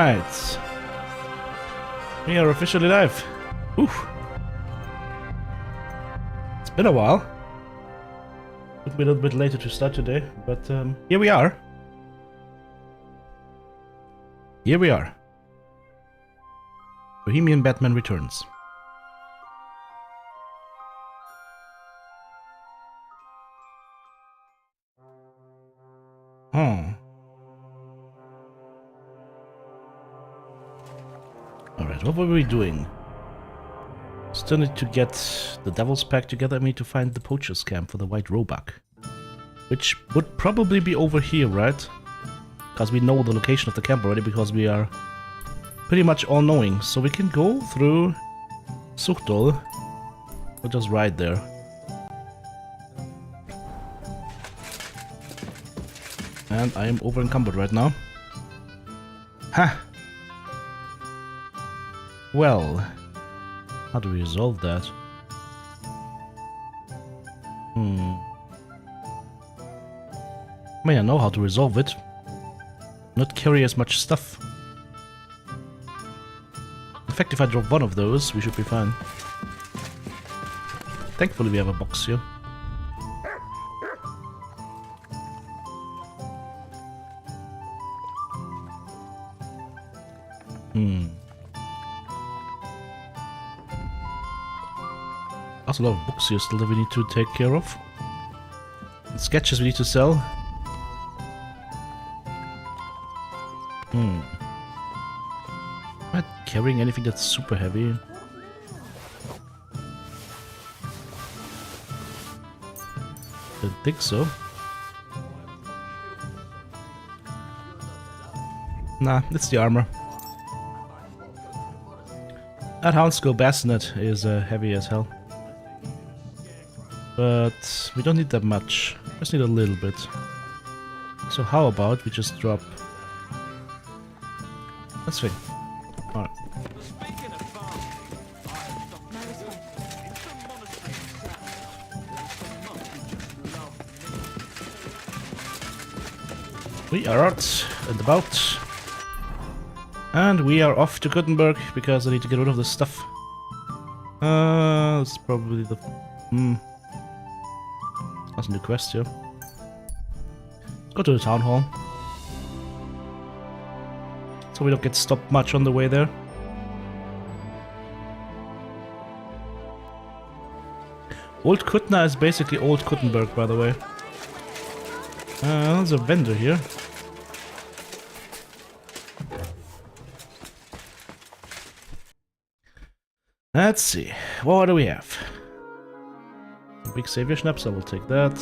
Alright. We are officially live. Oof. It's been a while. Took me a little bit later to start today, but here we are. Here we are. Bohemian Batman returns. Alright, what were we doing? Still need to get the Devil's Pack together. I need to find the Poacher's Camp for the White Roebuck. Which would probably be over here, right? Because we know the location of the camp already, because we are pretty much all-knowing. So we can go through Zuchtol. We'll just ride there. And I am over-encumbered right now. Ha! Well, how do we resolve that? I mean, I know how to resolve it. Not carry as much stuff. In fact, if I drop one of those, we should be fine. Thankfully, we have a box here. There's a lot of books here still that we need to take care of. And sketches we need to sell. Am I carrying anything that's super heavy? Don't think so. Nah, it's the armor. That Houndskull Bassinet is heavy as hell. But we don't need that much. Just need a little bit. So how about we just drop... Let's see. Alright. We are out and about. And we are off to Gutenberg because I need to get rid of this stuff. It's probably the... That's a new quest here. Let's go to the town hall. So we don't get stopped much on the way there. Old Kutna is basically Old Gutenberg, by the way. There's a vendor here. Let's see. What do we have? Big Savior Schnapps, I will take that.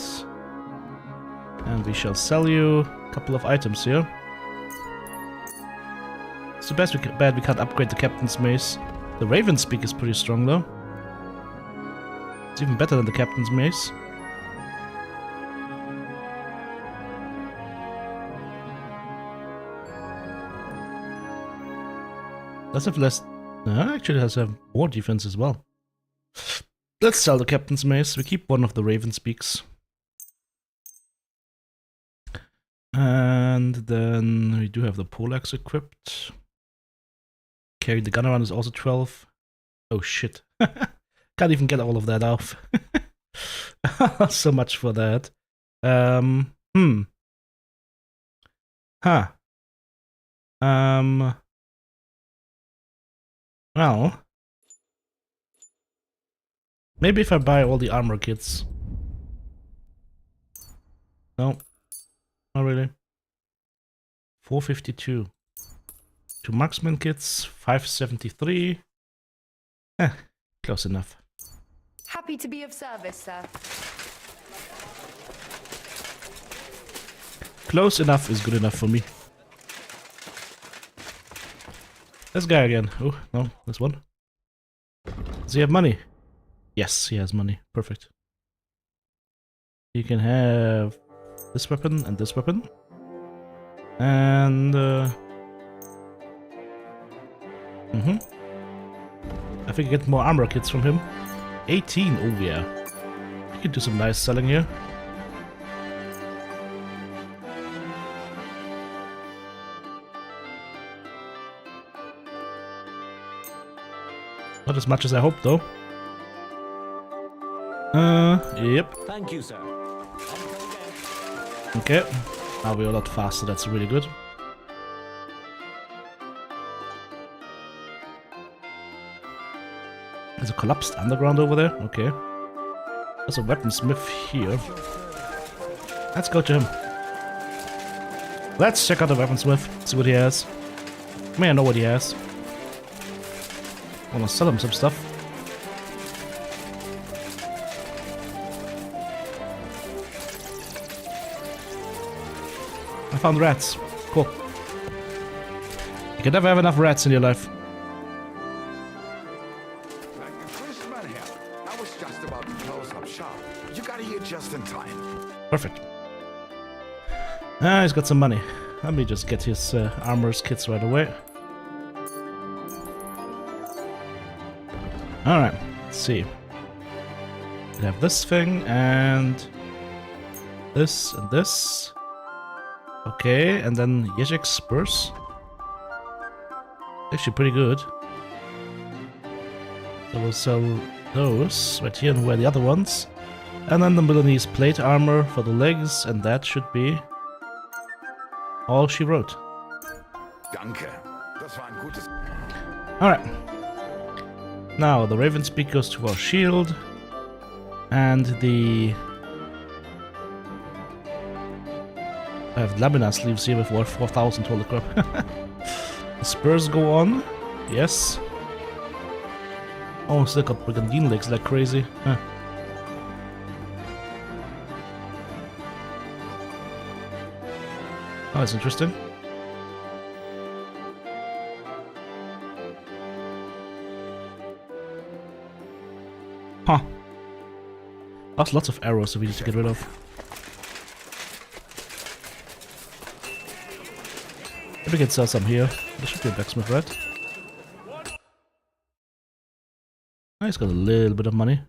And we shall sell you a couple of items here. It's too bad we can't upgrade the Captain's Mace. The Raven's Beak is pretty strong though. It's even better than the Captain's Mace. Does have less... actually has more defense as well. Let's sell the Captain's Mace. We keep one of the Raven's Beaks. And then we do have the Poleaxe equipped. Carrying the gun around is also 12. Oh shit. Can't even get all of that off. So much for that. Well... Maybe if I buy all the armor kits. No. Not really. 452. 2 marksman kits, 573. Close enough. Happy to be of service, sir. Close enough is good enough for me. This guy again. Oh, no, this one. Does he have money? Yes, he has money. Perfect. You can have this weapon and this weapon. And... I think I get more armor kits from him. 18, oh yeah. You can do some nice selling here. Not as much as I hoped, though. Yep. Thank you, sir. Okay. Now we're a lot faster, that's really good. There's a collapsed underground over there? Okay. There's a weaponsmith here. Let's go to him. Let's check out the weaponsmith, see what he has. May I know what he has? I wanna sell him some stuff. I found rats. Cool. You can never have enough rats in your life. I was just about to close up shop. You got here just in time. Perfect. Ah, he's got some money. Let me just get his armor's kits right away. Alright, let's see. We have this thing and this and this. Okay, and then Yezek's spurs. Actually pretty good. So we'll sell those right here and wear the other ones. And then the Milanese plate armor for the legs, and that should be all she wrote. Danke. Das war ein gutes. Alright. Now the Raven's Beak goes to our shield. And the... I have laminar sleeves here with 4,000, holy crap. The spurs go on. Yes. Oh, still got brigandine legs like crazy. Huh. Oh, that's interesting. Huh. That's lots of arrows that we need to get rid of. Maybe we can sell some here. There should be a blacksmith, right? Oh, he's got a little bit of money.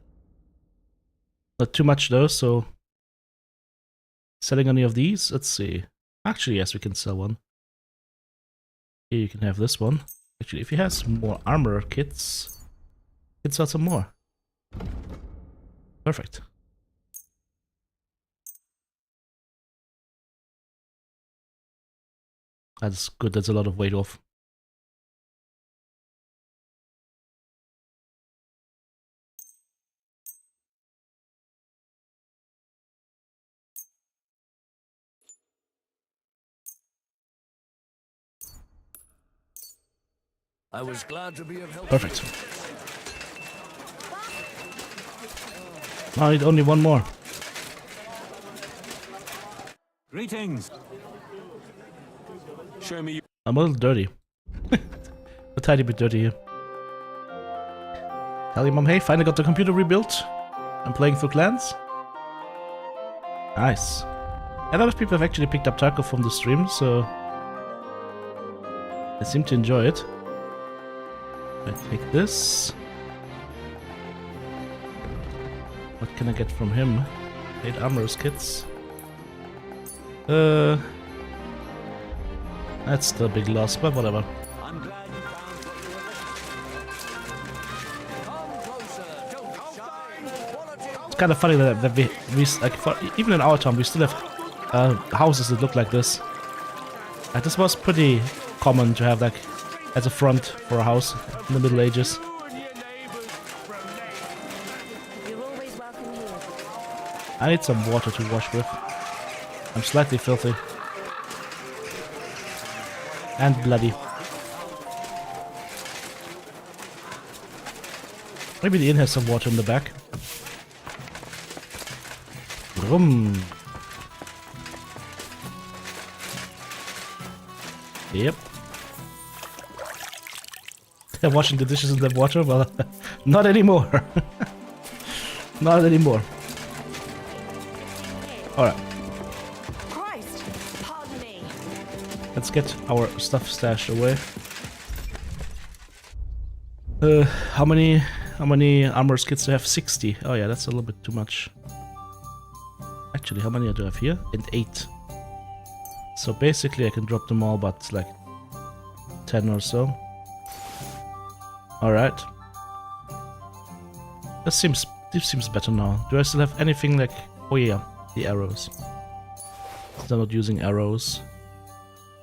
Not too much though, so... Selling any of these? Let's see. Actually, yes, we can sell one. Here you can have this one. Actually, if he has more armor kits, he can sell some more. Perfect. That's good, that's a lot of weight off. I was glad to be of help. Perfect. Now I need only one more. Greetings. Show me. I'm a little dirty. A tiny bit dirty here. Tell your mom, hey, finally got the computer rebuilt. I'm playing through clans. Nice. A lot of people have actually picked up Taco from the stream, so they seem to enjoy it. I take this. What can I get from him? 8 armor's kits. That's the big loss, but whatever. I'm glad you found what you were looking for. Come closer, don't shy. It's kind of funny that we like even in our town we still have houses that look like this. This was pretty common to have like as a front for a house in the Middle Ages. You're always welcome here. I need some water to wash with. I'm slightly filthy. And bloody. Maybe the inn has some water in the back. Vroom. Yep. They're washing the dishes in the water? Well, not anymore. Not anymore. Alright. Christ, pardon me. Let's get our stuff stashed away. How many armor kits do I have? 60. Oh yeah, that's a little bit too much. Actually, how many do I have here? And 8. So basically I can drop them all, but like 10 or so. Alright. This seems better now. Do I still have anything like... Oh yeah, the arrows. Still not using arrows.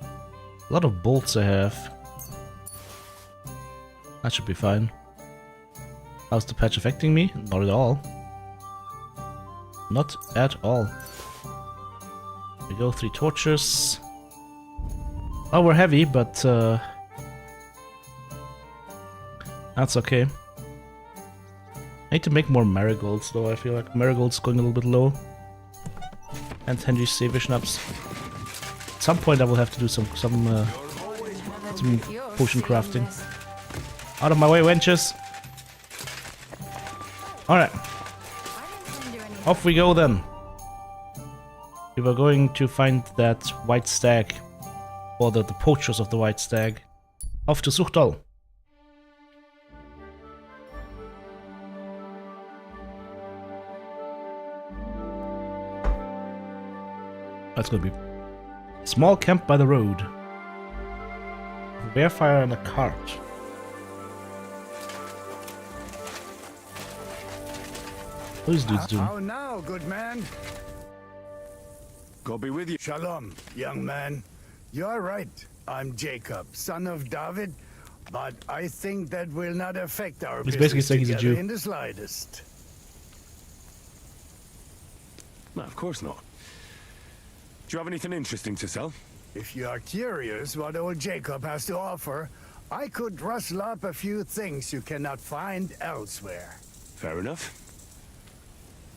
A lot of bolts I have. That should be fine. How's the patch affecting me? Not at all. Not at all. We go 3 torches. Oh, we're heavy, but that's okay. I need to make more marigolds though. I feel like marigolds going a little bit low. And Henry's Savior Schnapps. At some point I will have to do some potion crafting. Out of my way, wenches! Alright. Off we go then. We were going to find that white stag. Or the poachers of the white stag. Off to Zuchtal. That's gonna be small camp by the road. Bear fire and a cart. What is dudes doing? How now, good man? God be with you. Shalom, young man. You're right. I'm Jacob, son of David, but I think that will not affect our He's basically business saying he's a together Jew. in the slightest. No, of course not. Do you have anything interesting to sell? If you are curious what old Jacob has to offer, I could rustle up a few things you cannot find elsewhere. Fair enough.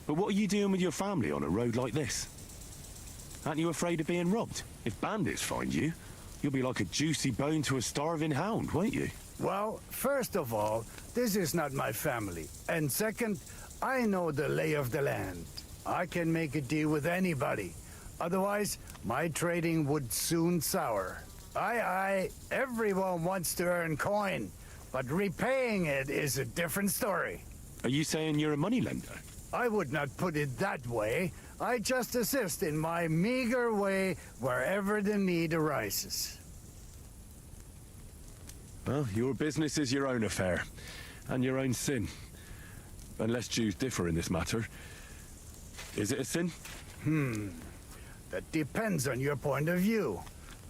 But what are you doing with your family on a road like this? Aren't you afraid of being robbed? If bandits find you, you'll be like a juicy bone to a starving hound, won't you? Well, first of all, this is not my family. And second, I know the lay of the land. I can make a deal with anybody. Otherwise, my trading would soon sour. Aye, everyone wants to earn coin, but repaying it is a different story. Are you saying you're a moneylender? I would not put it that way. I just assist in my meager way wherever the need arises. Well, your business is your own affair, and your own sin. Unless Jews differ in this matter. Is it a sin? That depends on your point of view.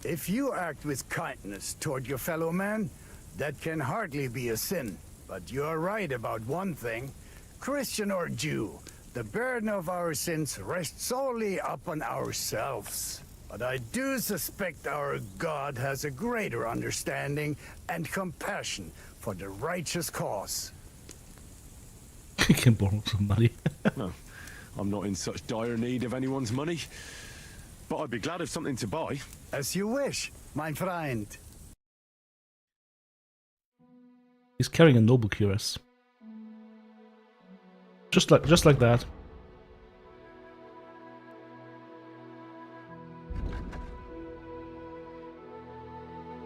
If you act with kindness toward your fellow man, that can hardly be a sin. But you're right about one thing. Christian or Jew, the burden of our sins rests solely upon ourselves. But I do suspect our God has a greater understanding and compassion for the righteous cause. You can borrow some money. No, I'm not in such dire need of anyone's money. But I'd be glad of something to buy. As you wish, my friend. He's carrying a noble cuirass. Just like that.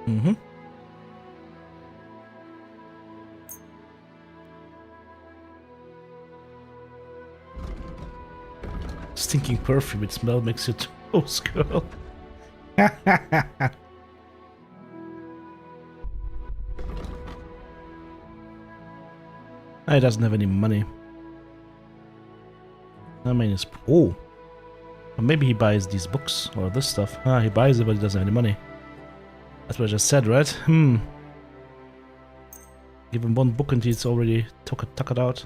Mm-hmm. Stinking perfume, its smell makes you toast, girl. He doesn't have any money. I mean, it's... Oh! Or maybe he buys these books, or this stuff. Ah, he buys it, but he doesn't have any money. That's what I just said, right? Give him one book and he's already took it out.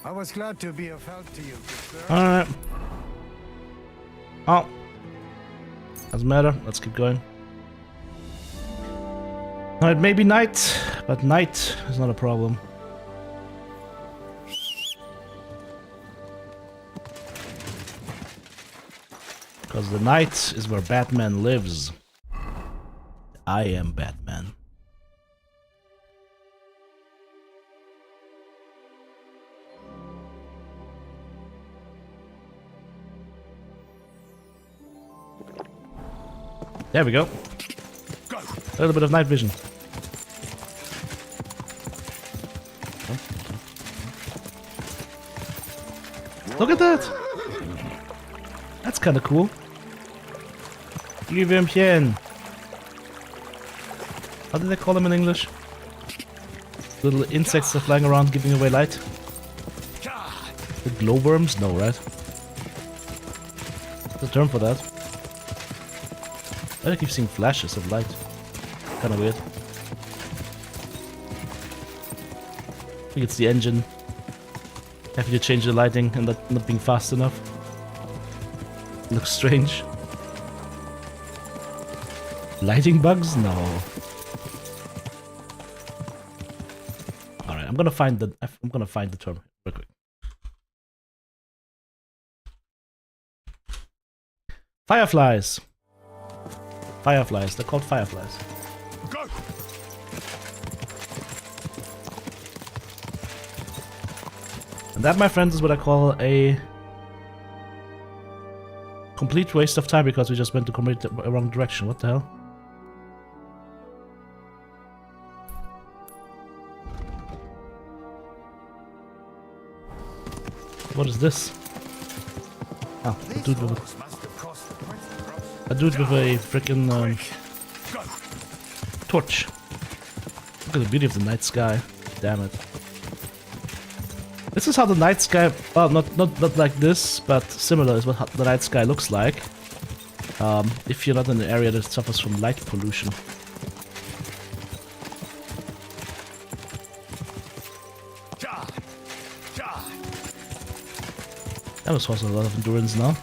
I was glad to be of help to you, good sir. Alright. Oh. Doesn't matter, let's keep going. Now it may be night, but night is not a problem. Because the night is where Batman lives. I am Batman. There we go. Go! A little bit of night vision. Look at that! That's kind of cool. Glühwürmchen. How do they call them in English? Little insects are flying around giving away light. Glowworms? No, right? What's the term for that? I keep seeing flashes of light. Kinda weird. I think it's the engine having to change the lighting and that not being fast enough. Looks strange. Lighting bugs? No. Alright, I'm gonna find the term real quick. Fireflies! Fireflies, they're called fireflies. Go! And that, my friends, is what I call a complete waste of time because we just went the complete wrong direction. What the hell? What is this? Ah, a dude with a freaking torch. Look at the beauty of the night sky. Damn it. This is how the night sky, well, not like this, but similar is what the night sky looks like. If you're not in an area that suffers from light pollution. That was also a lot of endurance now.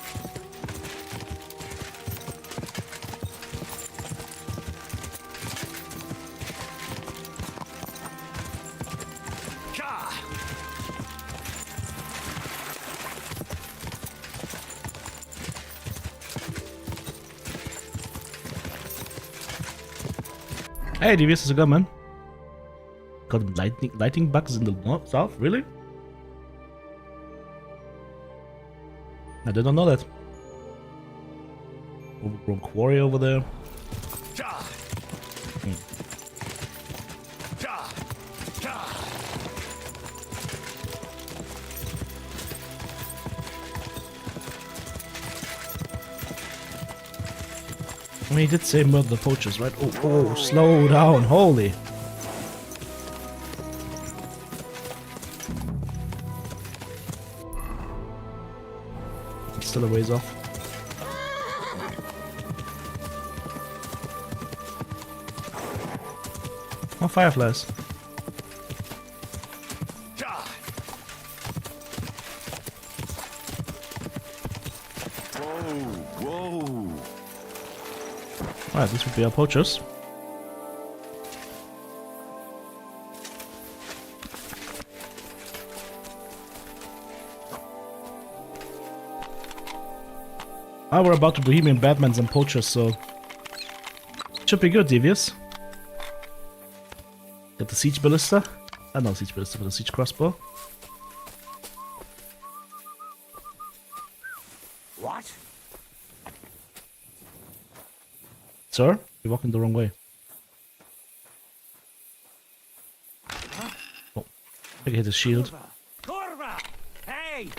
Hey, Devious is a good man. Got lighting bugs in the north, south? Really? I did not know that. Overgrown quarry over there. I mean, he did say murder the poachers, right? Oh, slow down, holy. It's still a ways off. Oh, fireflies. Alright, this would be our poachers. We're about to Bohemian Batmans and poachers, so should be good, Devious. Get the siege ballista. Not siege ballista, but the siege crossbow. What? Sir, you're walking the wrong way. Oh, I hit his shield. Corva! Hey!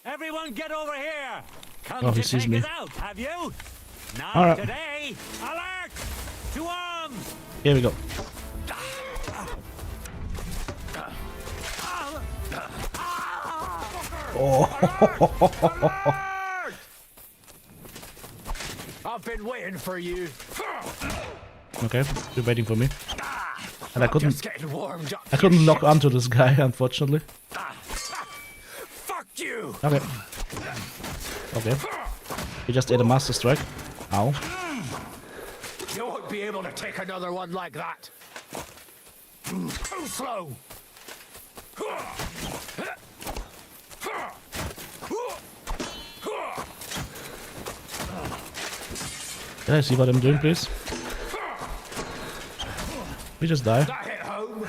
Everyone get over here! Come Oh, he to sees take me. us out, have you? Not All right. today! Alert! To arms! Here we go. Oh. I've been waiting for you. Okay, you're waiting for me. And I couldn't Just getting warmed up. I couldn't lock onto this guy, unfortunately. Fuck you! Okay. Okay. He just ate a master strike. Ow. You won't be able to take another one like that. Too slow. Can I see what I'm doing, please? We just die. That hit home.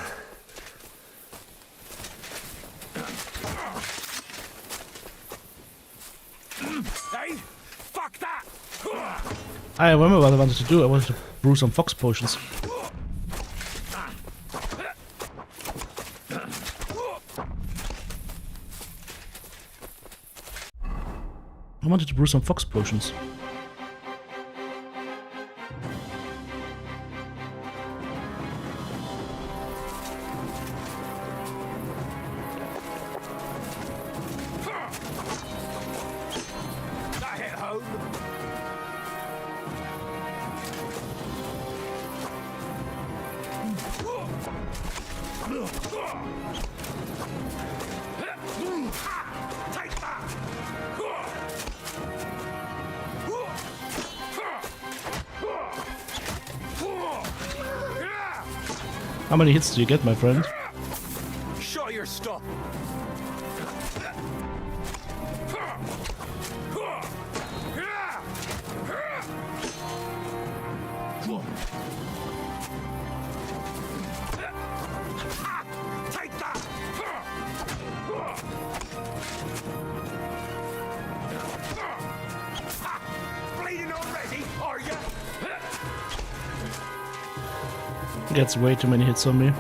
Hey, fuck that! I remember what I wanted to do. I wanted to brew some fox potions. I wanted to brew some fox potions. Take that! How many hits do you get, my friend? Show your stuff! Take that! Bleeding already, are you? Gets way too many hits on me.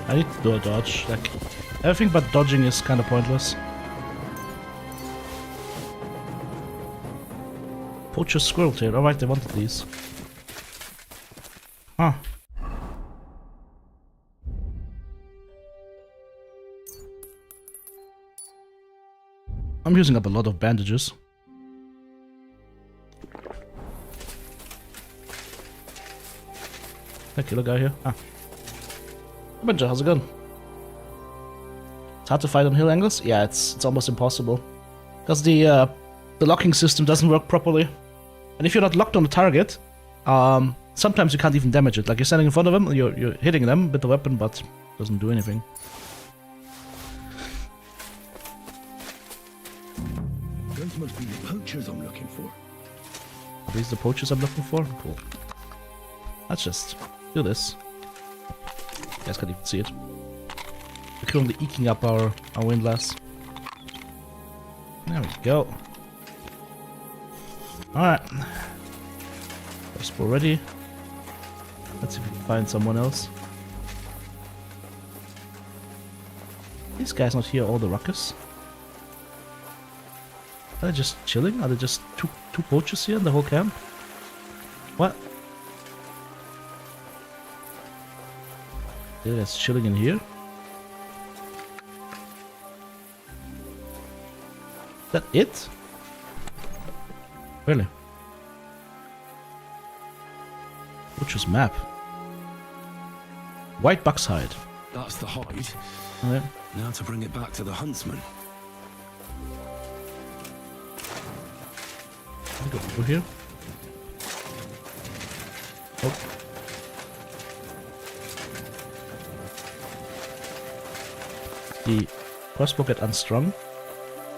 I need to do a dodge. Like, everything but dodging is kind of pointless. Poacher's squirrel tail. Alright, they wanted these. Huh. I'm using up a lot of bandages. Hey, killer guy here. Ah. Avenger, how's it going? It's hard to fight on hill angles? Yeah, it's almost impossible. Because the locking system doesn't work properly. And if you're not locked on the target, sometimes you can't even damage it. Like, you're standing in front of them, you're hitting them with the weapon, but it doesn't do anything. Those must be the poachers I'm looking for. Are these the poachers I'm looking for? Cool. Let's just do this. You guys can't even see it. We're currently eking up our windlass. There we go. Alright. Crossbow ready. Let's see if we can find someone else. These guys not hear all the ruckus? Are they just chilling? Are they just two poachers here in the whole camp? What? Yeah, that's chilling in here. Is that it? Really? Butcher's map. White buck's hide. That's the hide. Oh, yeah. Now to bring it back to the huntsman. Can I go over here? Oh. The crossbow get unstrung.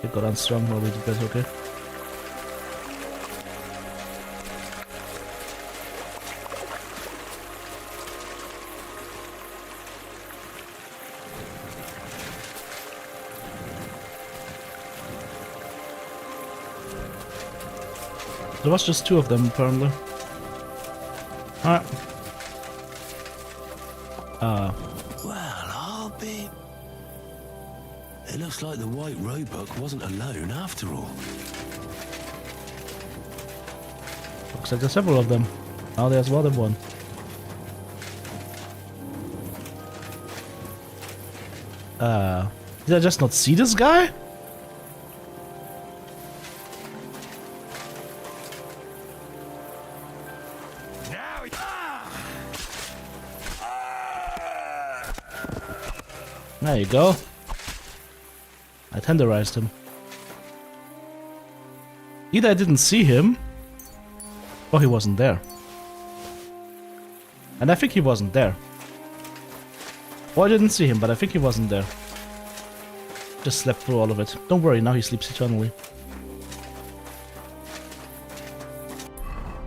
It got unstrung while we did that, okay. There was just two of them, apparently. Alright. Well, I'll be... It looks like the white roebuck wasn't alone after all. Looks like there's several of them. Now there's more than one. Did I just not see this guy? There you go. I tenderized him. Either I didn't see him, or he wasn't there. And I think he wasn't there. Or I didn't see him, but I think he wasn't there. Just slept through all of it. Don't worry, now he sleeps eternally.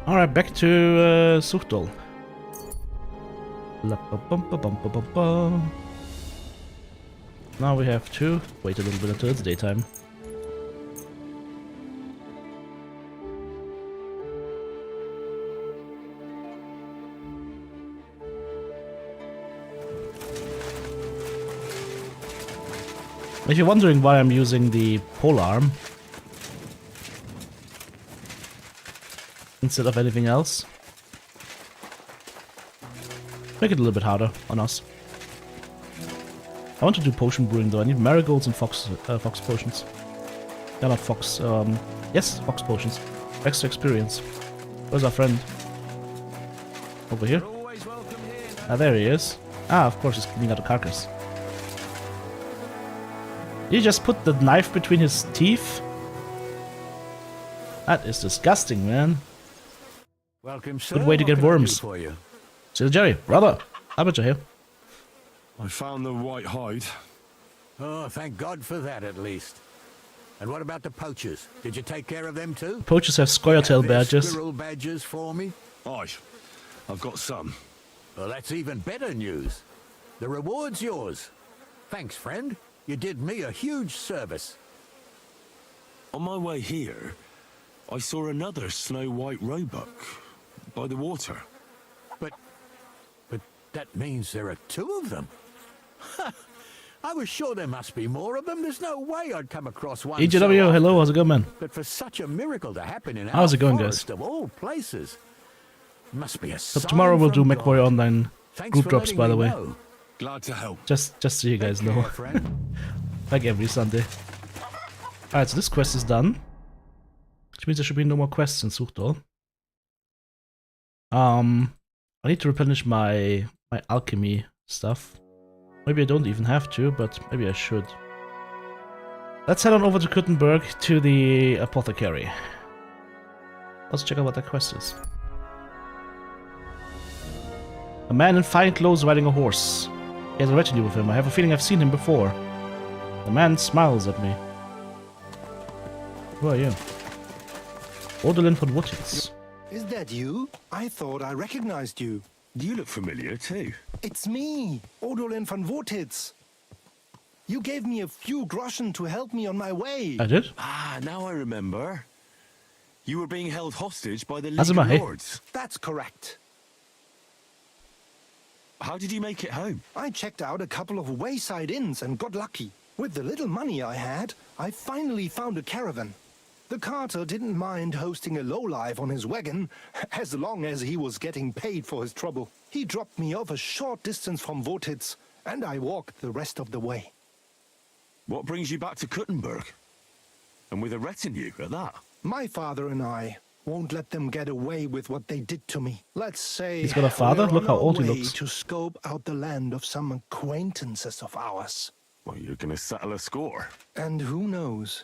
Alright, back to Suchtol. Now we have to wait a little bit until it's daytime. If you're wondering why I'm using the polearm, instead of anything else. Make it a little bit harder on us. I want to do potion brewing though. I need marigolds and fox potions. Yeah, not fox. Yes, fox potions. Extra experience. Where's our friend? Over here? Ah, there he is. Ah, of course he's cleaning out the carcass. Did he just put the knife between his teeth? That is disgusting, man. Welcome, sir. Good way to What get can I do worms. for you? So Jerry, brother, how about you here? I found the white hide. Oh, thank God for that, at least. And what about the poachers? Did you take care of them too? Poachers have squirrel Have their badges. Squirrel badges for me? Aye, I've got some. Well, that's even better news. The reward's yours. Thanks, friend. You did me a huge service. On my way here, I saw another snow-white roebuck by the water. But that means there are two of them. I was sure there must be more of them. There's no way I'd come across one. EJW, so hello, often. how's it going, man? But for such a miracle to happen in How's our it going, guys? forest of all places, must be a So sign tomorrow we'll do from MechWarrior God. Online Thanks group for drops, letting by the me way. know. Glad to help. Just so you guys Take know. care, friend. Like every Sunday. Alright, so this quest is done. Which means there should be no more quests in Suchdol. I need to replenish my alchemy stuff. Maybe I don't even have to, but maybe I should. Let's head on over to Kuttenberg to the apothecary. Let's check out what that quest is. A man in fine clothes riding a horse. He has a retinue with him. I have a feeling I've seen him before. The man smiles at me. Who are you? Odolin von Wootitz. Is that you? I thought I recognized you. You look familiar too. It's me, Odolin von Wootitz. You gave me a few groschen to help me on my way. I did? Ah, now I remember. You were being held hostage by the League Azuma, of hey. Lords. That's correct. How did you make it home? I checked out a couple of wayside inns and got lucky. With the little money I had, I finally found a caravan. The carter didn't mind hosting a lowlife on his wagon, as long as he was getting paid for his trouble. He dropped me off a short distance from Wootitz, and I walked the rest of the way. What brings you back to Kuttenberg? And with a retinue at that? My father and I won't let them get away with what they did to me. Let's say He's got a father? we're Look on how our old he way looks. to scope out the land of some acquaintances of ours. Well, you're gonna settle a score. And who knows?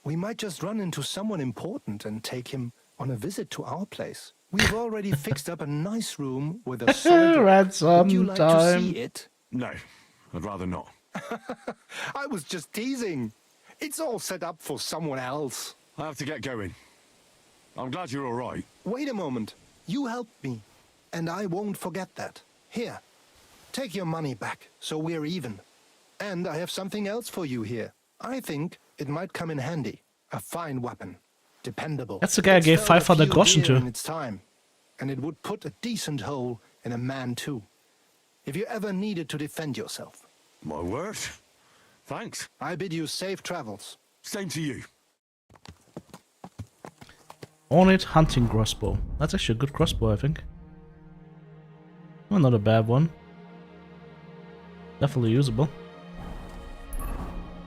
We might just run into someone important and take him on a visit to our place. We've already fixed up a nice room with a solid... Ransom Would you like to time. see it? No, I'd rather not. I was just teasing. It's all set up for someone else. I have to get going. I'm glad you're all right. Wait a moment. You helped me, and I won't forget that. Here, take your money back, so we're even. And I have something else for you here. I think it might come in handy. A fine weapon. Dependable. That's the guy I It's gave felled a 500 few groschen deer to. in its time, and it would put a decent hole in a man too. If you ever needed to defend yourself. My word. Thanks. I bid you safe travels. Same to you. Ornate hunting crossbow. That's actually a good crossbow, I think. Well, not a bad one. Definitely usable.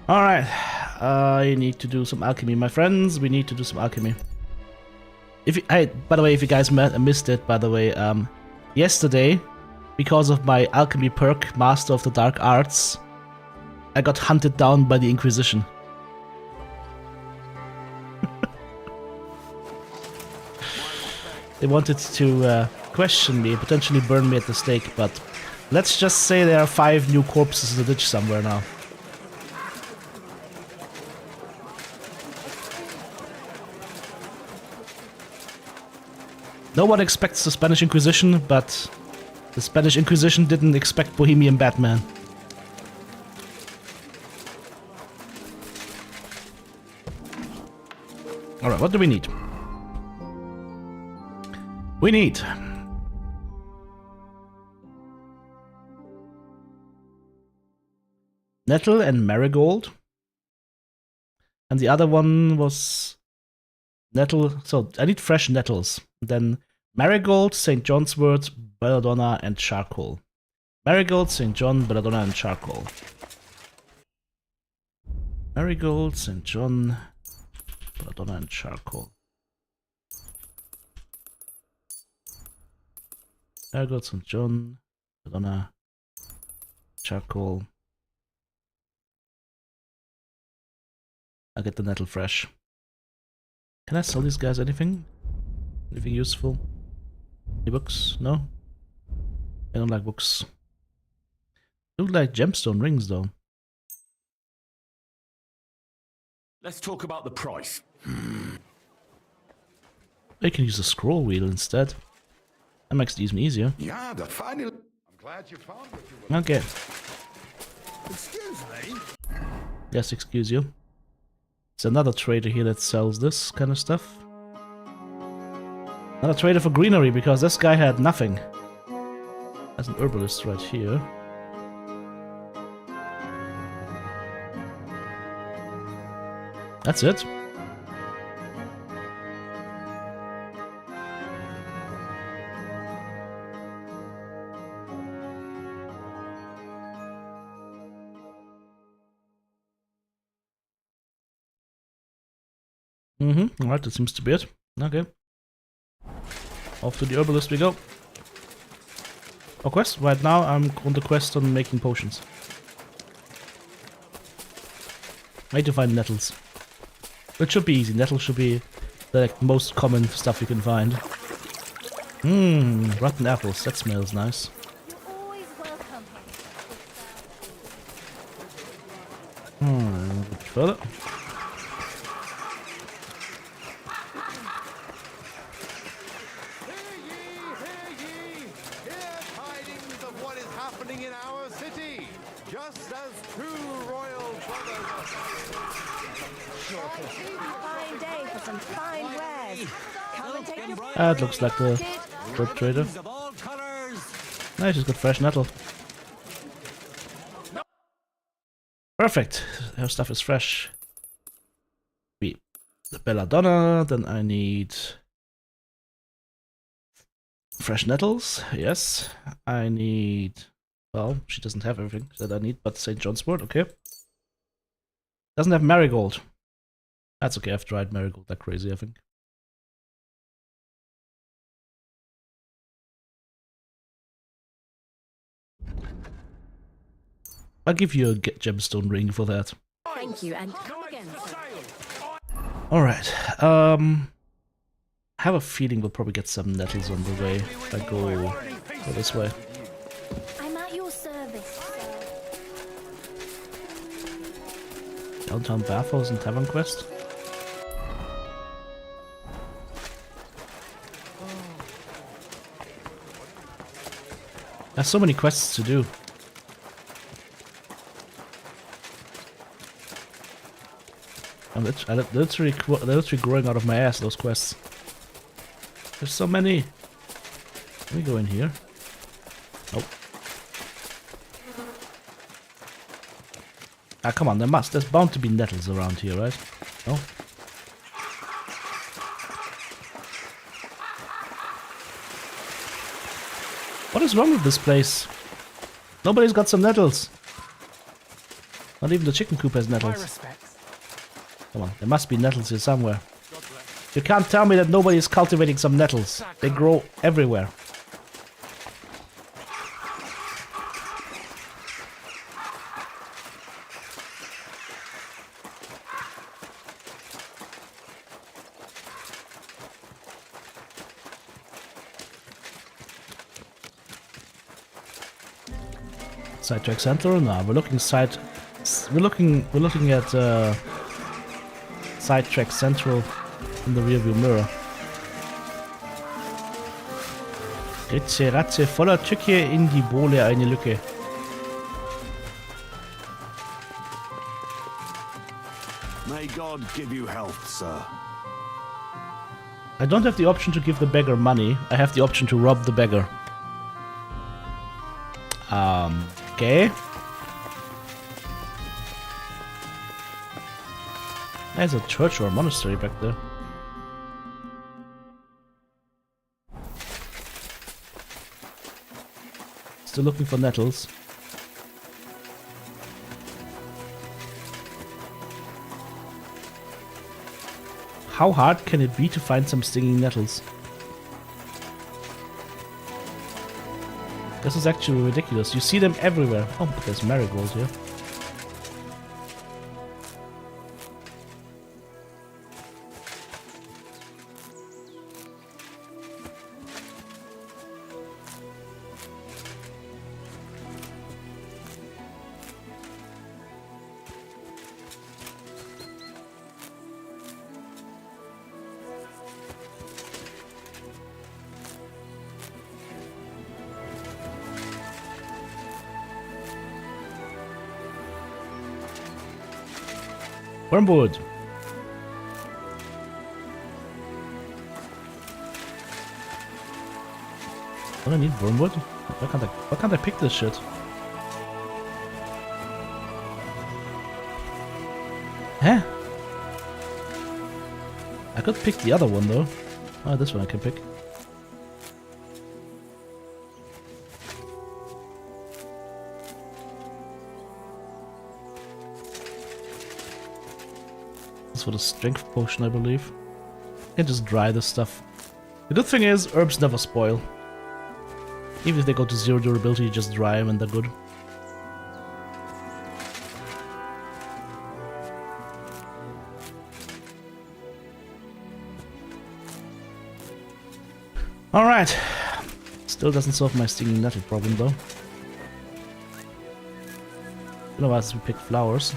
Alright. I need to do some alchemy, my friends. We need to do some alchemy. If you, hey, by the way, if you guys missed it, by the way, yesterday, because of my alchemy perk, Master of the Dark Arts, I got hunted down by the Inquisition. They wanted to question me, potentially burn me at the stake, but let's just say there are 5 new corpses in the ditch somewhere now. No one expects the Spanish Inquisition, but the Spanish Inquisition didn't expect Bohemian Batman. Alright, what do we need? We need nettle and marigold. And the other one was nettle. So I need fresh nettles. Then Marigold, St. John's Wort, Belladonna, and Charcoal. Marigold, St. John, Belladonna, and Charcoal. Marigold, St. John, Belladonna, and Charcoal. Marigold, St. John, Belladonna, Charcoal. I'll get the nettle fresh. Can I sell these guys anything? Anything useful? Any books? No? I don't like books. I don't like gemstone rings though. Let's talk about the price. I can use a scroll wheel instead. That makes it even easier. Yeah, the final. I'm glad you found what you were. Okay. Excuse me? Yes, excuse you. It's another trader here that sells this kind of stuff. Another trader for greenery, because this guy had nothing. There's an herbalist right here. That's it. Alright, that seems to be it. Okay. Off to the herbalist we go. Oh, quest? Right now I'm on the quest on making potions. I need to find nettles. It should be easy. Nettles should be the most common stuff you can find. Rotten apples. That smells nice. You're always welcome A bit further. Fine day for some fine wares. Come and take your It looks like the herb trader. Of all colors. Nice, she's got fresh nettle. Perfect. Her stuff is fresh. The belladonna, then I need fresh nettles. Yes. I need, well, she doesn't have everything that I need, but St. John's Wort, okay. Doesn't have marigold. That's okay, I've tried marigold like crazy, I think. I'll give you a gemstone ring for that. Thank you, and come again. Alright, I have a feeling we'll probably get some nettles on the way if I go this way. I'm at your service, sir. Downtown Bathhouse and Tavern Quest. There's so many quests to do. I'm literally growing out of my ass, those quests. There's so many. Let me go in here. Nope. Ah, come on, there's bound to be nettles around here, right? No? What is wrong with this place? Nobody's got some nettles. Not even the chicken coop has nettles. Come on, there must be nettles here somewhere. You can't tell me that nobody is cultivating some nettles. They grow everywhere. Sidetrack Central? No, we're looking at Sidetrack Central in the rearview mirror. Ritze, Ratze, voller Tücke in die Bohle eine Lücke. May God give you health, sir. I don't have the option to give the beggar money. I have the option to rob the beggar. Okay. There's a church or a monastery back there. Still looking for nettles. How hard can it be to find some stinging nettles? This is actually ridiculous. You see them everywhere. Oh, there's marigold here. Wormwood. Don't I need wormwood? Why can't I pick this shit? Huh? I could pick the other one though. Oh, this one I can pick. For the strength potion, I believe. I can just dry this stuff. The good thing is, herbs never spoil. Even if they go to 0 durability, you just dry them and they're good. Alright. Still doesn't solve my stinging nettle problem though. You know, as we pick flowers.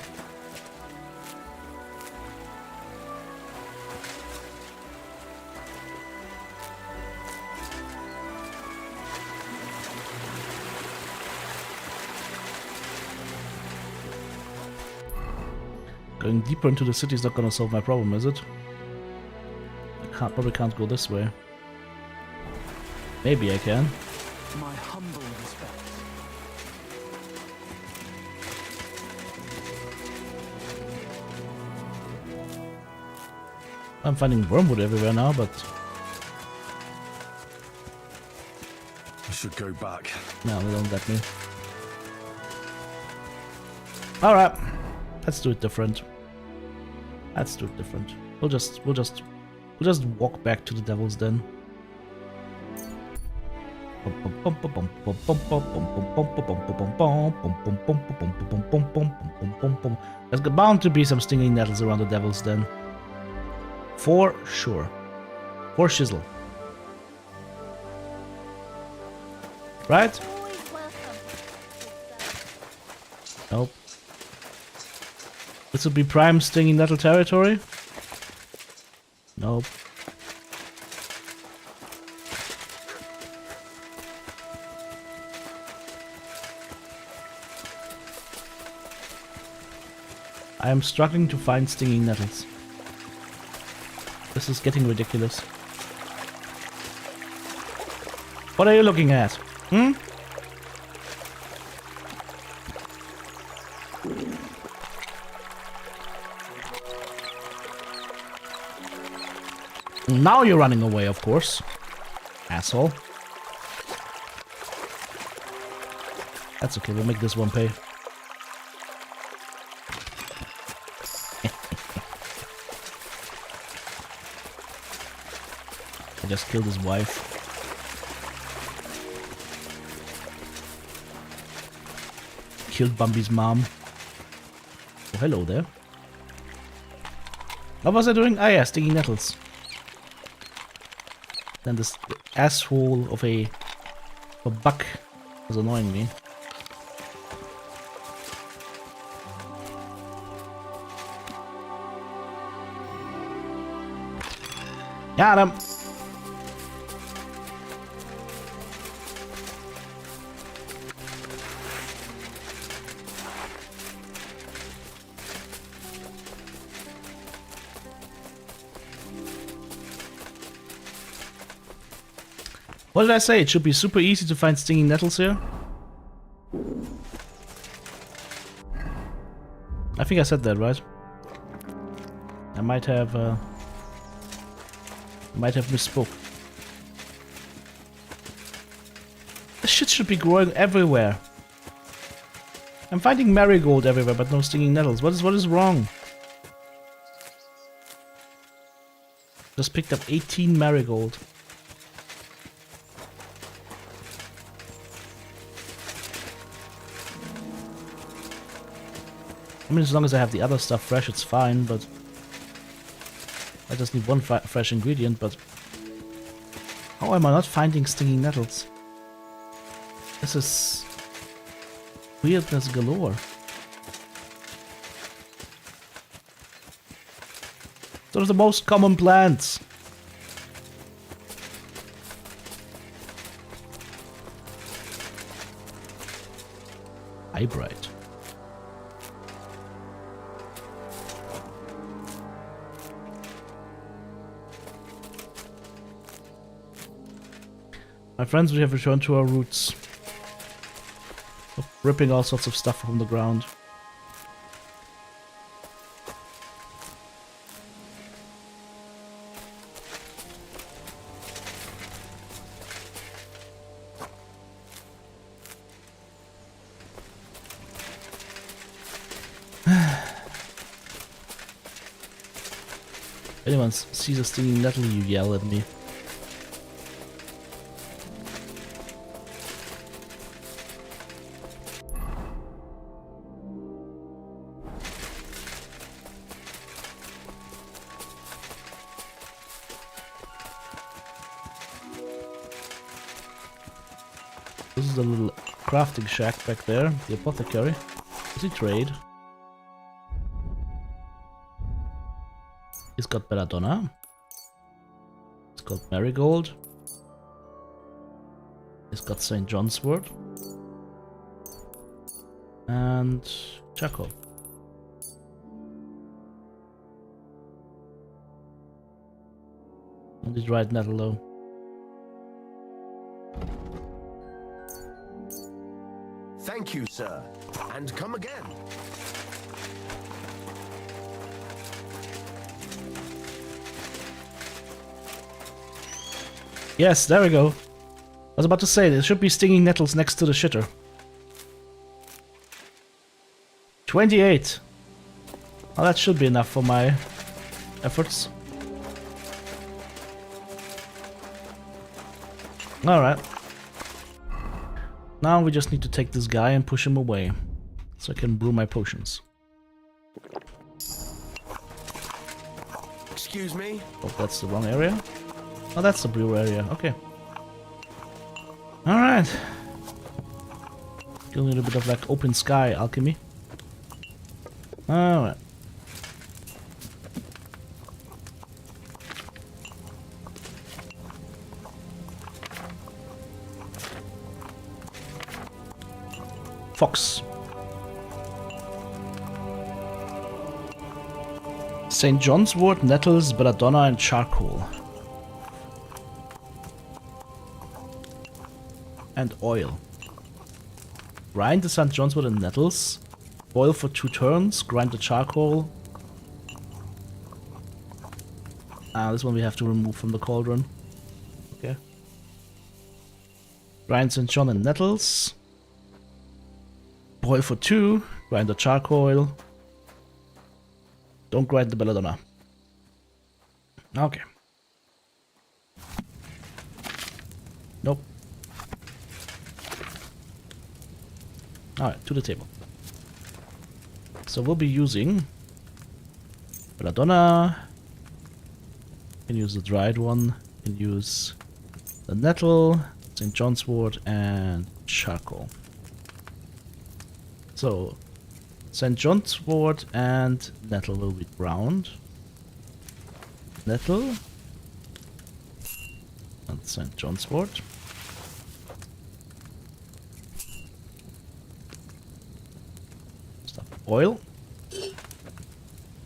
Going deeper into the city is not gonna solve my problem, is it? I probably can't go this way. Maybe I can. My humble respects. I'm finding wormwood everywhere now, but I should go back. no, they don't let me. Alright. Let's do it different. Let's do it different. We'll just walk back to the Devil's Den. There's bound to be some stinging nettles around the Devil's Den. For sure. For shizzle. Right? Nope. This would be prime stinging nettle territory? Nope. I am struggling to find stinging nettles. This is getting ridiculous. What are you looking at? Hmm? Now you're running away, of course. Asshole. That's okay, we'll make this one pay. I just killed his wife. Killed Bambi's mom. Oh, hello there. What was I doing? Ah yeah, stinging nettles. Then this asshole of a buck was annoying me. Got him! What did I say? It should be super easy to find stinging nettles here. I think I said that, right? I might have misspoke. shit should be growing everywhere. I'm finding marigold everywhere, but no stinging nettles. What is wrong? Just picked up 18 marigold. I mean, as long as I have the other stuff fresh, it's fine, but... I just need one fresh ingredient, but... How am I not finding stinging nettles? This is... weirdness galore. Those are the most common plants. Eyebright. My friends, we have returned to our roots. Of ripping all sorts of stuff from the ground. If anyone sees a stinging nettle, you yell at me. This is a little crafting shack back there, the apothecary. Does he trade? He's got belladonna. He's got marigold. He's got St. John's wort. And charcoal. Only dried nettle though. Thank you, sir. And come again. Yes, there we go. I was about to say, there should be stinging nettles next to the shitter. 28. Well, that should be enough for my efforts. Alright. Now we just need to take this guy and push him away, so I can brew my potions. Excuse me? Oh, that's the wrong area. Oh, that's the brew area. Okay. Alright. Still need a bit of like open sky alchemy. Alright. Fox. St. John's wort, nettles, belladonna, and charcoal. And oil. Grind the St. John's wort and nettles. Boil for 2 turns. Grind the charcoal. This one we have to remove from the cauldron. Okay. Grind St. John and nettles. Boil for 2. Grind the charcoal. Don't grind the belladonna. Okay. Nope. Alright, to the table. So we'll be using belladonna. Can use the dried one. Can use the nettle, St. John's wort, and charcoal. So St. John's wort and nettle will be ground. Nettle and St. John's wort. Oil.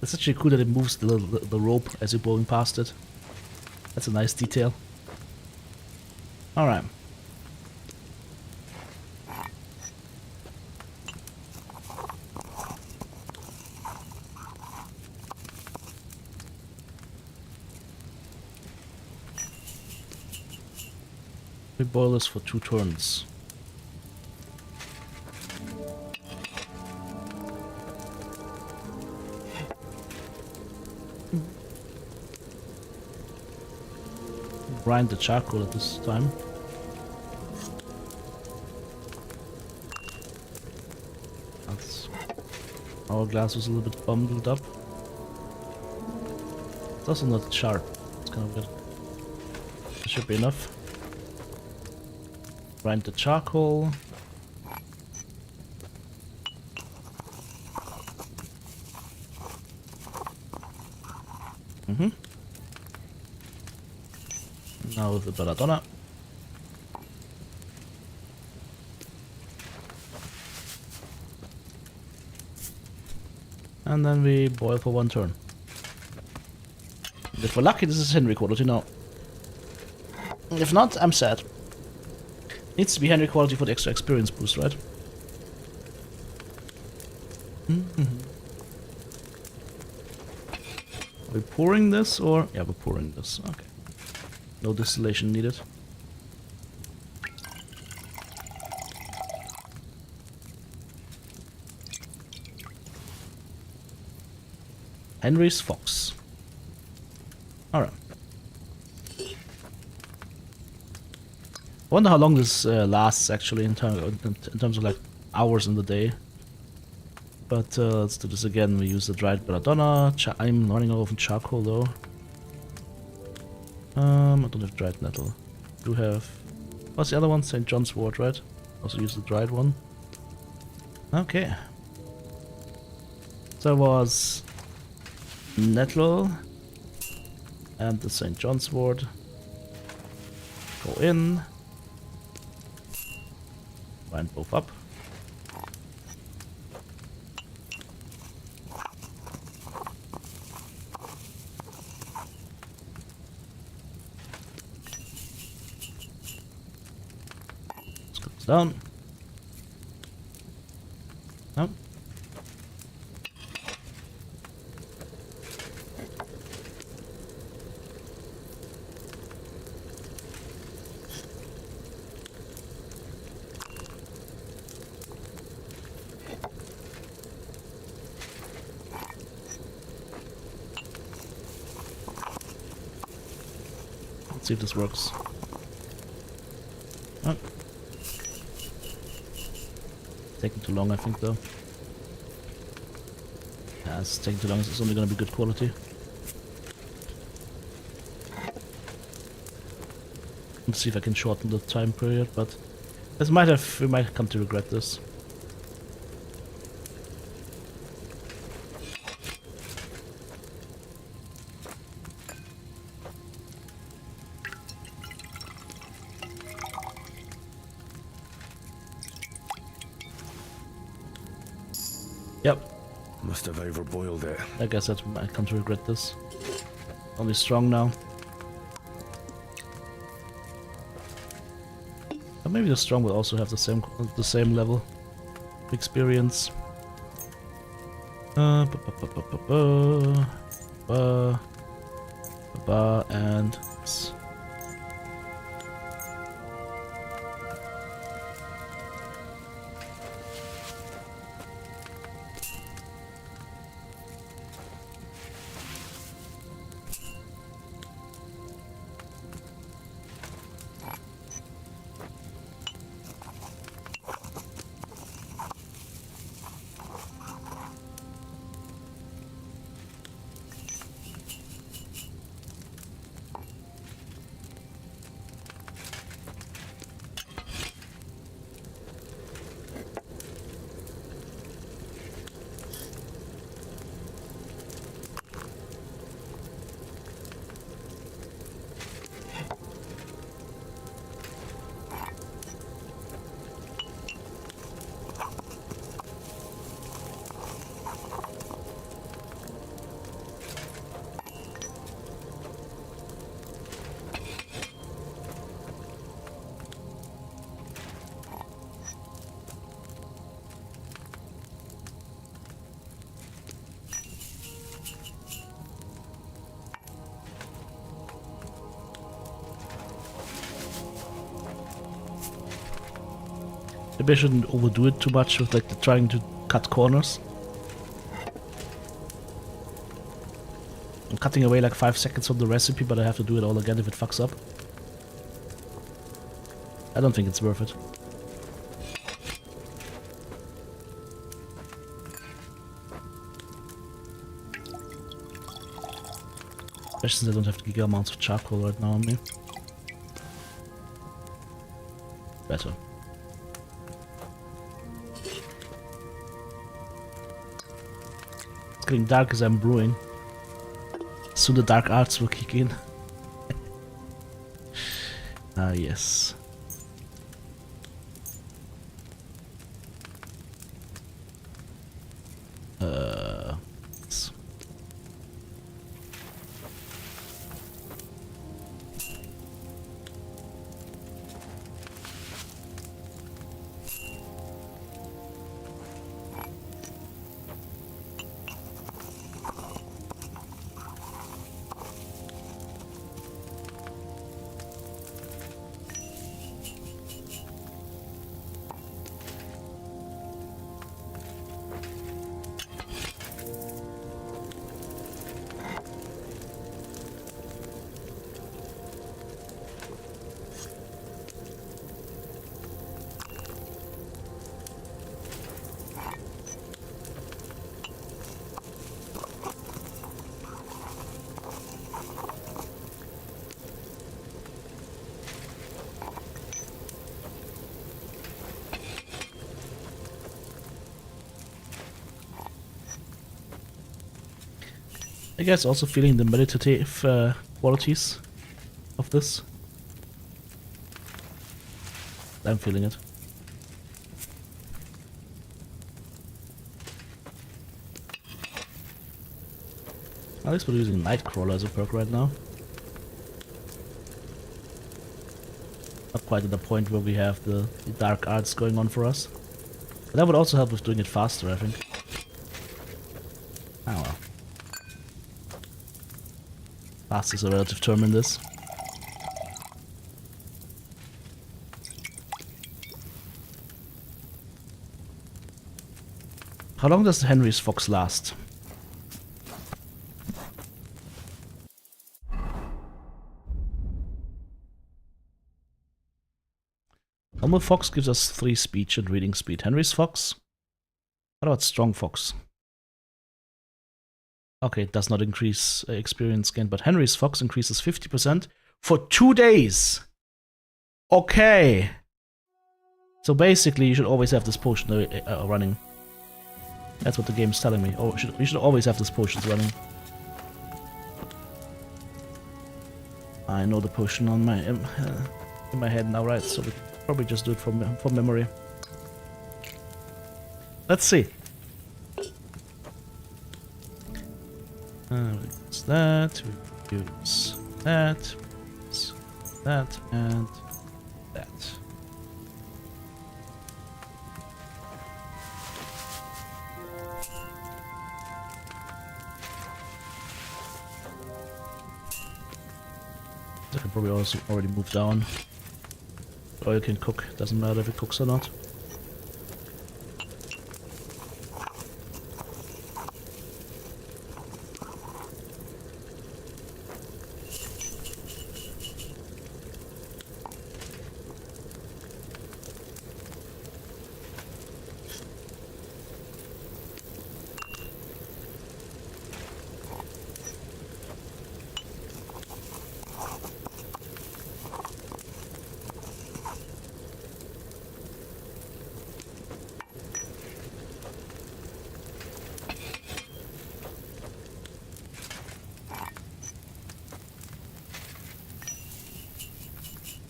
It's actually cool that it moves the rope as you're going past it. That's a nice detail. Alright. We boil this for 2 turns. grind the charcoal at this time. That's hourglass was a little bit bundled up. It's also not sharp. It's kind of good. It should be enough. Grind the charcoal. Now with the belladonna. And then we boil for 1 turn. If we're lucky, this is Henry quality now. If not, I'm sad. Needs to be Henry quality for the extra experience boost, right? Are we pouring this or? Yeah, we're pouring this. Okay. No distillation needed. Henry's Fox. Alright. I wonder how long this lasts actually in terms of like hours in the day. But let's do this again. We use the dried belladonna. I'm running out of charcoal though. I don't have dried nettle. Do have... What's the other one? St. John's wort, right? Also use the dried one. Okay. So it was nettle and the St. John's wort. Go in. Grind both up. Down. No. Let's see if this works. Oh. Taking too long, I think, though. Yeah, it's taking too long. It's only going to be good quality. Let's see if I can shorten the time period, but we might come to regret this. Yep. Must have overboiled it. I guess I might come to regret this. Only strong now. But maybe the strong will also have the same level of experience. And maybe I shouldn't overdo it too much with like trying to cut corners. I'm cutting away like 5 seconds from the recipe, but I have to do it all again if it fucks up. I don't think it's worth it. Especially since I don't have giga amounts of charcoal right now on me. Better. It's getting dark as I'm brewing. Soon the dark arts will kick in. Ah, yes. I guess also feeling the meditative qualities of this. I'm feeling it. At least we're using Nightcrawler as a perk right now. Not quite at the point where we have the dark arts going on for us. But that would also help with doing it faster, I think. Oh well. Fast is a relative term in this. How long does Henry's fox last? Normal fox gives us 3 speech and reading speed. Henry's fox? What about strong fox? Okay, it does not increase experience gain, but Henry's fox increases 50% for 2 days. Okay. So basically, you should always have this potion running. That's what the game's telling me. Oh, you should always have this potions running. I know the potion on my in my head now, right? So we can probably just do it from memory. Let's see. We use that, we use that, and that. I can probably also already move down. Oil can cook, doesn't matter if it cooks or not.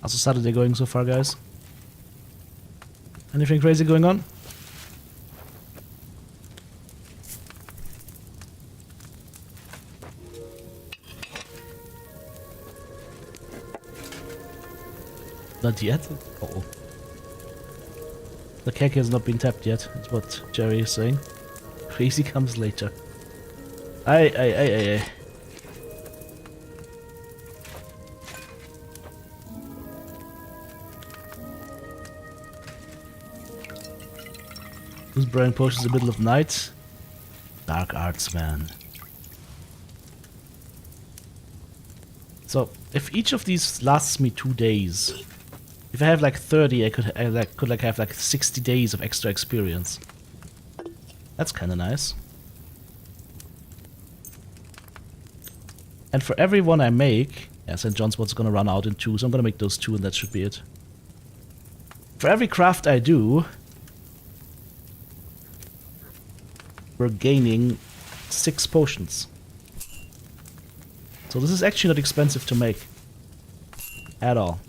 How's the Saturday going so far, guys? Anything crazy going on? Not yet? Uh-oh. The cake has not been tapped yet, is what Jerry is saying. Crazy comes later. Aye. Who's brewing potions in the middle of night? Dark arts, man. So, if each of these lasts me 2 days, If I have like 30, I could have like 60 days of extra experience. That's kind of nice. And for every one I make, yeah, St. John's What's gonna run out in 2, so I'm gonna make those 2 and that should be it. For every craft I do, we're gaining 6 potions. So this is actually not expensive to make. At all.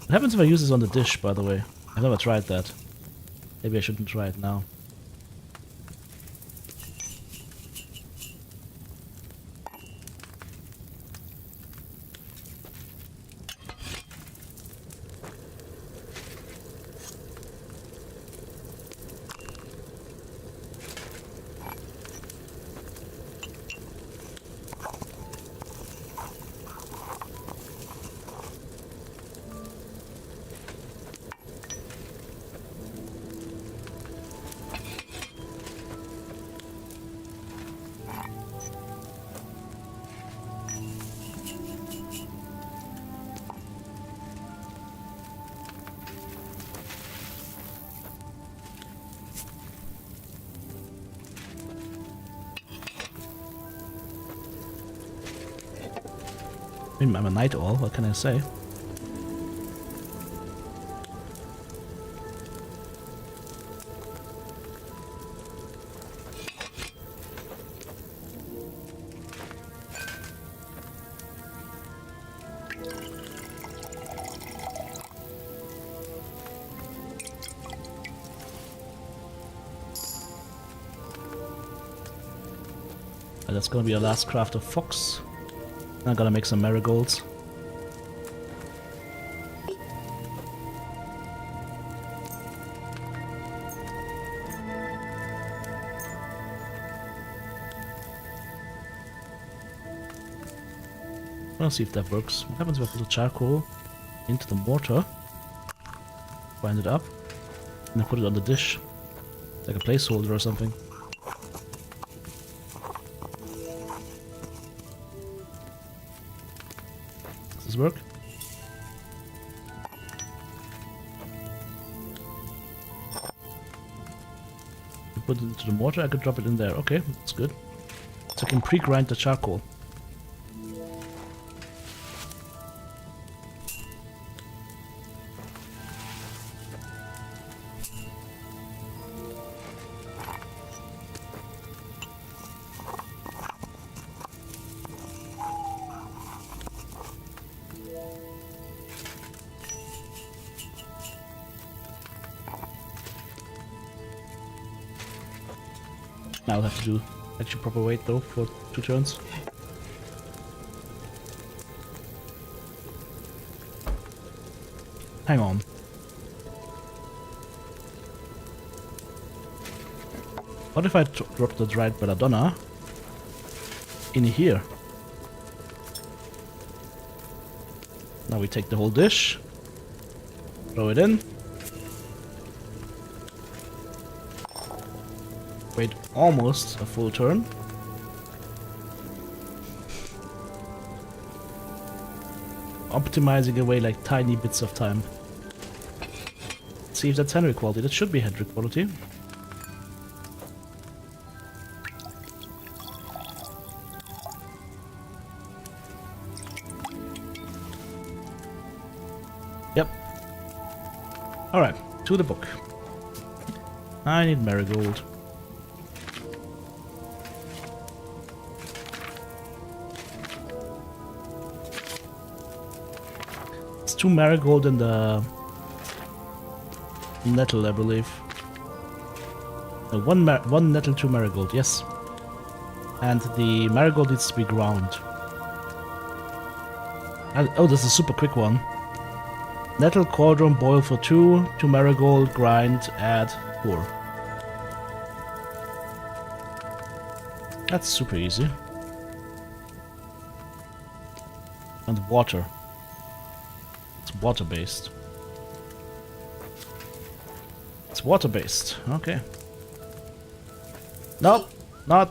What happens if I use this on the dish, by the way? I've never tried that. Maybe I shouldn't try it now. I'm a night owl, what can I say? That's gonna be our last craft of fox. I'm gonna make some marigolds. I'll see if that works. What happens if I put the charcoal into the mortar, grind it up, and then put it on the dish, like a placeholder or something? Does this work? Put it into the mortar, I could drop it in there. Okay, that's good. So I can pre-grind the charcoal. Now I'll have to do actually proper weight though for 2 turns. Hang on. What if I drop the dried belladonna in here? Now we take the whole dish, throw it in. Wait almost a full turn. Optimizing away like tiny bits of time. Let's see if that's Henry quality. That should be Henry quality. Yep. Alright, to the book. I need marigold. It's 2 marigold and the nettle, I believe. No, one nettle, 2 marigold, yes. And the marigold needs to be ground. Oh, this is a super quick one. Nettle, cauldron, boil for 2, 2 marigold, grind, add, pour. That's super easy. And water. It's water-based. It's water-based. Okay. Nope. No.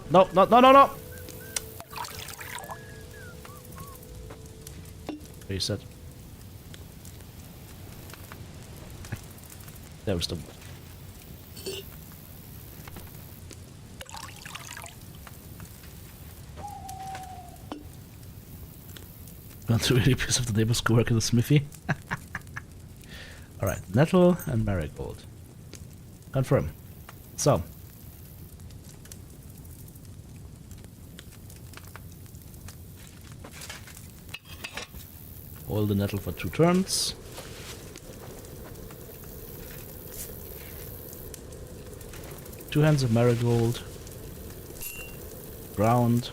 Reset. There was the... Want to really piss off the neighbors who work in the smithy? Alright, nettle and marigold. Confirm. So. Hold the nettle for 2 turns. Two hands of marigold. Ground.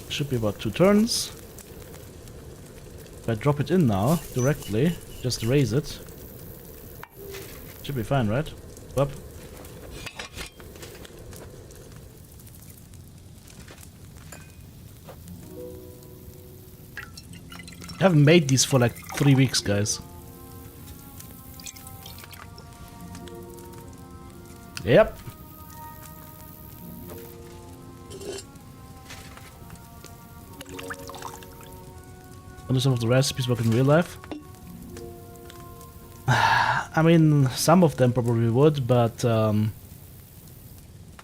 Should be about 2 turns. If I drop it in now, directly, just raise it. Should be fine, right? Up. I haven't made these for like 3 weeks, guys. Yep. Wonder some of the recipes work in real life. I mean, some of them probably would, but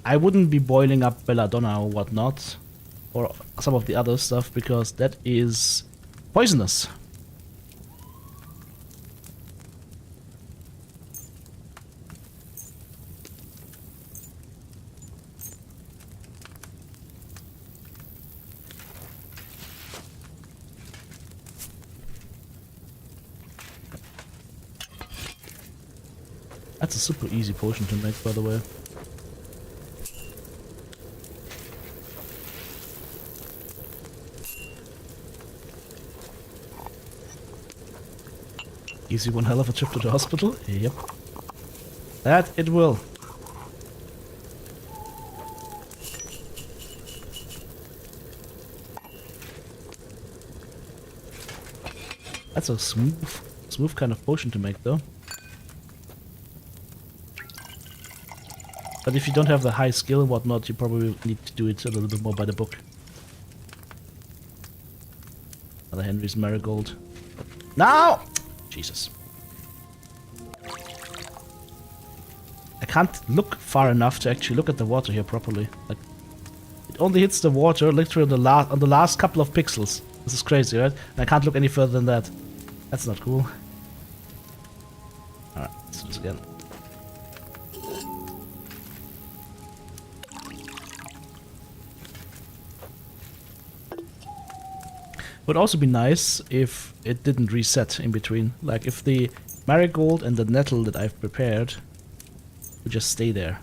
I wouldn't be boiling up belladonna or whatnot, or some of the other stuff, because that is poisonous. That's a super easy potion to make, by the way. Easy one hell of a trip to the hospital? Yep. That it will. That's a smooth kind of potion to make, though. But if you don't have the high skill and whatnot, you probably need to do it a little bit more by the book. Another Henry's marigold. No! Jesus. I can't look far enough to actually look at the water here properly. Like, it only hits the water literally on the last couple of pixels. This is crazy, right? And I can't look any further than that. That's not cool. Alright, let's do this again. Would also be nice if it didn't reset in between. Like if the marigold and the nettle that I've prepared would just stay there.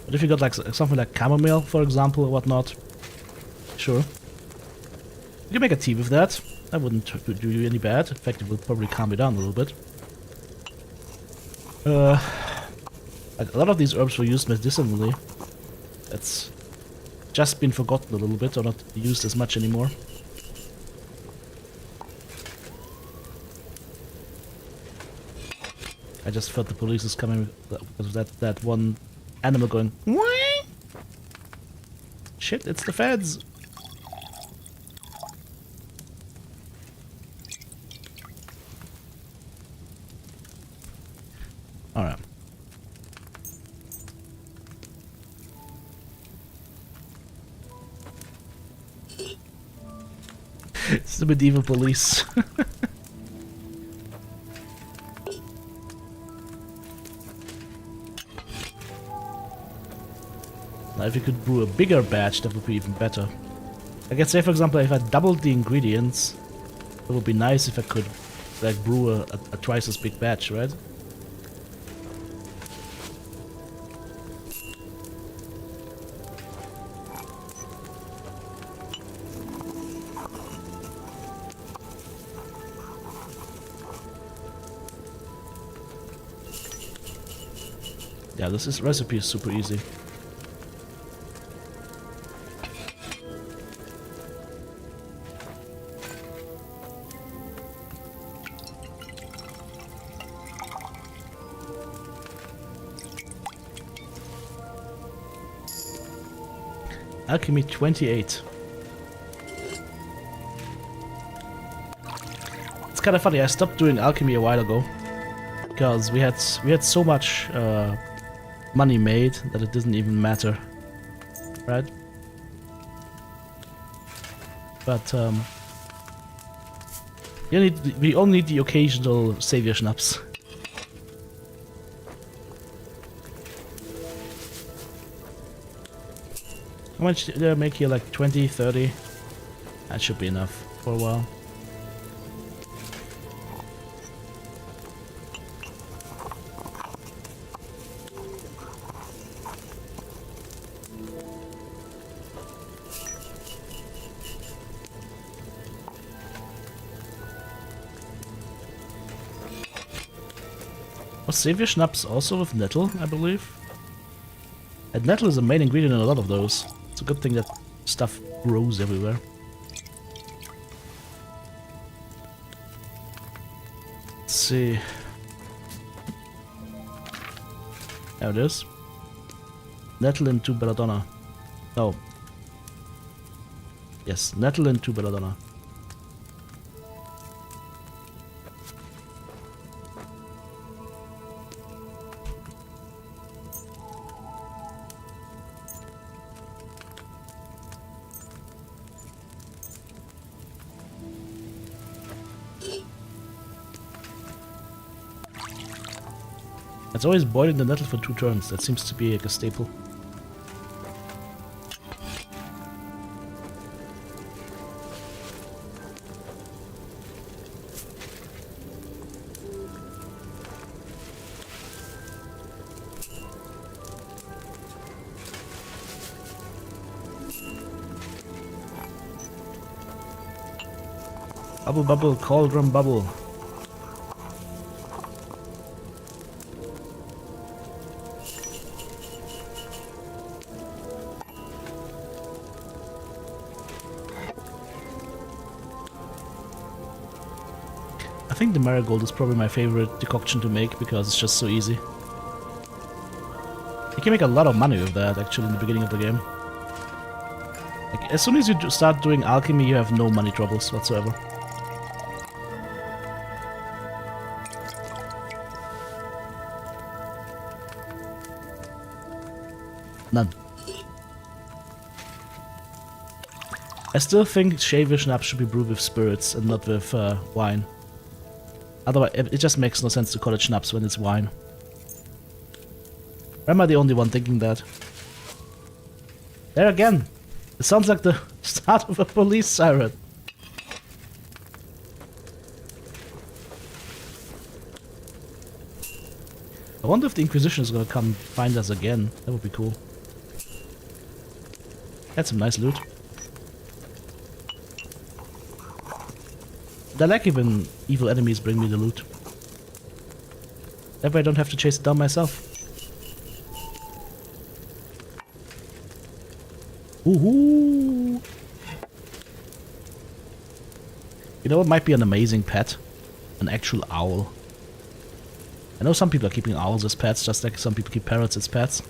But if you got like something like chamomile, for example, or whatnot, sure. You can make a tea with that. That wouldn't do you any bad. In fact, it would probably calm you down a little bit. Like a lot of these herbs were used medicinally. That's just been forgotten a little bit, or not used as much anymore. I just felt the police is coming because of that one animal going, "Wah!" Shit, it's the feds. Alright. It's the medieval police. Now if you could brew a bigger batch, that would be even better. I can say, for example, if I doubled the ingredients, it would be nice if I could like brew a twice as big batch, right? Yeah, this recipe is super easy. Alchemy 28. It's kind of funny. I stopped doing alchemy a while ago because we had so much money made that it didn't even matter, right? But we only need the occasional savior schnapps. How much did I make here? Like 20, 30? That should be enough for a while. Was savior schnapps also with nettle, I believe? And nettle is a main ingredient in a lot of those. It's a good thing that stuff grows everywhere. Let's see. There it is. Nettle into belladonna. No. Yes, nettle into belladonna. It's always boiling the nettle for 2 turns. That seems to be like a staple. Bubble bubble, cauldron bubble. I think the marigold is probably my favorite decoction to make because it's just so easy. You can make a lot of money with that actually in the beginning of the game. Like, as soon as you start doing alchemy, you have no money troubles whatsoever. None. I still think savior schnapps should be brewed with spirits and not with wine. Otherwise, it just makes no sense to call it schnapps when it's wine. Or am I the only one thinking that? There again! It sounds like the start of a police siren. I wonder if the Inquisition is gonna come find us again. That would be cool. That's some nice loot. I like it when evil enemies bring me the loot. That way I don't have to chase it down myself. Woohoo! You know what might be an amazing pet? An actual owl. I know some people are keeping owls as pets, just like some people keep parrots as pets.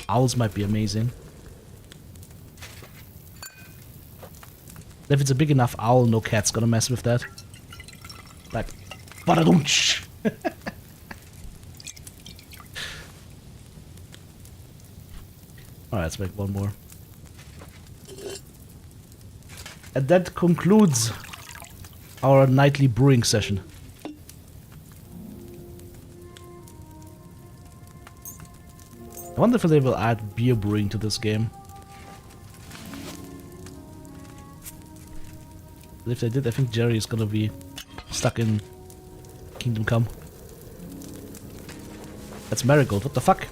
Owls might be amazing. If it's a big enough owl, no cat's gonna mess with that. Like, badadunch! Alright, let's make one more. And that concludes our nightly brewing session. I wonder if they will add beer brewing to this game. But if they did, I think Jerry is gonna be stuck in Kingdom Come. That's Marigold, what the fuck?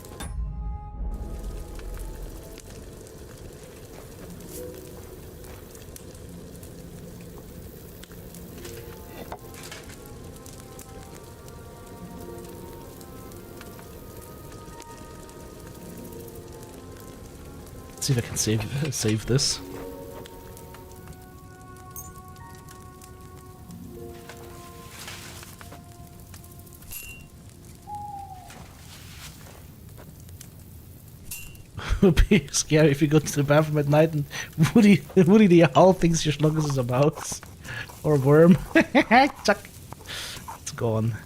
Let's see if I can save this. would be scary if you go to the bathroom at night and Woody the owl thinks your schlongus is a mouse. Or a worm. Chuck. It's gone.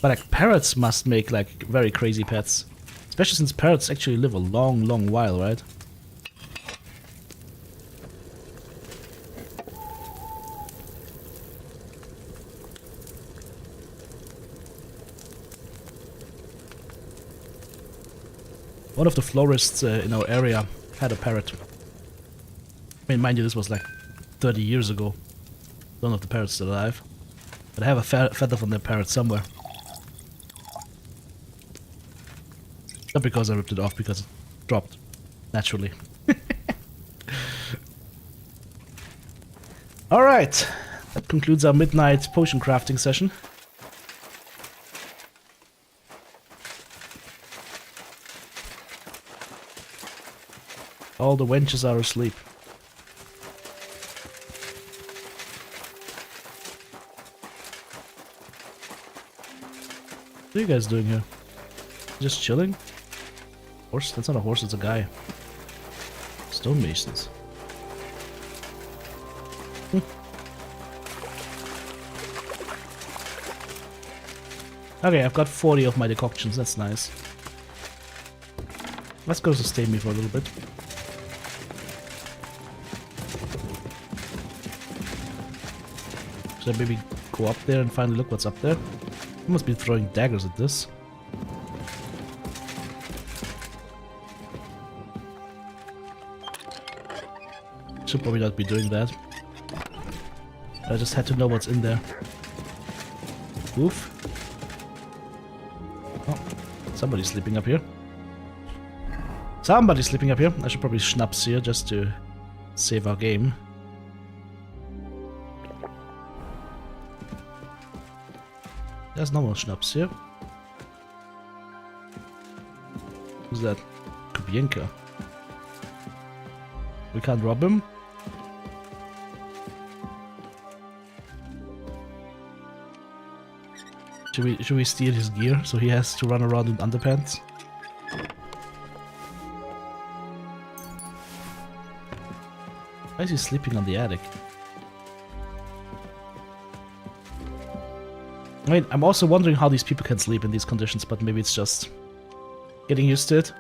But like parrots must make like very crazy pets. Especially since parrots actually live a long, long while, right? One of the florists in our area had a parrot. I mean, mind you, this was like 30 years ago. None of the parrots still alive. But I have a feather from the parrot somewhere. Not because I ripped it off, because it dropped. Naturally. Alright. That concludes our midnight potion crafting session. All the wenches are asleep. What are you guys doing here? Just chilling? Horse? That's not a horse, it's a guy. Stonemasons. Okay, I've got 40 of my decoctions, that's nice. Let's go sustain me for a little bit. Should I maybe go up there and finally look what's up there? I must be throwing daggers at this. Should probably not be doing that. I just had to know what's in there. Oof. Oh, somebody's sleeping up here. Somebody's sleeping up here. I should probably schnapps here just to save our game. There's no more schnapps here. Who's that? Kubienka. We can't rob him. Should we steal his gear so he has to run around in underpants? Why is he sleeping on the attic? I mean, I'm also wondering how these people can sleep in these conditions, but maybe it's just getting used to it.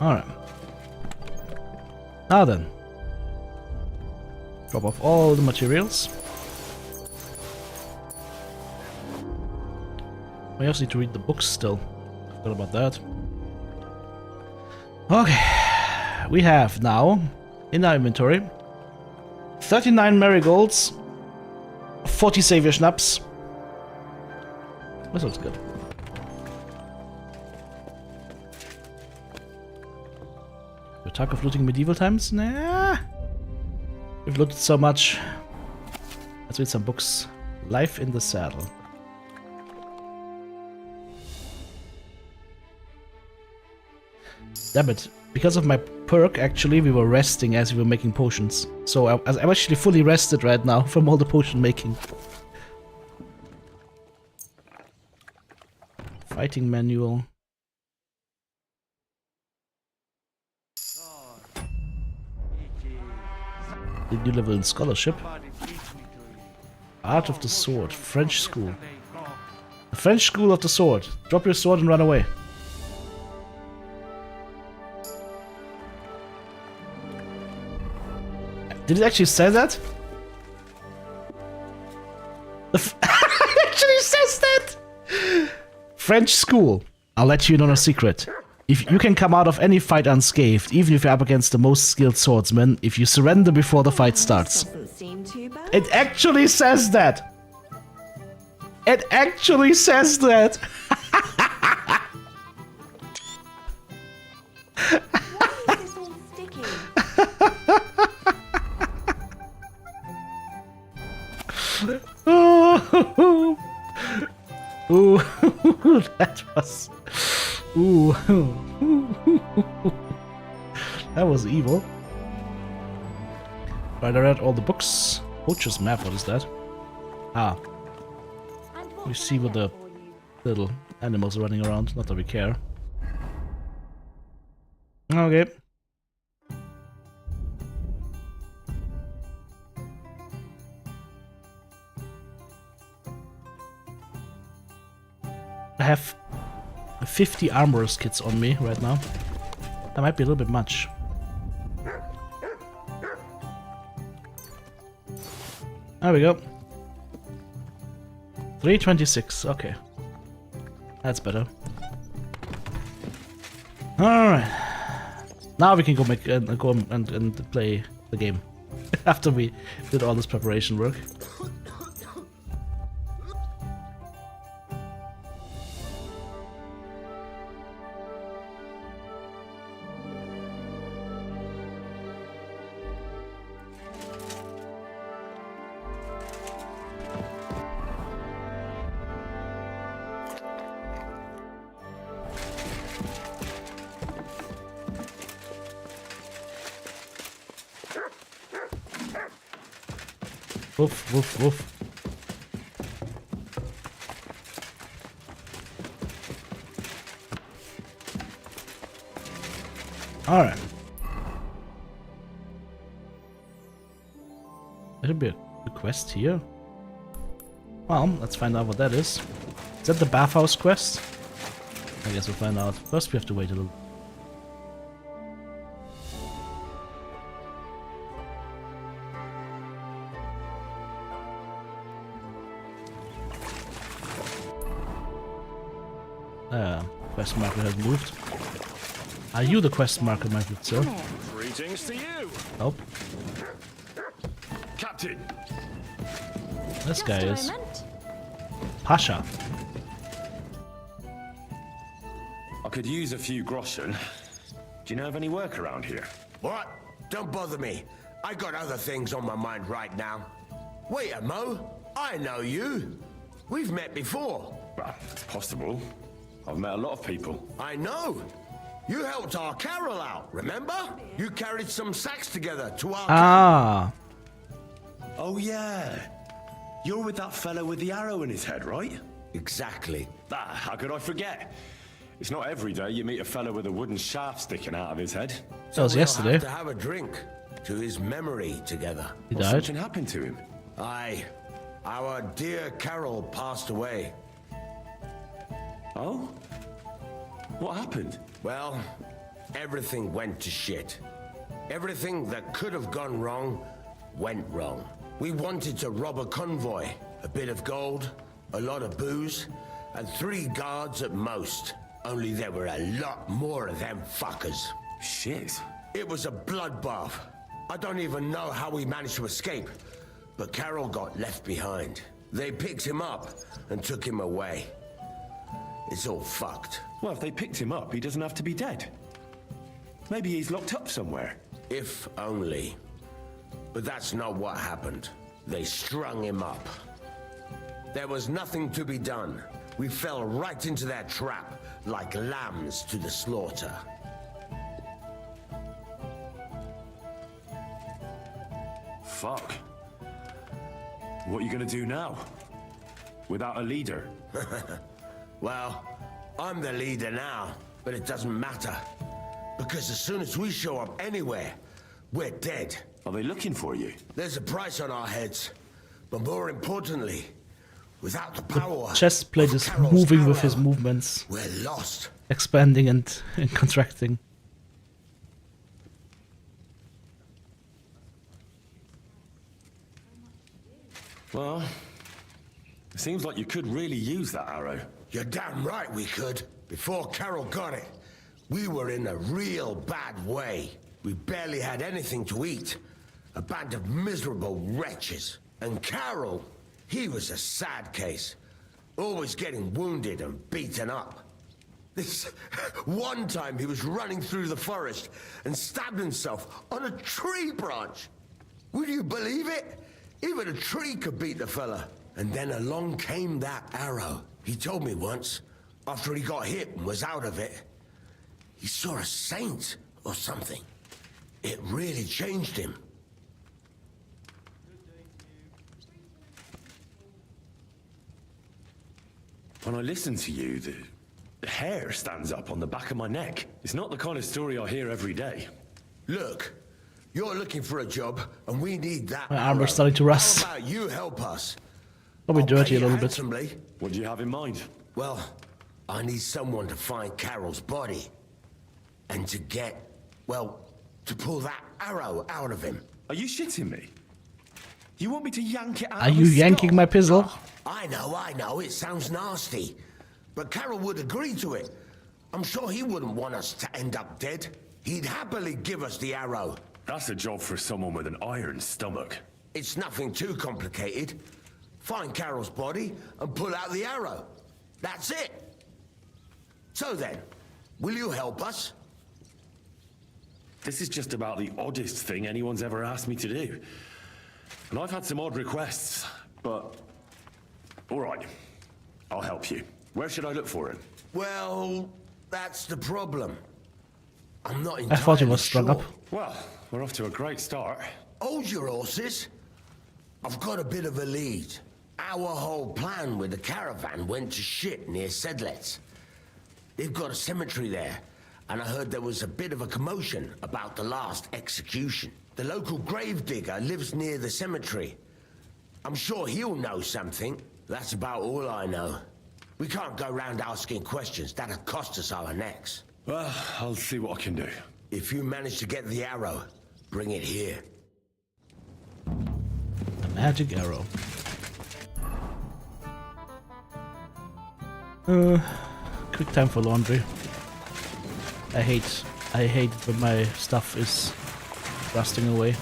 Alright. Now then. Drop off all the materials. We also need to read the books still. Forgot about that. Okay. We have now, in our inventory, 39 marigolds, 40 savior schnapps. This looks good. Attack of looting medieval times? Nah. We've looted so much. Let's read some books. Life in the Saddle. Damn it. Because of my perk, actually, we were resting as we were making potions. So I'm actually fully rested right now from all the potion making. Fighting manual. Did you level in scholarship? Art of the Sword. French school. The French school of the sword. Drop your sword and run away. Did it actually say that? It actually says that! French school. I'll let you in on a secret. If you can come out of any fight unscathed, even if you're up against the most skilled swordsman, if you surrender before the fight starts. Doesn't seem too bad. It actually says that! It actually says that. Why is this all sticky? Oh, ooh, that was. Ooh, that was evil. Right, I read all the books. Poacher's map, what is that? Ah, we see what the little animals are running around. Not that we care. Okay. I have 50 armorer's kits on me right now. That might be a little bit much. There we go. 326, okay. That's better. Alright. Now we can go make go and play the game. After we did all this preparation work. Woof, woof, woof. Alright. There should be a quest here. Well, let's find out what that is. Is that the bathhouse quest? I guess we'll find out. First we have to wait a little. Quest marker has moved. Are you the quest marker, my good sir? Greetings to you. Oh, Captain. this guy Just is a moment. Pasha. I could use a few groschen. Do you know of any work around here? What? Don't bother me. I got other things on my mind right now. Wait a mo. I know you. We've met before. Well, it's possible. I've met a lot of people. I know. You helped our Carol out, remember? You carried some sacks together to our Ah, Oh, yeah. You're with that fellow with the arrow in his head, right? Exactly. Ah, how could I forget? It's not every day you meet a fellow with a wooden shaft sticking out of his head. that was We'll yesterday. have to have a drink to his memory together. He Well, died. something happened to him. Aye. Our dear Carol passed away. Oh? What happened? Well, everything went to shit. Everything that could have gone wrong went wrong. We wanted to rob a convoy. A bit of gold, a lot of booze, and 3 guards at most. Only there were a lot more of them fuckers. Shit. It was a bloodbath. I don't even know how we managed to escape, but Carol got left behind. They picked him up and took him away. It's all fucked. Well, if they picked him up, he doesn't have to be dead. Maybe he's locked up somewhere. If only. But that's not what happened. They strung him up. There was nothing to be done. We fell right into their trap, like lambs to the slaughter. Fuck. What are you gonna do now? Without a leader? Well, I'm the leader now, but it doesn't matter. Because as soon as we show up anywhere, we're dead. Are they looking for you? There's a price on our heads. But more importantly, without the power... Chest plate of is Carol's moving with his arrow, movements, we're lost. expanding and contracting. Well, it seems like you could really use that arrow. You're damn right we could. Before Carol got it, we were in a real bad way. We barely had anything to eat. A band of miserable wretches. And Carol, he was a sad case. always getting wounded and beaten up. This one time he was running through the forest and stabbed himself on a tree branch. Would you believe it? Even a tree could beat the fella. And then along came that arrow. He told me once, after he got hit and was out of it, he saw a saint or something. It really changed him. When I listen to you, the hair stands up on the back of my neck. It's not the kind of story I hear every day. Look, you're looking for a job, and we need that. My armor's starting to rust. How about you help us? Probably I'll dirty pay a you little bit. handsomely. What do you have in mind? Well, I need someone to find Carol's body. And to get, well, to pull that arrow out of him. Are you shitting me? You want me to yank it out Are of you his yanking skull? my pizzle? I know, it sounds nasty. But Carol would agree to it. I'm sure he wouldn't want us to end up dead. He'd happily give us the arrow. That's a job for someone with an iron stomach. It's nothing too complicated. Find Carol's body and pull out the arrow. That's it. So then, will you help us? This is just about the oddest thing anyone's ever asked me to do. And I've had some odd requests, but... All right, I'll help you. Where should I look for him? Well, that's the problem. I'm not entirely I thought he was strung sure. up. Well, we're off to a great start. Hold your horses. I've got a bit of a lead. Our whole plan with the caravan went to shit near Sedlets. They've got a cemetery there, and I heard there was a bit of a commotion about the last execution. The local gravedigger lives near the cemetery. I'm sure he'll know something. That's about all I know. We can't go round asking questions. That'd cost us our necks. Well, I'll see what I can do. If you manage to get the arrow, bring it here. The magic arrow. Quick time for laundry. I hate when my stuff is rusting away.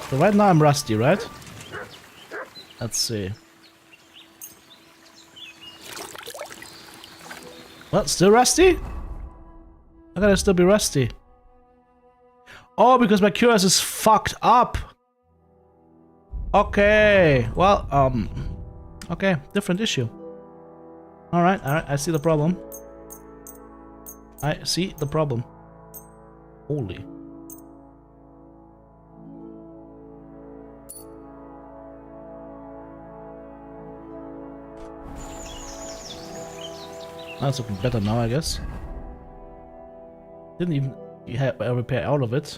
So right now I'm rusty, right? Let's see. What? Still rusty? How can I still be rusty? Oh, because my cuirass is fucked up. Okay. Well, okay, different issue. Alright, I see the problem. I see the problem. Holy. That's looking better now, I guess. Didn't even have a repair out of it.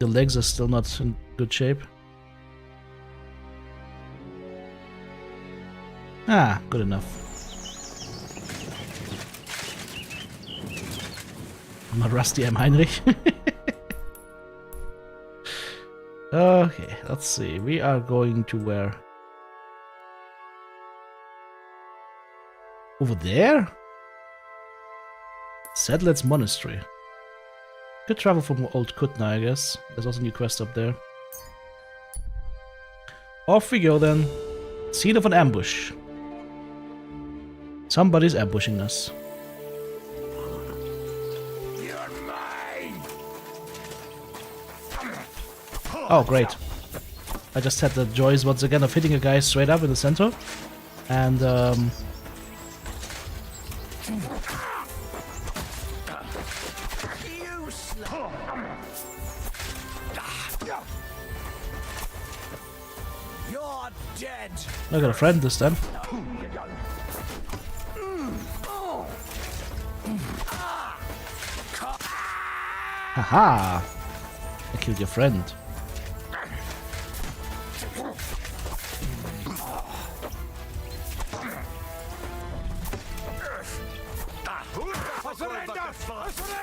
The legs are still not in good shape. Ah, good enough. I'm not rusty, I'm Heinrich. Okay, let's see. We are going to where? Over there? Sedlet's Monastery. Could travel from Old Kutna, I guess. There's also a new quest up there. Off we go then. Scene of an ambush. Somebody's ambushing us. Oh, great. I just had the joys once again of hitting a guy straight up in the center. And, You're dead. I got a friend this time. Haha! I killed your friend.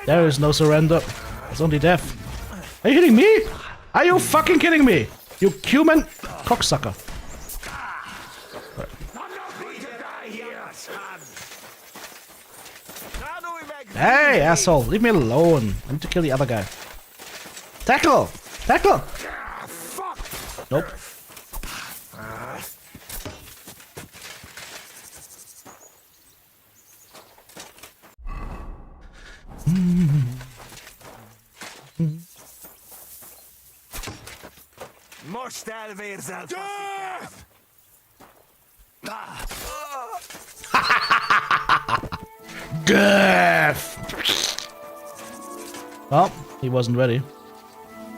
There is no surrender. It's only death. Are you kidding me? Are you fucking kidding me? You human cocksucker. Hey, asshole, leave me alone. I need to kill the other guy. Tackle! Tackle! Nope. Most elvér zelf. Death! Well, he wasn't ready.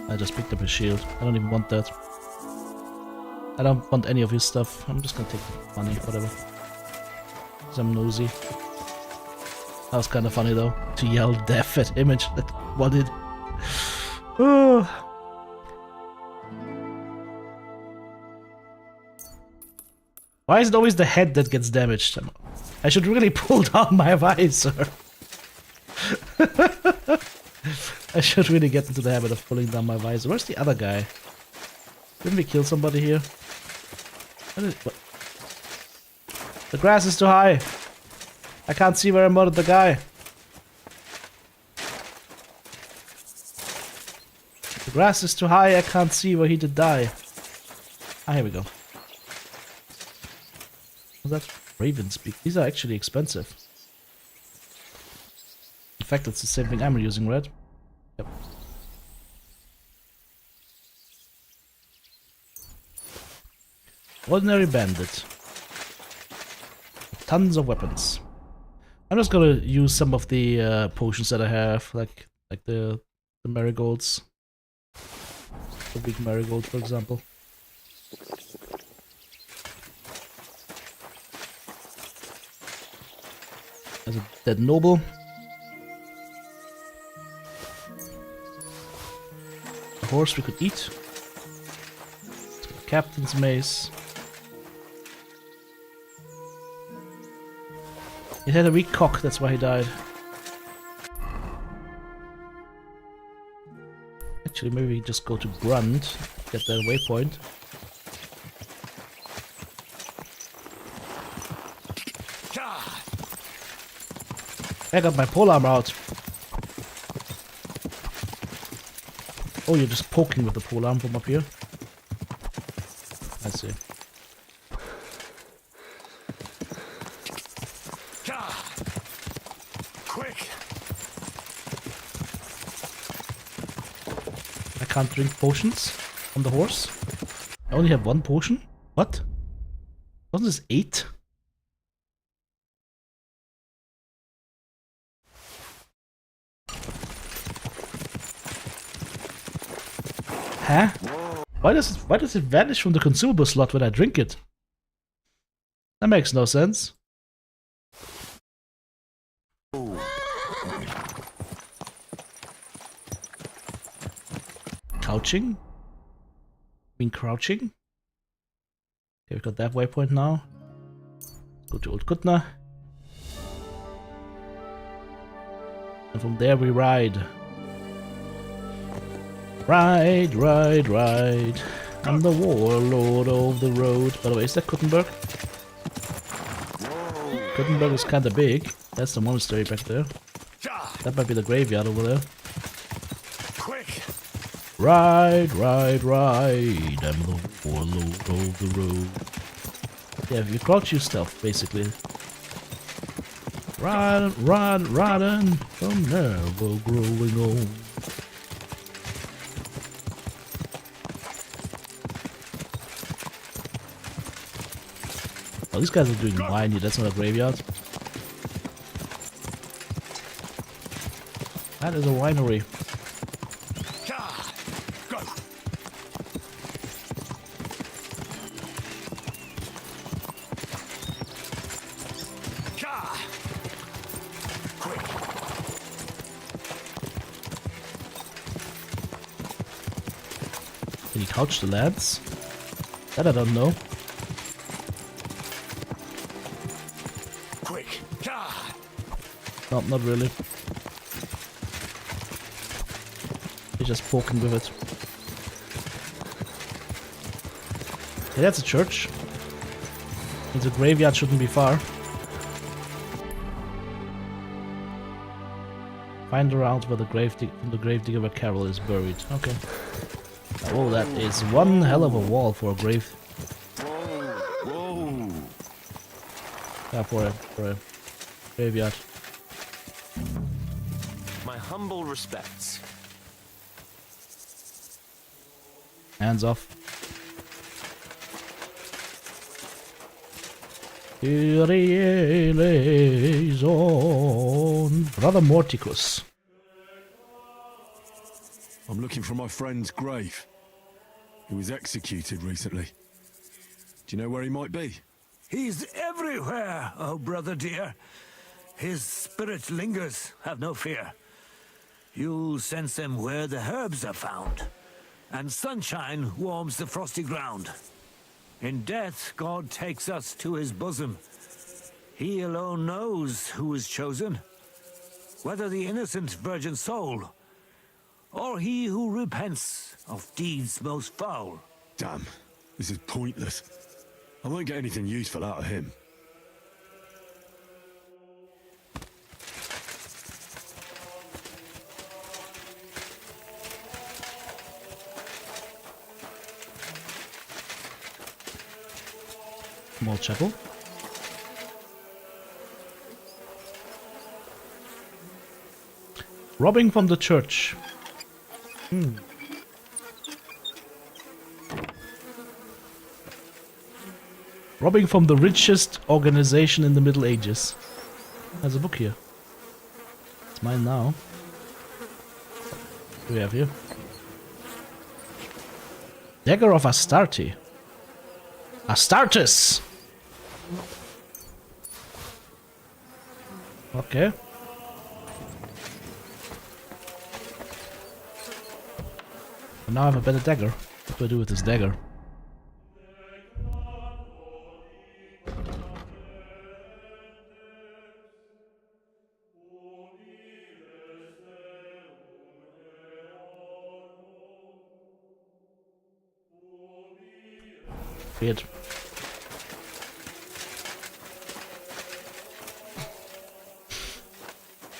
I just picked up his shield. I don't even want that. I don't want any of his stuff. I'm just gonna take the money, whatever. 'Cause I'm nosy. That was kind of funny though, to yell death at Image that wanted. Oh. Why is it always the head that gets damaged? I should really pull down my visor. I should really get into the habit of pulling down my visor. Where's the other guy? Didn't we kill somebody here? What? The grass is too high. I can't see where I murdered the guy. The grass is too high. I can't see where he did die. Ah, here we go. What's that? Raven speak. These are actually expensive. In fact, it's the same thing I'm using, right? Yep. Ordinary bandit. Tons of weapons. I'm just gonna use some of the potions that I have, like the marigolds. The big marigold, for example. There's a dead noble. A horse we could eat. Captain's mace. He had a weak cock, that's why he died. Actually, maybe we just go to Grunt, get that waypoint. I got my polearm out. Oh, you're just poking with the polearm from up here? I see. Quick! I can't drink potions from the horse? I only have one potion? What? Wasn't this 8? Huh? Why does it vanish from the consumable slot when I drink it? That makes no sense. Crouching? Crouching? Okay, we've got that waypoint now. Go to Old Kutna. And from there we ride. Ride. I'm the warlord of the road. By the way, is that Kuttenberg? Kuttenberg is kinda big. That's the monastery back there. That might be the graveyard over there. Quick! Ride. I'm the warlord of the road. Yeah, if you crouch you stealth, basically. Riding, I'm never growing old. Oh, these guys are doing wine here, that's not a graveyard. That is a winery. Go! Quick! Can you couch the lads? That I don't know. No, not really. He's just poking with it. Okay, that's a church. And the graveyard shouldn't be far. Find around where the gravedigger where Carol is buried. Okay. Oh, that is one hell of a wall for a grave. Whoa! Yeah, for a graveyard. My humble respects. Hands off. Kyrie eleison. Brother Morticus. I'm looking for my friend's grave. He was executed recently. Do you know where he might be? He's everywhere, oh brother dear. His spirit lingers, have no fear. You'll sense him where the herbs are found, and sunshine warms the frosty ground. In death, God takes us to his bosom. He alone knows who is chosen, whether the innocent virgin soul, or he who repents of deeds most foul. Damn, this is pointless. I won't get anything useful out of him. Small chapel. Robbing from the church. Robbing from the richest organization in the Middle Ages. There's a book here. It's mine now. What do we have here? Dagger of Astarte. Astartes! Okay. And now I have a better dagger. What do I do with this dagger? Weird.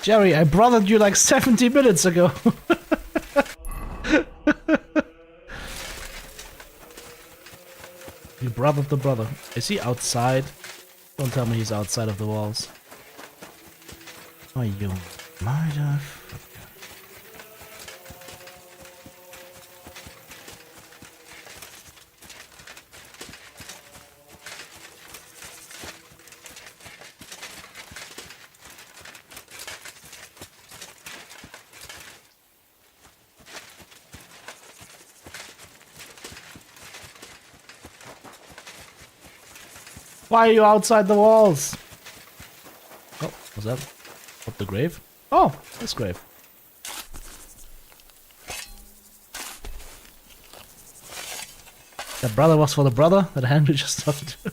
Jerry, I brothered you like 70 minutes ago. You brothered the brother. Is he outside? Don't tell me he's outside of the walls. Oh, you motherfucker. Why are you outside the walls? Oh, was that? What, the grave? Oh, this grave. That brother was for the brother that Henry just talked to.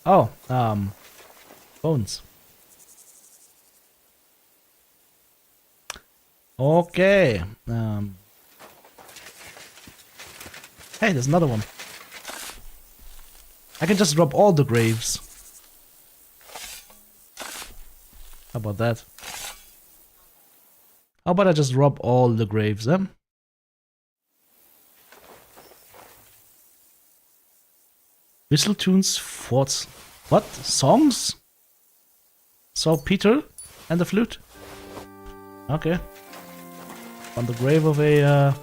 Oh, bones. Okay. Hey, there's another one. I can just rob all the graves. How about that? How about I just rob all the graves, eh? Whistle tunes, forts. What? Songs? So Peter and the flute? Okay. On the grave of a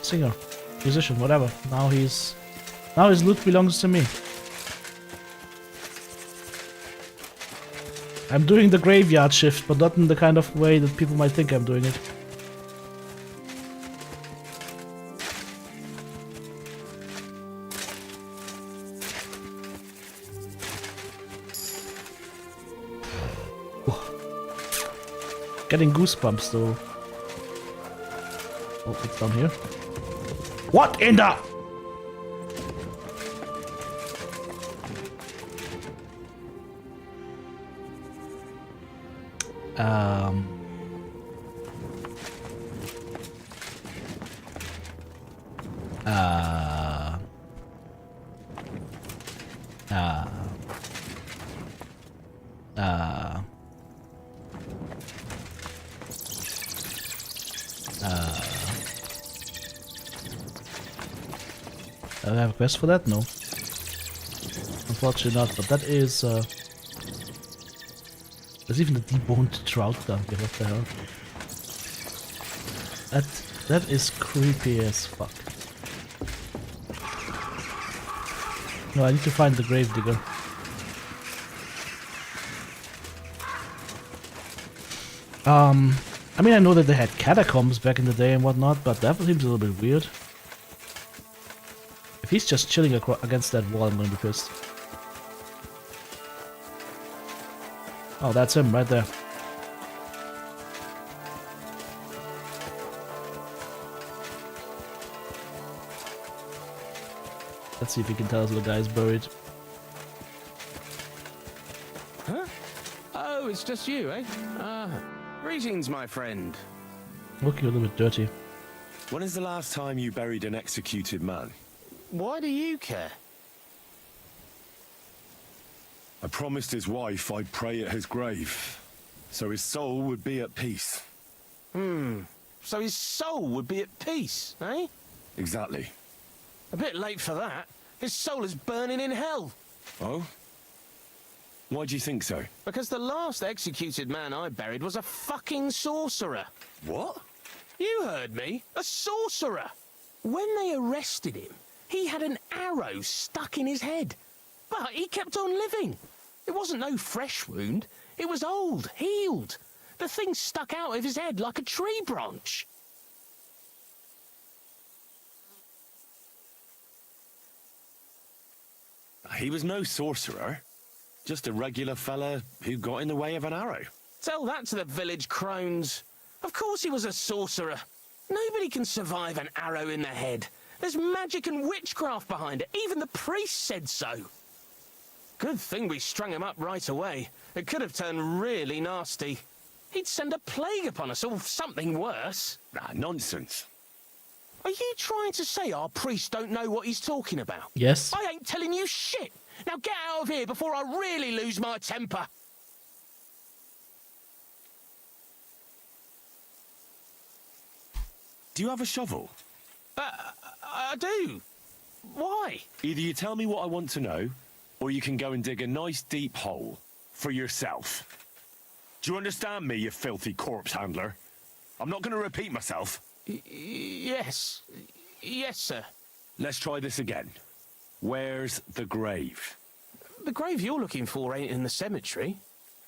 singer, musician, whatever. Now his loot belongs to me. I'm doing the graveyard shift, but not in the kind of way that people might think I'm doing it. Getting goosebumps though. Oh, it's down here. What in the... I have a quest for that? No. Unfortunately not, but that is There's even a deboned trout down here. What the hell? That is creepy as fuck. No, I need to find the gravedigger. I mean, I know that they had catacombs back in the day and whatnot, but that seems a little bit weird. If he's just chilling against that wall, I'm gonna be pissed. Oh, that's him right there. Let's see if he can tell us where the guy's buried. Huh? Oh, it's just you, eh? Greetings, my friend. Looking a little bit dirty. When is the last time you buried an executed man? Why do you care? I promised his wife I'd pray at his grave, so his soul would be at peace. So his soul would be at peace, eh? Exactly. A bit late for that. His soul is burning in hell. Oh? Why do you think so? Because the last executed man I buried was a fucking sorcerer. What? You heard me. A sorcerer. When they arrested him, he had an arrow stuck in his head. But he kept on living. It wasn't no fresh wound. It was old, healed. The thing stuck out of his head like a tree branch. He was no sorcerer. Just a regular fella who got in the way of an arrow. Tell that to the village crones. Of course he was a sorcerer. Nobody can survive an arrow in the head. There's magic and witchcraft behind it. Even the priest said so. Good thing we strung him up right away. It could have turned really nasty. He'd send a plague upon us or something worse. Ah, nonsense. Are you trying to say our priest don't know what he's talking about? Yes. I ain't telling you shit. Now get out of here before I really lose my temper. Do you have a shovel? I do. Why? Either you tell me what I want to know, or you can go and dig a nice deep hole for yourself. Do you understand me, you filthy corpse handler? I'm not going to repeat myself. Yes. Yes, sir. Let's try this again. Where's the grave? The grave you're looking for ain't in the cemetery.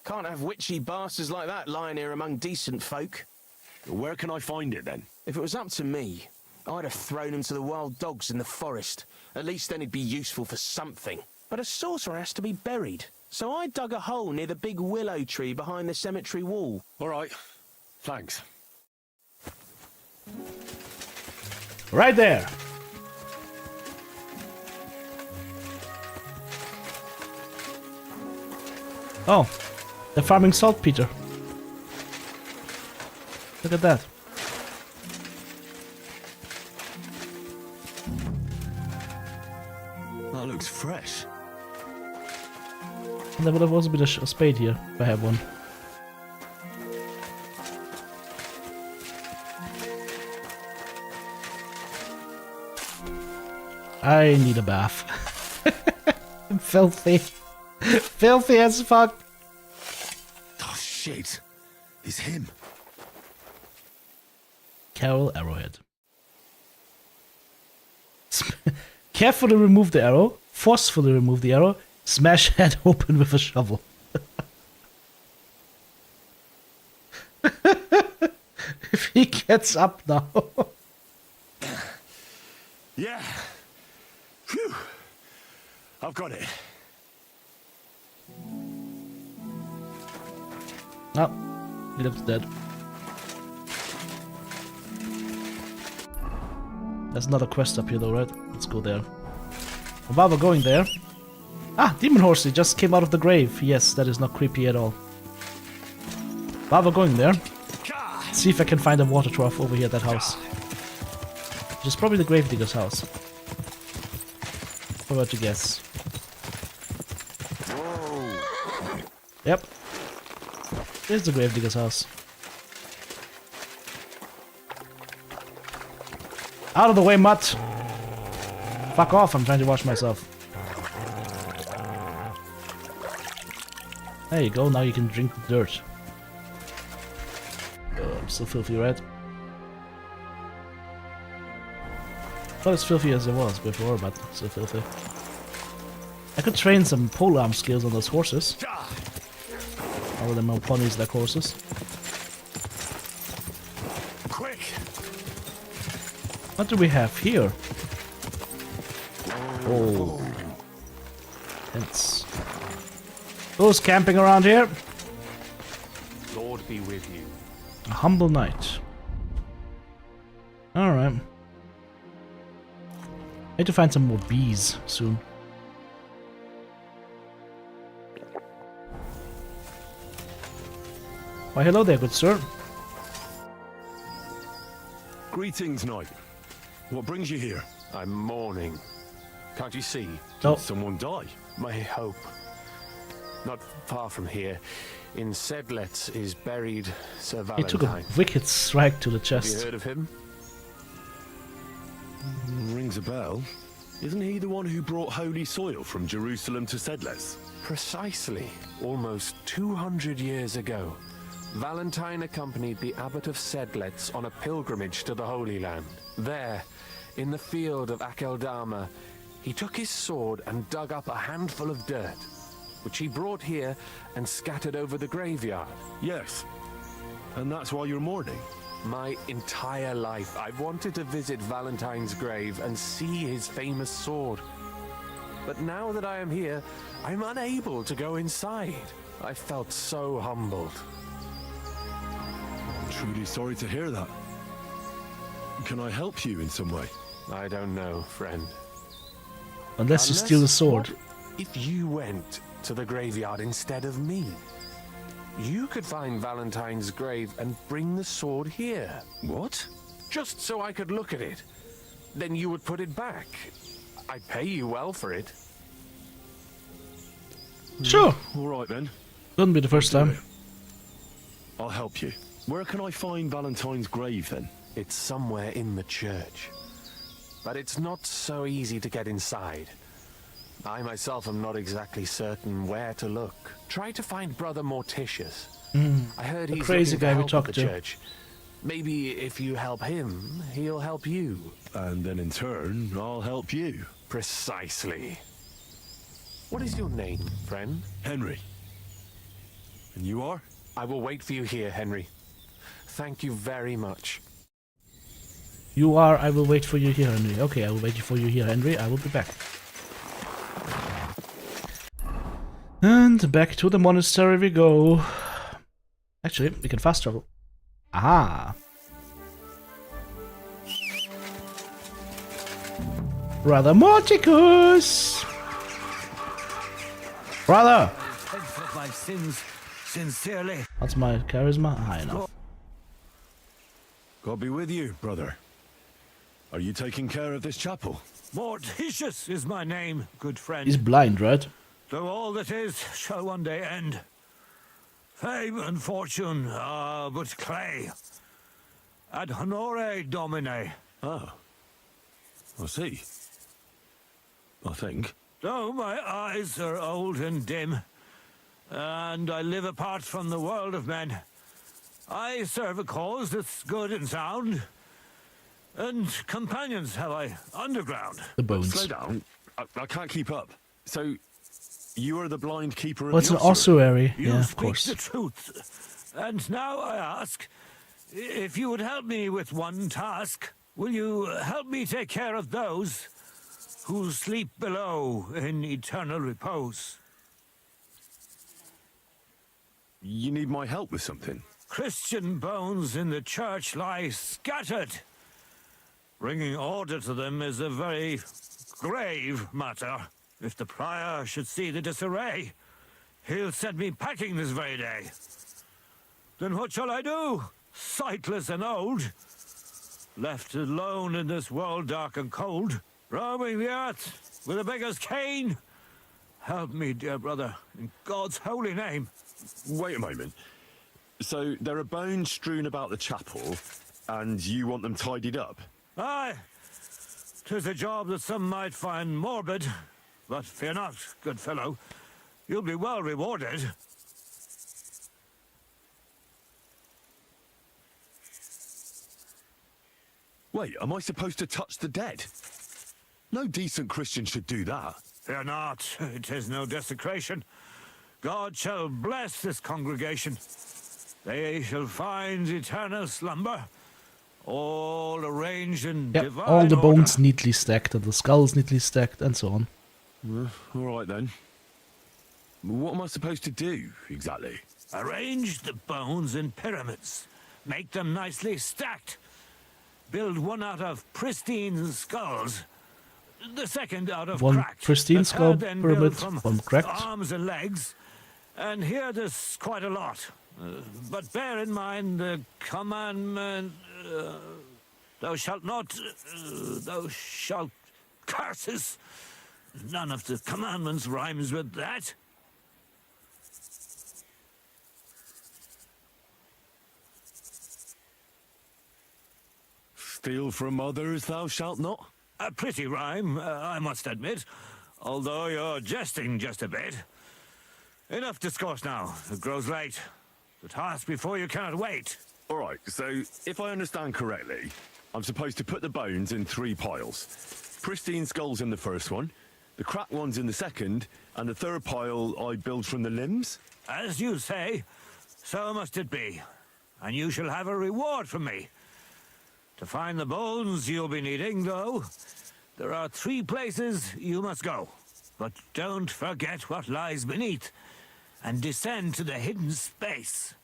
Can't have witchy bastards like that lying here among decent folk. Where can I find it, then? If it was up to me, I'd have thrown him to the wild dogs in the forest. At least then he'd be useful for something. But a sorcerer has to be buried. So I dug a hole near the big willow tree behind the cemetery wall. All right. Thanks. Right there. Oh, they're farming saltpeter. Look at that. That looks fresh. And there would have also been a spade here, if I have one. I need a bath. I'm filthy. Filthy as fuck. Oh, shit. It's him. Carol Arrowhead. Carefully remove the arrow. Forcefully remove the arrow. Smash head open with a shovel. If he gets up now. Yeah. Phew. I've got it. Oh, he looks dead. There's another quest up here though, right? Let's go there. And while we're going there... Ah, Demon Horsey just came out of the grave. Yes, that is not creepy at all. While we're going there, see if I can find a water trough over here at that house. Which is probably the gravedigger's house. If I were to guess. Whoa. Yep. There's the gravedigger's house. Out of the way, mutt! Fuck off, I'm trying to wash myself. There you go, now you can drink the dirt. Oh, I'm still filthy red. Not as filthy as it was before, but still filthy. I could train some polearm skills on those horses. All of them are ponies like horses. Quick! What do we have here? Oh. Tents. Who's camping around here? Lord be with you. A humble knight. Alright. Need to find some more bees soon. Why, hello there, good sir. Greetings, knight. What brings you here? I'm mourning. Can't you see? No. Did someone die? My hope. Not far from here, in Sedlets, is buried Sir He Valentine. took a wicked strike to the Have chest. you heard of him? Rings a bell. Isn't he the one who brought holy soil from Jerusalem to Sedles? Precisely. Almost 200 years ago, Valentine accompanied the abbot of Sedlets on a pilgrimage to the Holy Land. There, in the field of Akeldama, he took his sword and dug up a handful of dirt, which he brought here and scattered over the graveyard. Yes. And that's why you're mourning? My entire life, I've wanted to visit Valentine's grave and see his famous sword. But now that I am here, I'm unable to go inside. I felt so humbled. I'm truly sorry to hear that. Can I help you in some way? I don't know, friend. Unless you steal the sword. What if you went to the graveyard instead of me? You could find Valentine's grave and bring the sword here. What? Just so I could look at it. Then you would put it back. I'd pay you well for it. Sure. All right then. Couldn't be the first time. I'll help you. Where can I find Valentine's grave then? It's somewhere in the church. But it's not so easy to get inside. I myself am not exactly certain where to look. Try to find Brother Morticius. I heard he's crazy looking guy for we help talked at the to. church. Maybe if you help him, he'll help you. And then in turn, I'll help you. Precisely. What is your name, friend? Henry. And you are? I will wait for you here, Henry. Thank you very much. You are, I will wait for you here, Henry. Okay, I will wait for you here, Henry. I will be back. And back to the monastery we go. Actually, we can fast travel. Aha! Brother Morticus! Brother! Repent of my sins sincerely. That's my charisma? High enough. God be with you, brother. Are you taking care of this chapel? Morticius is my name, good friend. He's blind, right? Though all that is shall one day end. Fame and fortune are but clay. Ad honore domine. Oh. I see. I think. Though my eyes are old and dim, and I live apart from the world of men, I serve a cause that's good and sound. And companions have I underground. The bones. Slow down. I can't keep up. So, you are the blind keeper of What's the an ossuary? You Yeah, of speak course. the truth. And now I ask, if you would help me with one task, will you help me take care of those who sleep below in eternal repose? You need my help with something? Christian bones in the church lie scattered. Bringing order to them is a very grave matter. If the prior should see the disarray, he'll set me packing this very day. Then what shall I do? Sightless and old, left alone in this world dark and cold, roaming the earth with a beggar's cane? Help me, dear brother, in God's holy name. Wait a moment. So, there are bones strewn about the chapel, and you want them tidied up? Aye, 'tis a job that some might find morbid, but fear not, good fellow. You'll be well rewarded. Wait, am I supposed to touch the dead? No decent Christian should do that. Fear not, it is no desecration. God shall bless this congregation. They shall find eternal slumber, all arranged in Yep, divine all the order. bones neatly stacked, and the skulls neatly stacked, and so on. All right then. What am I supposed to do, exactly? Arrange the bones in pyramids. Make them nicely stacked. Build one out of pristine skulls. The second out of One cracked. pristine The skull third then build pyramid, from one cracked. arms and legs. And here there's quite a lot. But bear in mind the commandment... thou shalt not... thou shalt... Curses! None of the commandments rhymes with that. Steal from others, thou shalt not? A pretty rhyme, I must admit. Although you're jesting just a bit. Enough discourse now. It grows late. The task before you cannot wait. All right, so if I understand correctly, I'm supposed to put the bones in 3 piles. Pristine skulls in the first one, the cracked ones in the second, and the third pile I build from the limbs? As you say, so must it be. And you shall have a reward from me. To find the bones you'll be needing, though, there are 3 places you must go. But don't forget what lies beneath, and descend to the hidden space.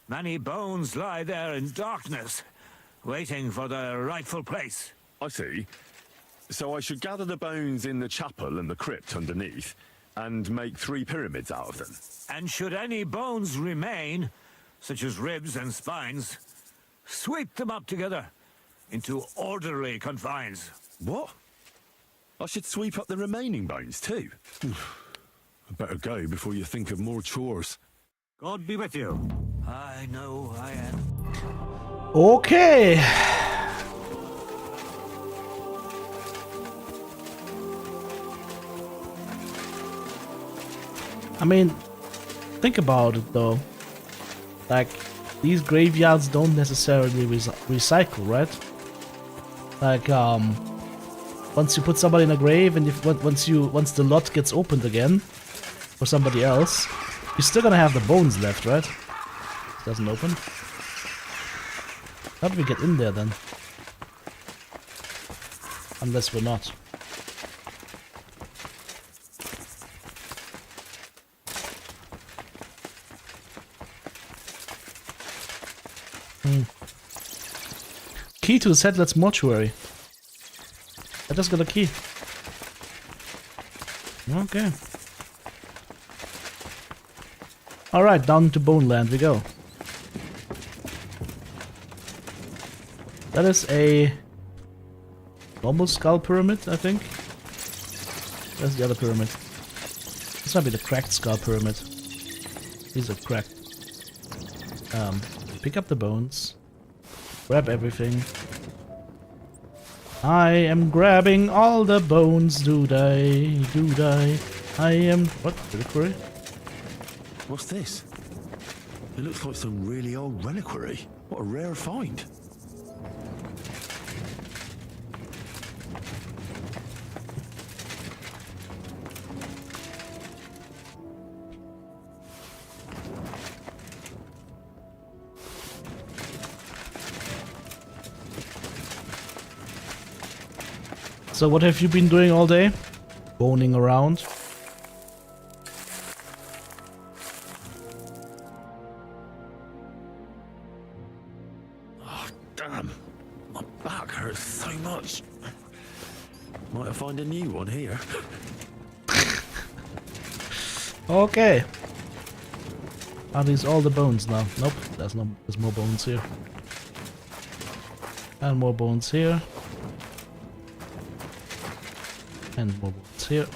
Many bones lie there in darkness, waiting for their rightful place. I see. So I should gather the bones in the chapel and the crypt underneath, and make 3 pyramids out of them. And should any bones remain, such as ribs and spines, sweep them up together into orderly confines. What? I should sweep up the remaining bones too? I better go before you think of more chores. God be with you. I know I am. Okay. I mean, think about it though. Like, these graveyards don't necessarily recycle, right? Like, once you put somebody in a grave and once the lot gets opened again for somebody else, you're still gonna have the bones left, right? It doesn't open. How do we get in there then? Unless we're not. Key to the Settler's mortuary. I just got a key. Okay. Alright, down to Bone Land we go. That is a normal skull pyramid, I think. Where's the other pyramid? This might be the cracked skull pyramid. These are cracked. Pick up the bones. Grab everything. I am grabbing all the bones, do-die. I am... What? Reliquary? What's this? It looks like some really old reliquary. What a rare find. So what have you been doing all day? Boning around? Oh, damn. My back hurts so much. Might I find a new one here? Okay. Are these all the bones now? Nope, there's more bones here. And more bones here. And more bones here.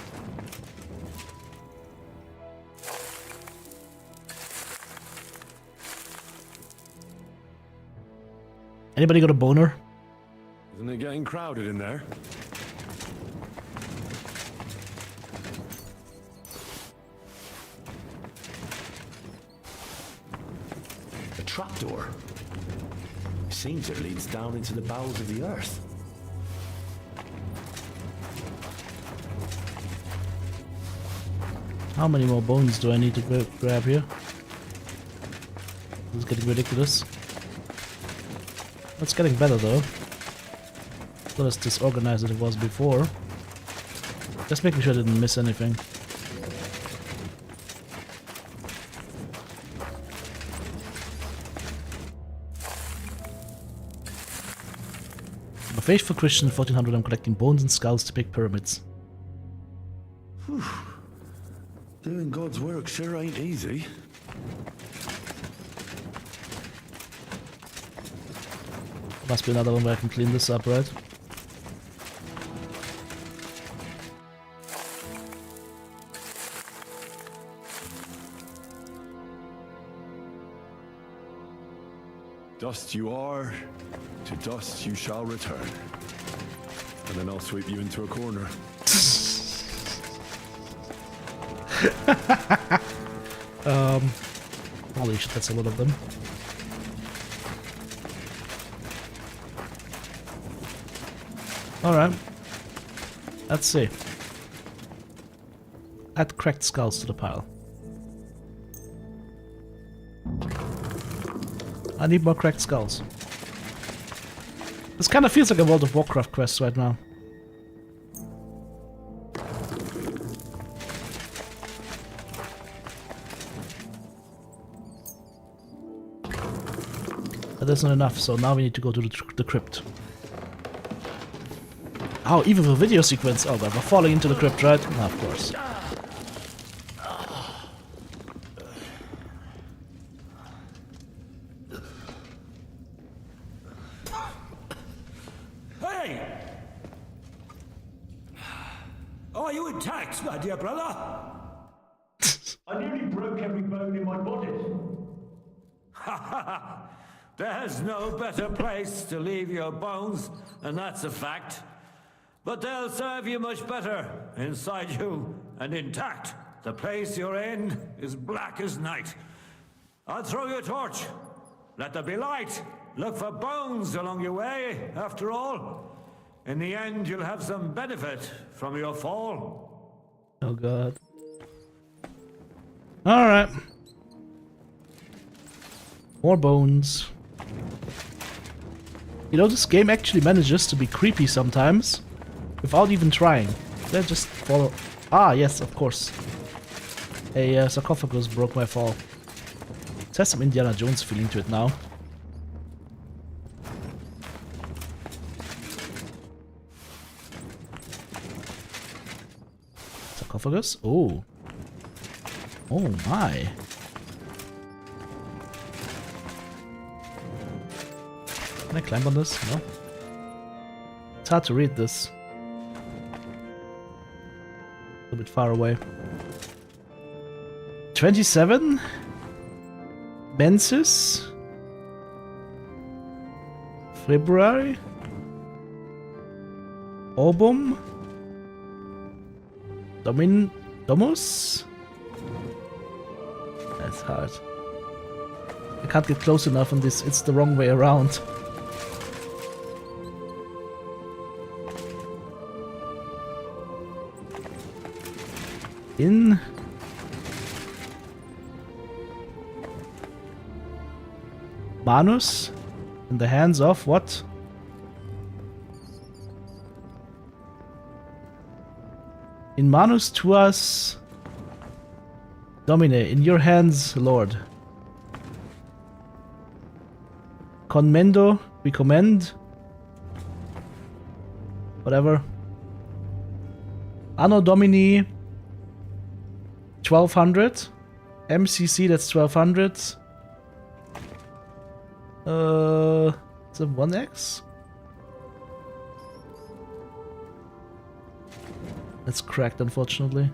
Anybody got a boner? Isn't it getting crowded in there? A trapdoor. seems it leads down into the bowels of the earth. How many more bones do I need to grab here? This is getting ridiculous. It's getting better though. Not as disorganized as it was before. Just making sure I didn't miss anything. I'm a faithful Christian, 1400 I'm collecting bones and skulls to make pyramids. Whew. Doing God's work sure ain't easy. Must be another one where I can clean this up, right? Dust you are, to dust you shall return. And then I'll sweep you into a corner. Holy shit, that's a lot of them. Alright. Let's see. Add cracked skulls to the pile. I need more cracked skulls. This kind of feels like a World of Warcraft quest right now. But that's not enough, so now we need to go to the crypt. Oh, even for video sequence. Oh god, we're falling into the crypt, right? Oh, of course. Hey! Are you intact, my dear brother? I nearly broke every bone in my body. There's no better place to leave your bones, and that's a fact. But they'll serve you much better inside you and intact. The place you're in is black as night. I'll throw you a torch. Let there be light. Look for bones along your way, after all. In the end, you'll have some benefit from your fall. Oh god. Alright. More bones. You know, this game actually manages to be creepy sometimes. Without even trying. They just follow. Ah, yes, of course. A sarcophagus broke my fall. It has some Indiana Jones feeling to it now. Sarcophagus? Oh. Oh my. Can I climb on this? No. It's hard to read this. A bit far away. 27? Mensis? February? Obum? Domus? That's hard. I can't get close enough on this, it's the wrong way around. In Manus, in the hands of what? In Manus tuas Domine, in your hands, Lord. Commendo, we commend. Whatever. Anno Domini 1200. MCC, that's 1200. Is it 1x? That's cracked, unfortunately.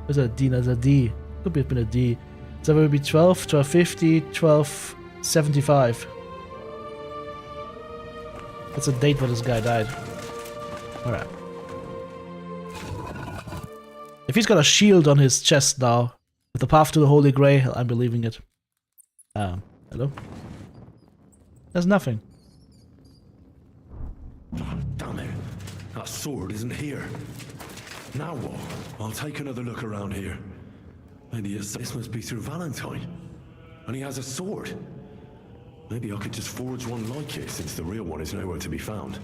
Is that a D? That's a D. Could be a D. So that would be 12, 1250, 1275. That's a date where this guy died. Alright. If he's got a shield on his chest now, with the path to the Holy Grail, I'm believing it. Hello? There's nothing. Damn it. That sword isn't here. Now what? I'll take another look around here. Maybe this must be through Valentine. And he has a sword. Maybe I could just forge one like it, since the real one is nowhere to be found.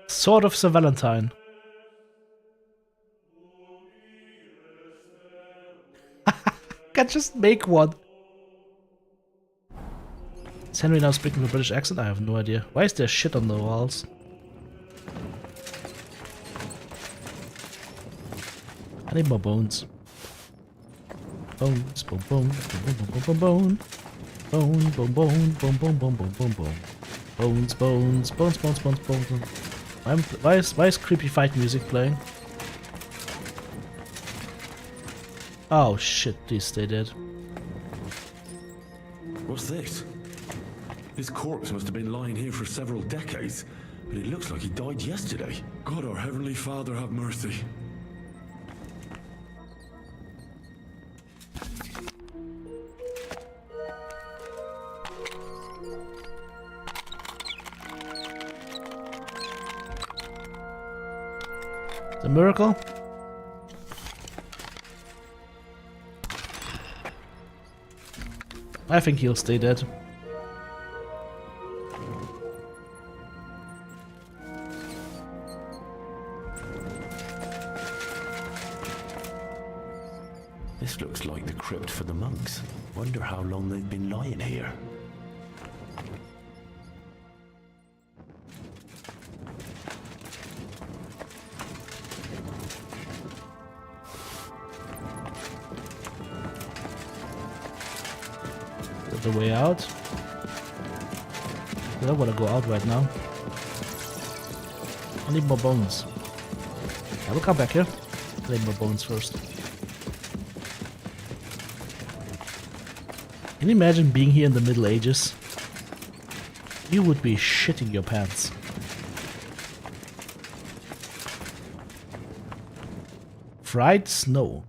Sword of Sir Valentine. Can just make one. Is Henry now speaking with a British accent? I have no idea. Why is there shit on the walls? I need more bones. Bones, boom, boom, boom, boom, boom, boom, bone, boom, bone, boom, boom, boom, boom, boom, boom. Bones, bones, bones, bones, bones, bones. Why is creepy fight music playing? Oh shit, please stay dead. What's this? This corpse must have been lying here for several decades, but it looks like he died yesterday. God, our Heavenly Father, have mercy. It's a miracle? I think he'll stay dead. This looks like the crypt for the monks. Wonder how long they've been lying here. The way out. I don't want to go out right now. I need more bones. I will come back here. I need more bones first. Can you imagine being here in the Middle Ages? You would be shitting your pants. Fried snow.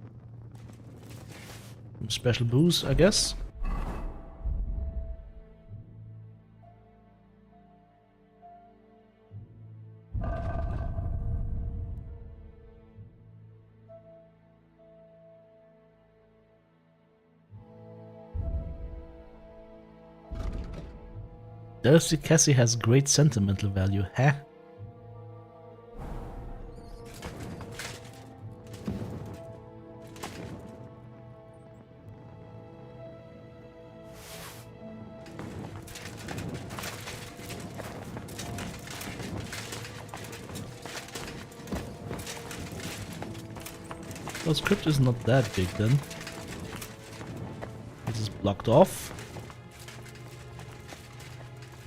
Special booze, I guess. Thirsty Cassie has great sentimental value, huh? Well, script is not that big then. This is blocked off.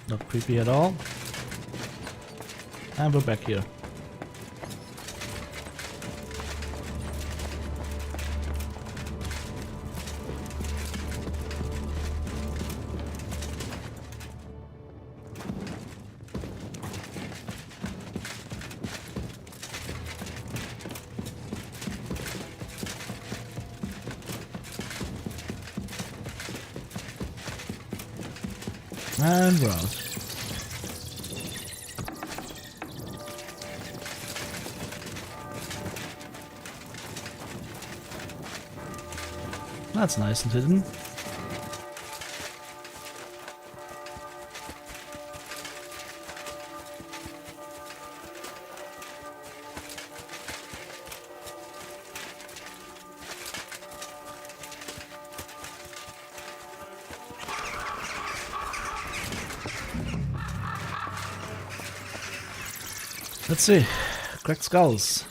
Not creepy at all. And we're back here. And we're out. That's nice and hidden. Let's see. Cracked skulls.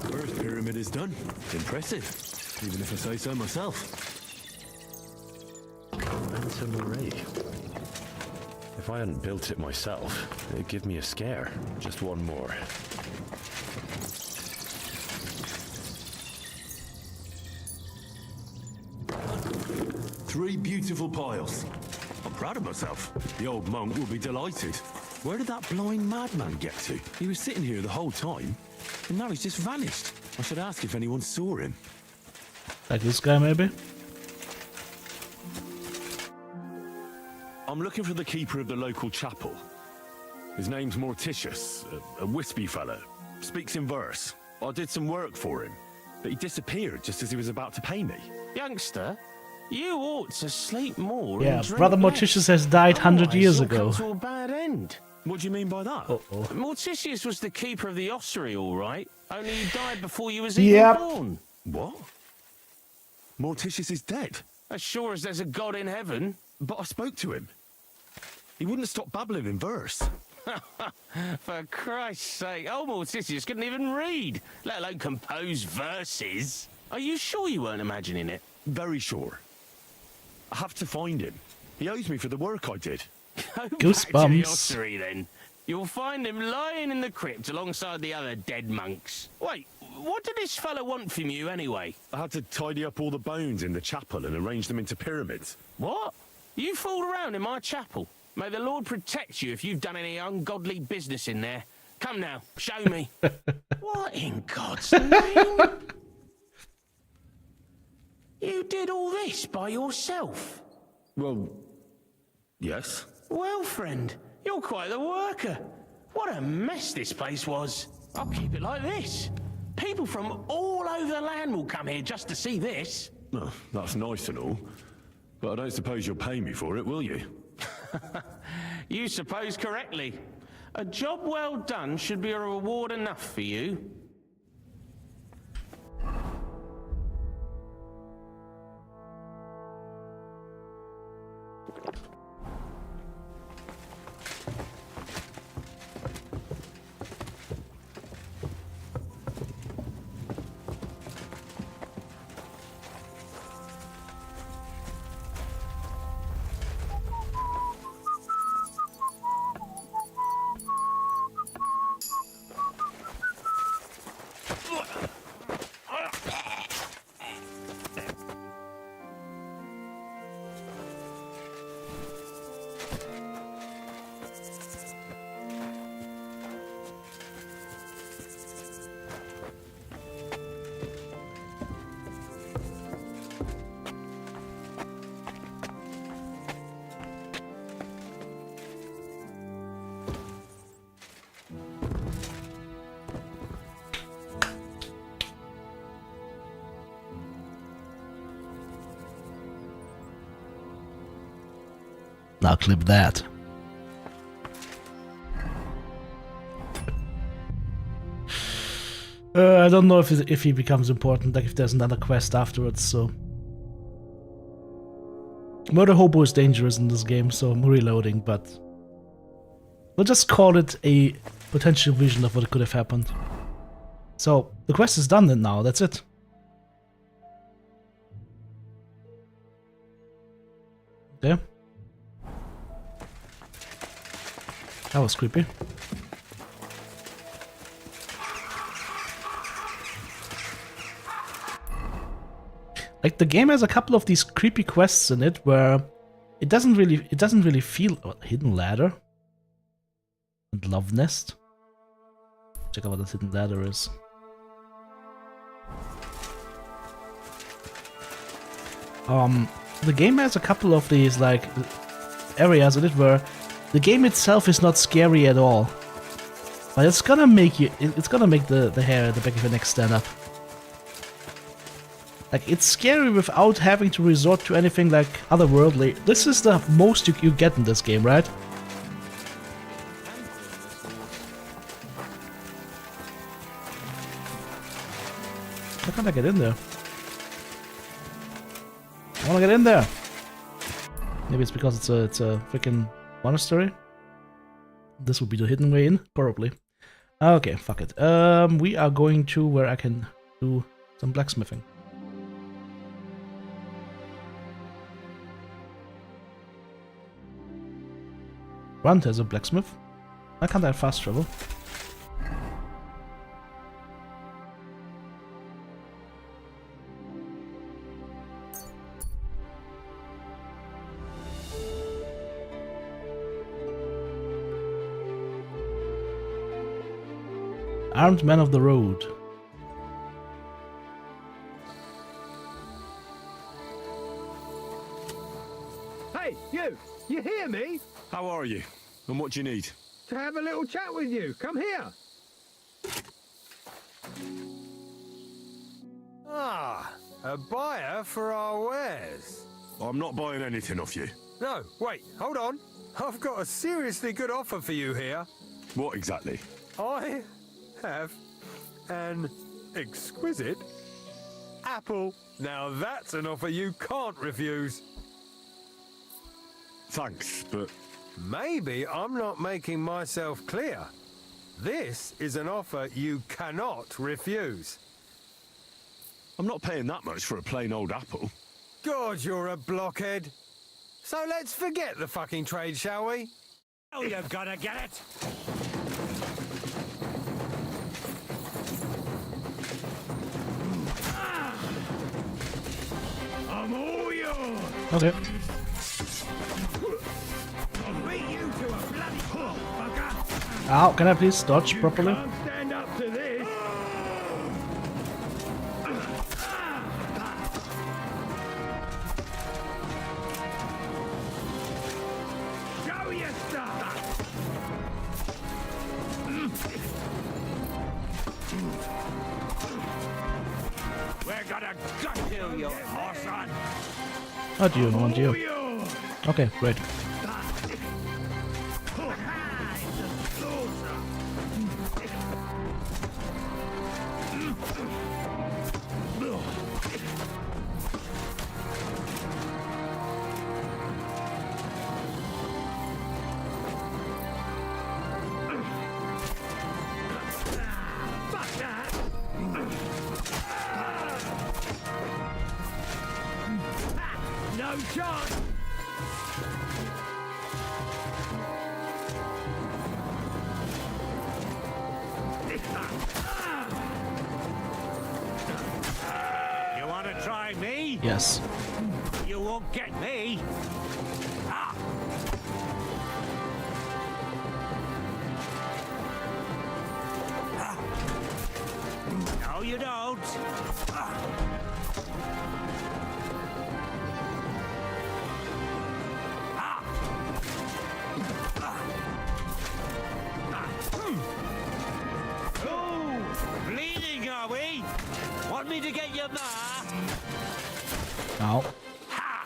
First pyramid is done. Impressive, even if I say so myself. If I hadn't built it myself, it'd give me a scare. Just one more. 3 beautiful piles. I'm proud of myself. The old monk will be delighted. Where did that blind madman get to? He was sitting here the whole time, and now he's just vanished. I should ask if anyone saw him. Like this guy, maybe? I'm looking for the keeper of the local chapel. His name's Morticius, a wispy fella. Speaks in verse. I did some work for him, but he disappeared just as he was about to pay me. Youngster, you ought to sleep more. Yeah, and drink Brother less. Morticius has died 100 years Otherwise, you'll ago. come to a bad end. What do you mean by that? Uh-oh. Morticius was the keeper of the ossuary, all right. Only he died before you was Yep. even born. What? Morticius is dead? As sure as there's a God in heaven. But I spoke to him. He wouldn't stop babbling in verse. For Christ's sake, old Morticius couldn't even read, let alone compose verses. Are you sure you weren't imagining it? Very sure. I have to find him. He owes me for the work I did. Go back to the Goosebumps. ossuary, then. You'll find him lying in the crypt alongside the other dead monks. Wait, what did this fella want from you, anyway? I had to tidy up all the bones in the chapel and arrange them into pyramids. What? You fooled around in my chapel? May the Lord protect you if you've done any ungodly business in there. Come now, show me. What in God's name? You did all this by yourself? Well, yes. Well, friend, you're quite the worker. What a mess this place was. I'll keep it like this. People from all over the land will come here just to see this. Well, that's nice and all. But I don't suppose you'll pay me for it, will you? You suppose correctly. A job well done should be a reward enough for you. Now clip that. I don't know if he becomes important, like if there's another quest afterwards, so... Murder Hobo is dangerous in this game, so I'm reloading, but... We'll just call it a potential vision of what could have happened. So, the quest is done then now, that's it. Okay. That was creepy. Like the game has a couple of these creepy quests in it where it doesn't really feel hidden ladder and love nest. Check out what this hidden ladder is. The game has a couple of these like areas in it where the game itself is not scary at all, but it's gonna make the hair at the back of your neck stand up. Like, it's scary without having to resort to anything like otherworldly. This is the most you get in this game, right? How can I get in there? I wanna get in there! Maybe it's because it's a freaking monastery? This would be the hidden way in? Probably. Okay, fuck it. We are going to where I can do some blacksmithing. Grunt has a blacksmith. Why can't I fast travel? Armed men of the road. Hey, you! You hear me? How are you? And what do you need? To have a little chat with you. Come here. Ah, a buyer for our wares. I'm not buying anything off you. No, wait, hold on. I've got a seriously good offer for you here. What exactly? I have an exquisite apple. Now that's an offer you can't refuse. Thanks, but... Maybe I'm not making myself clear. This is an offer you cannot refuse. I'm not paying that much for a plain old apple. God, you're a blockhead. So let's forget the fucking trade, shall we? Oh, you're gonna get it! I'm all yours. Okay. I'll beat you to a bloody pulp, fucker. Ow, can I please dodge properly? Can't stand up to this. Show your stuff. We're gonna gut you, you horse-on! Oh, do you want you? Okay, great. No chance. You wanna try me? Yes. You won't get me! Ah. No, you don't! Oh, bleeding, are we? Want me to get your ma? Ow. Ha!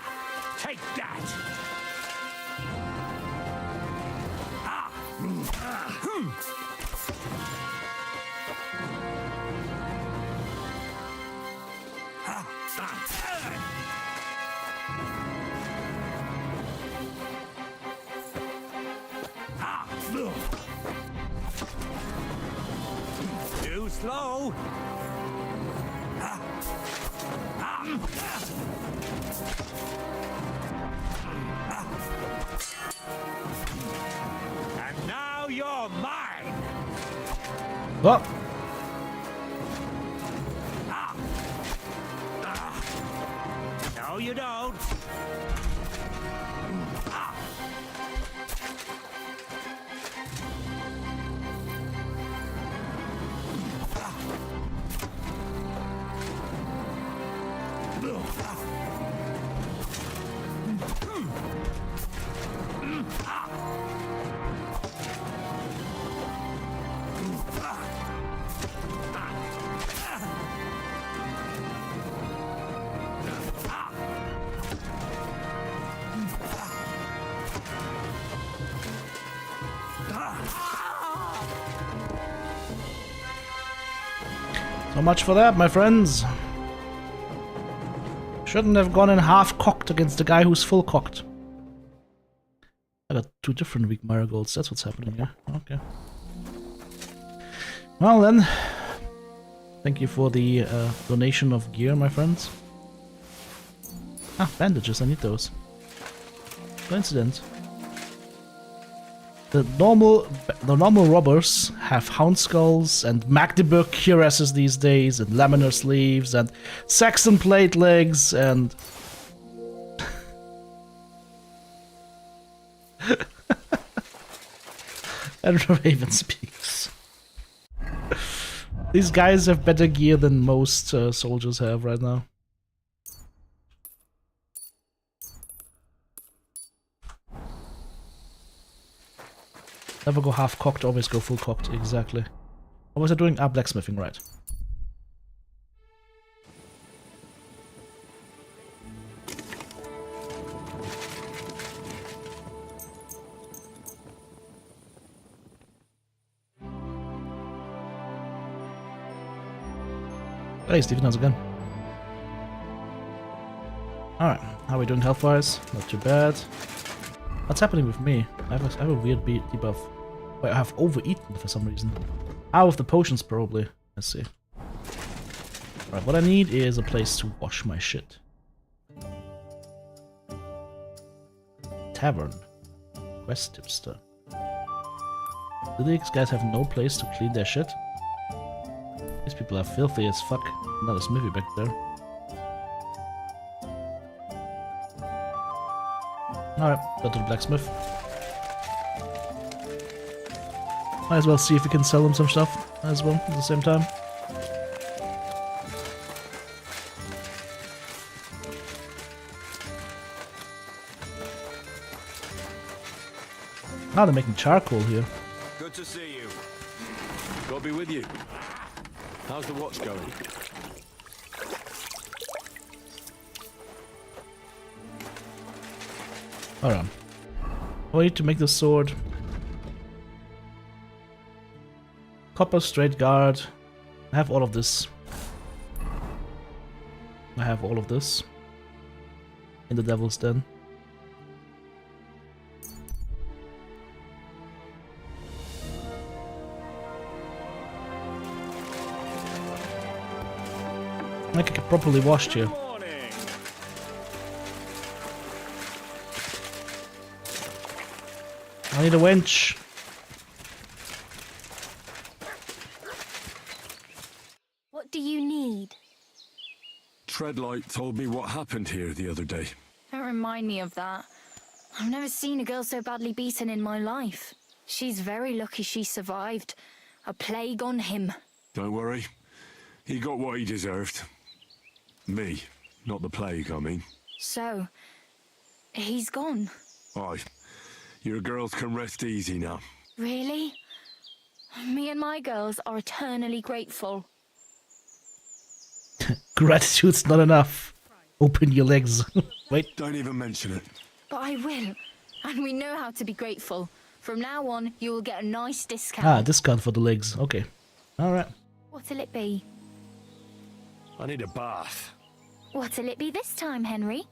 Take that! Ah! Too slow! And now you're mine! What? No, you don't! So much for that, my friends. Shouldn't have gone in half-cocked against the guy who's full-cocked. I got two different weak marigolds, that's what's happening here. Okay. Well then, thank you for the donation of gear, my friends. Ah, bandages, I need those. Coincidence. The normal robbers have hound skulls and Magdeburg cuirasses these days, and laminar sleeves, and Saxon plate legs, and... and Raven speaks. These guys have better gear than most soldiers have right now. Never go half cocked, always go full cocked. Exactly. What was I doing? Ah, blacksmithing, right. Hey, Stephen, how's it going? Alright, how are we doing health-wise? Not too bad. What's happening with me? I have a weird debuff. Wait, I have overeaten for some reason. Ah, with the potions, probably. Let's see. Alright, what I need is a place to wash my shit. Tavern. Quest tipster. Do these guys have no place to clean their shit? These people are filthy as fuck. Not a smithy back there. Alright, go to the blacksmith. Might as well see if we can sell them some stuff as well at the same time. Ah, they're making charcoal here. Good to see you. God be with you. How's the watch going? Alright. I need to make the sword. Copper straight guard. I have all of this. I have all of this. In the Devil's Den. I can get properly washed here. I need a winch. What do you need? Treadlight told me what happened here the other day. Don't remind me of that. I've never seen a girl so badly beaten in my life. She's very lucky she survived. A plague on him. Don't worry. He got what he deserved. Me, not the plague, I mean. So, he's gone. Aye. Your girls can rest easy now. Really? Me and my girls are eternally grateful. Gratitude's not enough. Open your legs. Wait. Don't even mention it. But I will. And we know how to be grateful. From now on, you will get a nice discount. Ah, discount for the legs. Okay. Alright. What'll it be? I need a bath. What'll it be this time, Henry?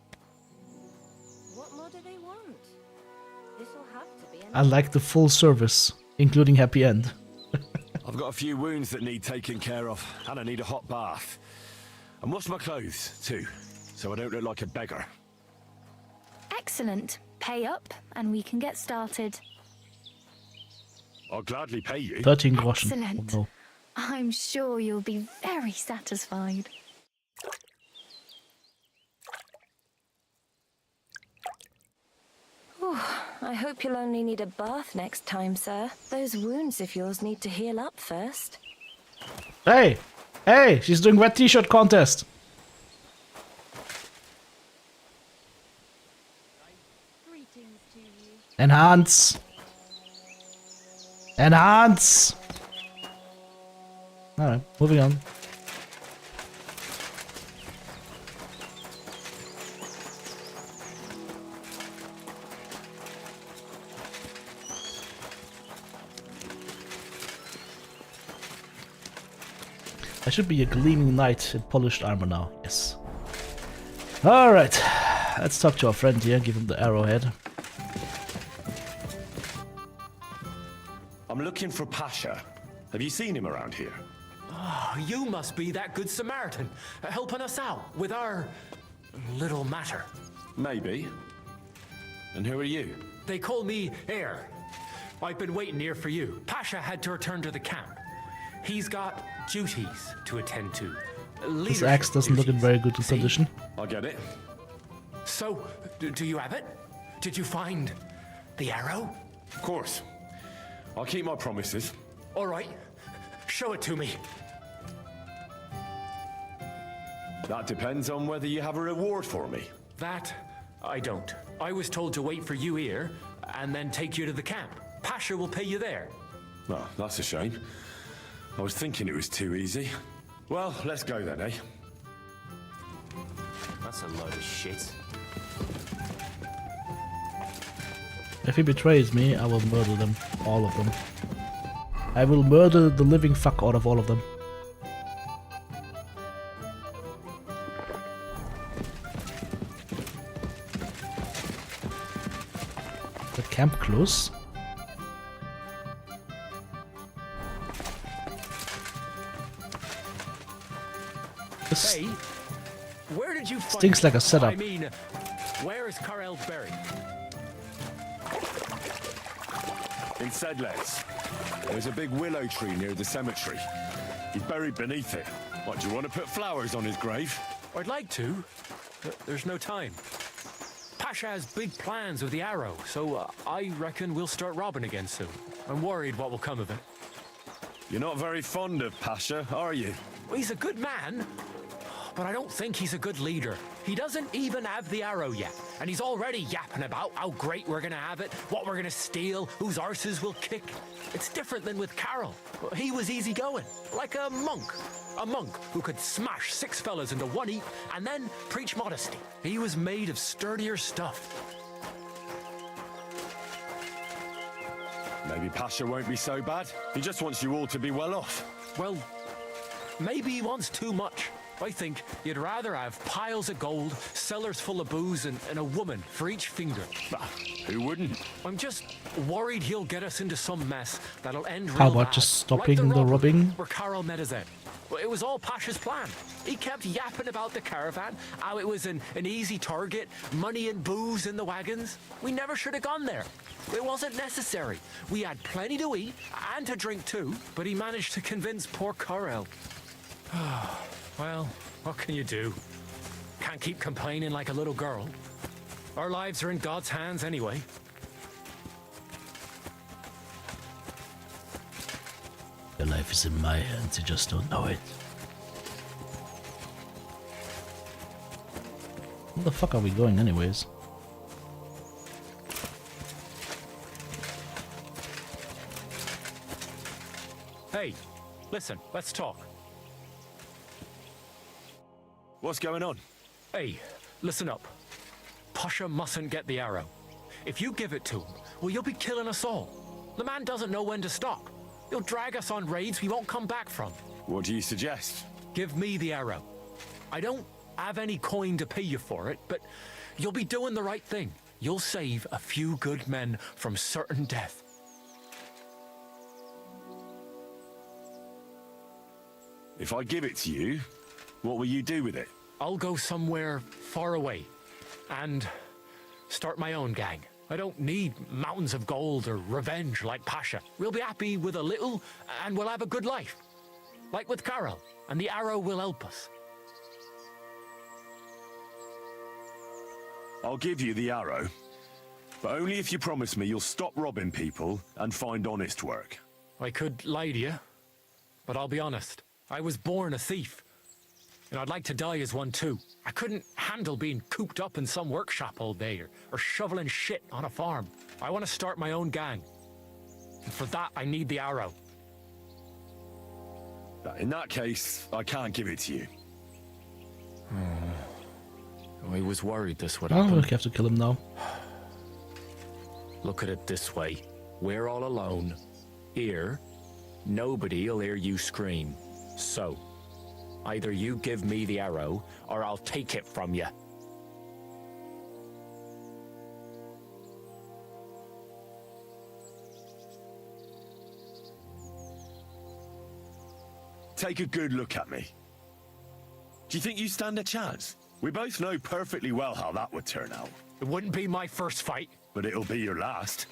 What more do they want? This'll have to be I like the full service, including happy end. I've got a few wounds that need taking care of, and I need a hot bath. And wash my clothes, too, so I don't look like a beggar. Excellent. Pay up, and we can get started. I'll gladly pay you. 13 groschen. Excellent. Oh, no. I'm sure you'll be very satisfied. I hope you'll only need a bath next time, sir. Those wounds of yours need to heal up first. Hey! Hey! She's doing wet t-shirt contest! Enhance! Enhance! Alright, moving on. I should be a gleaming knight in polished armor now, yes. Alright, let's talk to our friend here, give him the arrowhead. I'm looking for Pasha. Have you seen him around here? Oh, you must be that good Samaritan, helping us out with our little matter. Maybe. And who are you? They call me Heir. I've been waiting here for you. Pasha had to return to the camp. He's got duties to attend to. This axe doesn't look in very good condition. I get it. So, do you have it? Did you find the arrow? Of course. I'll keep my promises. All right. Show it to me. That depends on whether you have a reward for me. That, I don't. I was told to wait for you here, and then take you to the camp. Pasha will pay you there. Well, that's a shame. I was thinking it was too easy. Well, let's go then, eh? That's a load of shit. If he betrays me, I will murder them. All of them. I will murder the living fuck out of all of them. The camp close. This Hey, where did you find stinks like a setup. I mean, where is Karel buried? In Sedlets. There's a big willow tree near the cemetery. He's buried beneath it. What, do you want to put flowers on his grave? I'd like to, but there's no time. Pasha has big plans with the arrow, so I reckon we'll start robbing again soon. I'm worried what will come of it. You're not very fond of Pasha, are you? Well, he's a good man, but I don't think he's a good leader. He doesn't even have the arrow yet, and he's already yapping about how great we're gonna have it, what we're gonna steal, whose arses we'll kick. It's different than with Karel. He was easygoing, like a monk. A monk who could smash 6 fellas into one heap and then preach modesty. He was made of sturdier stuff. Maybe Pasha won't be so bad. He just wants you all to be well off. Well, maybe he wants too much. I think you'd rather have piles of gold, cellars full of booze, and a woman for each finger. Who wouldn't? I'm just worried he'll get us into some mess that'll end real How about bad. just stopping Like the robbing? Where Karel met us out. Well, it was all Pasha's plan. He kept yapping about the caravan, how it was an easy target, money and booze in the wagons. We never should have gone there. It wasn't necessary. We had plenty to eat, and to drink too, but he managed to convince poor Karel. Well, what can you do? Can't keep complaining like a little girl. Our lives are in God's hands anyway. Your life is in my hands, you just don't know it. Where the fuck are we going anyways? Hey, listen, let's talk. What's going on? Hey, listen up. Pasha mustn't get the arrow. If you give it to him, well, you'll be killing us all. The man doesn't know when to stop. He'll drag us on raids we won't come back from. What do you suggest? Give me the arrow. I don't have any coin to pay you for it, but you'll be doing the right thing. You'll save a few good men from certain death. If I give it to you, what will you do with it? I'll go somewhere far away and start my own gang. I don't need mountains of gold or revenge like Pasha. We'll be happy with a little and we'll have a good life. Like with Karel, and the arrow will help us. I'll give you the arrow, but only if you promise me you'll stop robbing people and find honest work. I could lie to you, but I'll be honest. I was born a thief. And I'd like to die as one too. I couldn't handle being cooped up in some workshop all day or shoveling shit on a farm. I want to start my own gang. And for that, I need the arrow. In that case, I can't give it to you. I was worried this would Oh, happen. we have to kill him now. Look at it this way. We're all alone. Here, nobody'll hear you scream. So, either you give me the arrow, or I'll take it from you. Take a good look at me. Do you think you stand a chance? We both know perfectly well how that would turn out. It wouldn't be my first fight. But it'll be your last.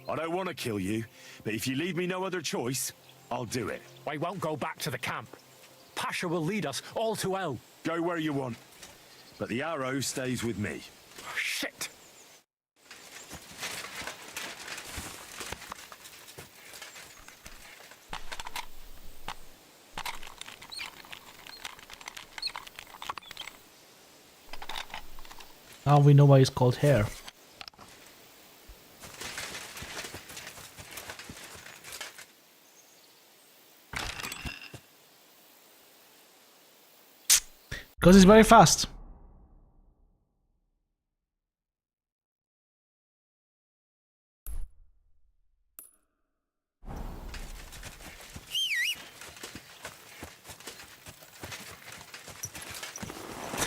I don't want to kill you, but if you leave me no other choice, I'll do it. I won't go back to the camp. Pasha will lead us all to hell. Go where you want. But the arrow stays with me. Shit! Now we know why he's called Hare. Because he's very fast.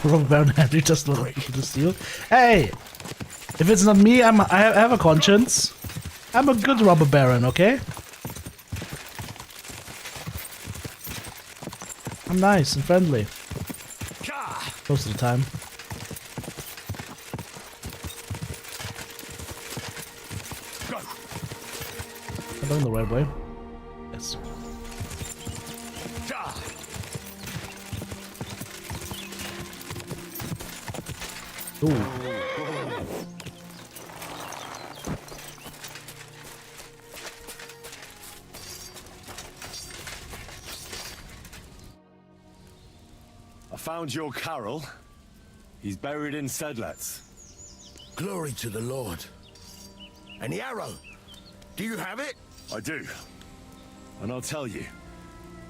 Robber Baron Henry just looking to steal. Hey! If it's not me, I have a conscience. I'm a good robber baron, okay? I'm nice and friendly. Most of the time. I'm going the right way. Yes. Ooh. I found your Carol. He's buried in Sedlets. Glory to the Lord. And the arrow? Do you have it? I do. And I'll tell you,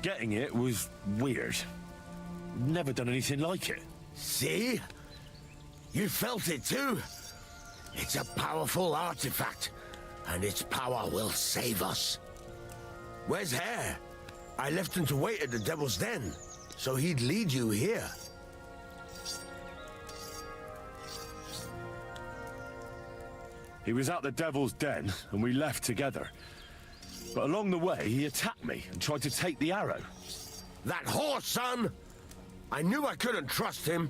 getting it was weird. Never done anything like it. See? You felt it too? It's a powerful artifact, and its power will save us. Where's Hare? I left him to wait at the Devil's Den, so he'd lead you here. He was at the Devil's Den, and we left together. But along the way, he attacked me and tried to take the arrow. That horse, son! I knew I couldn't trust him.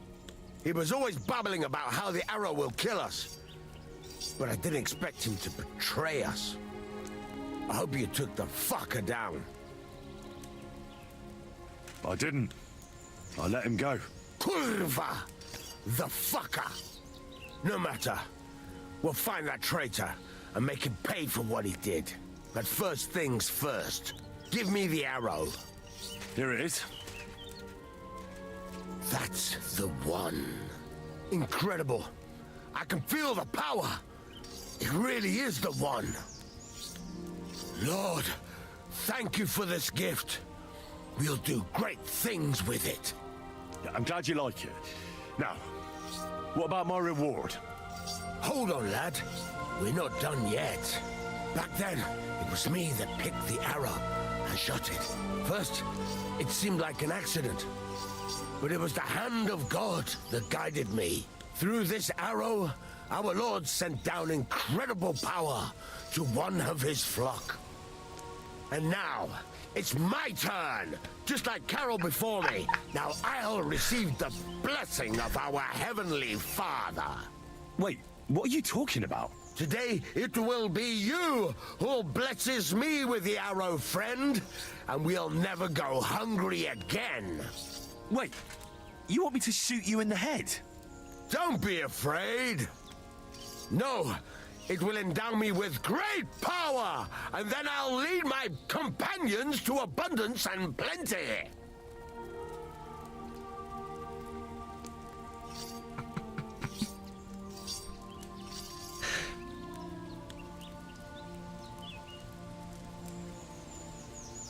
He was always babbling about how the arrow will kill us. But I didn't expect him to betray us. I hope you took the fucker down. I didn't. I let him go. Kurva! The fucker! No matter. We'll find that traitor and make him pay for what he did. But first things first. Give me the arrow. Here it is. That's the one. Incredible. I can feel the power. It really is the one. Lord, thank you for this gift. We'll do great things with it. Yeah, I'm glad you like it. Now, what about my reward? Hold on, lad. We're not done yet. Back then, it was me that picked the arrow and shot it. First, it seemed like an accident. But it was the hand of God that guided me. Through this arrow, our Lord sent down incredible power to one of his flock. And now, it's my turn! Just like Carol before me. Now I'll receive the blessing of our Heavenly Father. Wait, what are you talking about? Today, it will be you who blesses me with the arrow, friend. And we'll never go hungry again. Wait, you want me to shoot you in the head? Don't be afraid. No, it will endow me with great power, and then I'll lead my companions to abundance and plenty.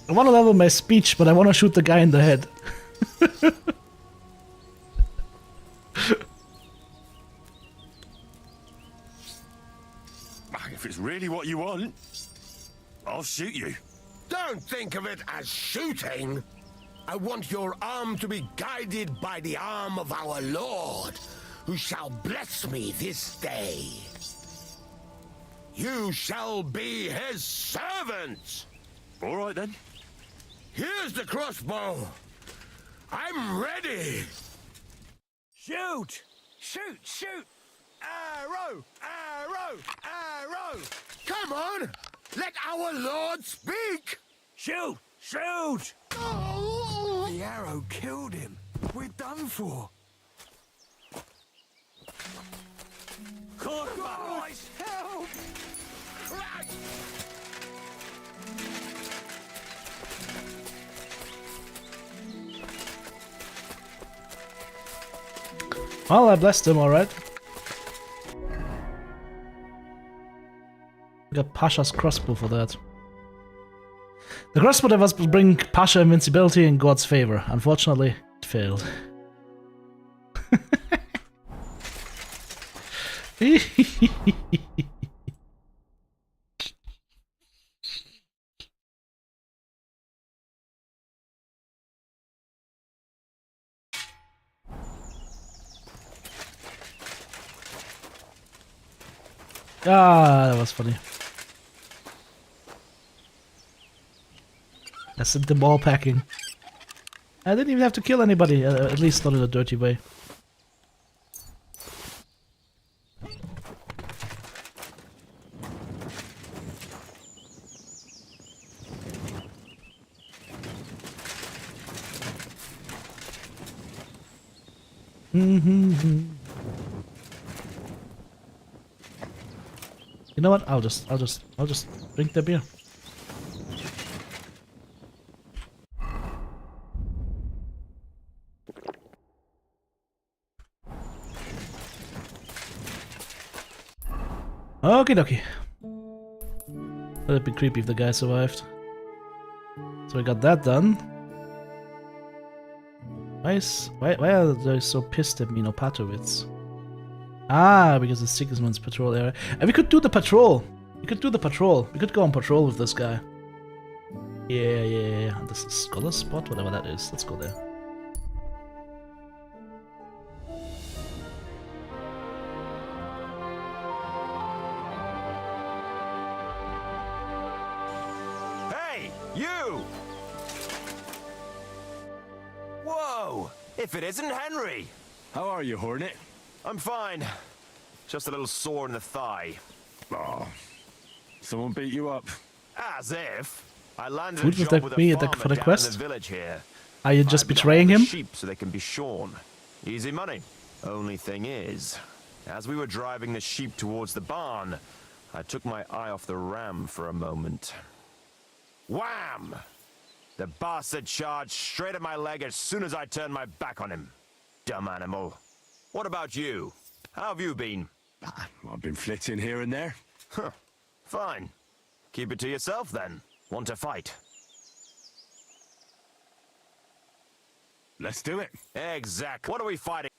I want to level my speech, but I want to shoot the guy in the head. If it's really what you want, I'll shoot you. Don't think of it as shooting. I want your arm to be guided by the arm of our Lord, who shall bless me this day. You shall be his servant. All right, then. Here's the crossbow. I'm ready. Shoot! Shoot! Shoot! Arrow! Arrow! Arrow! Come on! Let our Lord speak! Shoot! Shoot! Oh! The arrow killed him. We're done for. Christ! Help! Christ! Well, I blessed him, alright. got Pasha's crossbow for that. The crossbow that was to bring Pasha invincibility in God's favor. Unfortunately, it failed. Ah, that was funny. I sent them all packing. I didn't even have to kill anybody, at least not in a dirty way. You know what? I'll just drink the beer. Okie dokie. That'd be creepy if the guy survived. So we got that done. Why are they so pissed at me, no Patowitz? Ah, because it's Sigismund's patrol area. And we could do the patrol. We could go on patrol with this guy. Yeah. This is Scholar Spot, whatever that is. Let's go there. Hey, you! Whoa! If it isn't Henry! How are you, Hornet? I'm fine. Just a little sore in the thigh. Oh. Someone beat you up? As if. I landed a job with a farmer down in the village here. Are you just betraying him? Sheep so they can be shorn. Easy money. Only thing is, as we were driving the sheep towards the barn, I took my eye off the ram for a moment. Wham! The bastard charged straight at my leg as soon as I turned my back on him. Dumb animal. What about you? How have you been? I've been flitting here and there. Huh. Fine. Keep it to yourself then. Want to fight? Let's do it. Exactly. What are we fighting?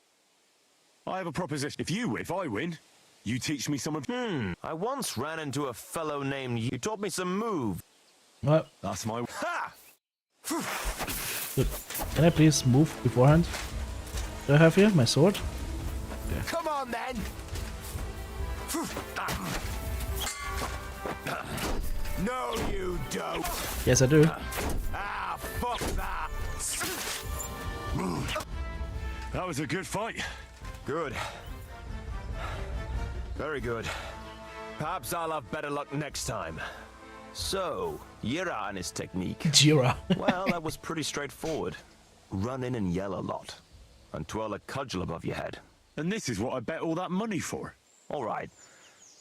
I have a proposition. If I win, you teach me some of... I once ran into a fellow named... You taught me some moves. What? That's my... Ha! Good. Can I please move beforehand? Do I have here my sword? Okay. Come on then! No, you don't! Yes, I do. Ah, fuck that! That was a good fight. Good. Very good. Perhaps I'll have better luck next time. So, Yira and his technique. Jira. Well, that was pretty straightforward. Run in and yell a lot. And twirl a cudgel above your head. And this is what I bet all that money for. All right.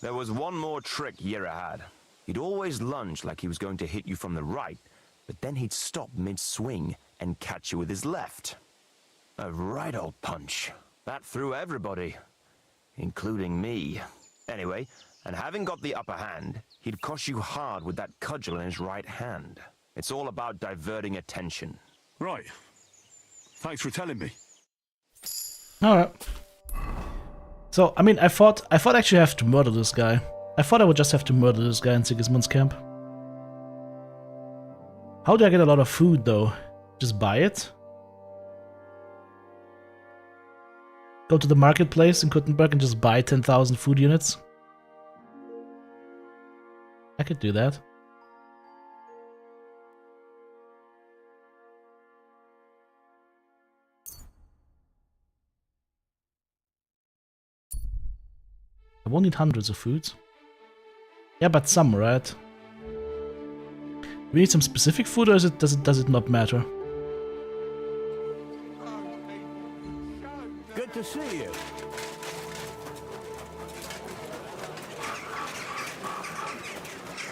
There was one more trick Yira had. He'd always lunge like he was going to hit you from the right, but then he'd stop mid-swing and catch you with his left. A right old punch. That threw everybody, including me. Anyway, and having got the upper hand, he'd cosh you hard with that cudgel in his right hand. It's all about diverting attention. Right. Thanks for telling me. Alright. So, I mean, I thought actually I have to murder this guy. I thought I would just have to murder this guy in Sigismund's camp. How do I get a lot of food, though? Just buy it? Go to the marketplace in Kuttenberg and just buy 10,000 food units? I could do that. I won't need hundreds of foods. Yeah, but some, right? We need some specific food, or does it not matter? Good to see you.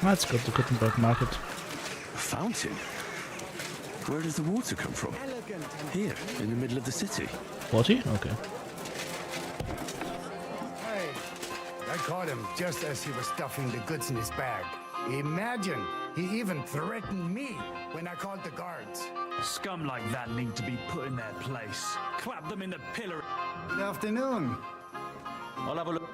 Let's go to Kuttenberg Market. A fountain? Where does the water come from? Here, in the middle of the city. 40? Okay. Hey, that caught him just as he was stuffing the goods in his bag. Imagine, he even threatened me when I called the guards. Scum like that need to be put in their place. Clap them in the pillory. Good afternoon. I'll have a look.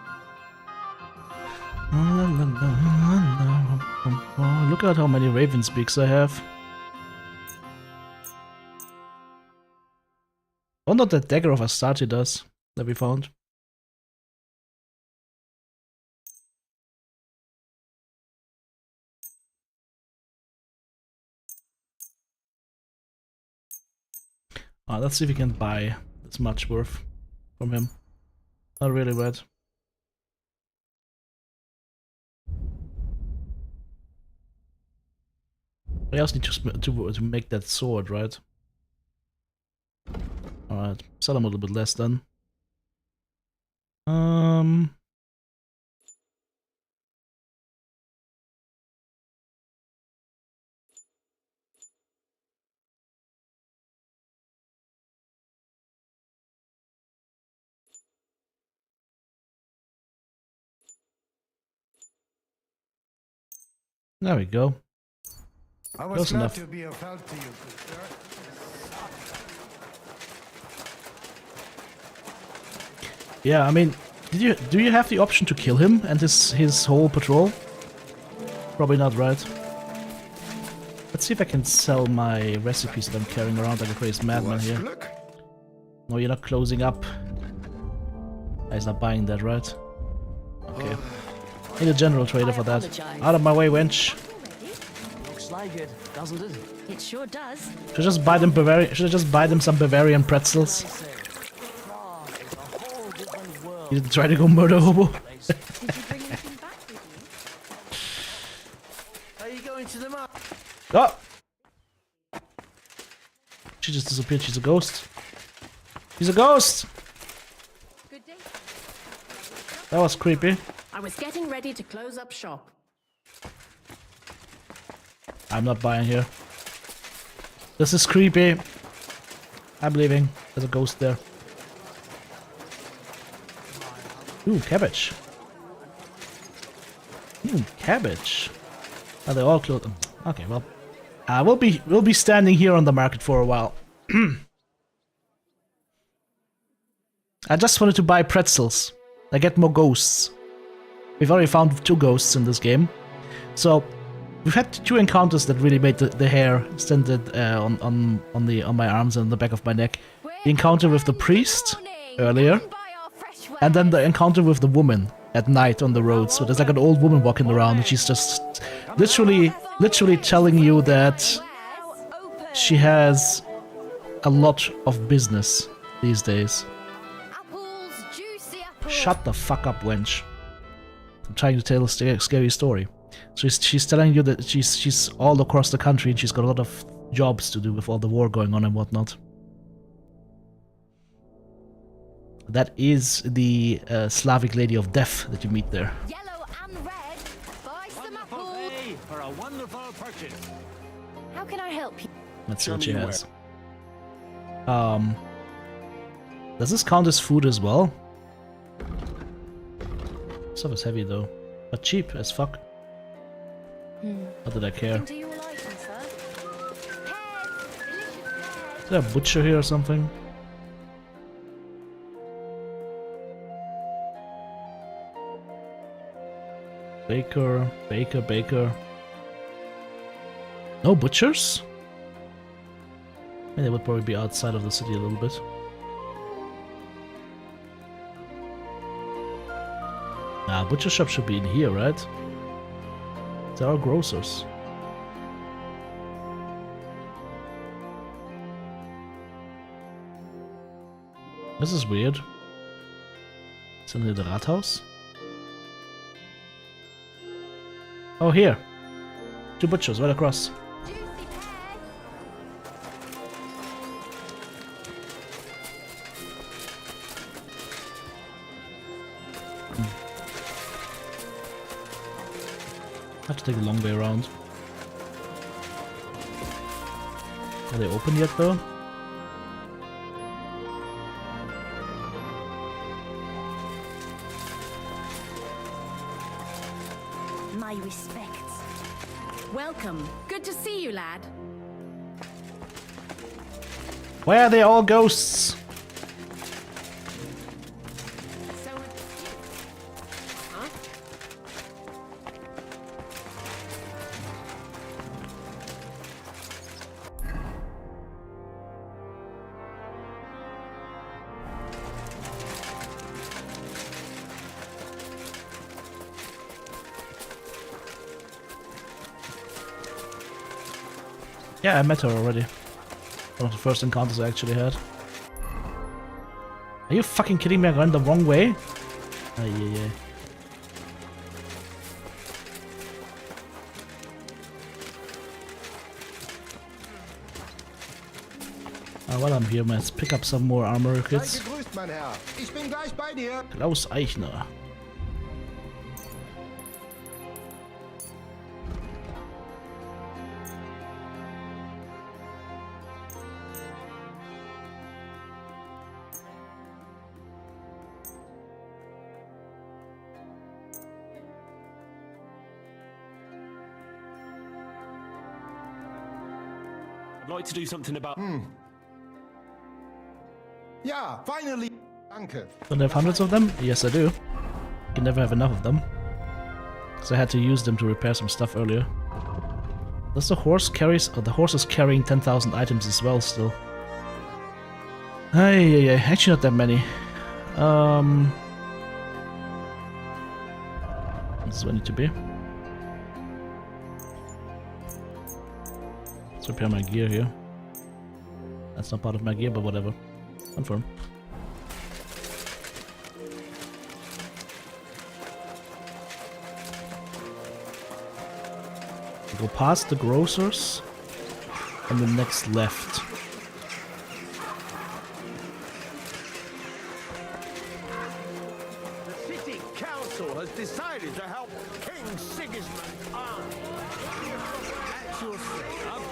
Look at how many raven speaks I have. Oh, not that dagger of Astarte does that we found. Let's see if we can buy this much worth from him. Not really bad. I also need to make that sword, right? Alright, sell him a little bit less then. There we go. I was Close glad enough. to be of help to you, good sir. Yeah, I mean, do you have the option to kill him and his whole patrol? Probably not, right? Let's see if I can sell my recipes that I'm carrying around like a crazy madman here. No, you're not closing up. He's not buying that, right? Okay. Need a general trader for that. Out of my way, wench. Looks like it, doesn't it? It sure does. Should I just buy them Should I just buy them some Bavarian pretzels? You didn't try to go murder hobo. Are you going to the market? Oh! She just disappeared. She's a ghost. She's a ghost! That was creepy. I was getting ready to close up shop. I'm not buying here. This is creepy. I'm leaving. There's a ghost there. Ooh, cabbage. Cabbage. Are they all closed? Okay, well, we'll be standing here on the market for a while. I just wanted to buy pretzels. I get more ghosts. We've already found 2 ghosts in this game, so we've had 2 encounters that really made the hair stand on my arms and the back of my neck. The encounter with the priest earlier, and then the encounter with the woman at night on the road. So there's like an old woman walking around, and she's just literally telling you that she has a lot of business these days. Shut the fuck up, wench. I'm trying to tell a scary story. So she's telling you that she's all across the country and she's got a lot of jobs to do with all the war going on and whatnot. That is the Slavic lady of death that you meet there. Yellow and red. Buy some apples. Hey, for a wonderful purchase. How can I help you? Let's see what she has. Does this count as food as well? Stuff is heavy though, but cheap as fuck. Not that I care. Is there a butcher here or something? Baker. No butchers? I mean, they would probably be outside of the city a little bit. Nah, butcher shop should be in here, right? There are grocers. This is weird. Is it the Rathaus? Oh, here. 2 butchers right across. I have to take a long way around. Are they open yet though? Welcome. Good to see you, lad. Why are they all ghosts? Huh? Yeah, I met her already. One of the first encounters I actually had. Are you fucking kidding me? I went the wrong way? Oh, yeah. While I'm here, let's pick up some more armor kits. Klaus Eichner. I'd like to do something about... Yeah, finally. Danke. Don't I have hundreds of them? Yes, I do. You can never have enough of them. Because I had to use them to repair some stuff earlier. Does the horse carries... Oh, the horse is carrying 10,000 items as well still. Hey, actually not that many. This is where I need to be. Let's repair my gear here. That's not part of my gear, but whatever. Confirm. We go past the grocers and the next left. The city council has decided to help King Sigismund's army. A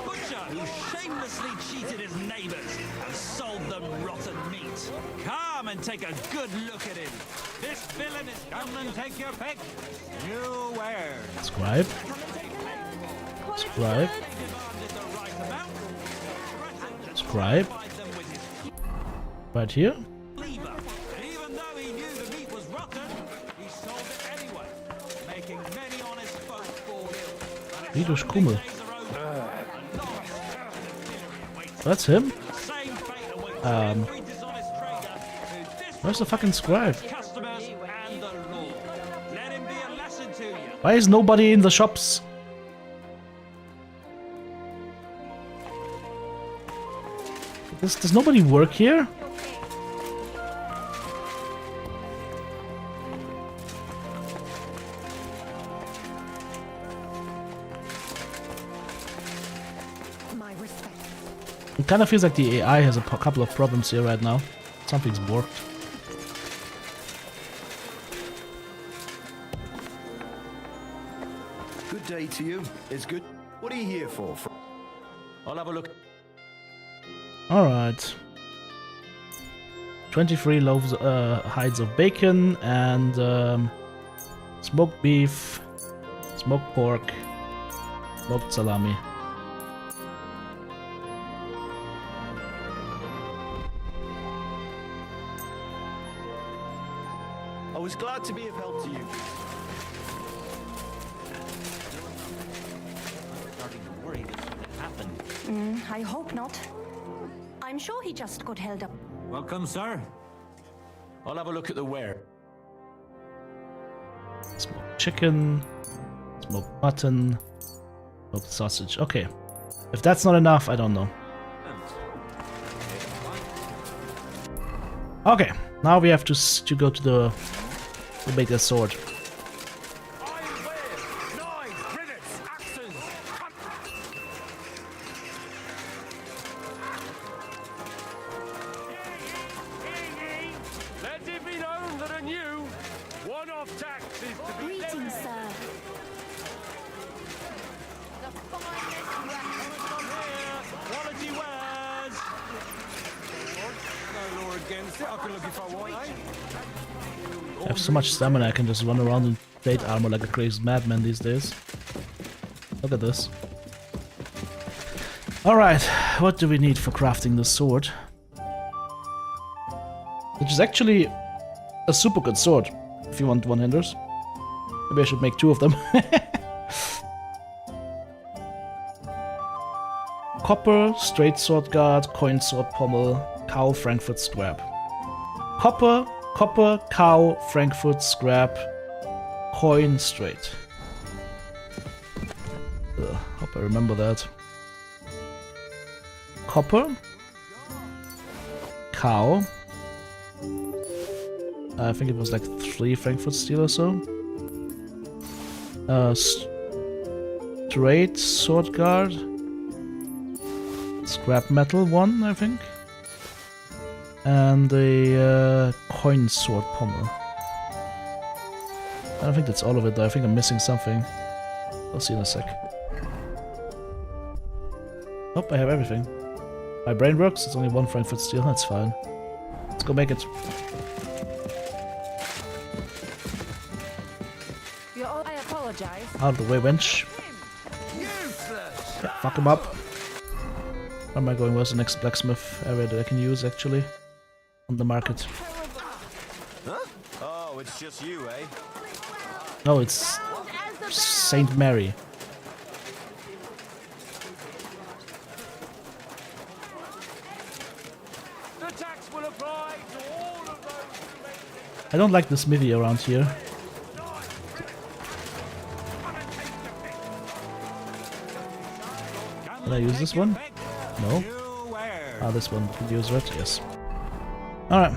butcher who shamelessly cheated his neighbors and sold them rotten meat. Come and take a good look at him. This villain is... Come and take your pick. New wares. Scribe. Scribe. Scribe. Right here. Even though he knew the meat was rotten, he sold it anyway, making many honest folk fall ill. Vidusz Kummel. That's him? Where's the fucking scribe? Why is nobody in the shops? Does nobody work here? It kind of feels like the AI has a couple of problems here right now. Something's worked. Good day to you. It's good. What are you here for? I'll have a look. Alright. 23 loaves, hides of bacon and smoked beef, smoked pork, smoked salami. I was glad to be of help to you. I hope not. I'm sure he just got held up. Welcome, sir. I'll have a look at the ware. Smoked chicken, smoked mutton, smoked sausage. Okay. If that's not enough, I don't know. Okay. Now we have to go to make a sword. Let it be known that a new one-off tax is to be Greetings, sir. Quality wares. no law against it. I can look if I want, eh? I have so much stamina I can just run around in plate armor like a crazy madman these days. Look at this. Alright, what do we need for crafting the sword? Which is actually a super good sword, if you want one-handers. Maybe I should make 2 of them. Copper, straight sword guard, coin sword pommel, cow, Frankfurt scrap. Copper, cow, Frankfurt scrap, coin, straight. Ugh, hope I remember that. Copper, cow. I think it was like 3 Frankfurt steel or so. Straight sword guard. Scrap metal 1, I think. And a coin sword pommel. I don't think that's all of it though. I think I'm missing something. I'll see in a sec. Oh, I have everything. My brain works. It's only 1 Frankfurt steel. That's fine. Let's go make it. I apologize. Out of the way, wench. Yeah, fuck him up. Where am I going? Where's the next blacksmith area that I can use actually? On the market. Huh? Oh, it's just you, eh? No, it's Saint Mary. The tax will apply to all of those who make I don't like the smithy around here. Can I use this one? No. Ah, this one can use it, yes. Alright.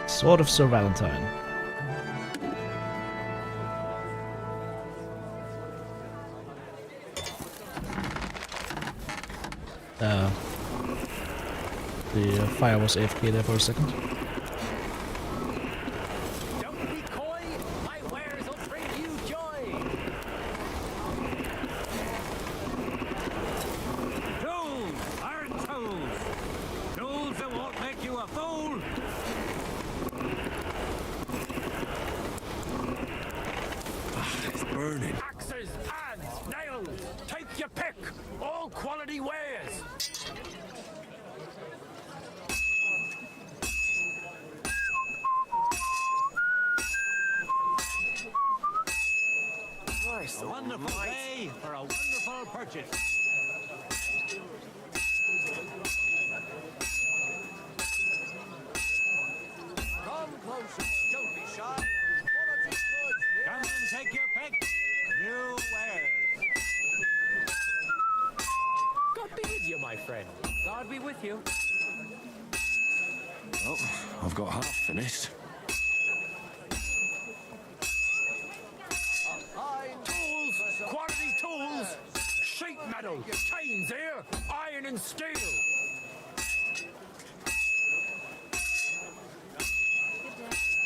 Sword of Sir Valentine. The fire was AFK there for a second. A wonderful day for a wonderful purchase. Come closer. Don't be shy. Come and take your pick. New wares. God be with you, my friend. God be with you. Well, I've got half finished. Tools! Quality tools! Sheet metal! Chains here! Iron and steel!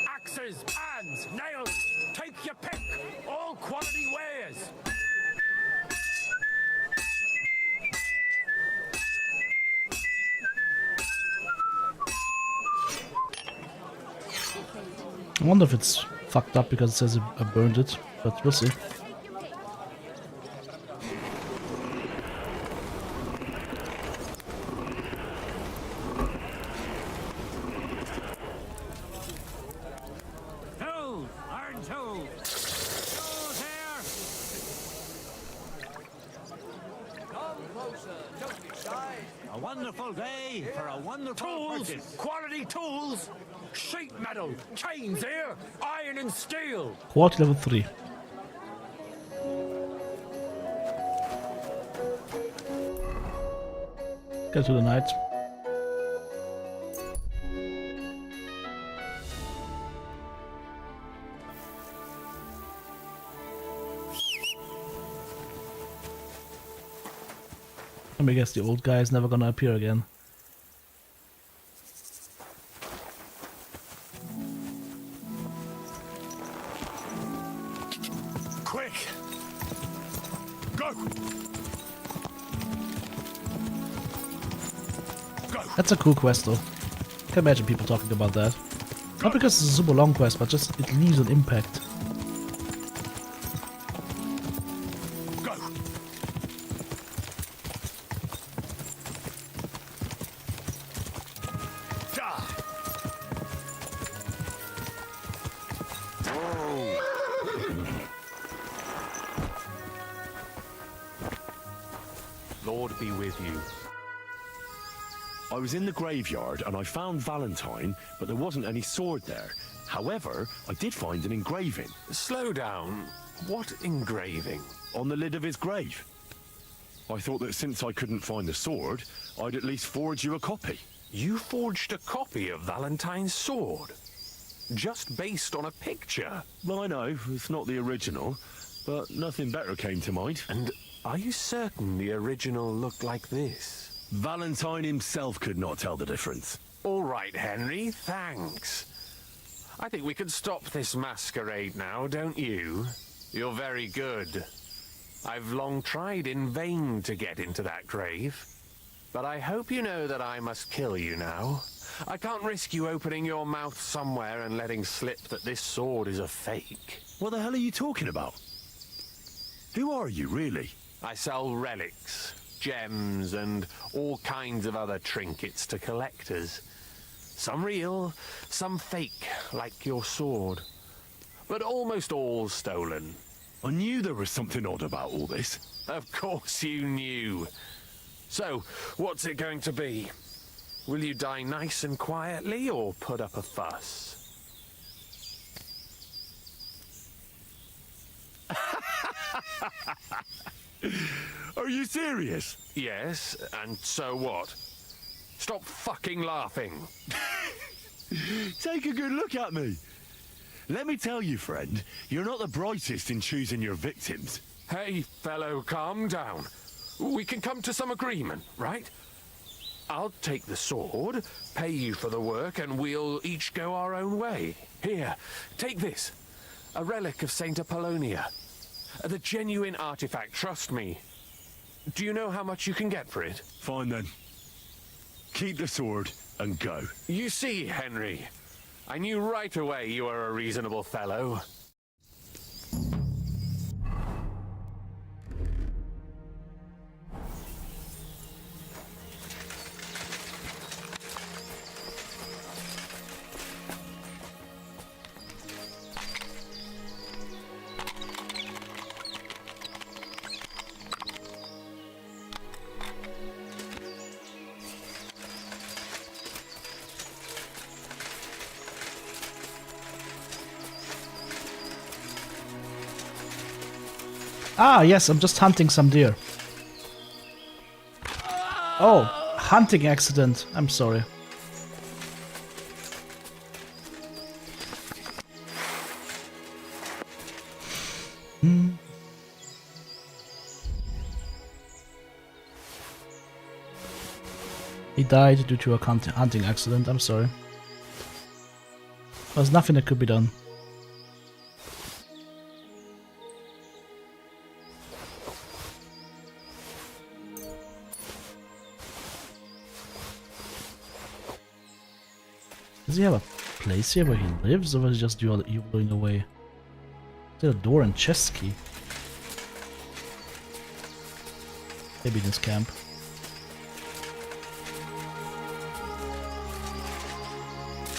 Axes, pans, nails! Take your pick! All quality wares! I wonder if it's fucked up because it says I burned it, but we'll see. Tools! Iron tools! Tools here! Come closer. Don't be shy. A wonderful day for a wonderful Tools! purchase. Quality tools! Sheet metal! Chains here! Iron and steel! Quality level 3. Get to the night. I guess the old guy is never gonna appear again. Quick! Go! That's a cool quest though. Can imagine people talking about that. Not because it's a super long quest, but just it leaves an impact. Go. Lord be with you. I was in the graveyard and I found Valentine, but there wasn't any sword there. However, I did find an engraving. Slow down. What engraving? On the lid of his grave. I thought that since I couldn't find the sword, I'd at least forge you a copy. You forged a copy of Valentine's sword? Just based on a picture? Well, I know, it's not the original, but nothing better came to mind. And are you certain the original looked like this? Valentine himself could not tell the difference. All right, Henry, thanks. I think we can stop this masquerade now, don't you? You're very good. I've long tried in vain to get into that grave. But I hope you know that I must kill you now. I can't risk you opening your mouth somewhere and letting slip that this sword is a fake. What the hell are you talking about? Who are you, really? I sell relics, gems, and all kinds of other trinkets to collectors. Some real, some fake, like your sword. But almost all stolen. I knew there was something odd about all this. Of course you knew. So, what's it going to be? Will you die nice and quietly, or put up a fuss? Are you serious? Yes, and so what? Stop fucking laughing. Take a good look at me. Let me tell you, friend, you're not the brightest in choosing your victims. Hey, fellow, calm down. We can come to some agreement, right? I'll take the sword, pay you for the work, and we'll each go our own way. Here, take this. A relic of Saint Apollonia. The genuine artifact, trust me. Do you know how much you can get for it? Fine then. Keep the sword and go. You see, Henry, I knew right away you were a reasonable fellow. Ah, yes, I'm just hunting some deer. Oh, hunting accident. I'm sorry. He died due to a hunting accident. I'm sorry. There's nothing that could be done. Does he have a place here where he lives, or was he just going away? Is there a door and chest key? Maybe in his camp.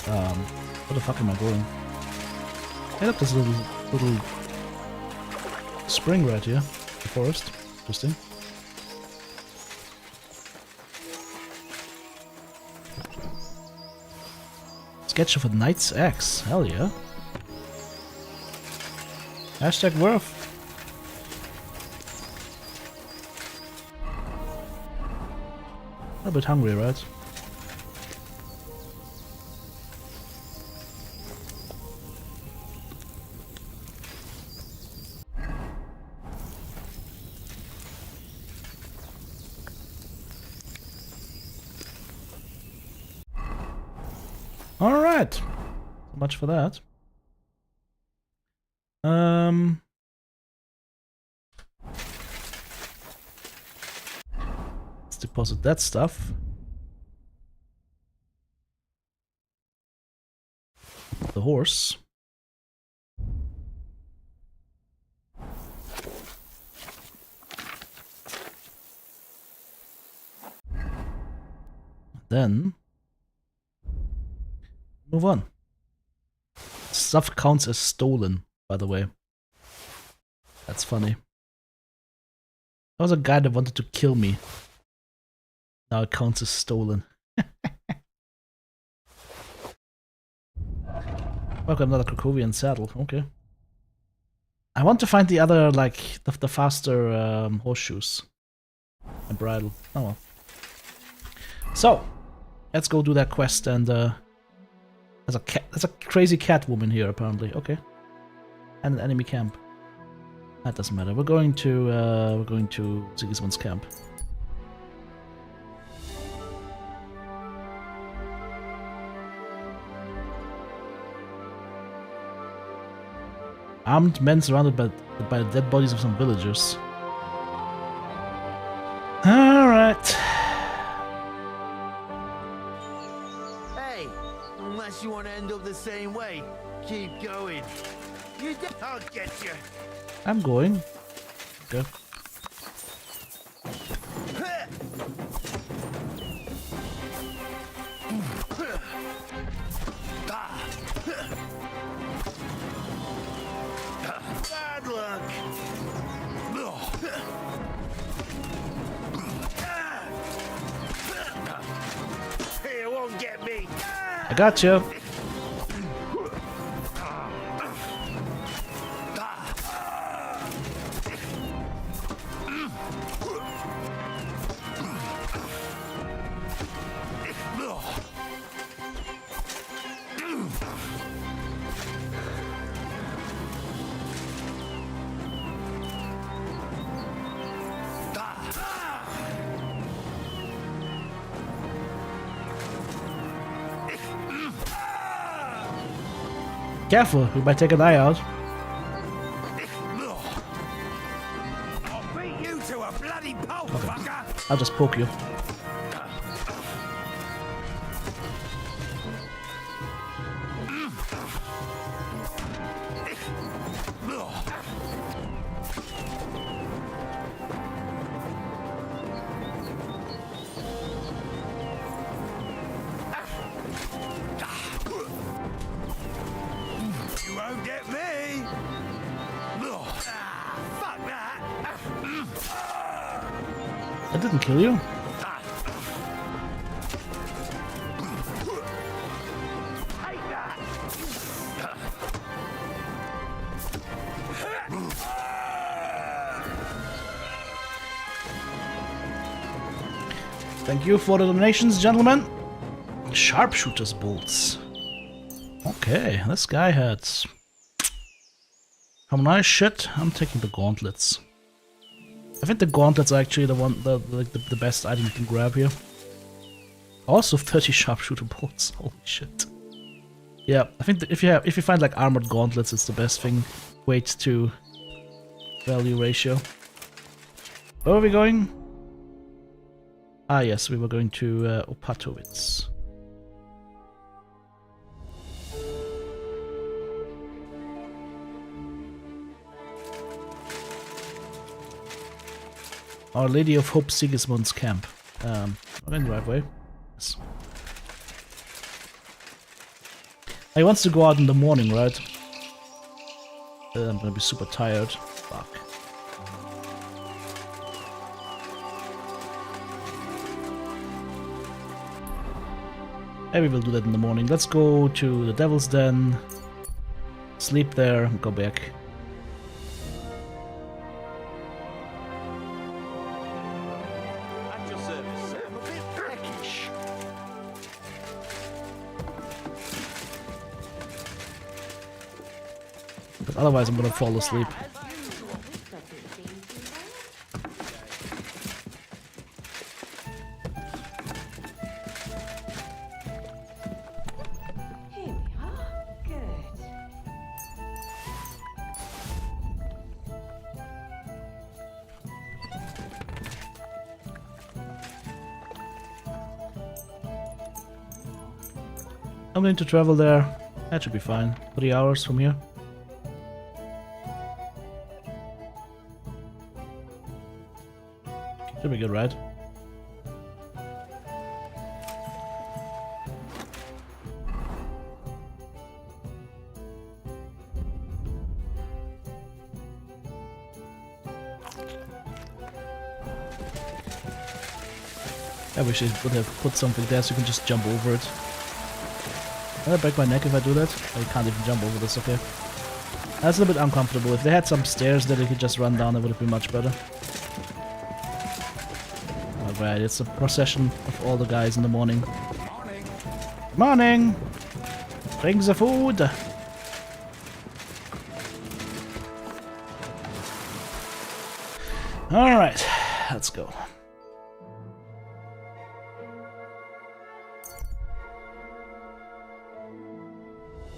Where the fuck am I going? Head up this little spring right here. The forest. Interesting. Sketch of a knight's axe. Hell yeah. Hashtag worth. A bit hungry, right? Alright. So much for that. Let's deposit that stuff. the horse. Then move on. Stuff counts as stolen, by the way. That's funny. There was a guy that wanted to kill me. Now it counts as stolen. Welcome, another Krakowian saddle. Okay. I want to find the other, like, the faster horseshoes. And bridle. Oh well. So, let's go do that quest and there's a crazy cat woman here apparently. Okay. And an enemy camp. That doesn't matter. We're going to Sigismund's camp. Armed men surrounded by the dead bodies of some villagers. Alright. Hey, unless you want to end up the same way, keep going. I'll get you. I'm going. Okay. Bad luck. It won't get me. I got you. Careful, we might take an eye out. I'll beat you to a bloody pulp, Okay. fucker. I'll just poke you. You won't get me. Fuck that. That didn't kill you. Take that. Thank you for the donations, gentlemen. Sharpshooter's bolts. Okay, this guy had some nice shit. I'm taking the gauntlets. I think the gauntlets are actually the best item you can grab here. Also 30 sharpshooter bolts. Holy shit. Yeah, I think that if you find like armored gauntlets, it's the best thing. Weight to value ratio. Where are we going? Ah yes, we were going to Opatowitz. Our Lady of Hope Sigismund's camp. We're in the right way. Yes. He wants to go out in the morning, right? I'm gonna be super tired. Fuck. Maybe we'll do that in the morning. Let's go to the Devil's Den, sleep there, and go back. At your service, sir. I'm a bit peckish. But otherwise I'm gonna fall asleep. Here we are. Good. I'm going to travel there, That should be fine. 3 hours from here. Should be good, right? I wish I would have put something there so you can just jump over it. I'll break my neck if I do that. I can't even jump over this, okay. That's a little bit uncomfortable. If they had some stairs that I could just run down, it would have been much better. Alright, it's a procession of all the guys in the morning. Morning! Morning! Bring the food! Alright, let's go.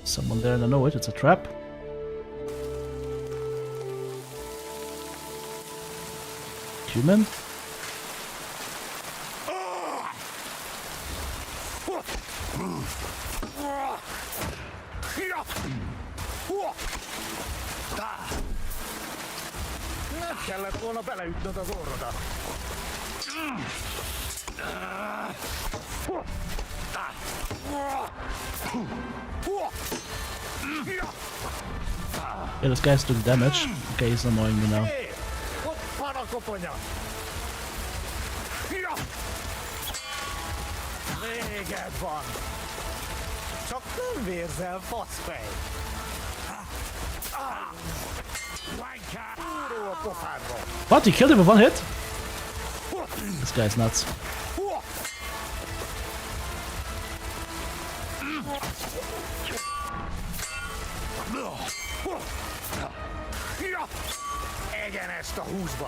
Someone there and I know it, it's a trap. Human? Yeah, this guy's doing damage. Okay, he's annoying me now. What? He killed him with one hit? This guy's nuts. Igen ezt a húsba!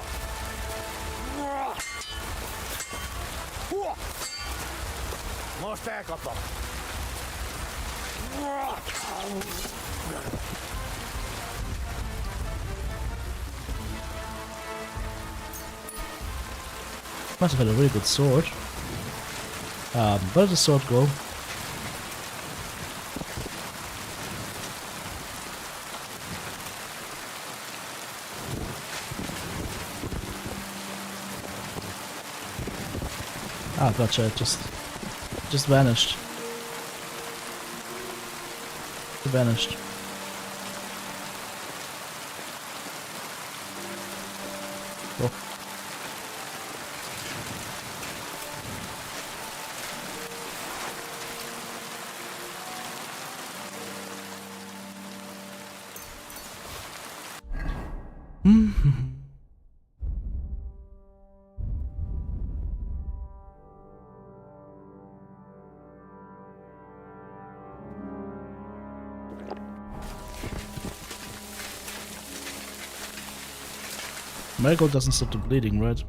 Most elkapom! Must have had a really good sword. Where did the sword go? Ah, gotcha, it just vanished. It vanished. Cool. Marigold doesn't stop the bleeding, right?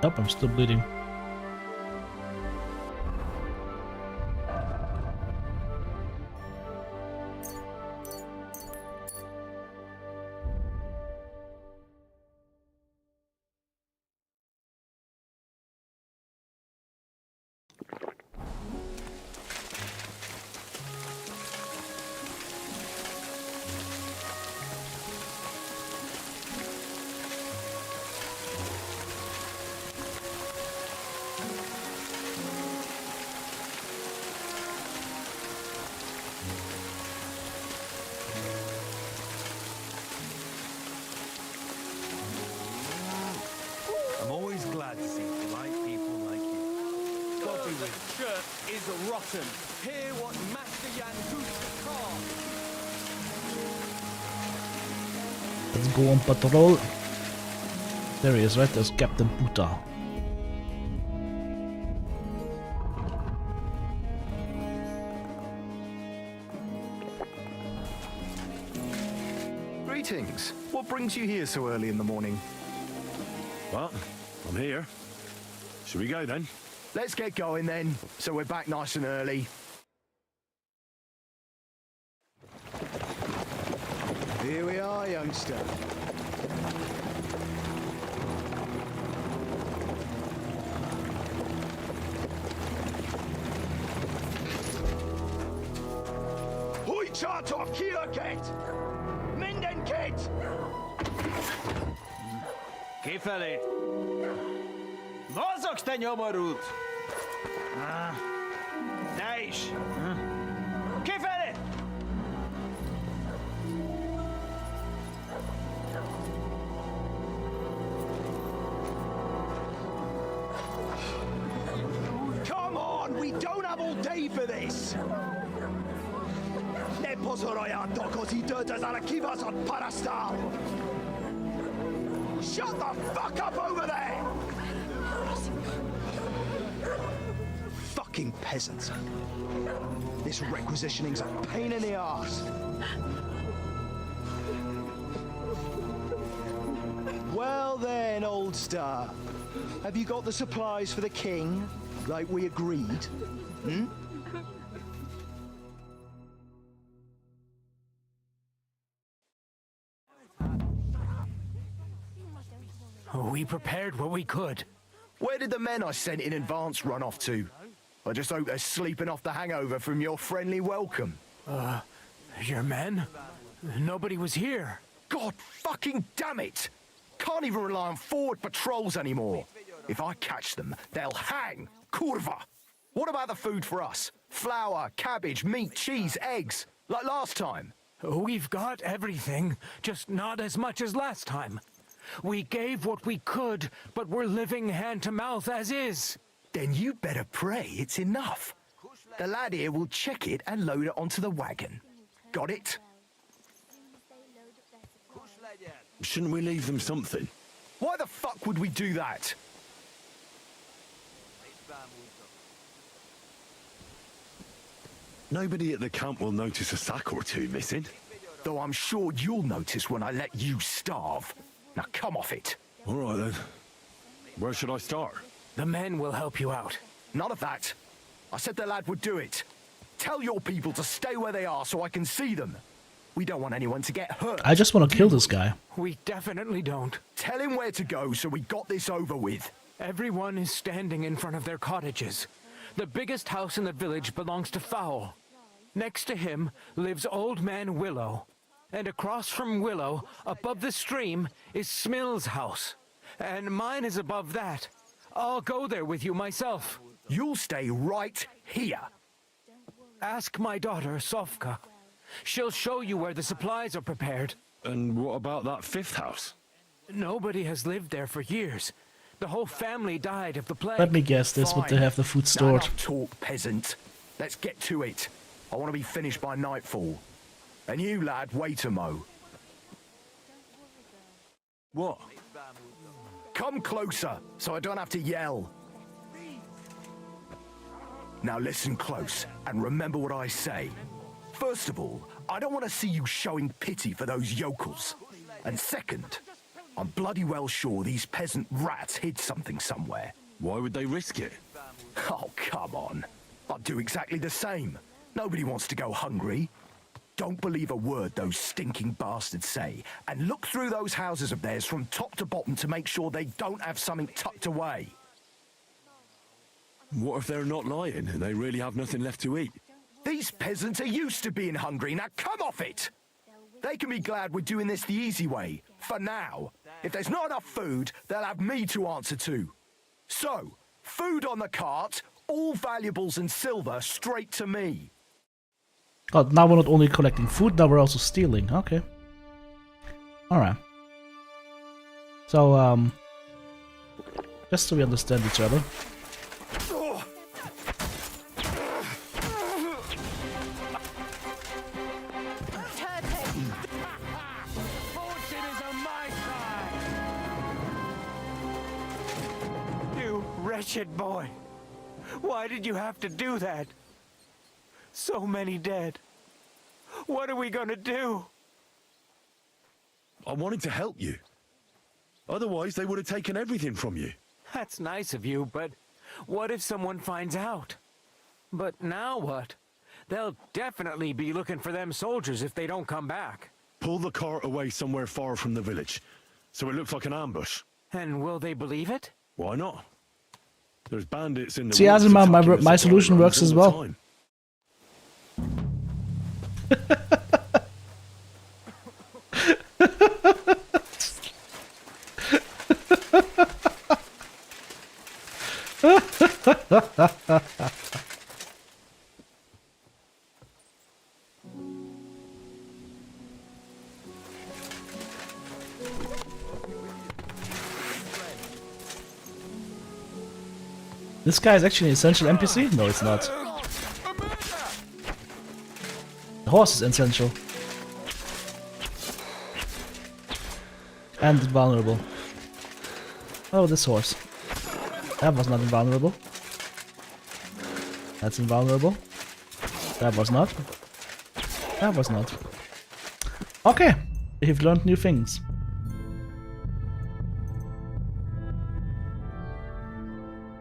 Nope, I'm still bleeding. I'm always glad to see polite people like you. Godwin's shirt is rotten. Hear what Master Jan Hooster carved. Let's go on patrol. There he is, right? There's Captain Puta. Greetings. What brings you here so early in the morning? Well, I'm here. Should we go then? Let's get going then, so we're back nice and early. Here we are, youngster. Hoi Chartok, Kierket! Mindenket! Kifelé! Mozogsz, te nyomorult! Te is! Kifelé! Come on, we don't have all day for this! Ne pozorojatto così dödas alla kivas on parastal! Shut the fuck up over there! Fucking peasants. This requisitioning's a pain in the arse. Well then, old star. Have you got the supplies for the king, like we agreed? Hmm? We prepared what we could. Where did the men I sent in advance run off to? I just hope they're sleeping off the hangover from your friendly welcome. Your men? Nobody was here. God fucking damn it! Can't even rely on forward patrols anymore. If I catch them, they'll hang. Kurva! What about the food for us? Flour, cabbage, meat, cheese, eggs, like last time? We've got everything, just not as much as last time. We gave what we could, but we're living hand to mouth as is. Then you better pray it's enough. The lad here will check it and load it onto the wagon. Got it? Shouldn't we leave them something? Why the fuck would we do that? Nobody at the camp will notice a sack or two missing. Though I'm sure you'll notice when I let you starve. Now come off it. All right then. Where should I start? The men will help you out. None of that. I said the lad would do it. Tell your people to stay where they are so I can see them. We don't want anyone to get hurt. I just want to kill this guy. We definitely don't. Tell him where to go so we got this over with. Everyone is standing in front of their cottages. The biggest house in the village belongs to Fowl. Next to him lives Old Man Willow. And across from Willow, above the stream, is Smill's house. And mine is above that. I'll go there with you myself. You'll stay right here. Ask my daughter, Sofka. She'll show you where the supplies are prepared. And what about that fifth house? Nobody has lived there for years. The whole family died of the plague. Let me guess, this would they have the food stored. Now, talk, peasant. Let's get to it. I want to be finished by nightfall. And you, lad, wait a mo. What? Come closer, so I don't have to yell. Now listen close, and remember what I say. First of all, I don't want to see you showing pity for those yokels. And second, I'm bloody well sure these peasant rats hid something somewhere. Why would they risk it? Oh, come on. I'd do exactly the same. Nobody wants to go hungry. Don't believe a word those stinking bastards say, and look through those houses of theirs from top to bottom to make sure they don't have something tucked away. What if they're not lying and they really have nothing left to eat? These peasants are used to being hungry, now come off it! They can be glad we're doing this the easy way, for now. If there's not enough food, they'll have me to answer to. So, food on the cart, all valuables and silver straight to me. Oh, now we're not only collecting food, now we're also stealing. Okay. Alright. So, just so we understand each other. You wretched boy. Why did you have to do that? So many dead. What are we gonna do? I wanted to help you. Otherwise, they would have taken everything from you. That's nice of you, but What if someone finds out? But now what? They'll definitely be looking for them soldiers if they don't come back. Pull the cart away somewhere far from the village, so it looks like an ambush. And will they believe it? Why not? There's bandits in the See, woods Azima, attacking my the supply solution runs works all as the well. time. This guy is actually an essential NPC? No, it's not. The horse is essential. And invulnerable. Oh, this horse. That was not invulnerable. That's invulnerable. That was not. That was not. Okay, you've learned new things.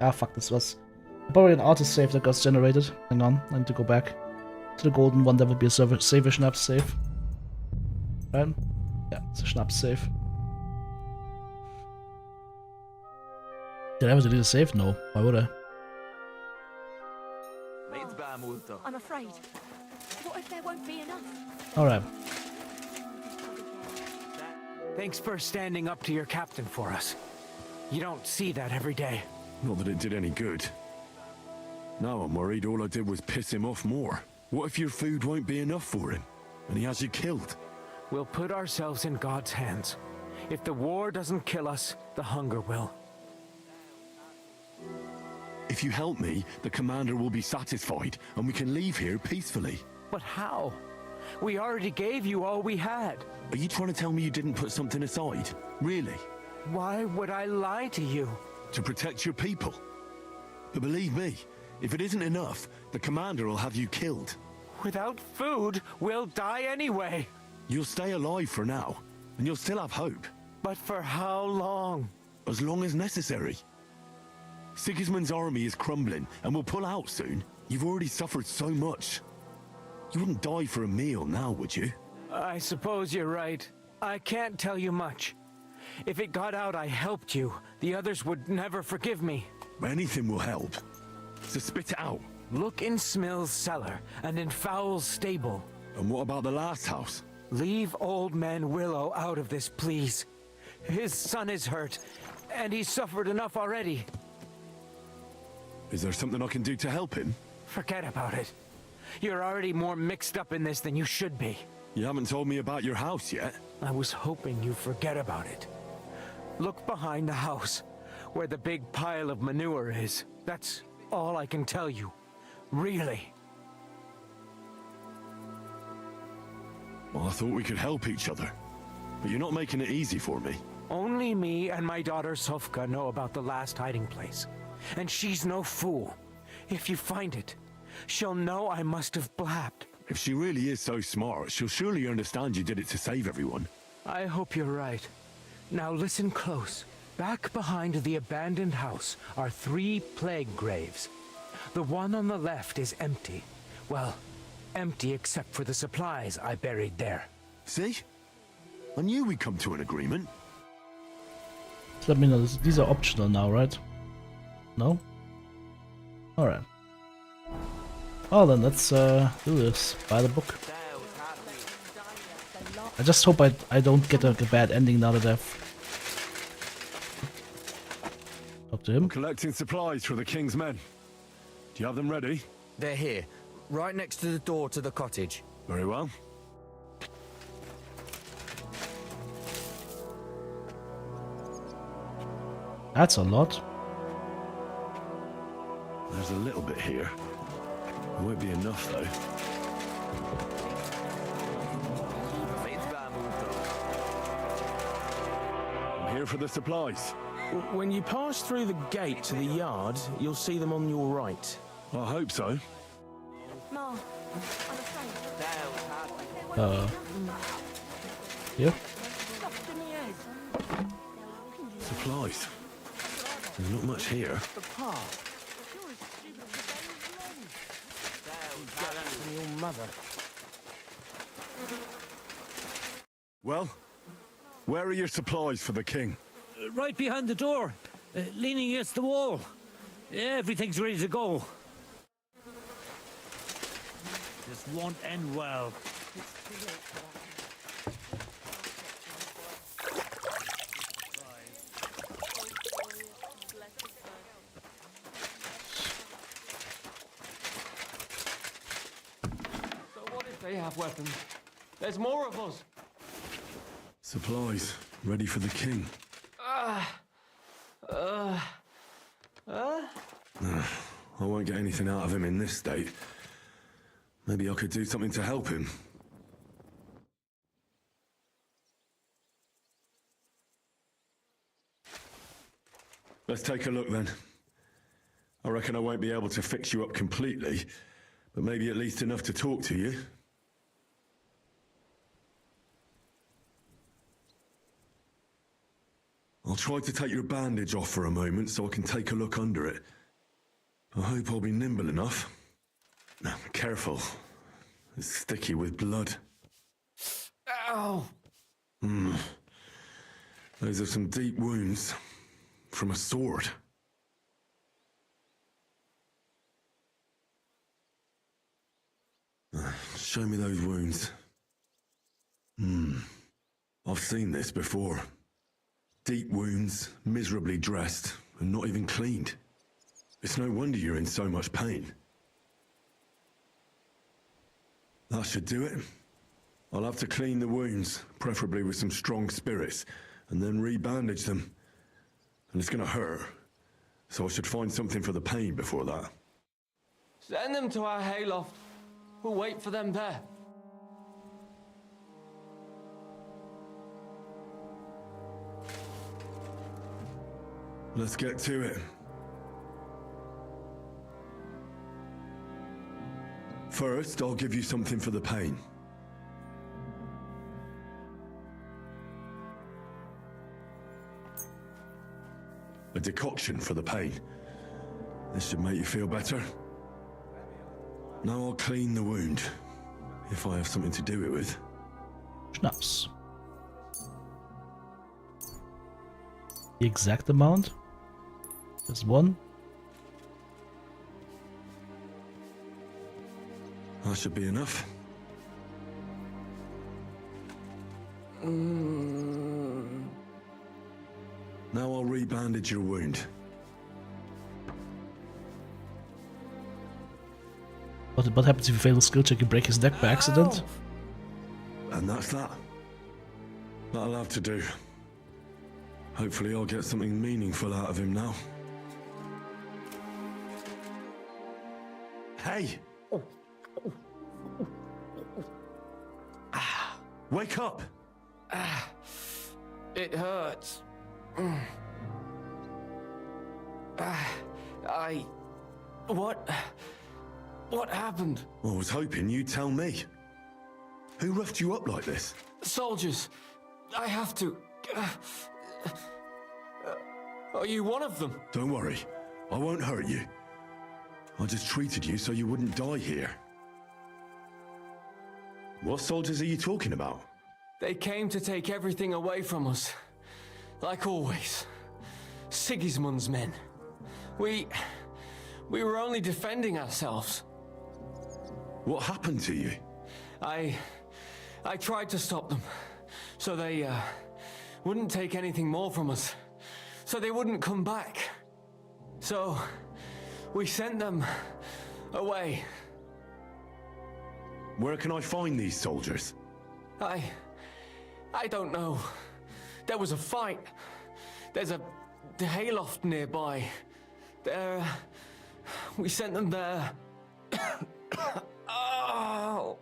Ah, fuck, this was probably an autosave that got generated. Hang on, I need to go back to the golden one. That would be a saver schnapps save. Right? Yeah, it's a schnapps save. Did I ever delete a save? No. Why would I? I'm afraid. What if there won't be enough? Alright. Thanks for standing up to your captain for us. You don't see that every day. Not that it did any good. Now I'm worried all I did was piss him off more. What if your food won't be enough for him, and he has you killed? We'll put ourselves in God's hands. If the war doesn't kill us, the hunger will. If you help me, the commander will be satisfied, and we can leave here peacefully. But how? We already gave you all we had. Are you trying to tell me you didn't put something aside? Really? Why would I lie to you? To protect your people. But believe me, if it isn't enough, the commander will have you killed. Without food, we'll die anyway. You'll stay alive for now, and you'll still have hope. But for how long? As long as necessary. Sigismund's army is crumbling, and will pull out soon. You've already suffered so much. You wouldn't die for a meal now, would you? I suppose you're right. I can't tell you much. If it got out I helped you, the others would never forgive me. Anything will help. So spit it out. Look in Smill's cellar, and in Fowl's stable. And what about the last house? Leave old man Willow out of this, please. His son is hurt, and he's suffered enough already. Is there something I can do to help him? Forget about it. You're already more mixed up in this than you should be. You haven't told me about your house yet. I was hoping you'd forget about it. Look behind the house, where the big pile of manure is. That's all I can tell you. Really. Well, I thought we could help each other. But you're not making it easy for me. Only me and my daughter Sofka know about the last hiding place. And she's no fool. If you find it, she'll know I must have blabbed. If she really is so smart, she'll surely understand you did it to save everyone. I hope you're right. Now listen close. Back behind the abandoned house are 3 plague graves. The one on the left is empty. Well, empty except for the supplies I buried there. See? I knew we'd come to an agreement. Let me know, these are optional now, right? No? Alright. Oh, then let's do this. Buy the book. I just hope I don't get a bad ending now that I've talked to him. I'm collecting supplies for the king's men. Do you have them ready? They're here, right next to the door to the cottage. Very well. That's a lot. There's a little bit here. It won't be enough, though. I'm here for the supplies. When you pass through the gate to the yard, you'll see them on your right. I hope so. Ma, Here? Supplies. There's not much here. mother. Well, where are your supplies for the king? Right behind the door, leaning against the wall. Everything's ready to go. This won't end well. So what if they have weapons? There's more of us. Supplies, ready for the king. I won't get anything out of him in this state. Maybe I could do something to help him. Let's take a look then. I reckon I won't be able to fix you up completely, but maybe at least enough to talk to you. I'll try to take your bandage off for a moment so I can take a look under it. I hope I'll be nimble enough. Now, careful. It's sticky with blood. Ow! Those are some deep wounds. From a sword. Show me those wounds. I've seen this before. Deep wounds, miserably dressed, and not even cleaned. It's no wonder you're in so much pain. That should do it. I'll have to clean the wounds, preferably with some strong spirits, and then re-bandage them. And it's gonna hurt, so I should find something for the pain before that. Send them to our hayloft. We'll wait for them there. Let's get to it. First, I'll give you something for the pain. A decoction for the pain. This should make you feel better. Now I'll clean the wound, if I have something to do it with. Schnapps. The exact amount? Just one? That should be enough. Now I'll re-bandage your wound. What happens if you fail a skill check and break his neck by accident? And that's that. That'll have to do. Hopefully I'll get something meaningful out of him now. Hey! Wake up! It hurts. What happened? I was hoping you'd tell me. Who roughed you up like this? Soldiers. I have to. Are you one of them? Don't worry. I won't hurt you. I just treated you so you wouldn't die here. What soldiers are you talking about? They came to take everything away from us. Like always. Sigismund's men. We were only defending ourselves. What happened to you? I tried to stop them. So they wouldn't take anything more from us. So they wouldn't come back. So we sent them away. Where can I find these soldiers? I don't know. There was a fight. There's a hayloft nearby. We sent them there. Oh.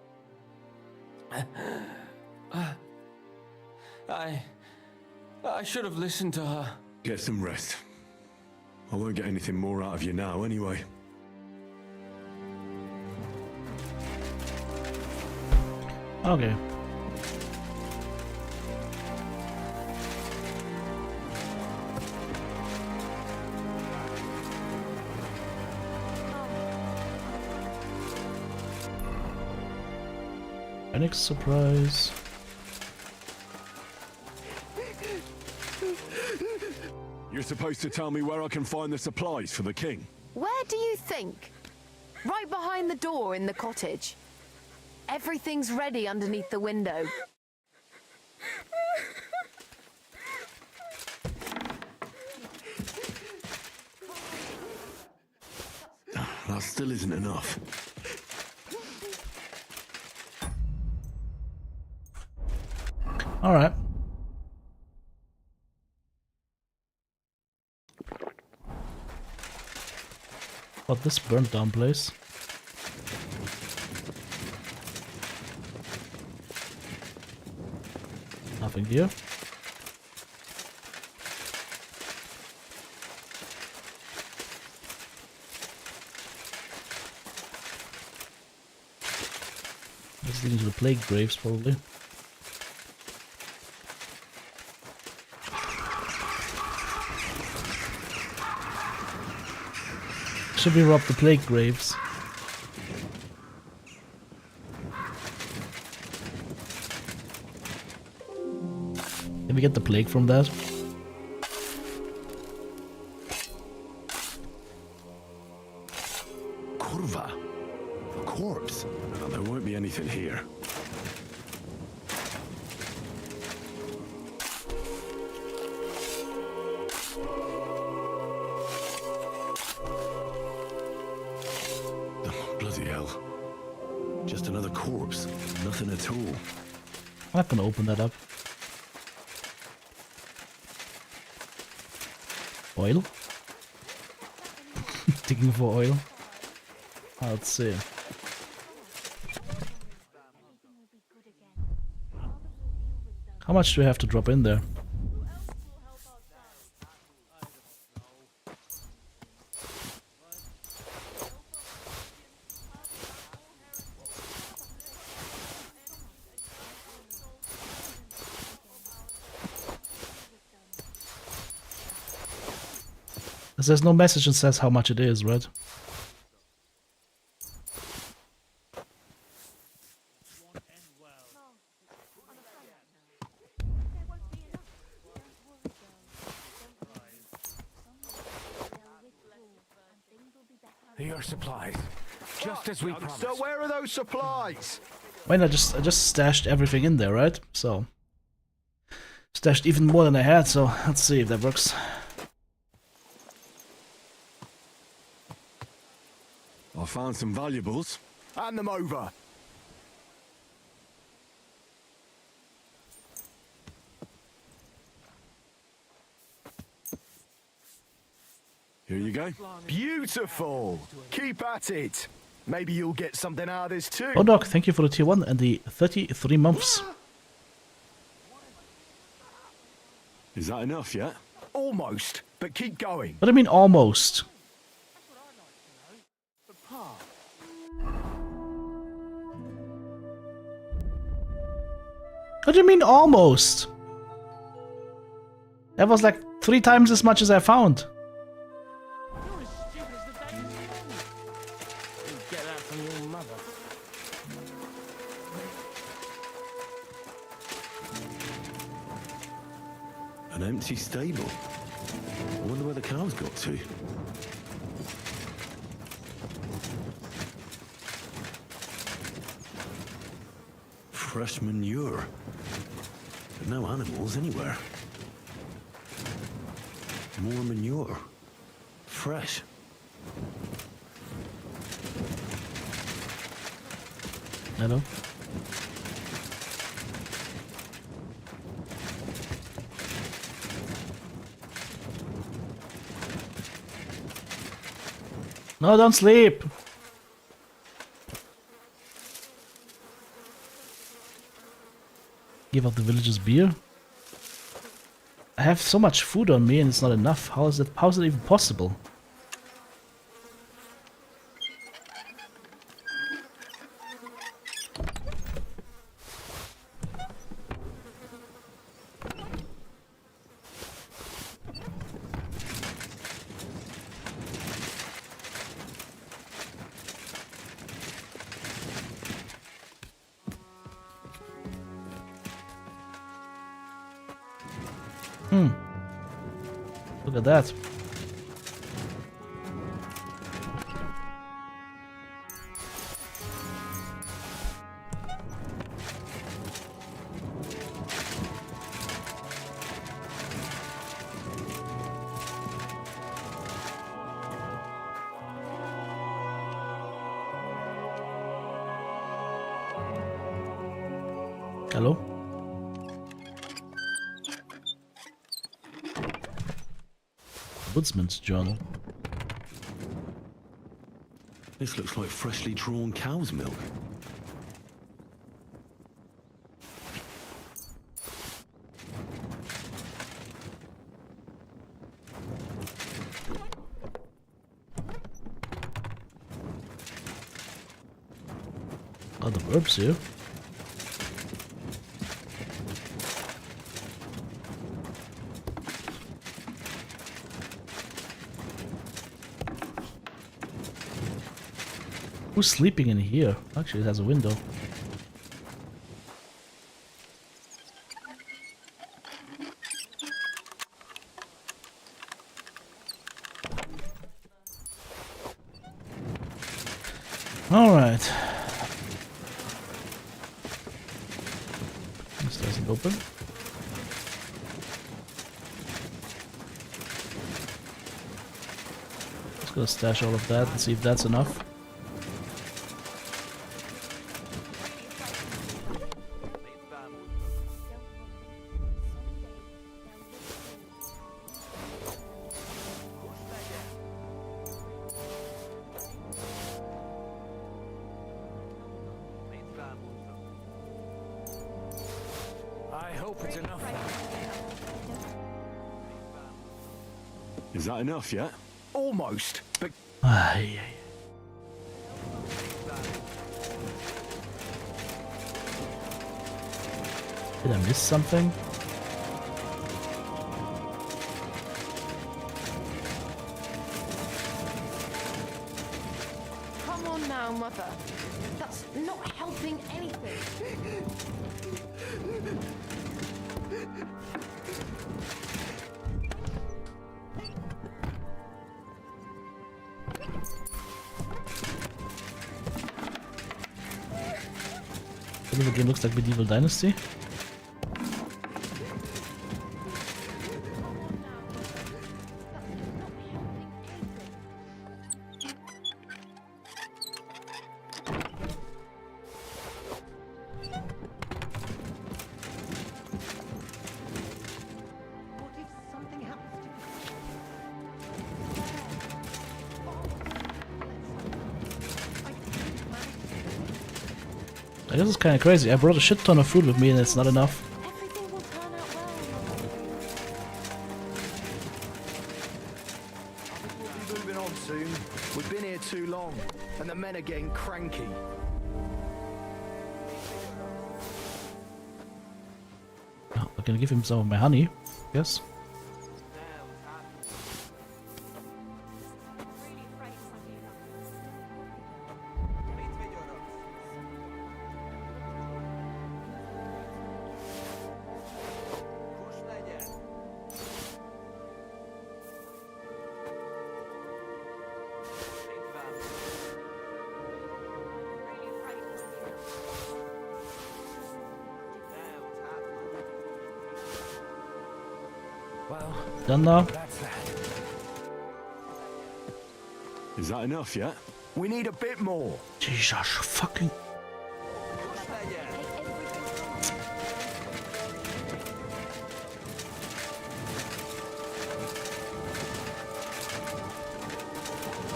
I should have listened to her. Get some rest. I won't get anything more out of you now anyway. Okay. Phoenix surprise. You're supposed to tell me where I can find the supplies for the king. Where do you think? Right behind the door in the cottage. Everything's ready underneath the window. That still isn't enough. All right. But this burnt down place. Nothing here. This is leading to the plague graves, probably. Should we rob the plague graves? Can we get the plague from that? Kurva? A corpse? No, there won't be anything here. Oh, bloody hell. Just another corpse. Nothing at all. I'm not gonna open that up. Oil? Digging for oil? Let's see. How much do we have to drop in there? There's no message that says how much it is, right? Your supplies. Just as we promised. So where are those supplies? Wait, I just stashed everything in there, right? So stashed even more than I had, so let's see if that works. I found some valuables. Hand them over. Here you go. Beautiful. Keep at it. Maybe you'll get something out of this too. Oh, Doc, thank you for the tier 1 and the 33 months. Is that enough yet? Almost, but keep going. What do you mean almost? What do you mean almost? That was like 3 times as much as I found. Get that from your mother. An empty stable. I wonder where the cows got to. Fresh manure. But no animals anywhere. More manure. Fresh. Hello? No, don't sleep. Give up the villagers beer. I have so much food on me and it's not enough. How is it even possible? Look at that. Hello? Woodsman's Journal. This looks like freshly drawn cow's milk. Oh, the verbs here. Who's sleeping in here? Actually, it has a window. All right. This doesn't open. Just gonna stash all of that and see if that's enough. I hope it's enough. Is that enough yet? Almost, but... Did I miss something? Come on now, Mother. That's not helping anything. The game looks like Medieval Dynasty. I guess it's kind of crazy. I brought a shit ton of food with me and it's not enough. We'll be moving on soon. We've been here too long, and the men are getting cranky. Oh, I'm gonna give him some of my honey. Yes. Done now? Is that enough yet? We need a bit more. Jesus fucking...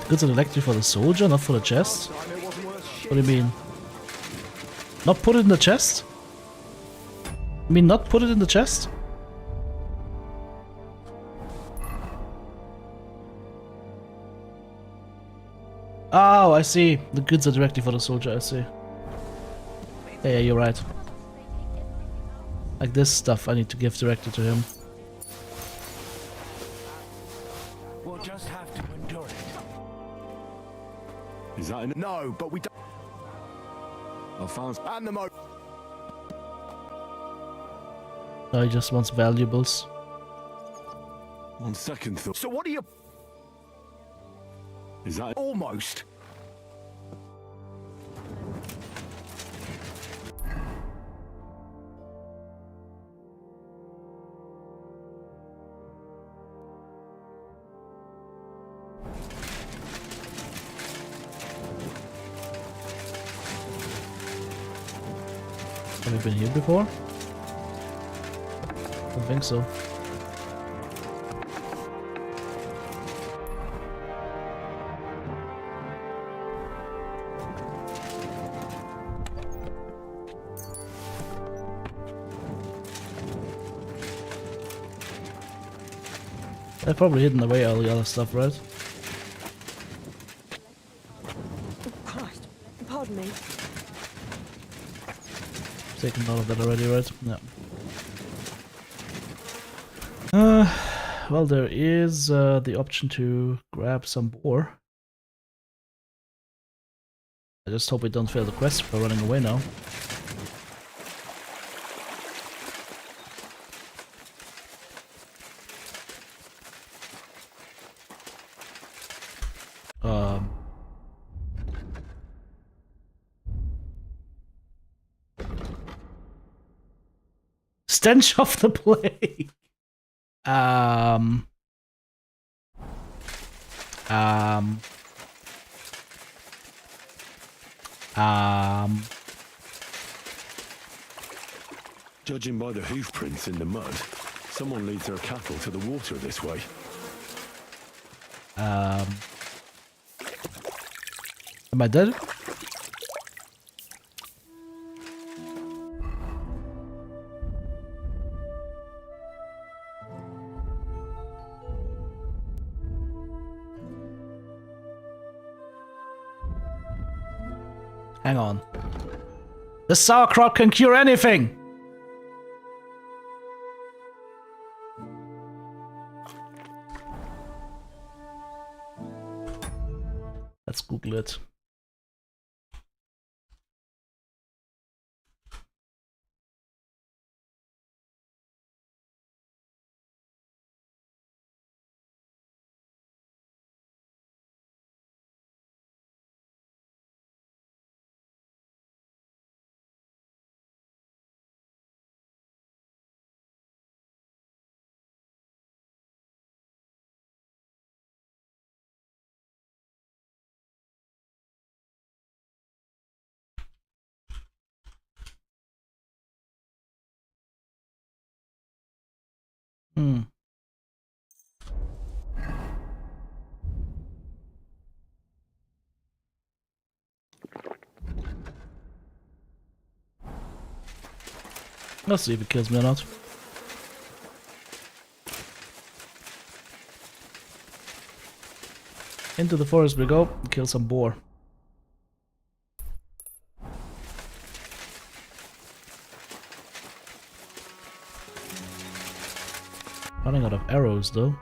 Goods and electric for the soldier, not for the chest? What do you mean? Not put it in the chest? I mean not put it in the chest? Oh, I see. The goods are directly for the soldier, I see. Yeah, you're right. Like this stuff I need to give directly to him. We'll just have to endure it. Is that enough? No, but we don't... I found... And the No, he just wants valuables. On second thought. So what are you... Is that... Almost. Have we been here before? Don't think so. They've probably hidden away all the other stuff, right? Christ, pardon me. Taken all of that already, right? Yeah. Well, there is the option to grab some boar. I just hope we don't fail the quest by running away now. Stench of the plague. Judging by the hoof prints in the mud, someone leads their cattle to the water this way. Am I dead? Hang on. The sauerkraut can cure anything! Let's Google it. Let's see if it kills me or not. Into the forest we go, kill some boar. Running out of arrows though.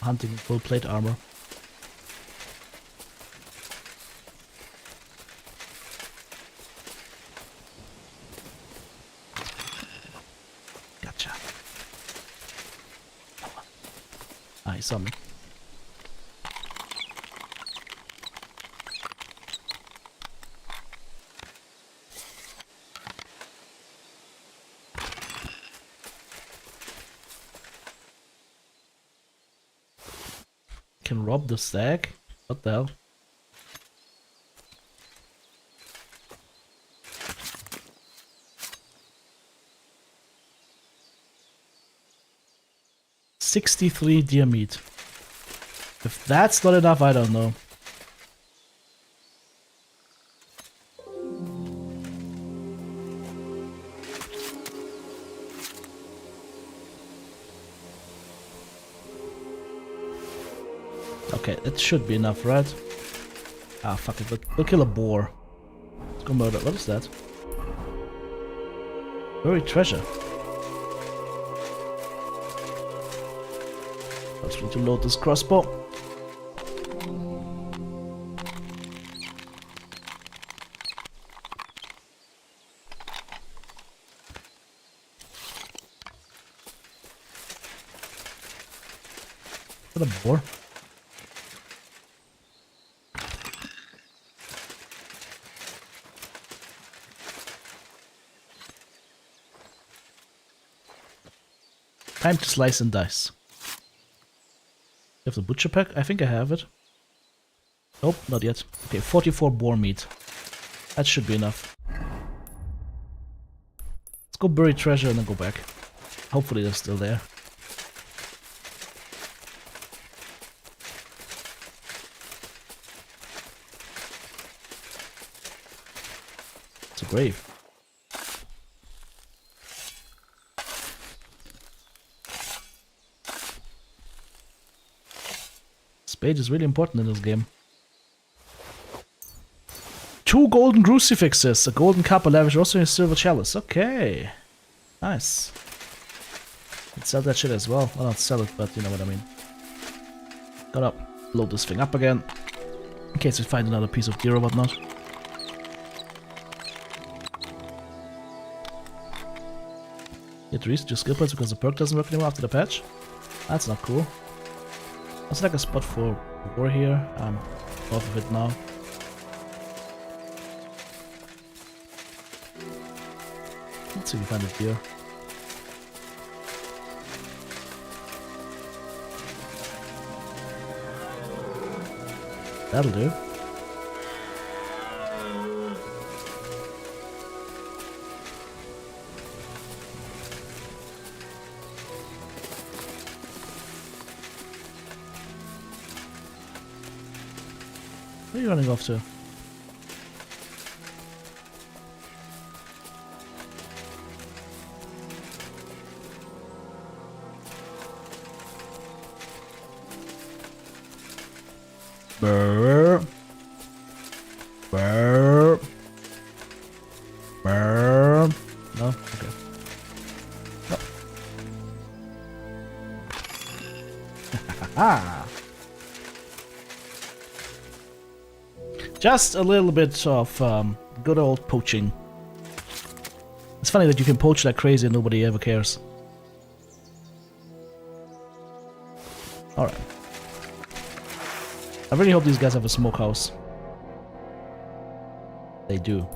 Hunting in full plate armor. Gotcha. Ah, he saw me. Can rob the stag? What the hell? $63 deer meat. If that's not enough, I don't know. Okay, that should be enough, right? Ah, fuck it, we'll kill a boar. Let's go murder. What is that? Buried treasure. Let's need to load this crossbow. What a boar. Time to slice and dice. You have the butcher pack? I think I have it. Nope, not yet. Okay, 44 boar meat. That should be enough. Let's go bury treasure and then go back. Hopefully they're still there. It's a grave. Spade is really important in this game. 2 golden crucifixes, a golden cup, a lavish rosary, and a silver chalice. Okay. Nice. Let's sell that shit as well. Well, not sell it, but you know what I mean. Gotta load this thing up again. In case we find another piece of gear or whatnot. You have to reset your skill points because the perk doesn't work anymore after the patch. That's not cool. There's like a spot for war here. I'm off of it now. Let's see if we find it here. That'll do. Where are you running off to? Burr. Burr. Burr. No? Okay. No. Ha. Just a little bit of good old poaching. It's funny that you can poach like crazy and nobody ever cares. Alright. I really hope these guys have a smokehouse. They do.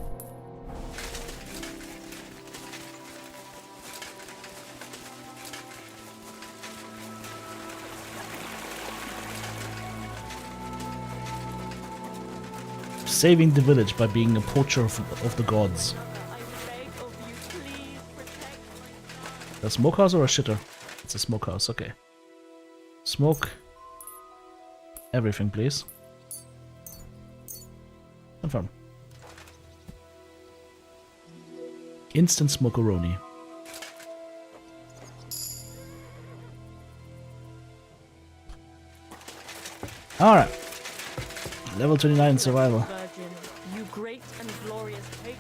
Saving the village by being a poacher of the gods. A smokehouse or a shitter? It's a smokehouse, okay. Smoke everything, please. Confirm. Instant smokeroni. Alright. Level 29 survival. Virgin, you great and glorious patron.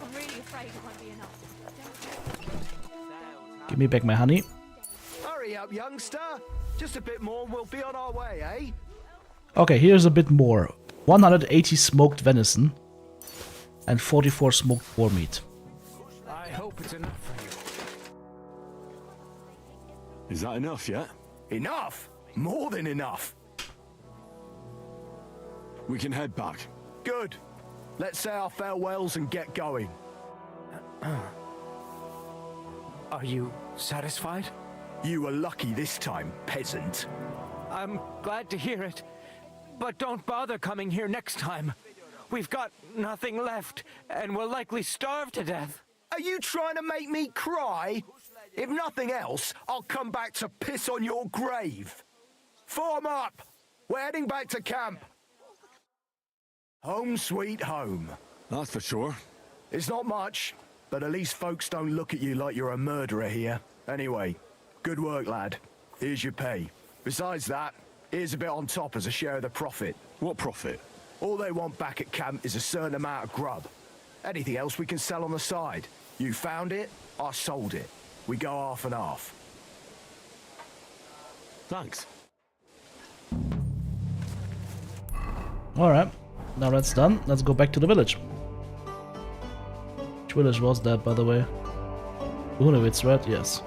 I'm really afraid it won't be enough. Give me back my honey. Hurry up, youngster. Just a bit more and we'll be on our way, eh? Okay, here's a bit more. 180 smoked venison and 44 smoked boar meat. I hope it's enough for you. Is that enough yet? Enough? More than enough. We can head back. Good. Let's say our farewells and get going. Are you satisfied? You were lucky this time, peasant. I'm glad to hear it. But don't bother coming here next time. We've got nothing left, and we'll likely starve to death. Are you trying to make me cry? If nothing else, I'll come back to piss on your grave. Form up! We're heading back to camp. Home sweet home. That's for sure. It's not much, but at least folks don't look at you like you're a murderer here. Anyway, good work, lad. Here's your pay. Besides that, here's a bit on top as a share of the profit. What profit? All they want back at camp is a certain amount of grub. Anything else we can sell on the side. You found it, I sold it. We go half and half. Thanks. Alright, now that's done. Let's go back to the village. Which village was that, by the way? Unowitz, right? Yes.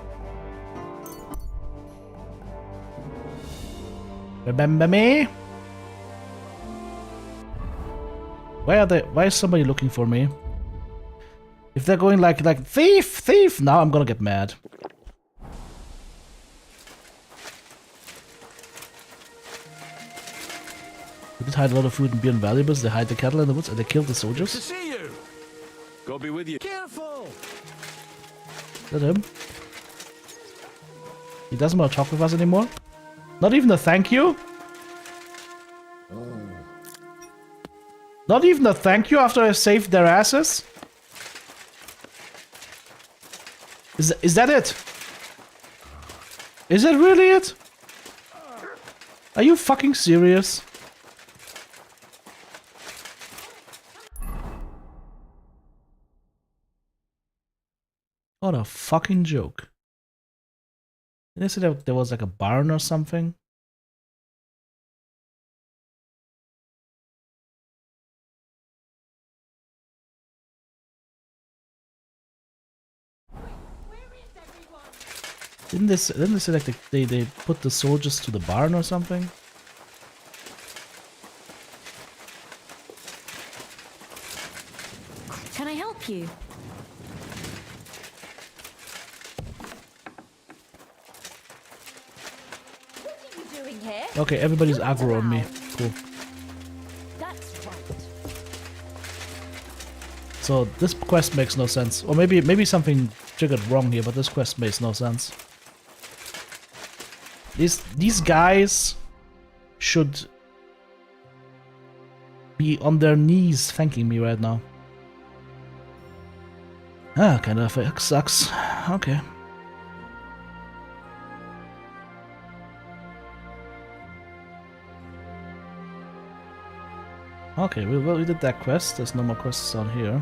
Remember me? Why are they? Why is somebody looking for me? If they're going like thief, thief, now I'm gonna get mad. They did hide a lot of food and beer and valuables. They hide the cattle in the woods and they killed the soldiers. To see you. God be with you. Careful. Is that him? He doesn't want to talk with us anymore? Not even a thank you? Not even a thank you after I saved their asses? Is that it? Is that really it? Are you fucking serious? What a fucking joke. Did they say that there was like a barn or something? Didn't they say like they put the soldiers to the barn or something? Can I help you? What are you doing here? Okay, everybody's aggro on me. Cool. That's right. So this quest makes no sense. Or maybe something triggered wrong here, but this quest makes no sense. These guys should be on their knees thanking me right now. Ah, kind of sucks. Okay. Okay, well, we did that quest. There's no more quests on here.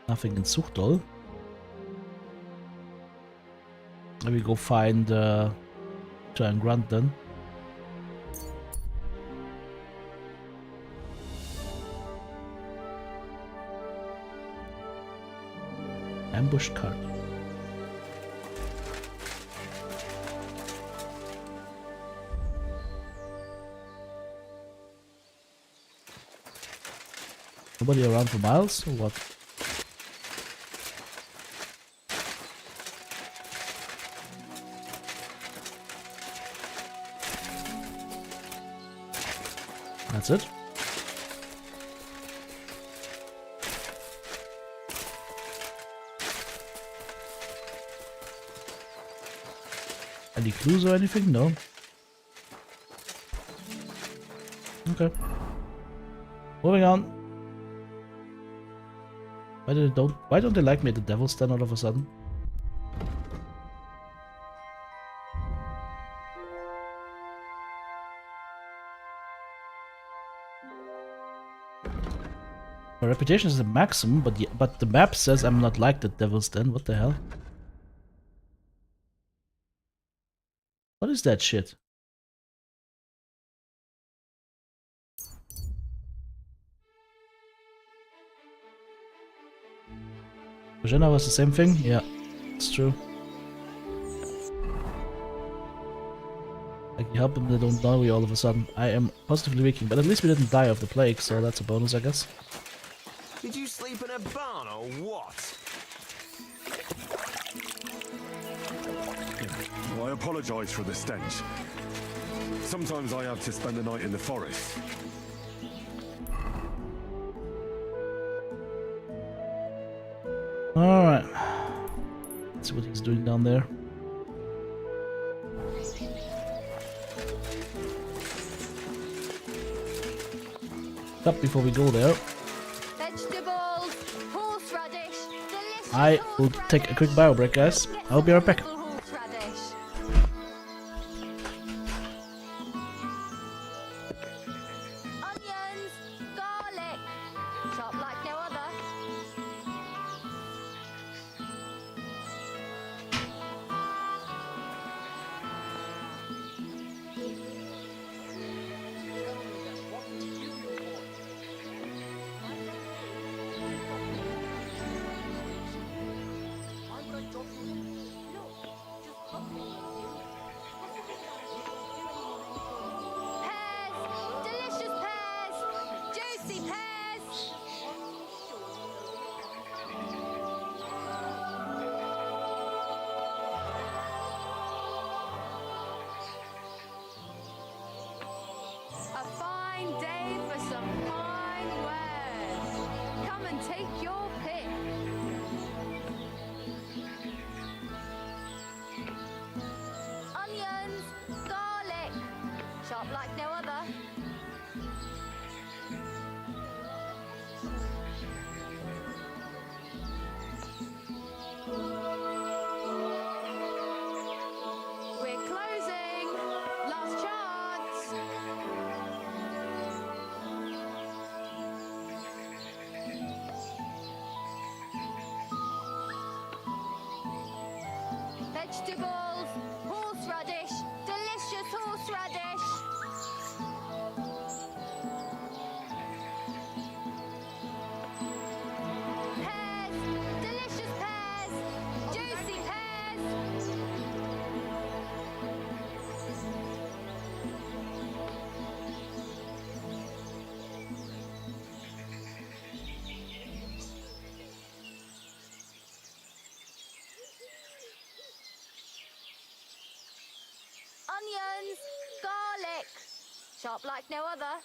Nothing in Zuchtol. Maybe go find Giant Grunt then. Ambush cart. Nobody around for miles or what? That's it. Any clues or anything? No. Okay. Moving on. Why don't they like me at the Devil's Den all of a sudden? My reputation is a maximum, but the map says I'm not like the Devil's Den. What the hell? What is that shit? Virginia was the same thing? Yeah, it's true. Like, you help them, they don't know you all of a sudden. I am positively weakening, but at least we didn't die of the plague, so that's a bonus, I guess. Did you sleep in a barn or what? Well, I apologise for the stench. Sometimes I have to spend the night in the forest. Alright. Let's see what he's doing down there. up before we go there. Vegetables, horseradish, delicious I will take a quick bio break, guys. I'll be right back. horseradish. Onions, garlic, chopped like no other. Pears, delicious pears, juicy pears. A fine day for some fine wares. Come and take your pick. Onions, garlic, chopped like no other. We're closing. Last chance. Vegetables, horseradish, delicious horseradish. Pears, delicious pears, juicy pears. Onions, garlic, chopped like no other.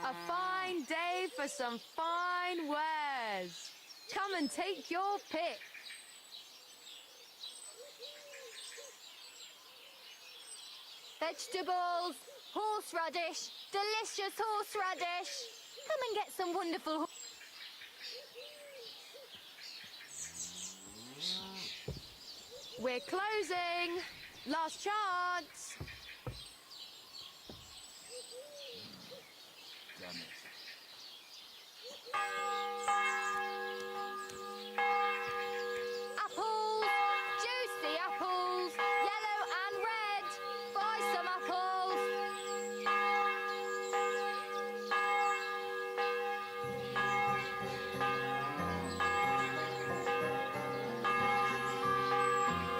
A fine day for some fine wares. Come and take your pick. Vegetables, horseradish, delicious horseradish. Come and get some wonderful. We're closing. Last chance. Apples, juicy apples, yellow and red. Buy some apples.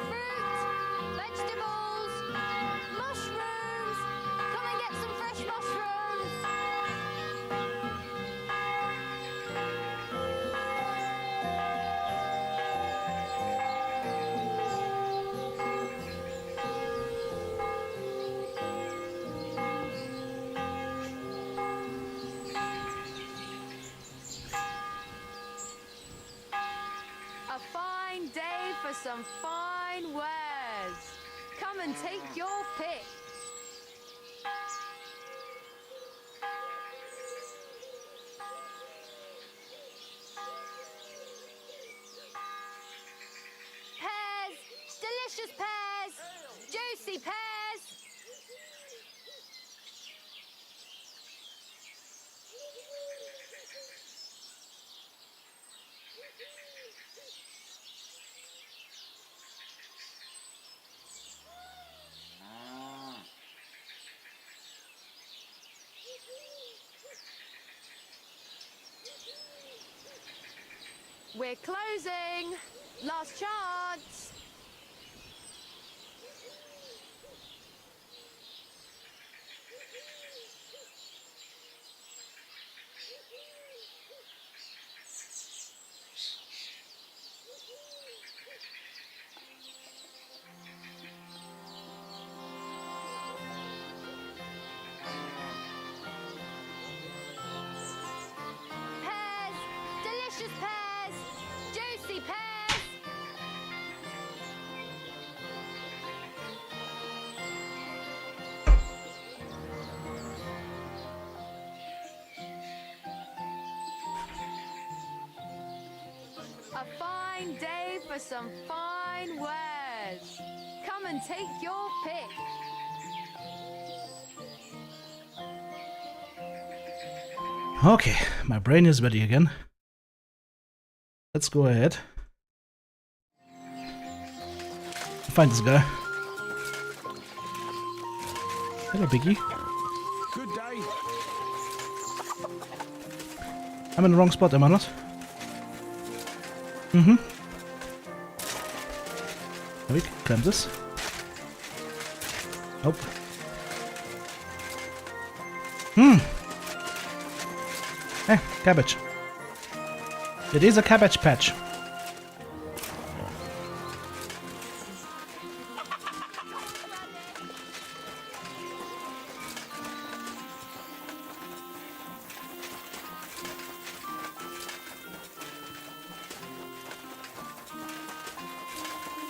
Fruit, vegetables, mushrooms. Come and get some fresh mushrooms. A fine day for some fine wares. Come and take your pick. Pears, delicious pears, juicy pears. We're closing. Last chance. Pears, delicious pears, juicy pears. a fine day for some fine wares. Come and take your pick. Okay, my brain is ready again. Let's go ahead. Find this guy. Hello, Biggie. Good day. I'm in the wrong spot, am I not? Mm-hmm. We can climb this. Nope. Eh, cabbage. It is a cabbage patch.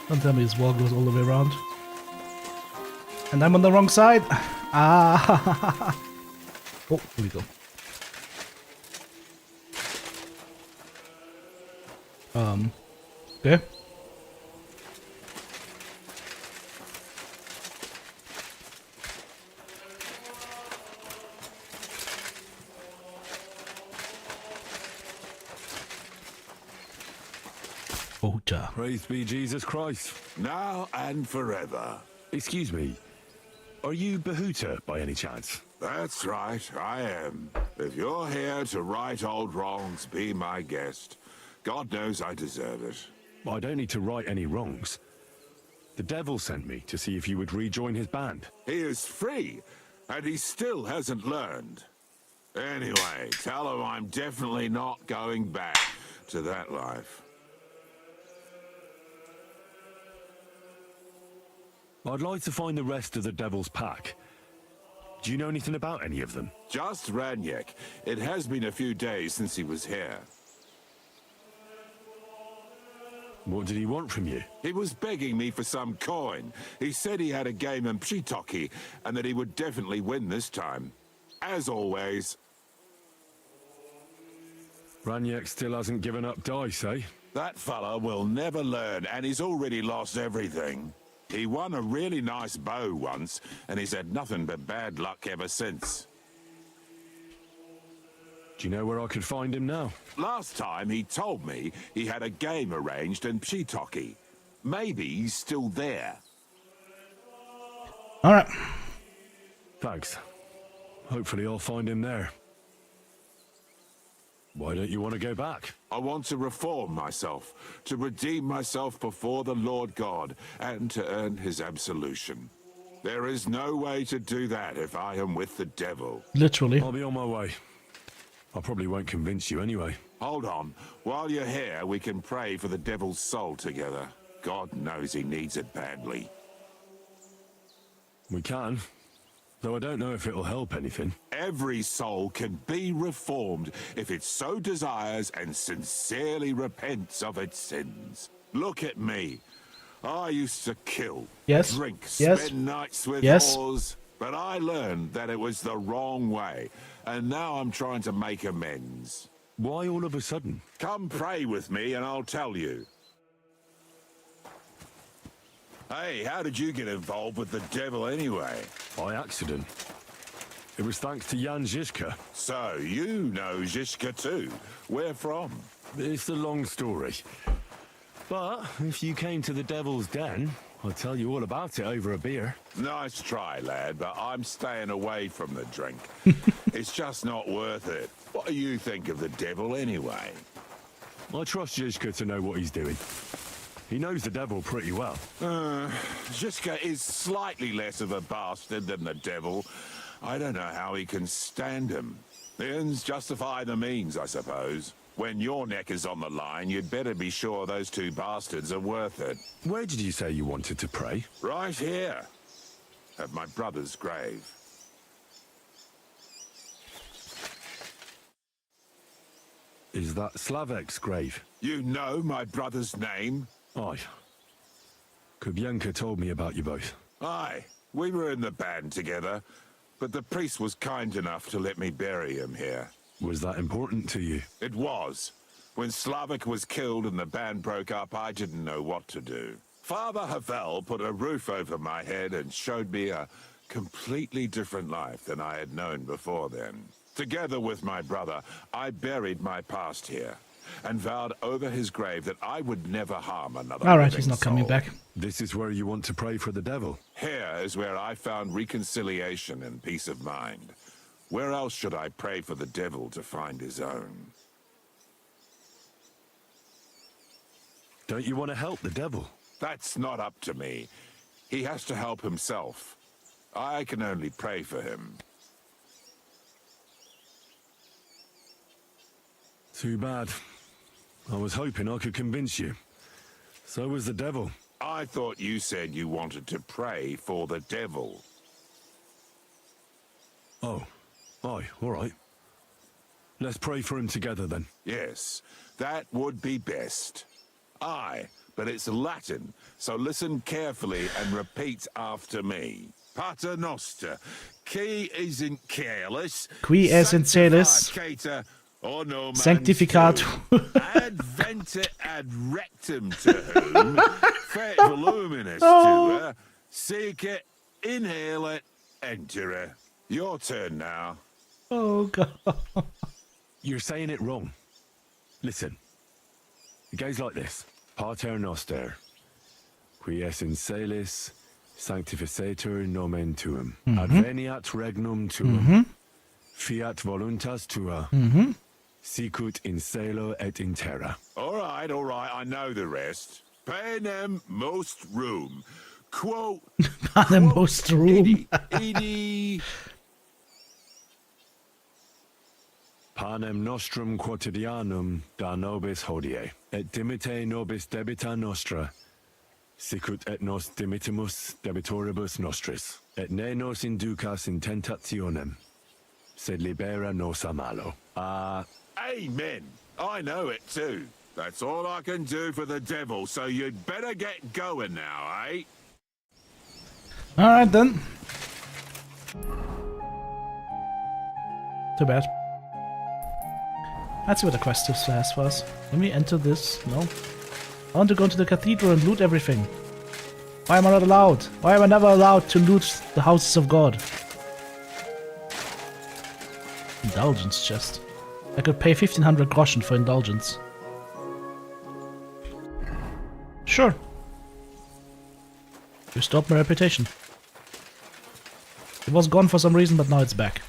Don't tell me this wall goes all the way around. And I'm on the wrong side! Ah! Oh, here we go. Okay. Praise be Jesus Christ. Now and forever. Excuse me. Are you Bahuta by any chance? That's right, I am. If you're here to right old wrongs, be my guest. God knows I deserve it. I don't need to right any wrongs. The devil sent me to see if you would rejoin his band. He is free, and he still hasn't learned. Anyway, tell him I'm definitely not going back to that life. I'd like to find the rest of the devil's pack. Do you know anything about any of them? Just Ranyek. It has been a few days since he was here. What did he want from you? He was begging me for some coin. He said he had a game in Pshitoki, and that he would definitely win this time. As always. Ranyek still hasn't given up dice, eh? That fella will never learn, and he's already lost everything. He won a really nice bow once, and he's had nothing but bad luck ever since. Do you know where I could find him now? Last time he told me he had a game arranged in Pshitoki. Maybe he's still there. Alright. Thanks. Hopefully I'll find him there. Why don't you want to go back? I want to reform myself, to redeem myself before the Lord God, and to earn his absolution. There is no way to do that if I am with the devil. Literally. I'll be on my way. I probably won't convince you anyway. Hold on. While you're here, we can pray for the devil's soul together. God knows he needs it badly. We can. Though I don't know if it'll help anything. Every soul can be reformed if it so desires and sincerely repents of its sins. Look at me. I used to kill, drink, spend nights with whores, but I learned that it was the wrong way, and now I'm trying to make amends. Why all of a sudden? Come pray with me and I'll tell you. Hey, how did you get involved with the devil anyway? By accident. It was thanks to Jan Žižka. So, you know Žižka too. Where from? It's a long story. But if you came to the devil's den, I'll tell you all about it over a beer. Nice try, lad, but I'm staying away from the drink. It's just not worth it. What do you think of the devil anyway? I trust Žižka to know what he's doing. He knows the devil pretty well. Žižka is slightly less of a bastard than the devil. I don't know how he can stand him. The ends justify the means, I suppose. When your neck is on the line, you'd better be sure those two bastards are worth it. Where did you say you wanted to pray? Right here, at my brother's grave. Is that Slavek's grave? You know my brother's name? Aye. Kubienka told me about you both. Aye, we were in the band together, but the priest was kind enough to let me bury him here. Was that important to you? It was. When Slavik was killed and the band broke up, I didn't know what to do. Father Havel put a roof over my head and showed me a completely different life than I had known before then. Together with my brother, I buried my past here and vowed over his grave that I would never harm another All right, living he's not coming soul. back. This is where you want to pray for the devil? Here is where I found reconciliation and peace of mind. Where else should I pray for the devil to find his own? Don't you want to help the devil? That's not up to me. He has to help himself. I can only pray for him. Too bad. I was hoping I could convince you. So was the devil. I thought you said you wanted to pray for the devil. Oh, aye, all right. Let's pray for him together then. Yes, that would be best. Aye, but it's Latin, so listen carefully and repeat after me. Pater Noster, qui is in caelus, Qui es in caelus, sanctificat adventet ad rectum to whom, fet voluminous to seek it, inhale it, enter it. Your turn now. Oh, God. You're saying it wrong. Listen. It goes like this. Pater Noster, qui es in caelis, sanctificetur nomen tuum. Adveniat regnum tuum. Fiat voluntas tua. Sicut in caelo et in terra. All right, I know the rest. Panem most room. Quo... Panem most room. Idi... Panem nostrum quotidianum da nobis hodie, et dimite nobis debita nostra, sicut et nos dimitimus debitoribus nostris, et ne nos inducas in tentationem, sed libera nos a malo. Amen. I know it too. That's all I can do for the devil, so you'd better get going now, eh? Alright then. Too bad. Let's see what the quest has for us. Can we enter this? No. I want to go into the cathedral and loot everything. Why am I not allowed? Why am I never allowed to loot the houses of God? Indulgence chest. I could pay 1500 groschen for indulgence. Sure. Restored my reputation. It was gone for some reason, but now it's back.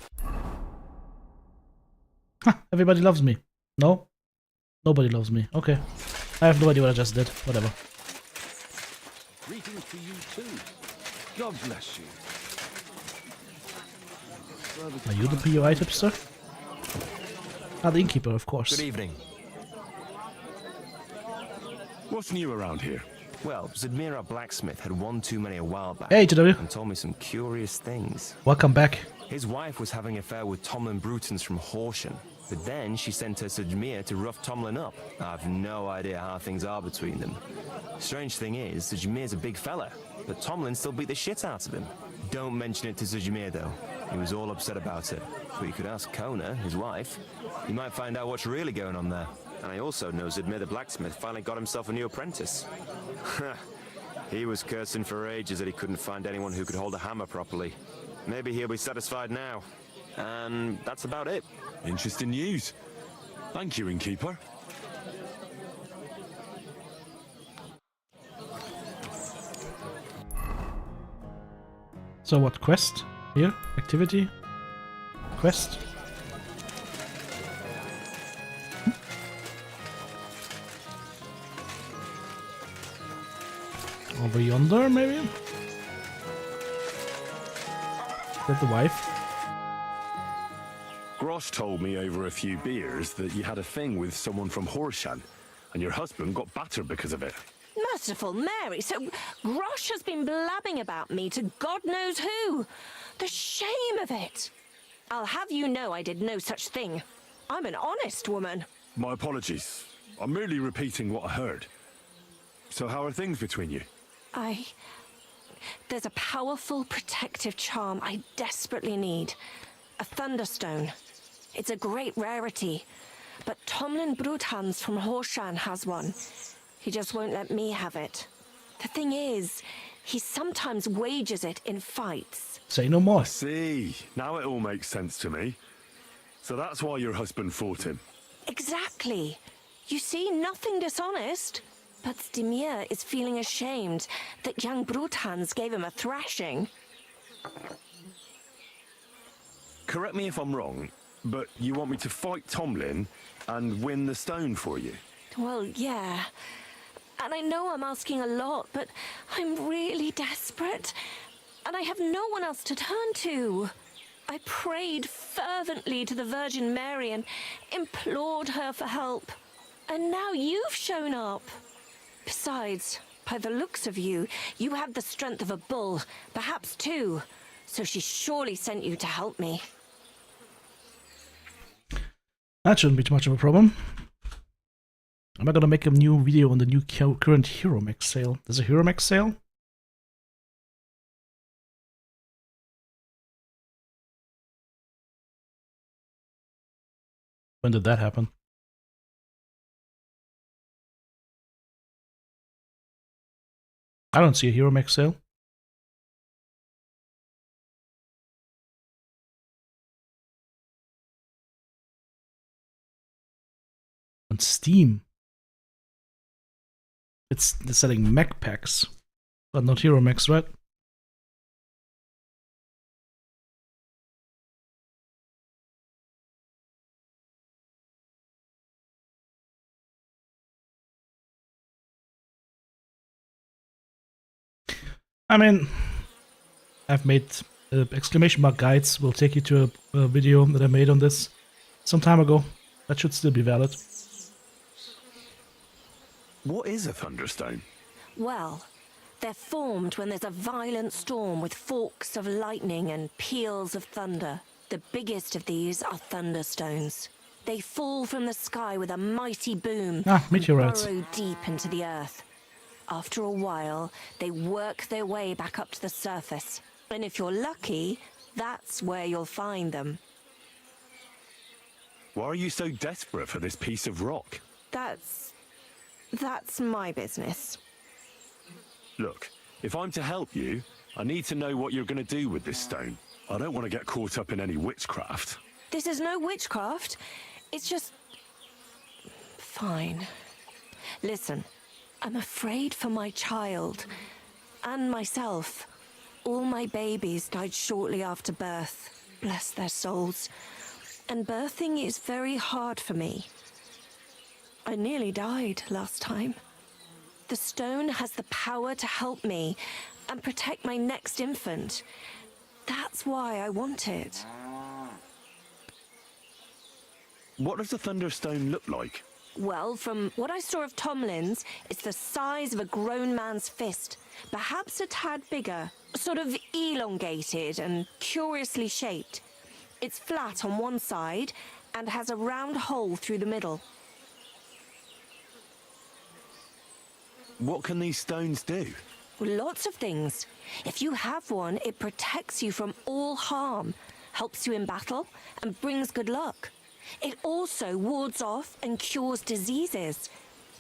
Huh, everybody loves me. No? Nobody loves me. Okay. I have no idea what I just did. Whatever. Greetings to you too. God bless you. Are you the POI tipster? Ah, the innkeeper, of course. Good evening. What's new around here? Well, Zedmira Blacksmith had one too many a while back. Hey, TTB. And told me some curious things. Welcome back. His wife was having an affair with Tomlin Brutons from Horsham. But then she sent her Zedmir to rough Tomlin up. I've no idea how things are between them. Strange thing is, Zedmir's a big fella, but Tomlin still beat the shit out of him. Don't mention it to Zedmir though. He was all upset about it. But you could ask Kona, his wife. You might find out what's really going on there. And I also know Zedmir the blacksmith finally got himself a new apprentice. He was cursing for ages that he couldn't find anyone who could hold a hammer properly. Maybe he'll be satisfied now. And that's about it. Interesting news. Thank you, innkeeper. So what quest? Here? Activity? Quest? Over yonder, maybe? Is that the wife? Grosh told me over a few beers that you had a thing with someone from Horsham, and your husband got battered because of it. Merciful Mary, so Grosh has been blabbing about me to God knows who. The shame of it. I'll have you know I did no such thing. I'm an honest woman. My apologies. I'm merely repeating what I heard. So how are things between you? There's a powerful protective charm I desperately need. A thunderstone. It's a great rarity. but Tomlin Broodhans from Horshan has one. He just won't let me have it. The thing is, he sometimes wages it in fights. Say no more. I see. Now it all makes sense to me. So that's why your husband fought him. Exactly. You see, nothing dishonest. But Stimir is feeling ashamed that young Broodhans gave him a thrashing. Correct me if I'm wrong, but you want me to fight Tomlin and win the stone for you? Well, yeah. And I know I'm asking a lot, but I'm really desperate. And I have no one else to turn to. I prayed fervently to the Virgin Mary and implored her for help. And now you've shown up. Besides, by the looks of you, you have the strength of a bull, perhaps two. So she surely sent you to help me. That shouldn't be too much of a problem. Am I gonna make a new video on the new current Hero Mech sale? There's a Hero Mech sale? When did that happen? I don't see a Hero Mech sale. On Steam. They're selling mech packs, but not Hero Mechs, right? I mean, I've made exclamation mark guides. Will take you to a video that I made on this some time ago. That should still be valid. What is a thunderstone? Well, they're formed when there's a violent storm with forks of lightning and peals of thunder. The biggest of these are thunderstones. They fall from the sky with a mighty boom and meteorites. burrow deep into the earth. After a while, they work their way back up to the surface. And if you're lucky, that's where you'll find them. Why are you so desperate for this piece of rock? That's my business. Look, if I'm to help you, I need to know what you're going to do with this stone. I don't want to get caught up in any witchcraft. This is no witchcraft. It's just... Fine. Listen, I'm afraid for my child. And myself. All my babies died shortly after birth. Bless their souls. And birthing is very hard for me. I nearly died last time. The stone has the power to help me and protect my next infant. That's why I want it. What does the thunderstone look like? Well, from what I saw of Tomlin's, it's the size of a grown man's fist. Perhaps a tad bigger. Sort of elongated and curiously shaped. It's flat on one side and has a round hole through the middle. What can these stones do? Lots of things. If you have one, it protects you from all harm, helps you in battle, and brings good luck. It also wards off and cures diseases.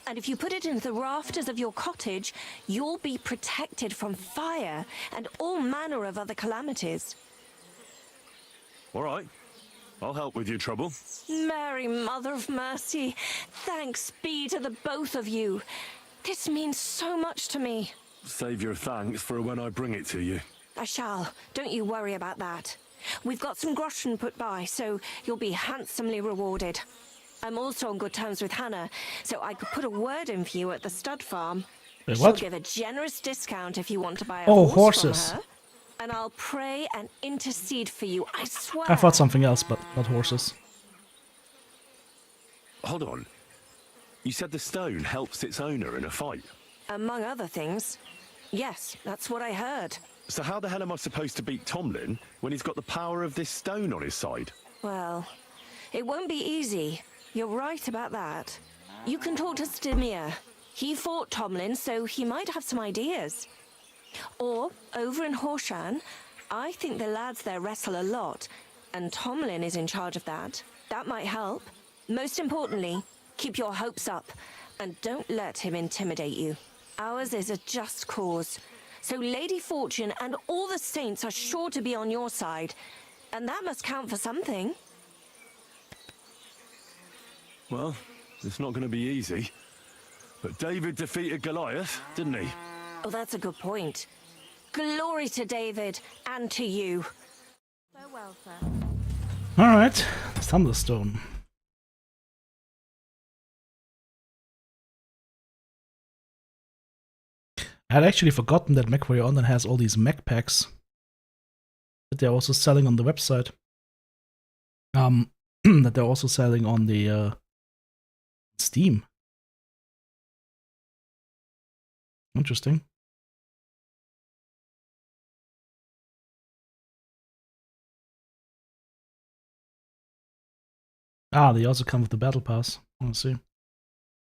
And if you put it into the rafters of your cottage, you'll be protected from fire and all manner of other calamities. All right. I'll help with your trouble. Mary, Mother of Mercy, thanks be to the both of you. This means so much to me. Save your thanks for when I bring it to you. I shall. Don't you worry about that. We've got some groschen put by, so you'll be handsomely rewarded. I'm also on good terms with Hannah, so I could put a word in for you at the stud farm. Wait, She'll what? give a generous discount if you want to buy a Oh, horse horses. from her. And I'll pray and intercede for you, I swear. I thought something else, but not horses. Hold on. You said the stone helps its owner in a fight. Among other things. Yes, that's what I heard. So how the hell am I supposed to beat Tomlin when he's got the power of this stone on his side? Well, it won't be easy. You're right about that. You can talk to Stimir. He fought Tomlin, so he might have some ideas. Or, over in Horshan, I think the lads there wrestle a lot, and Tomlin is in charge of that. That might help. Most importantly, keep your hopes up and don't let him intimidate you. Ours is a just cause, so Lady Fortune and all the saints are sure to be on your side, and that must count for something. Well, it's not going to be easy. But David defeated Goliath, didn't he? Oh, that's a good point. Glory to David and to you. Farewell, sir. Alright, Thunderstone. I had actually forgotten that MechWarrior Online has all these mech packs that they're also selling on the website. That they're also selling on the Steam. Interesting. Ah, they also come with the Battle Pass. Let's see.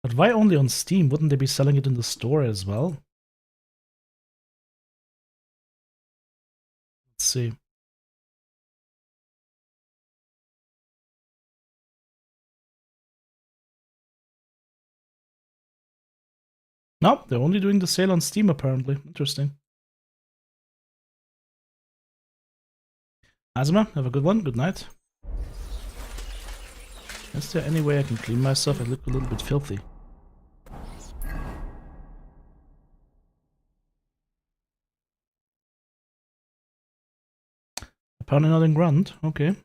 But why only on Steam? Wouldn't they be selling it in the store as well? Let's see. No, they're only doing the sale on Steam apparently. Interesting. Azuma, have a good one. Good night. Is there any way I can clean myself? I look a little bit filthy. Apparently not in Grunt. Okay.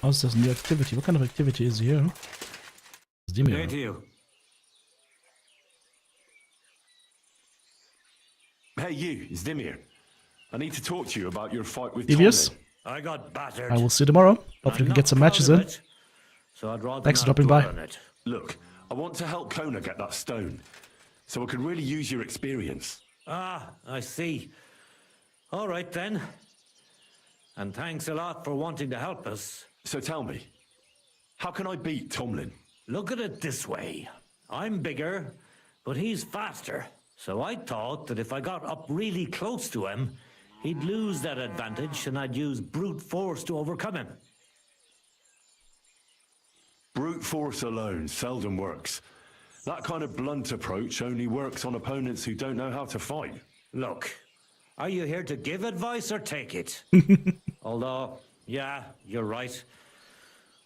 How's this new activity? What kind of activity is here? Good day to you. Hey, you, it's Dimir. I need to talk to you about your fight with Devious? Tomlin. I got battered. I will see you tomorrow. Hopefully we can get some matches in. So I'd rather Thanks for not dropping dwell by. on it. Look, I want to help Kona get that stone, so I could really use your experience. Ah, I see. All right then. And thanks a lot for wanting to help us. So tell me, how can I beat Tomlin? Look at it this way. I'm bigger, but he's faster. So I thought that if I got up really close to him, he'd lose that advantage and I'd use brute force to overcome him. Brute force alone seldom works. That kind of blunt approach only works on opponents who don't know how to fight. Look, are you here to give advice or take it? Although, yeah, you're right.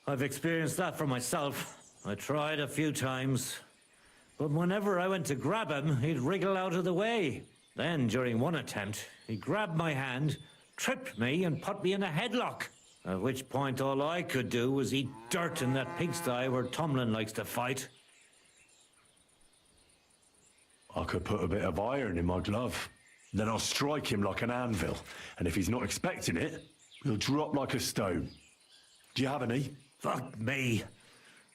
I've experienced that for myself. I tried a few times, but whenever I went to grab him, he'd wriggle out of the way. Then, during one attempt, he grabbed my hand, tripped me, and put me in a headlock. At which point, all I could do was eat dirt in that pigsty where Tomlin likes to fight. I could put a bit of iron in my glove. Then I'll strike him like an anvil, and if he's not expecting it, he'll drop like a stone. Do you have any? Fuck me.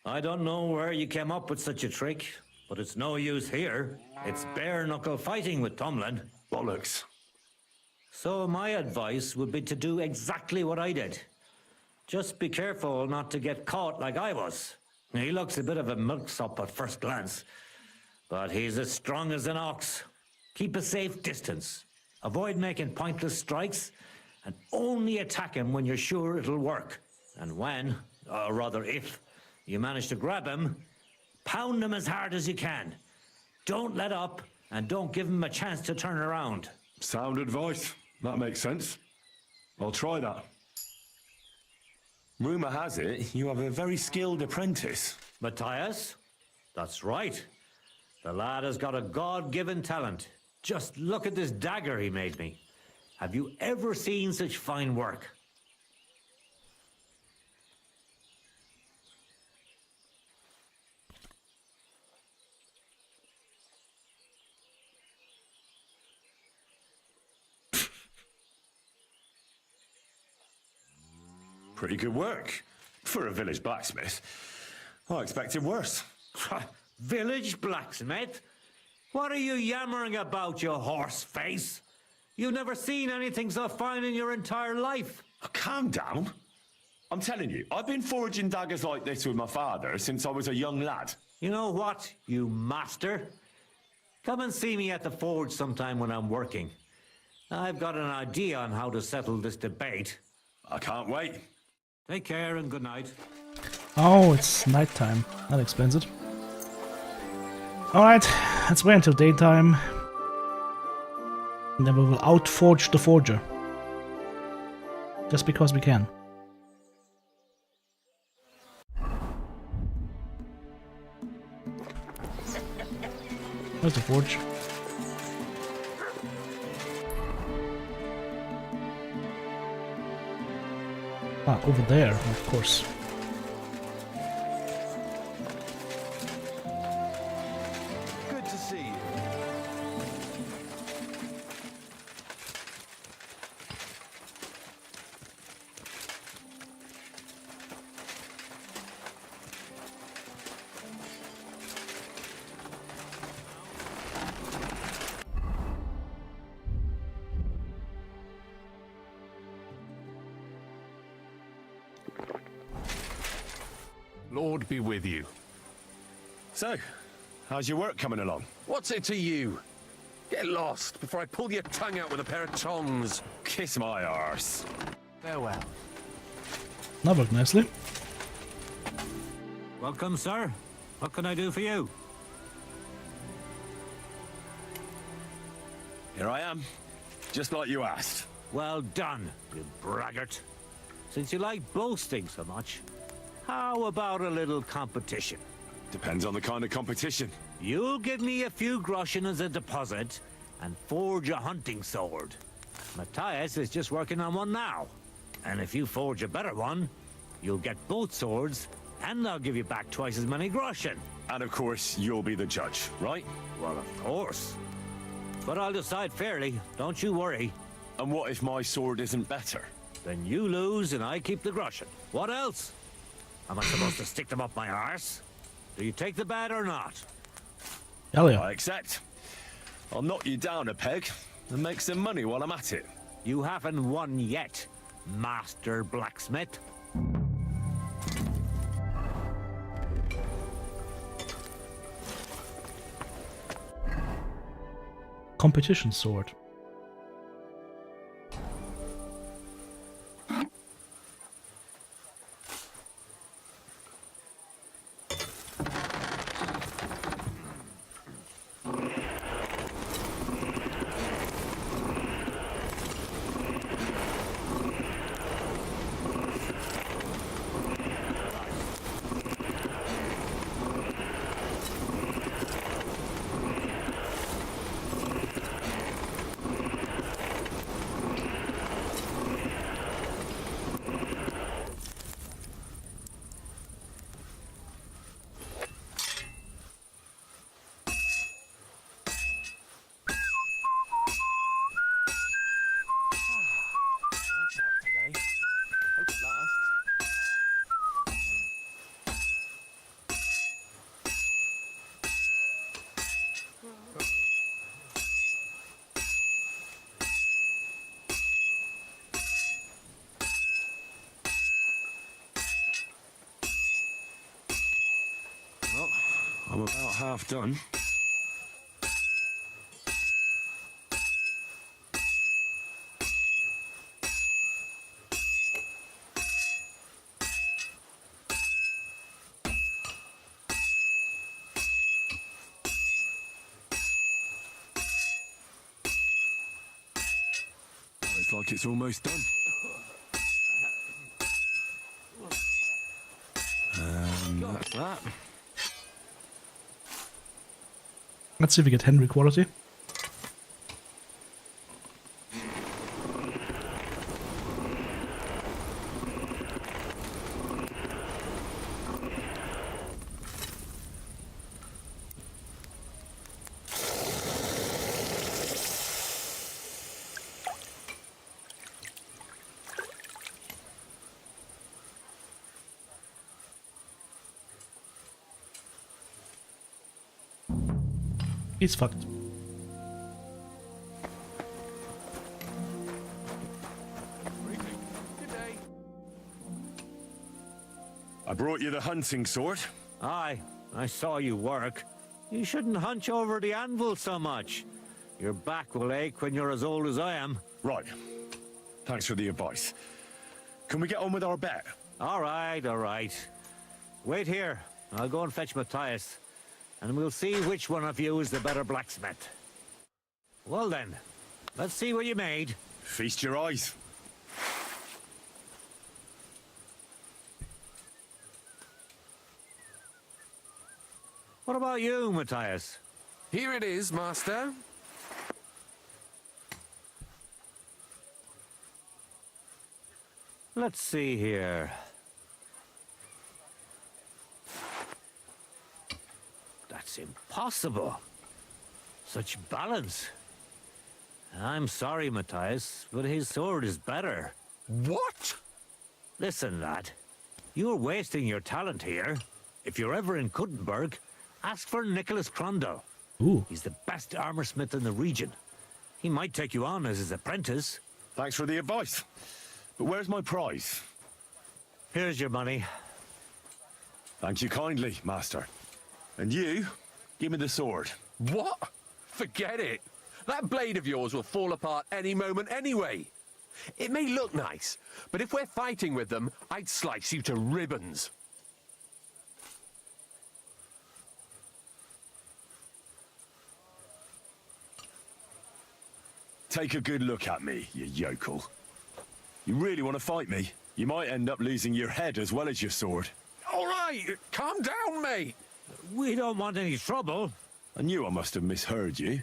I don't know where you came up with such a trick, but it's no use here. It's bare-knuckle fighting with Tomlin. Bollocks. So my advice would be to do exactly what I did. Just be careful not to get caught like I was. He looks a bit of a milksop at first glance, but he's as strong as an ox. Keep a safe distance. Avoid making pointless strikes, and only attack him when you're sure it'll work. And when, or rather if, you manage to grab him, pound him as hard as you can. Don't let up, and don't give him a chance to turn around. Sound advice. That makes sense. I'll try that. Rumour has it you have a very skilled apprentice. Matthias? That's right. The lad has got a God-given talent. Just look at this dagger he made me. Have you ever seen such fine work? Pretty good work. For a village blacksmith. I expected worse. Village blacksmith? What are you yammering about, you horse face? You've never seen anything so fine in your entire life. Oh, calm down. I'm telling you, I've been forging daggers like this with my father since I was a young lad. You know what, you master? Come and see me at the forge sometime when I'm working. I've got an idea on how to settle this debate. I can't wait. Take care and good night. Oh, it's nighttime. That explains it. Alright, let's wait until daytime. And then we will outforge the forger. Just because we can. Where's the forge? Ah, over there, of course. Good to see you. Lord be with you. So, how's your work coming along? What's it to you? Get lost before I pull your tongue out with a pair of tongs. Kiss my arse. Farewell. That worked nicely. Welcome, sir. What can I do for you? Here I am. Just like you asked. Well done, you braggart. Since you like boasting so much, how about a little competition? Depends on the kind of competition. You'll give me a few groschen as a deposit and forge a hunting sword. Matthias is just working on one now. And if you forge a better one, you'll get both swords and I'll give you back twice as many groschen. And of course, you'll be the judge, right? Well, of course. But I'll decide fairly, don't you worry. And what if my sword isn't better? Then you lose and I keep the groschen. What else? Am I supposed to stick them up my arse? Do you take the bet or not? Hell yeah. I accept. I'll knock you down a peg and make some money while I'm at it. You haven't won yet, Master Blacksmith. Competition sword. Well, I'm about half done. Looks like it's almost done. And that's that. Let's see if we get Henry quality. He's fucked. I brought you the hunting sword. Aye, I saw you work. You shouldn't hunch over the anvil so much. Your back will ache when you're as old as I am. Right. Thanks for the advice. Can we get on with our bet? All right, all right. Wait here. I'll go and fetch Matthias, and we'll see which one of you is the better blacksmith. Well then, let's see what you made. Feast your eyes. What about you, Matthias? Here it is, master. Let's see here. That's impossible. Such balance. I'm sorry, Matthias, but his sword is better. What? Listen, lad. You're wasting your talent here. If you're ever in Kuttenberg, ask for Nicholas Crondell. Ooh. He's the best armorsmith in the region. He might take you on as his apprentice. Thanks for the advice. But where's my prize? Here's your money. Thank you kindly, master. And you, give me the sword. What? Forget it. That blade of yours will fall apart any moment anyway. It may look nice, but if we're fighting with them, I'd slice you to ribbons. Take a good look at me, you yokel. You really want to fight me? You might end up losing your head as well as your sword. All right, calm down, mate. We don't want any trouble. I knew I must have misheard you.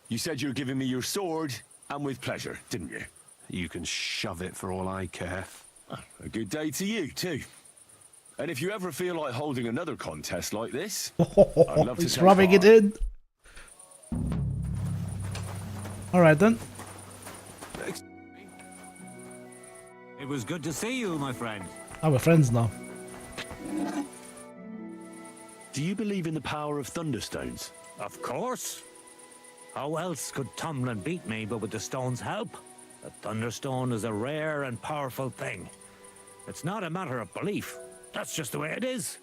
You said you were giving me your sword, and with pleasure, didn't you? You can shove it for all I care. A good day to you, too. And if you ever feel like holding another contest like this, I'd love to He's take rubbing part. it in. Alright then. It was good to see you, my friend. Oh, we're friends now. Do you believe in the power of thunderstones? Of course. How else could Tomlin beat me but with the stone's help? The thunderstone is a rare and powerful thing. It's not a matter of belief. That's just the way it is.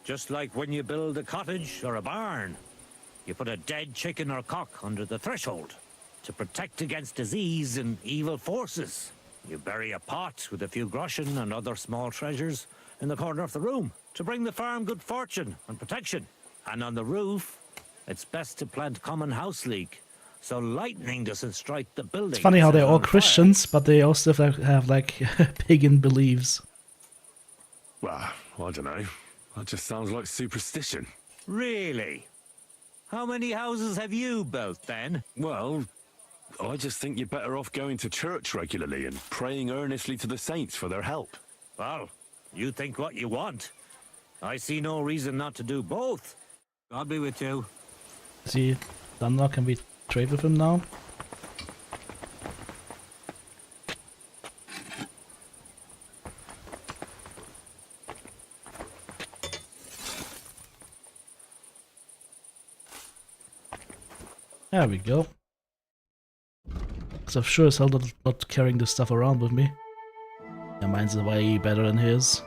Just like when you build a cottage or a barn. You put a dead chicken or cock under the threshold to protect against disease and evil forces. You bury a pot with a few groschen and other small treasures in the corner of the room to bring the farm good fortune and protection. And on the roof, it's best to plant common house leek, so lightning doesn't strike the building. It's funny how and set they're it all on fire. Christians, but they all still have like pagan beliefs. Well, I don't know. That just sounds like superstition. Really? How many houses have you built then? Well, I just think you're better off going to church regularly and praying earnestly to the saints for their help. Well, you think what you want. I see no reason not to do both. I'll be with you. Is he done now? Can we trade with him now? There we go. Because I'm sure as hell not carrying this stuff around with me. Yeah, mine's way better than his.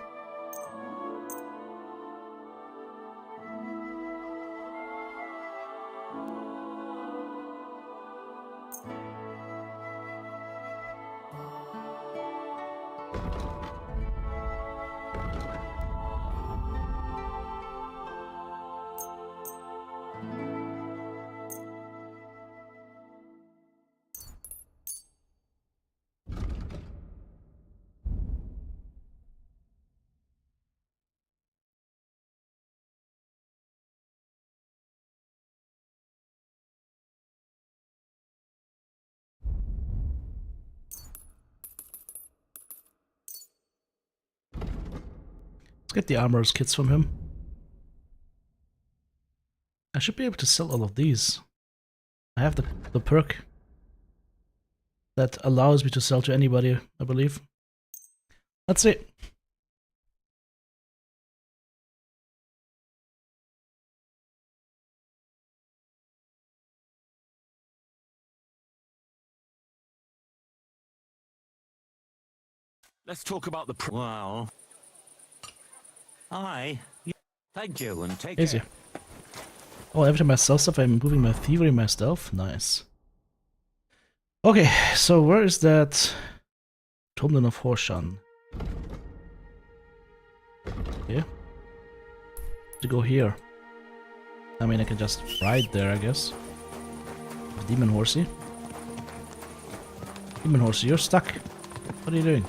Let's get the armorer's kits from him. I should be able to sell all of these. I have the perk that allows me to sell to anybody, I believe. Let's see. Let's talk about the... Well... Aye. Thank you, and take Easy. care. Oh, every time I sell stuff, I'm improving my thievery, my stealth. Nice. Okay, so where is that Tomlin of Horshan? Yeah. To go here. I mean, I can just ride there, I guess. Demon horsey. Demon horsey, you're stuck. What are you doing?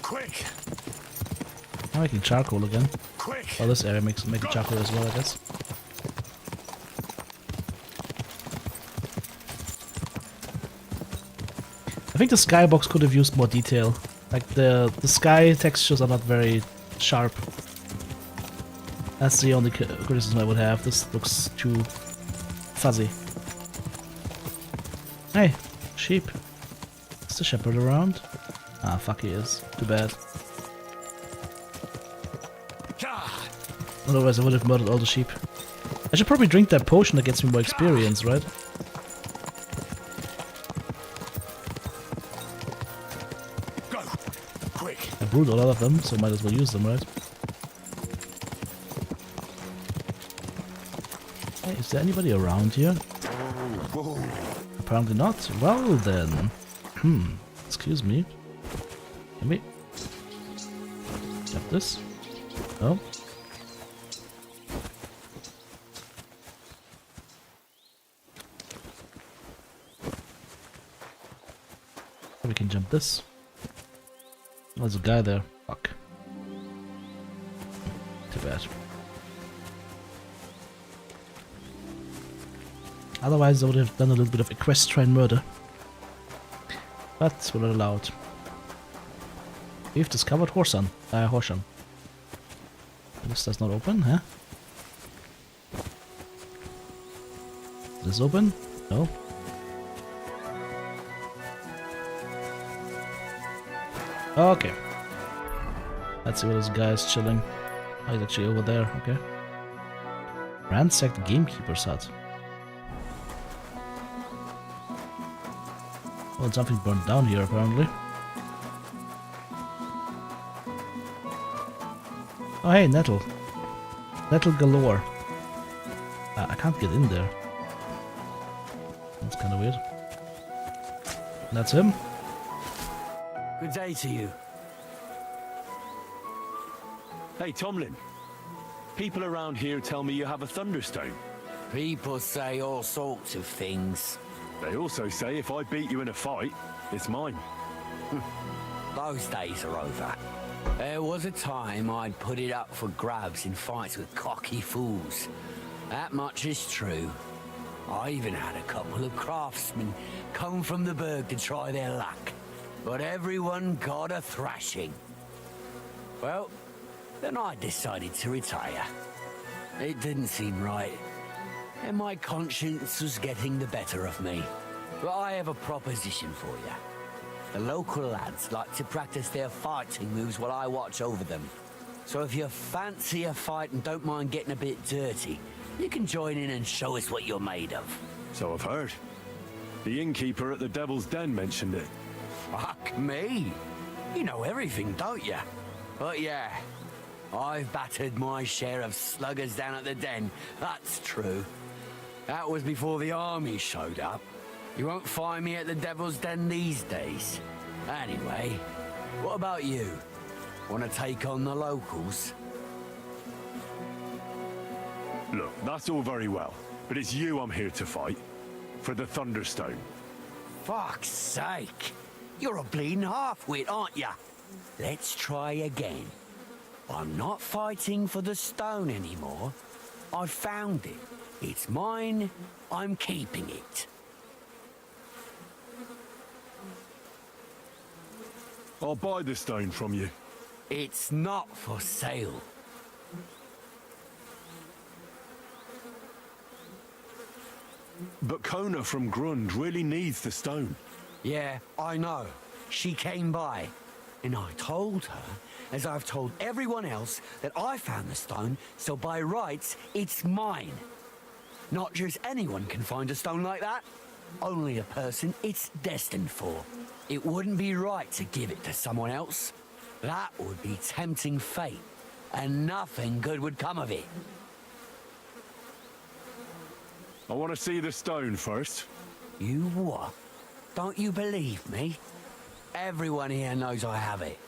Quick! I'm making charcoal again. Quick! Well, this area makes charcoal as well, I guess. I think the skybox could have used more detail. Like the sky textures are not very sharp. That's the only criticism I would have. This looks too fuzzy. Hey, sheep. Is the shepherd around? Ah, fuck, he is. Too bad. Otherwise I would have murdered all the sheep. I should probably drink that potion that gets me more experience, right? Go! Quick! I brewed a lot of them, so might as well use them, right? Hey, is there anybody around here? Apparently not. Well then. Excuse me. Let me grab this. Oh. We can jump this. Oh, there's a guy there. Fuck. Too bad. Otherwise I would have done a little bit of equestrian murder. But we're not allowed. We've discovered Horsan. This does not open, huh? Is this open? No. Okay. Let's see where this guy is chilling. Oh, he's actually over there, okay. Ransacked gamekeeper's hut. Well, something burned down here, apparently. Oh, hey, nettle. Nettle galore. I can't get in there. That's kind of weird. That's him. Good day to you. Hey, Tomlin. People around here tell me you have a thunderstone. People say all sorts of things. They also say if I beat you in a fight, it's mine. Those days are over. There was a time I'd put it up for grabs in fights with cocky fools. That much is true. I even had a couple of craftsmen come from the burg to try their luck. But everyone got a thrashing. Well, then I decided to retire. It didn't seem right, and my conscience was getting the better of me. But I have a proposition for you. The local lads like to practice their fighting moves while I watch over them. So if you fancy a fight and don't mind getting a bit dirty, you can join in and show us what you're made of. So I've heard. The innkeeper at the Devil's Den mentioned it. Fuck me. You know everything, don't you? But yeah, I've battered my share of sluggers down at the Den, that's true. That was before the army showed up. You won't find me at the Devil's Den these days. Anyway, what about you? Want to take on the locals? Look, that's all very well, but it's you I'm here to fight. For the Thunderstone. Fuck's sake. You're a bleeding half-wit, aren't ya? Let's try again. I'm not fighting for the stone anymore. I found it. It's mine. I'm keeping it. I'll buy the stone from you. It's not for sale. But Kona from Grund really needs the stone. Yeah, I know. She came by. And I told her, as I've told everyone else, that I found the stone, so by rights, it's mine. Not just anyone can find a stone like that. Only a person it's destined for. It wouldn't be right to give it to someone else. That would be tempting fate, and nothing good would come of it. I want to see the stone first. You what? Don't you believe me? Everyone here knows I have it.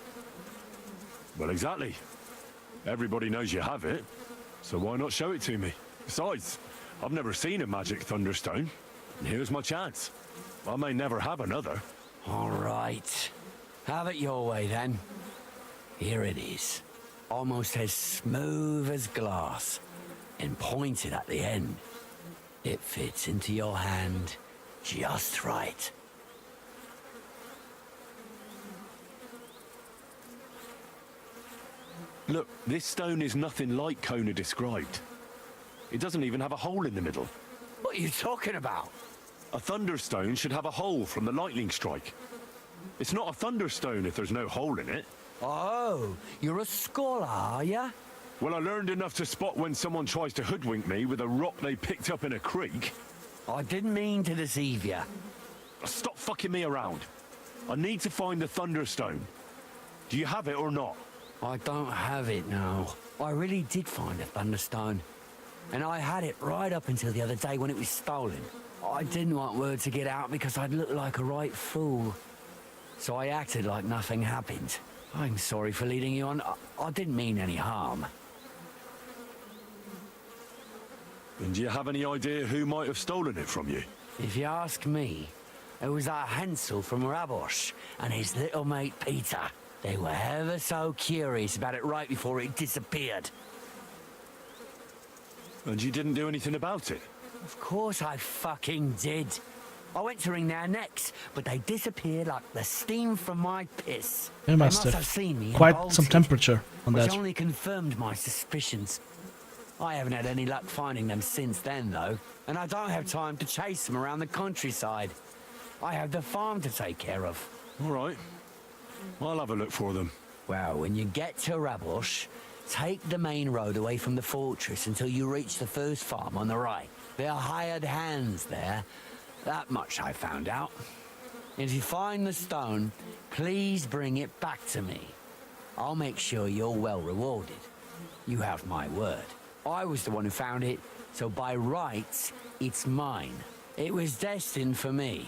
Well, exactly. Everybody knows you have it, so why not show it to me? Besides, I've never seen a magic thunderstone, and here's my chance. I may never have another. All right. Have it your way, then. Here it is. Almost as smooth as glass, and pointed at the end. It fits into your hand just right. Look, this stone is nothing like Kona described. It doesn't even have a hole in the middle. What are you talking about? A thunderstone should have a hole from the lightning strike. It's not a thunderstone if there's no hole in it. Oh, you're a scholar, are ya? Well, I learned enough to spot when someone tries to hoodwink me with a rock they picked up in a creek. I didn't mean to deceive you. Stop fucking me around. I need to find the thunderstone. Do you have it or not? I don't have it now. I really did find a thunderstone. And I had it right up until the other day when it was stolen. I didn't want word to get out because I'd look like a right fool. So I acted like nothing happened. I'm sorry for leading you on. I didn't mean any harm. And do you have any idea who might have stolen it from you? If you ask me, it was our Hansel from Rabosh and his little mate Peter. They were ever so curious about it right before it disappeared. And you didn't do anything about it? Of course I fucking did. I went to wring their necks, but they disappeared like the steam from my piss. They must have seen me quite bolted, some temperature on which that. only confirmed my suspicions. I haven't had any luck finding them since then, though, and I don't have time to chase them around the countryside. I have the farm to take care of. All right. I'll have a look for them. Well, when you get to Rabosh, take the main road away from the fortress until you reach the first farm on the right. There are hired hands there. That much I found out. If you find the stone, please bring it back to me. I'll make sure you're well rewarded. You have my word. I was the one who found it, so by rights, it's mine. It was destined for me.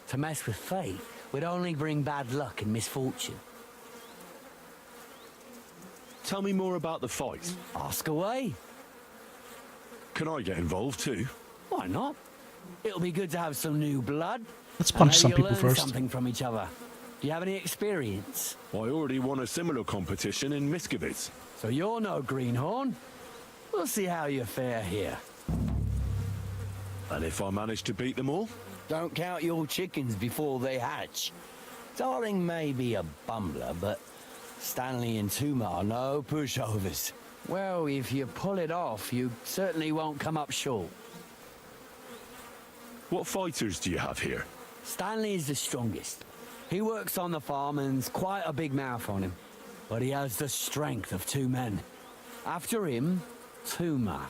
To mess with fate would only bring bad luck and misfortune. Tell me more about the fight. Ask away. Can I get involved too? Why not? It'll be good to have some new blood. Let's punch some Maybe people you'll learn first. something from each other. Do you have any experience? I already won a similar competition in Miskovitz. So you're no greenhorn. We'll see how you fare here. And if I manage to beat them all? Don't count your chickens before they hatch. Darling may be a bumbler, but Stanley and Tuma are no pushovers. Well, if you pull it off, you certainly won't come up short. What fighters do you have here? Stanley is the strongest. He works on the farm and's quite a big mouth on him. But he has the strength of two men. After him, Tuma,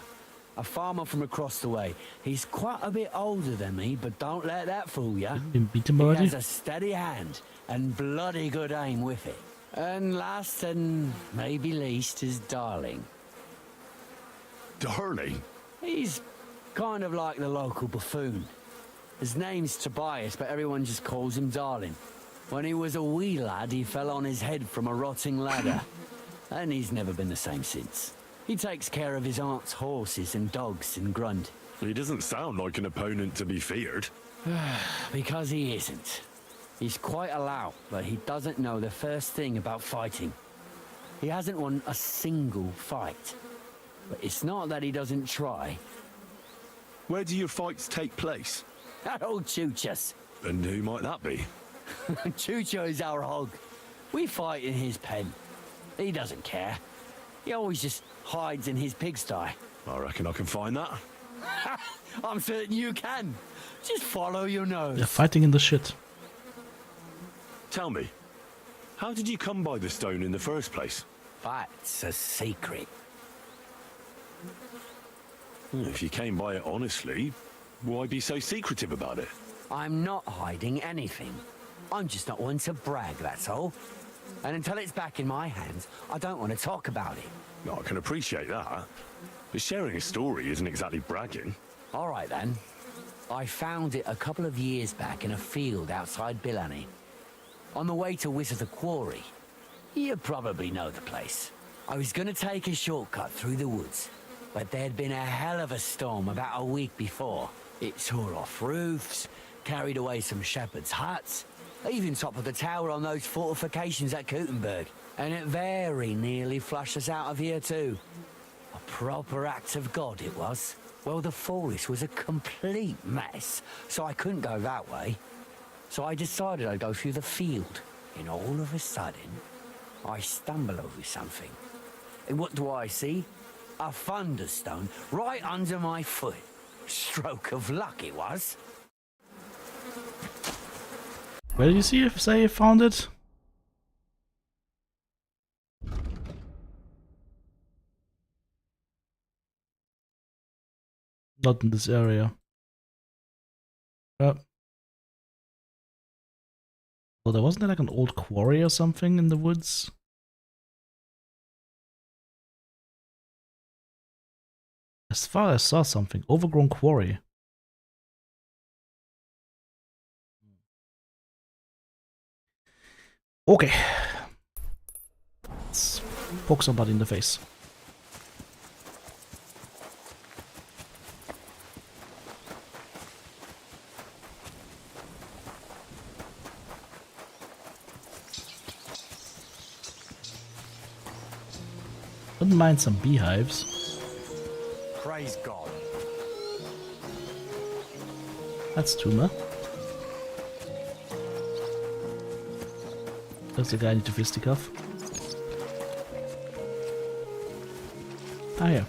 a farmer from across the way. He's quite a bit older than me, but don't let that fool you. Been beaten He already? has a steady hand and bloody good aim with it. And last and maybe least is Darling. Darling? He's kind of like the local buffoon. His name's Tobias, but everyone just calls him Darling. When he was a wee lad, he fell on his head from a rotting ladder. And he's never been the same since. He takes care of his aunt's horses and dogs in Grund. He doesn't sound like an opponent to be feared. Because he isn't. He's quite a lout, but he doesn't know the first thing about fighting. He hasn't won a single fight. But it's not that he doesn't try. Where do your fights take place? That old Chuchas. And who might that be? Chucho is our hog. We fight in his pen. He doesn't care. He always just hides in his pigsty. I reckon I can find that. I'm certain you can. Just follow your nose. They're fighting in the shit. Tell me, how did you come by the stone in the first place? That's a secret. If you came by it honestly, why be so secretive about it? I'm not hiding anything. I'm just not one to brag, that's all. And until it's back in my hands, I don't want to talk about it. No, I can appreciate that. But sharing a story isn't exactly bragging. All right, then. I found it a couple of years back in a field outside Billany. on the way to Wizard the Quarry. You probably know the place. I was going to take a shortcut through the woods, but there'd been a hell of a storm about a week before. It tore off roofs, carried away some shepherds' huts, even toppled the tower on those fortifications at Gutenberg, and it very nearly flushed us out of here too. A proper act of God it was. Well, the forest was a complete mess, so I couldn't go that way. So I decided I'd go through the field, and all of a sudden, I stumble over something. And what do I see? A thunderstone right under my foot. Stroke of luck it was. Where did you say you found it? Not in this area. Well, there wasn't there like an old quarry or something in the woods? As far as I saw something, overgrown quarry. Okay. Let's poke somebody in the face. Wouldn't mind some beehives. Praise God. That's Tuma. That's the guy I need to fisticuff. Ah, yeah.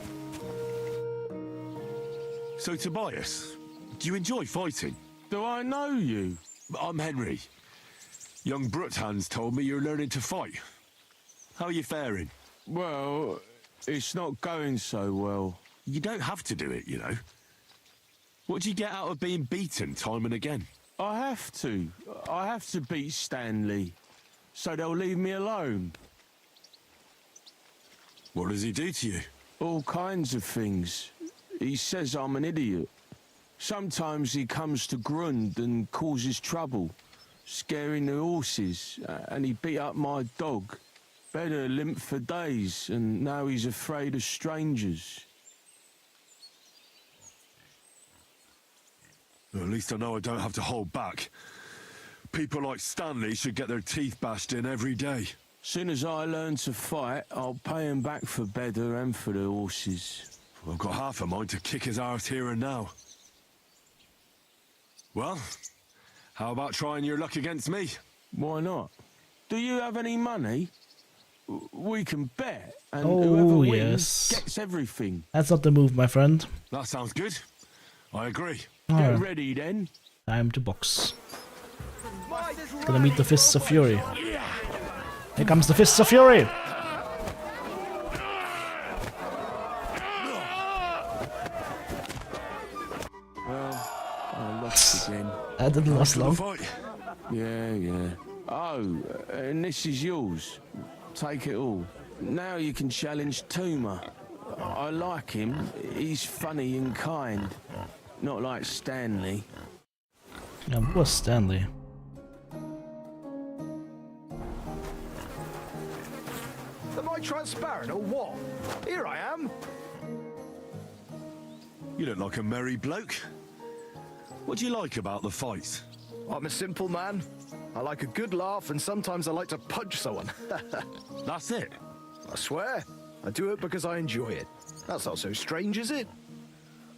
So, Tobias, do you enjoy fighting? Do I know you? I'm Henry. Young Bruthans told me you're learning to fight. How are you faring? Well, it's not going so well. You don't have to do it, you know. What do you get out of being beaten time and again? I have to. I have to beat Stanley, so they'll leave me alone. What does he do to you? All kinds of things. He says I'm an idiot. Sometimes he comes to Grund and causes trouble, scaring the horses, and he beat up my dog. Better limp for days, and now he's afraid of strangers. Well, at least I know I don't have to hold back. People like Stanley should get their teeth bashed in every day. Soon as I learn to fight, I'll pay him back for better and for the horses. Well, I've got half a mind to kick his arse here and now. Well, how about trying your luck against me? Why not? Do you have any money? We can bet, and whoever wins gets everything. That's not the move, my friend. That sounds good. I agree. Get ready then. Time to box. Gonna meet the Fists of Fury. Here comes the Fists of Fury! Well, I lost again. That didn't last long. Yeah. Oh, and this is yours. Take it all. Now you can challenge Tuma. I like him. He's funny and kind. Not like Stanley. Yeah, poor Stanley. Am I transparent or what? Here I am. You look like a merry bloke. What do you like about the fight? I'm a simple man. I like a good laugh, and sometimes I like to punch someone. That's it? I swear. I do it because I enjoy it. That's not so strange, is it?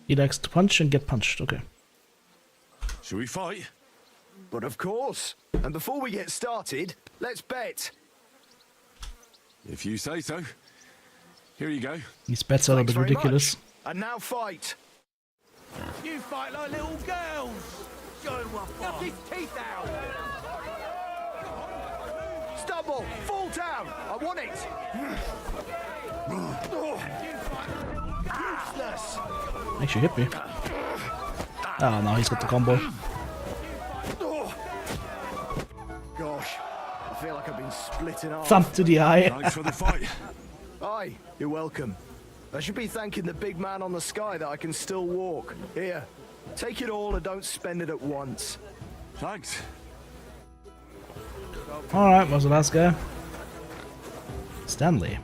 He likes to punch and get punched, okay. Shall we fight? But of course. And before we get started, let's bet. If you say so. Here you go. These bets are a bit ridiculous. Much. And now fight. You fight like little girls. Show him what for. Knock his teeth out. Stumble. Fall down. I want it. Useless. Actually hit me. Oh no, he's got the combo. Gosh, I feel like I've been split in half. Thump to the eye. Thanks for the fight. Aye, you're welcome. I should be thanking the big man on the sky that I can still walk. Here, take it all and don't spend it at once. Thanks. Alright, was the last guy? Stanley.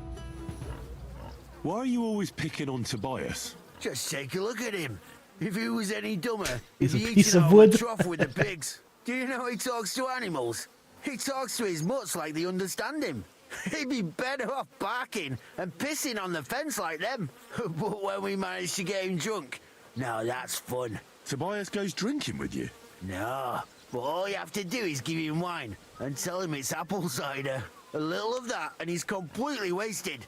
Why are you always picking on Tobias? Just take a look at him. If he was any dumber, He's he'd a be piece eating of out the wood. trough with the pigs. Do you know he talks to animals? He talks to his mutts like they understand him. He'd be better off barking and pissing on the fence like them. But when we managed to get him drunk, now that's fun. Tobias goes drinking with you? No, but all you have to do is give him wine and tell him it's apple cider. A little of that and he's completely wasted.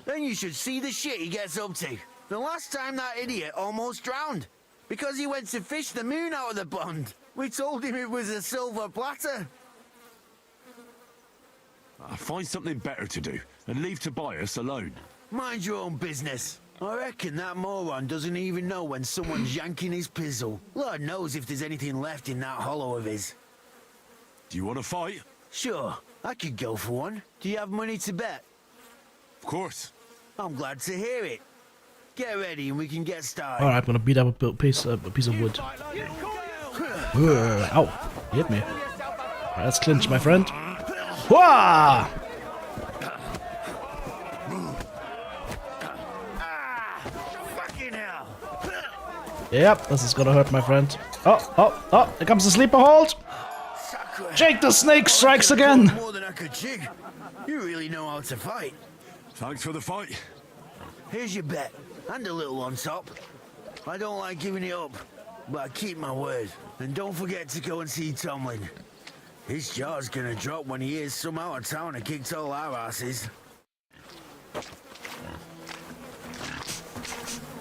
Then you should see the shit he gets up to. The last time that idiot almost drowned because he went to fish the moon out of the pond. We told him it was a silver platter. I'll find something better to do and leave Tobias alone. Mind your own business. I reckon that moron doesn't even know when someone's yanking his pizzle. Lord knows if there's anything left in that hollow of his. Do you want to fight? Sure, I could go for one. Do you have money to bet? Of course. I'm glad to hear it. Get ready and we can get started. Alright, I'm gonna beat up a piece of wood. Ow! You hit me. Alright, let's clinch, my friend. Wah! Fucking hell! Yep, this is gonna hurt, my friend. Oh, here comes the sleeper hold! Jake the Snake strikes again! More than I could chew. You really know how to fight. Thanks for the fight. Here's your bet, and a little on top. I don't like giving it up, but I keep my word. And don't forget to go and see Tomlin. His jaw's gonna drop when he hears some out of town and kicked all our asses.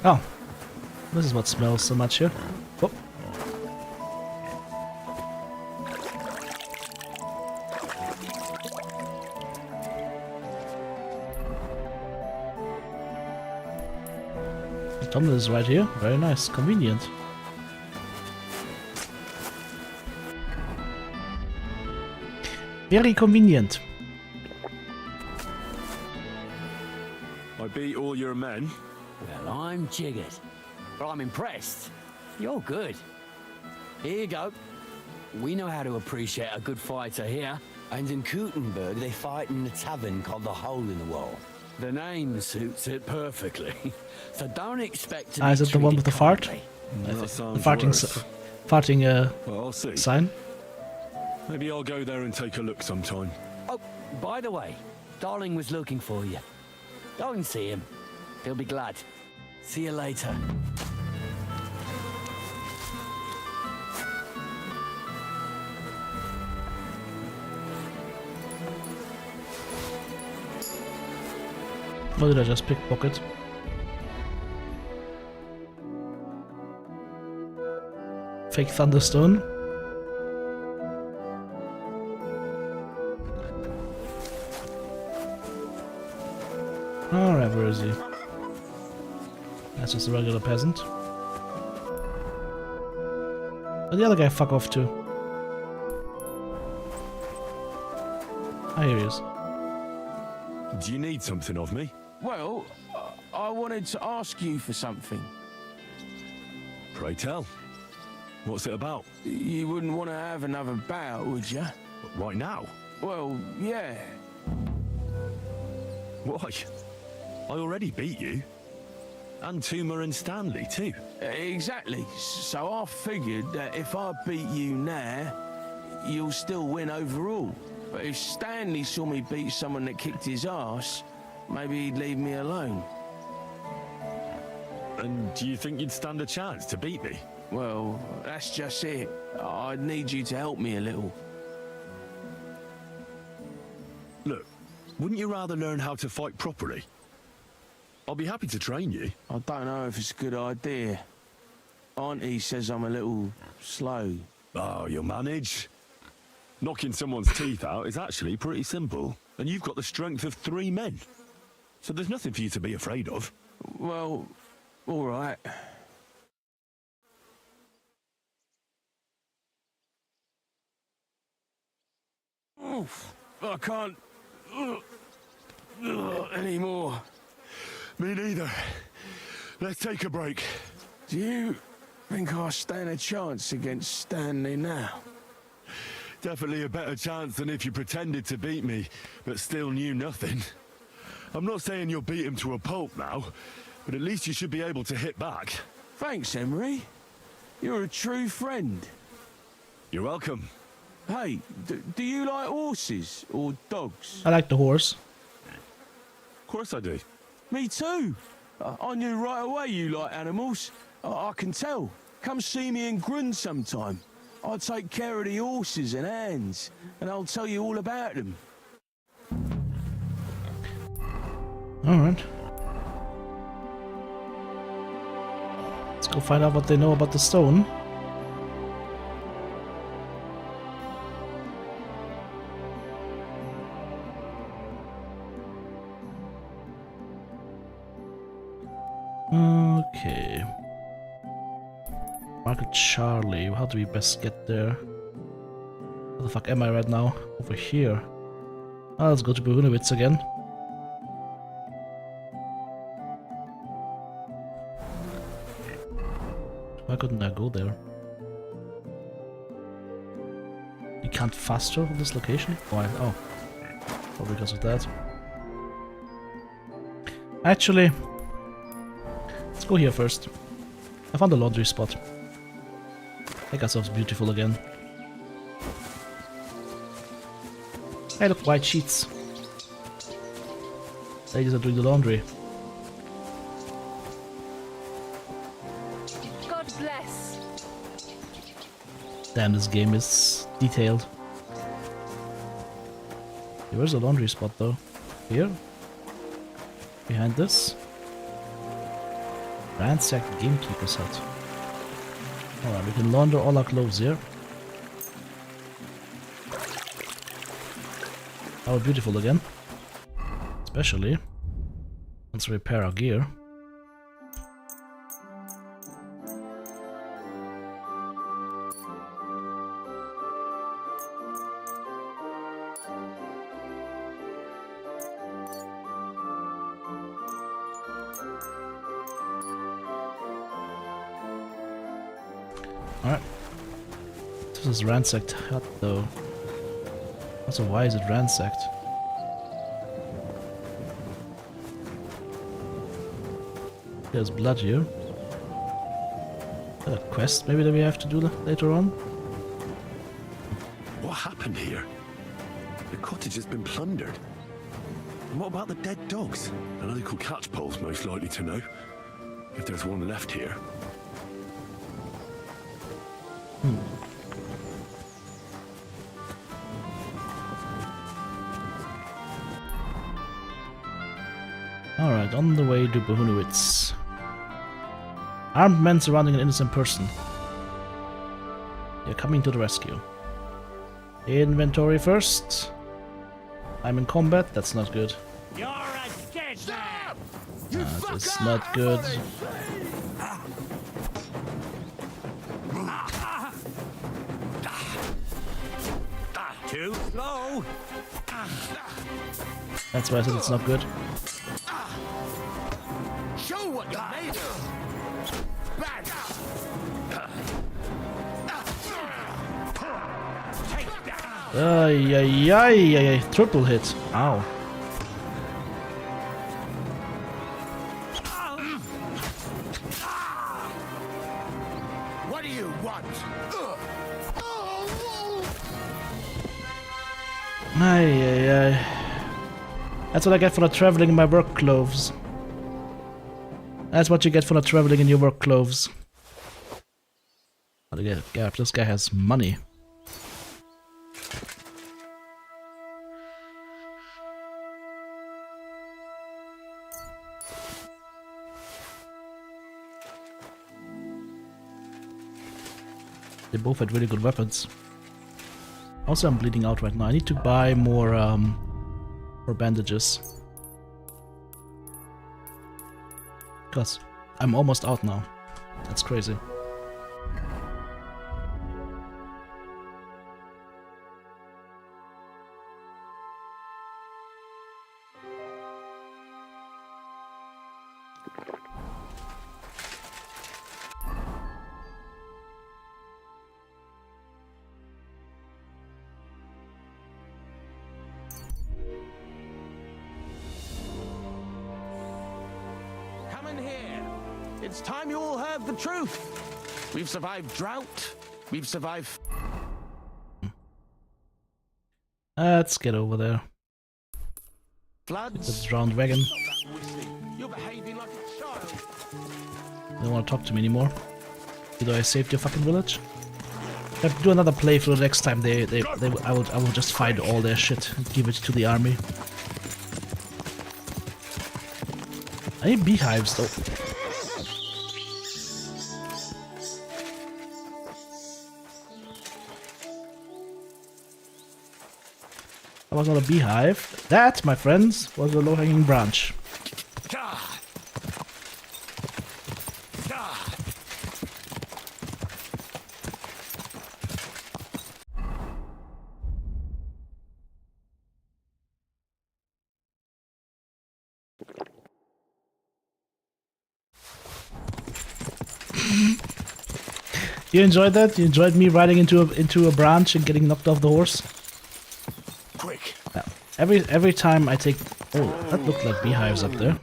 Oh, this is what smells so much here. Oh. Tomlin is right here. Very nice, convenient. Very convenient. I beat all your men. Well, I'm jiggered. But I'm impressed. You're good. Here you go. We know how to appreciate a good fighter here. And in Kuttenberg, they fight in a tavern called the Hole in the Wall. The name suits it perfectly. So don't expect to be Is it the one with the fart? kindly. The farting Well, I'll see. sign? Maybe I'll go there and take a look sometime. Oh, by the way, Darling was looking for you. Go and see him. He'll be glad. See you later. Or did I just pickpocket? Fake Thunderstone. Alright, where is he? That's just a regular peasant. Where'd the other guy fuck off to? Ah, here he is. Do you need something of me? Well, I wanted to ask you for something. Pray tell. What's it about? You wouldn't want to have another bout, would you? Right now? Well, yeah. Why? I already beat you. And Tuma and Stanley, too. Exactly. So I figured that if I beat you now, you'll still win overall. But if Stanley saw me beat someone that kicked his ass, maybe he'd leave me alone. And do you think you'd stand a chance to beat me? Well, that's just it. I'd need you to help me a little. Look, wouldn't you rather learn how to fight properly? I'll be happy to train you. I don't know if it's a good idea. Auntie says I'm a little slow. Oh, you'll manage. Knocking someone's teeth out is actually pretty simple. And you've got the strength of 3 men. So there's nothing for you to be afraid of. Well, all right. Oof, I can't anymore. Me neither. Let's take a break. Do you think I stand a chance against Stanley now? Definitely a better chance than if you pretended to beat me, but still knew nothing. I'm not saying you'll beat him to a pulp now, but at least you should be able to hit back. Thanks, Emery. You're a true friend. You're welcome. Hey, do you like horses or dogs? I like the horse. Of course I do. Me too. I knew right away you like animals. I can tell. Come see me in Grun sometime. I'll take care of the horses and hands, and I'll tell you all about them. Alright. Let's go find out what they know about the stone. Okay. Market Charlie. How do we best get there? Where the fuck am I right now? Over here. Ah, let's go to Bohemian again. Why couldn't I go there? You can't fast travel this location? Why? Oh. Probably because of that. Actually, let's go here first. I found a laundry spot. Make ourselves beautiful again. Hey look, white sheets. Ladies are doing the laundry. God bless. Damn, this game is detailed. Hey, where's the laundry spot though? Here? Behind this? Ransacked gamekeeper's hut. Alright, we can launder all our clothes here. Now we're beautiful again. Especially once we repair our gear. Alright. This is ransacked hut though. Also, why is it ransacked? There's blood here. Is that a quest maybe that we have to do later on? What happened here? The cottage has been plundered. And what about the dead dogs? The local catchpole's most likely to know. If there's one left here. Alright, on the way to Bohuniwitz. Armed men surrounding an innocent person. They're coming to the rescue. Inventory first. I'm in combat, that's not good. You're a dead man! That is not good. Too slow! That's why I said it's not good. Show what you're made of! Bang! Ay, ay, ay, ay, ay, triple hit. Ow. What do you want? Ay, ay, ay. That's what I get for not traveling in my work clothes. That's what you get for not traveling in your work clothes. But again, this guy has money. They both had really good weapons. Also, I'm bleeding out right now. I need to buy more bandages. Because I'm almost out now. That's crazy. It's time you all heard the truth. We've survived drought. We've survived... Let's get over there. floods. This drowned wagon. You're behaving like a child. They don't want to talk to me anymore. Either I saved your fucking village. I have to do another playthrough next time. I will just find all their shit and give it to the army. I need beehives though. That was not a beehive. That, my friends, was a low-hanging branch. You enjoyed that? You enjoyed me riding into a branch and getting knocked off the horse? Quick. Yeah. Every time I take... Oh, that looked like beehives up there.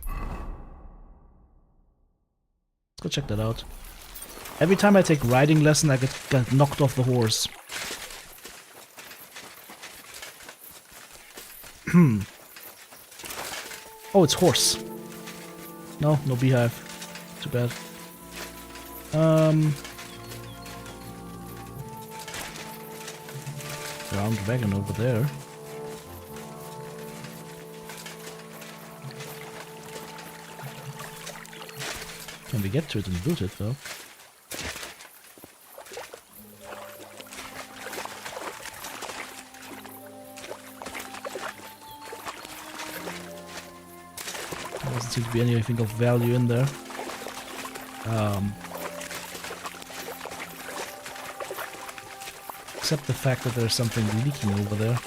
Let's go check that out. Every time I take riding lesson, I get knocked off the horse. Oh, it's horse. No beehive. Too bad. Round wagon over there. Can we get to it and loot it though? There doesn't seem to be anything of value in there. Except the fact that there's something leaking over there.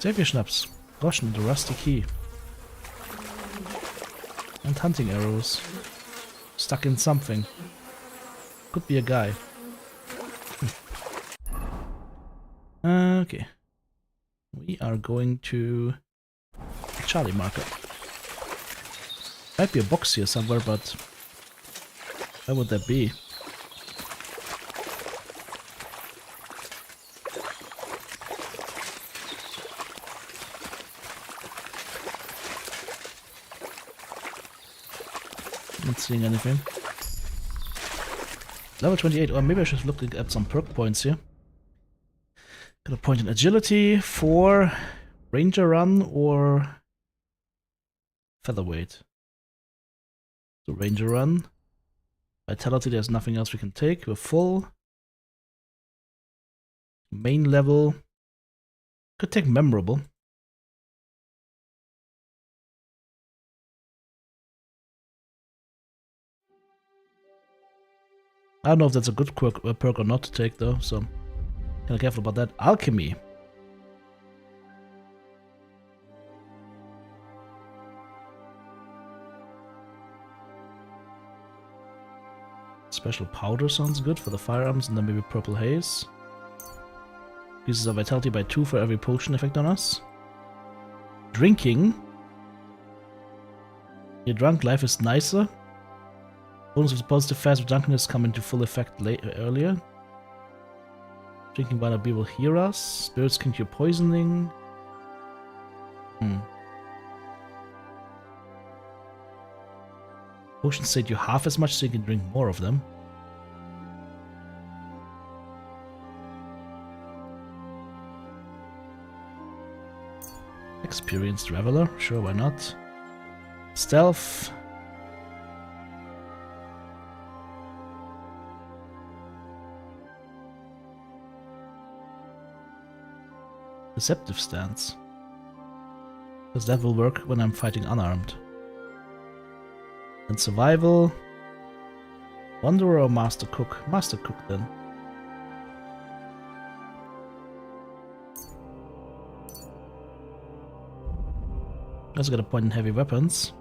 Xavier Schnaps, Groschen, the rusty key. And hunting arrows. Stuck in something. Could be a guy. Okay. We are going to Charlie Market. Might be a box here somewhere, but where would that be? Not seeing anything. Level 28, or maybe I should look at some perk points here. Got a point in agility for Ranger Run or Featherweight. So Ranger Run. Vitality, there's nothing else we can take. We're full. Main level. Could take Memorable. I don't know if that's a good perk or not to take though, so kind of careful about that. Alchemy. Special powder sounds good for the firearms, and then maybe purple haze. Increases our vitality by 2 for every potion effect on us. Drinking. Your drunk life is nicer. Bonus of positive fast drunkenness come into full effect earlier. Drinking while a beer will hear us. Spirits can cure poisoning. Potions save you half as much, so you can drink more of them. Experienced Traveler, sure, why not? Stealth. Deceptive Stance. Because that will work when I'm fighting unarmed. And Survival. Wanderer or Master Cook? Master Cook then. Also got a point in Heavy Weapons.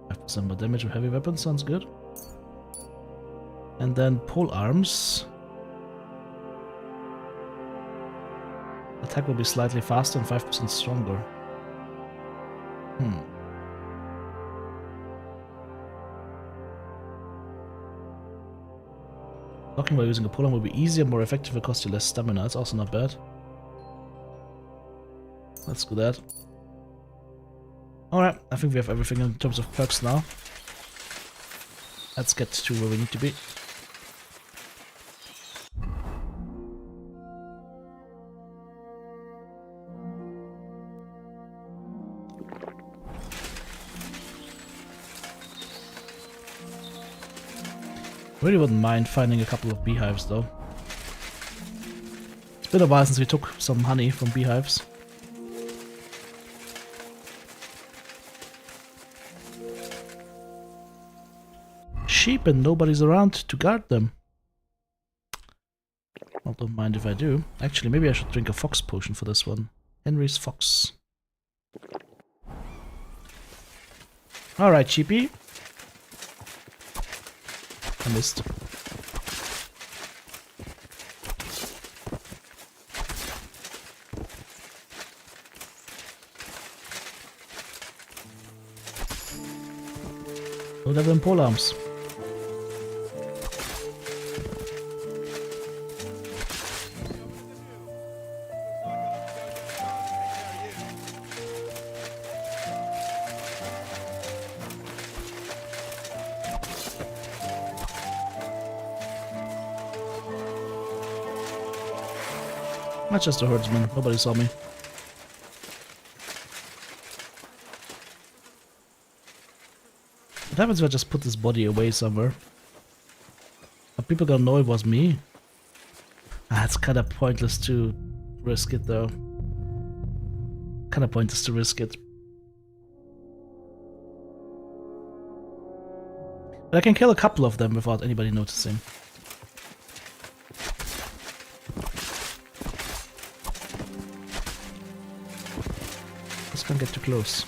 5% more damage with heavy weapons, sounds good. And then pole arms. Attack will be slightly faster and 5% stronger. Blocking while using a polearm will be easier, more effective, and cost you less stamina. It's also not bad. Let's do that. Alright, I think we have everything in terms of perks now. Let's get to where we need to be. Really wouldn't mind finding a couple of beehives though. It's been a while since we took some honey from beehives. Sheep and nobody's around to guard them. I don't mind if I do. Actually, maybe I should drink a fox potion for this one. Henry's fox. Alright, sheepy. I missed. Don't have them polearms. Not just a herdsman, nobody saw me. What happens if I just put this body away somewhere? Are people gonna know it was me? It's kinda pointless to risk it though. Kinda pointless to risk it. But I can kill a couple of them without anybody noticing. Can't get too close.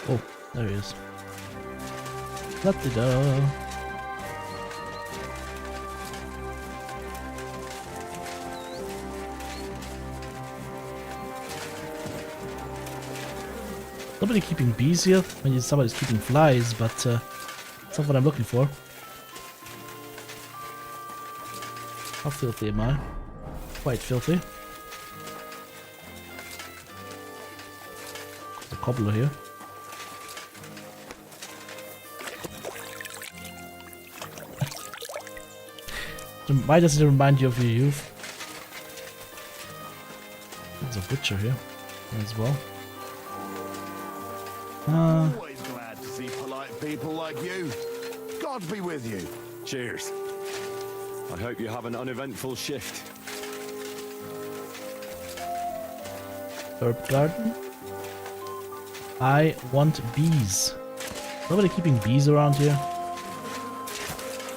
Oh, there he is. La-di-da. Nobody keeping bees here. I mean, somebody's keeping flies, but it's not what I'm looking for. How filthy am I? Quite filthy. There's a cobbler here. Why does it remind you of your youth? There's a butcher here as well. Always glad to see polite people like you. God be with you. Cheers. I hope you have an uneventful shift. Herb garden. I want bees. Nobody keeping bees around here.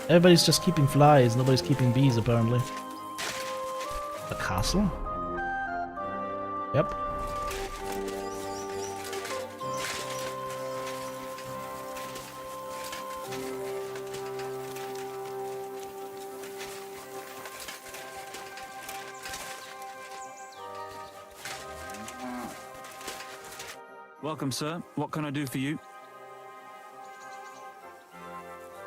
Everybody's just keeping flies. Nobody's keeping bees apparently. A castle? Yep. Welcome, sir. What can I do for you?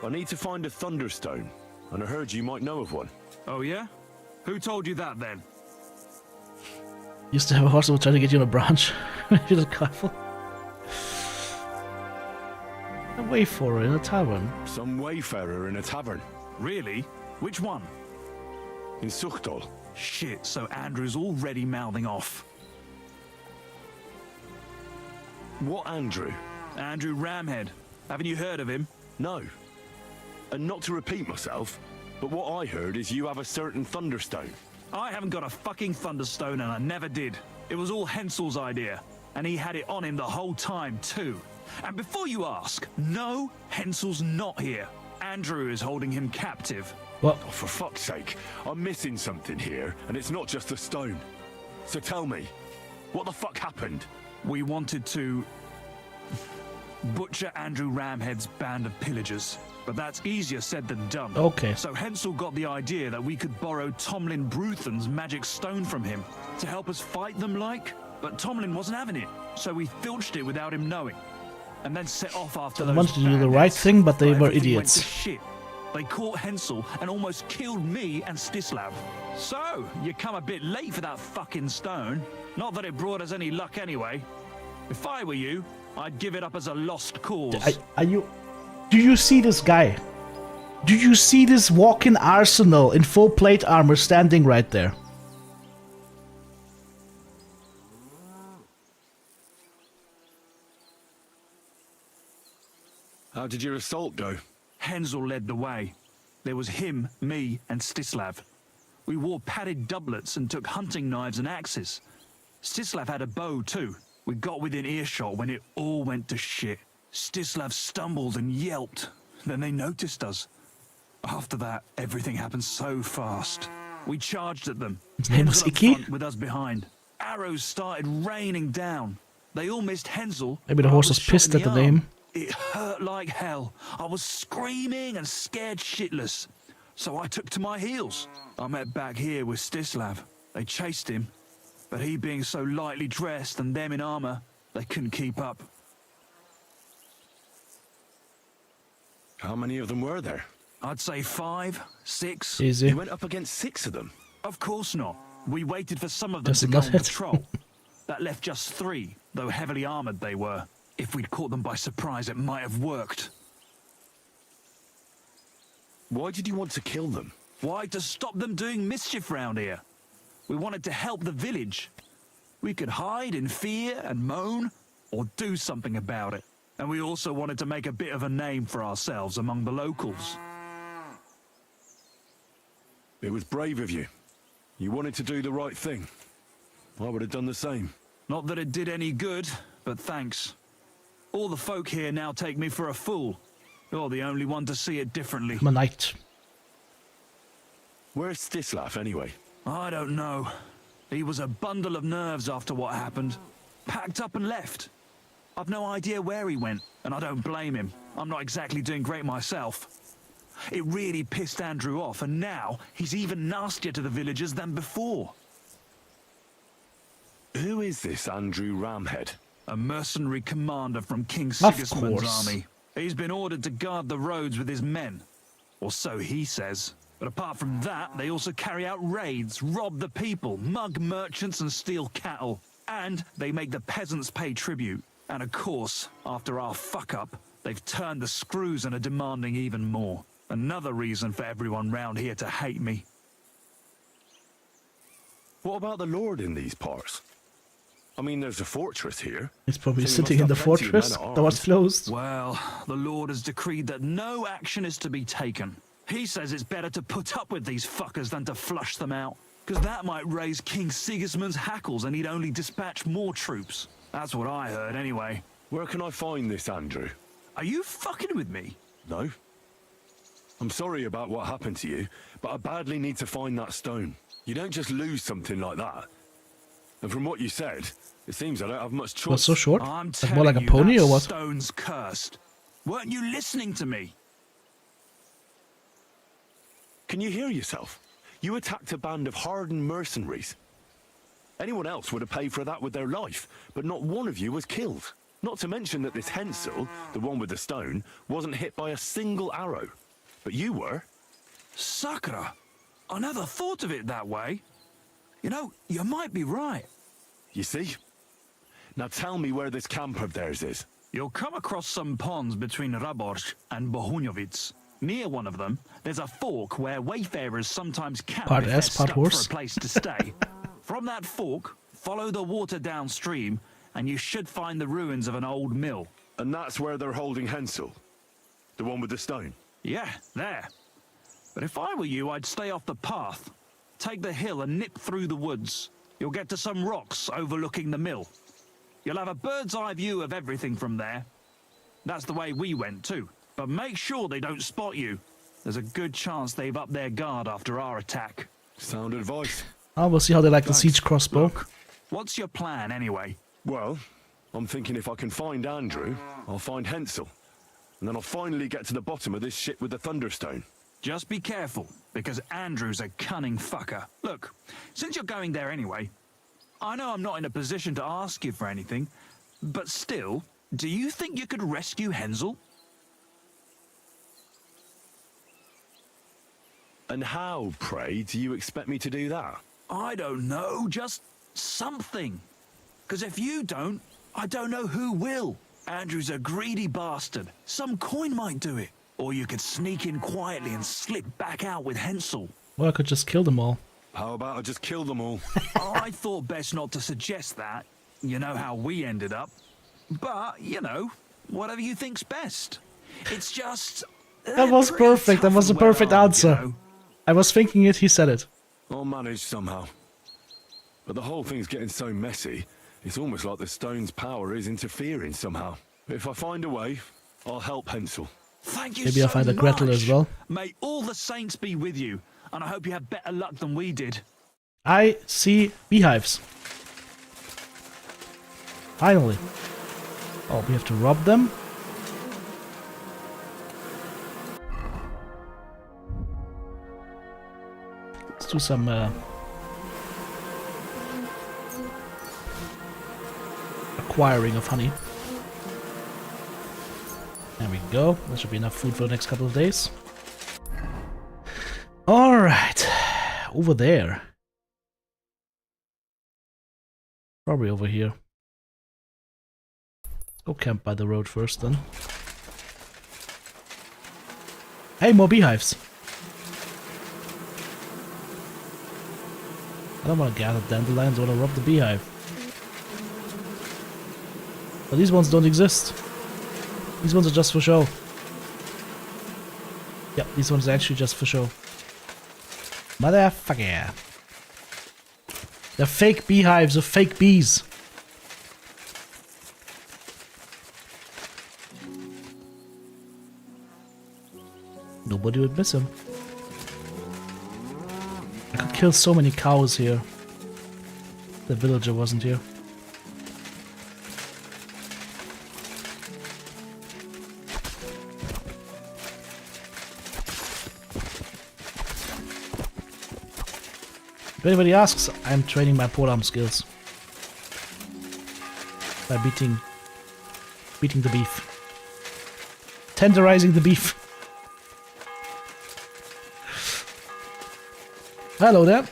I need to find a thunderstone, and I heard you might know of one. Oh, yeah? Who told you that, then? Used to have a horse that was trying to get you on a branch. You're just careful. A wayfarer in a tavern. Some wayfarer in a tavern. Really? Which one? In Suchtol. Shit, so Andrew's already mouthing off. What Andrew? Andrew Ramhead. Haven't you heard of him? No. And not to repeat myself, but what I heard is you have a certain thunderstone. I haven't got a fucking thunderstone, and I never did. It was all Hensel's idea, and he had it on him the whole time, too. And before you ask, no, Hensel's not here. Andrew is holding him captive. What? Oh, for fuck's sake, I'm missing something here, and it's not just a stone. So tell me, what the fuck happened? We wanted to butcher Andrew Ramhead's band of pillagers, but that's easier said than done. Okay. So Hensel got the idea that we could borrow Tomlin Bruthen's magic stone from him to help us fight them but Tomlin wasn't having it, so we filched it without him knowing, and then set off after They those wanted to do the right bandits. thing, but they were Everything went to idiots. shit. They caught Hensel and almost killed me and Stislav. So, you come a bit late for that fucking stone. Not that it brought us any luck anyway. If I were you, I'd give it up as a lost cause. Do you see this guy? Do you see this walking arsenal in full plate armor standing right there? How did your assault go? Hensel led the way. There was him, me, and Stislav. We wore padded doublets and took hunting knives and axes. Stislav had a bow too. We got within earshot when it all went to shit. Stislav stumbled and yelped. Then they noticed us. After that, everything happened so fast. We charged at them. His name was Hensel up Icky? front with us behind. Arrows started raining down. They all missed Hensel. Maybe the horse was pissed at the name. It hurt like hell. I was screaming and scared shitless. So I took to my heels. I met back here with Stislav. They chased him, but he being so lightly dressed and them in armor, they couldn't keep up. How many of them were there? I'd say 5, 6. Easy. You went up against 6 of them? Of course not. We waited for some of them That's to a go lot on hit. patrol. That left just 3, though heavily armored they were. If we'd caught them by surprise, it might have worked. Why did you want to kill them? Why? To stop them doing mischief round here. We wanted to help the village. We could hide in fear and moan, or do something about it. And we also wanted to make a bit of a name for ourselves among the locals. It was brave of you. You wanted to do the right thing. I would have done the same. Not that it did any good, but thanks. All the folk here now take me for a fool. You're the only one to see it differently. I'm a knight. Where's Stislav, anyway? I don't know. He was a bundle of nerves after what happened. Packed up and left. I've no idea where he went, and I don't blame him. I'm not exactly doing great myself. It really pissed Andrew off, and now he's even nastier to the villagers than before. Who is this Andrew Ramhead? A mercenary commander from King Of Sigismund's course. army. He's been ordered to guard the roads with his men. Or so he says. But apart from that, they also carry out raids, rob the people, mug merchants and steal cattle. And they make the peasants pay tribute. And of course, after our fuck-up, they've turned the screws and are demanding even more. Another reason for everyone round here to hate me. What about the Lord in these parts? I mean, there's a fortress here. He's probably So you sitting in must the have plenty of fortress men at that was arms. closed. Well, the Lord has decreed that no action is to be taken. He says it's better to put up with these fuckers than to flush them out. Because that might raise King Sigismund's hackles and he'd only dispatch more troops. That's what I heard anyway. Where can I find this Andrew? Are you fucking with me? No. I'm sorry about what happened to you, but I badly need to find that stone. You don't just lose something like that. And from what you said, it seems I don't have much choice. Was so short? I'm Like telling more like a you, pony that or what? stone's cursed. Weren't you listening to me? Can you hear yourself? You attacked a band of hardened mercenaries. Anyone else would have paid for that with their life, but not one of you was killed. Not to mention that this Hensel, the one with the stone, wasn't hit by a single arrow. But you were. Sakura, I never thought of it that way. You know, you might be right. You see? Now tell me where this camp of theirs is. You'll come across some ponds between Raborj and Bohuniovitz. Near one of them, there's a fork where wayfarers sometimes camp Part if S, they're part stuck horse. for a place to stay. From that fork, follow the water downstream, and you should find the ruins of an old mill. And that's where they're holding Hensel? The one with the stone? Yeah, there. But if I were you, I'd stay off the path. Take the hill and nip through the woods. You'll get to some rocks overlooking the mill. You'll have a bird's eye view of everything from there. That's the way we went too. But make sure they don't spot you. There's a good chance they've upped their guard after our attack. Sound advice. Oh, we'll see how they like the siege crossbow. Look, what's your plan anyway? Well, I'm thinking if I can find Andrew, I'll find Hensel. And then I'll finally get to the bottom of this shit with the Thunderstone. Just be careful, because Andrew's a cunning fucker. Look, since you're going there anyway, I know I'm not in a position to ask you for anything, but still, do you think you could rescue Hensel? And how, pray, do you expect me to do that? I don't know, just something. Because if you don't, I don't know who will. Andrew's a greedy bastard. Some coin might do it. Or you could sneak in quietly and slip back out with Hensel. Well, I could just kill them all. How about I just kill them all? I thought best not to suggest that. You know how we ended up. But, you know, whatever you think's best. It's just... That was perfect. That was the perfect answer. You know? I was thinking it, he said it. I'll manage somehow. But the whole thing's getting so messy, it's almost like the stone's power is interfering somehow. If I find a way, I'll help Hensel. Thank you Maybe so I'll find a Gretel much. as well. May all the saints be with you, and I hope you have better luck than we did. I see beehives. Finally. Oh, we have to rob them? Let's do some acquiring of honey. There we go. That should be enough food for the next couple of days. Alright. Over there. Probably over here. Let's go camp by the road first then. Hey, more beehives. I don't want to gather dandelions, I want to rob the beehive. But these ones don't exist. These ones are just for show. Yep, these ones are actually just for show. Motherfucker. They're fake beehives of fake bees. Nobody would miss him. I could kill so many cows here. The villager wasn't here. If anybody asks, I'm training my polearm skills by beating the beef, tenderizing the beef. Hello there.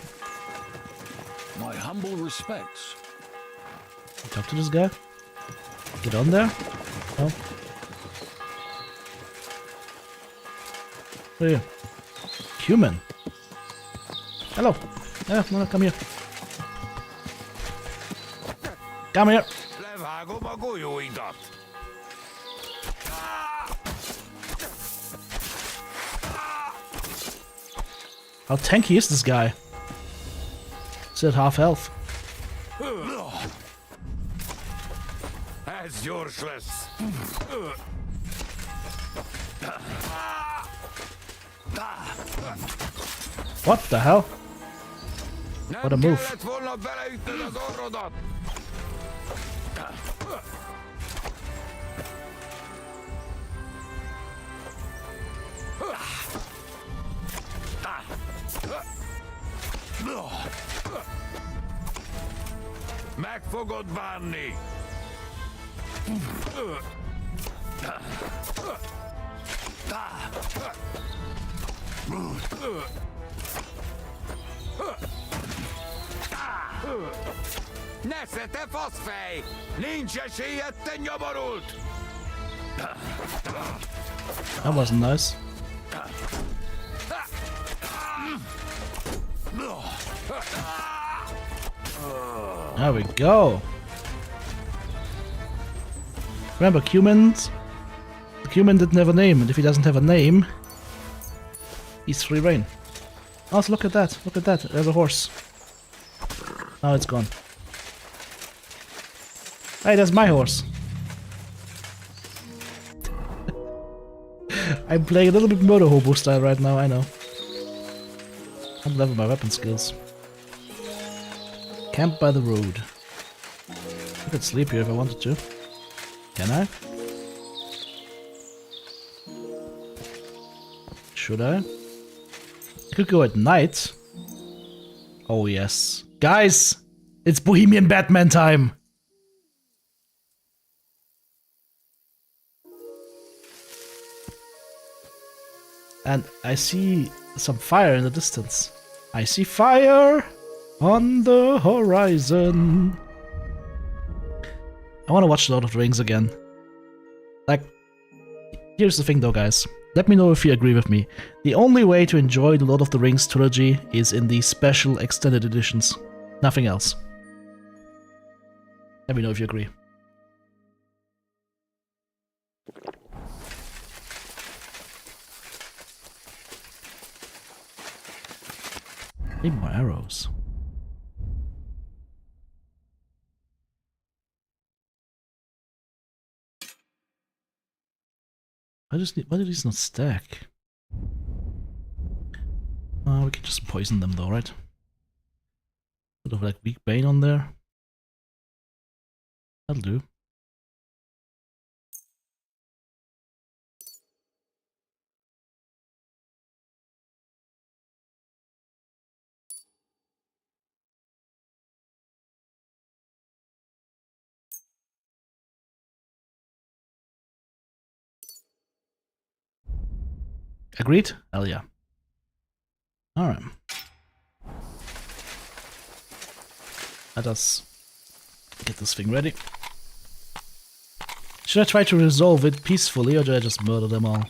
My humble respects. Talk to this guy. Get on there. Oh. Where are you? Human. Hello. Yeah, no, come here. Come here. How tanky is this guy? He's at half health. As useless. What the hell? What a move. Megfogod bánni! Nesze, te faszfej! Nincs esélyed, te nyomorult! That wasn't nice. There we go. Remember, humans? The human didn't have a name, and if he doesn't have a name, he's free reign. Also, look at that. Look at that. There's a horse. Now it's gone. Hey, that's my horse. I'm playing a little bit murder hobo style right now, I know. I'm level my weapon skills. Camp by the road. I could sleep here if I wanted to. Can I? Should I? I could go at night. Oh yes. Guys! It's Bohemian Batman time! And I see some fire in the distance. I see fire on the horizon. I want to watch Lord of the Rings again. Like, here's the thing though, guys. Let me know if you agree with me. The only way to enjoy the Lord of the Rings trilogy is in these special extended editions. Nothing else. Let me know if you agree. Need more arrows. Why do these not stack? We can just poison them though, right? Sort of like weak bane on there. That'll do. Agreed? Hell yeah. Alright. Let us get this thing ready. Should I try to resolve it peacefully or do I just murder them all?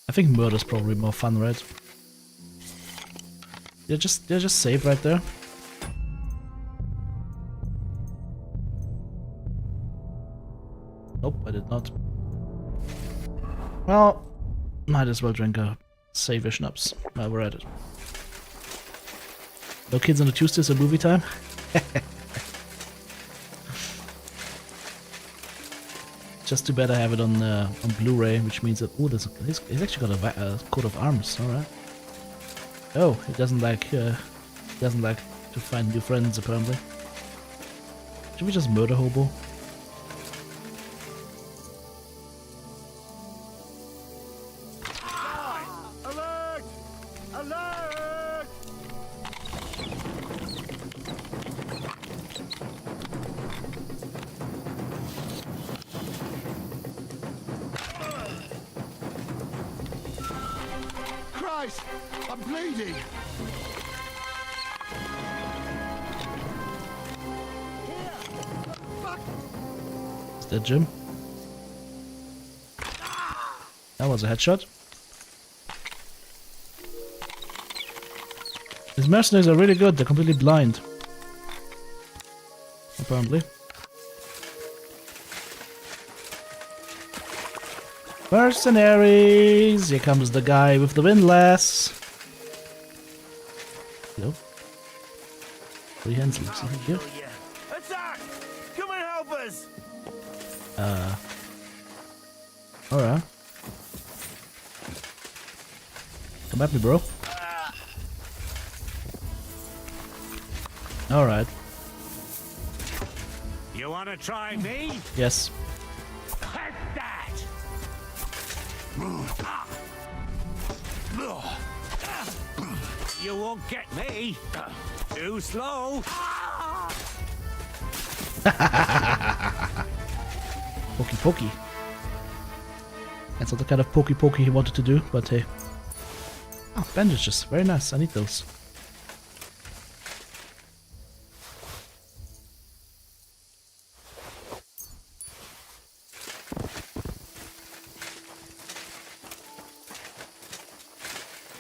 I think murder's probably more fun, right? They're just safe right there. Nope, I did not. Well, might as well drink a savor schnapps while we're at it. No kids on the Tuesdays or movie time? Just too bad I have it on Blu-ray, which means that he's actually got a coat of arms. All right. Oh, he doesn't like to find new friends apparently. Should we just murder hobo? Alert! Alert! Christ! I'm bleeding! Is that Jim? That was a headshot. These mercenaries are really good, they're completely blind. Apparently. Mercenaries! Here comes the guy with the windlass. Hello? Three hands loose here. Attack! Come and help us! Alright. Come at me, bro. Alright. You wanna try me? Yes. Take that! You won't get me. Too slow. Pokey pokey. That's not the kind of pokey pokey he wanted to do, but hey. Oh, bandages. Very nice. I need those.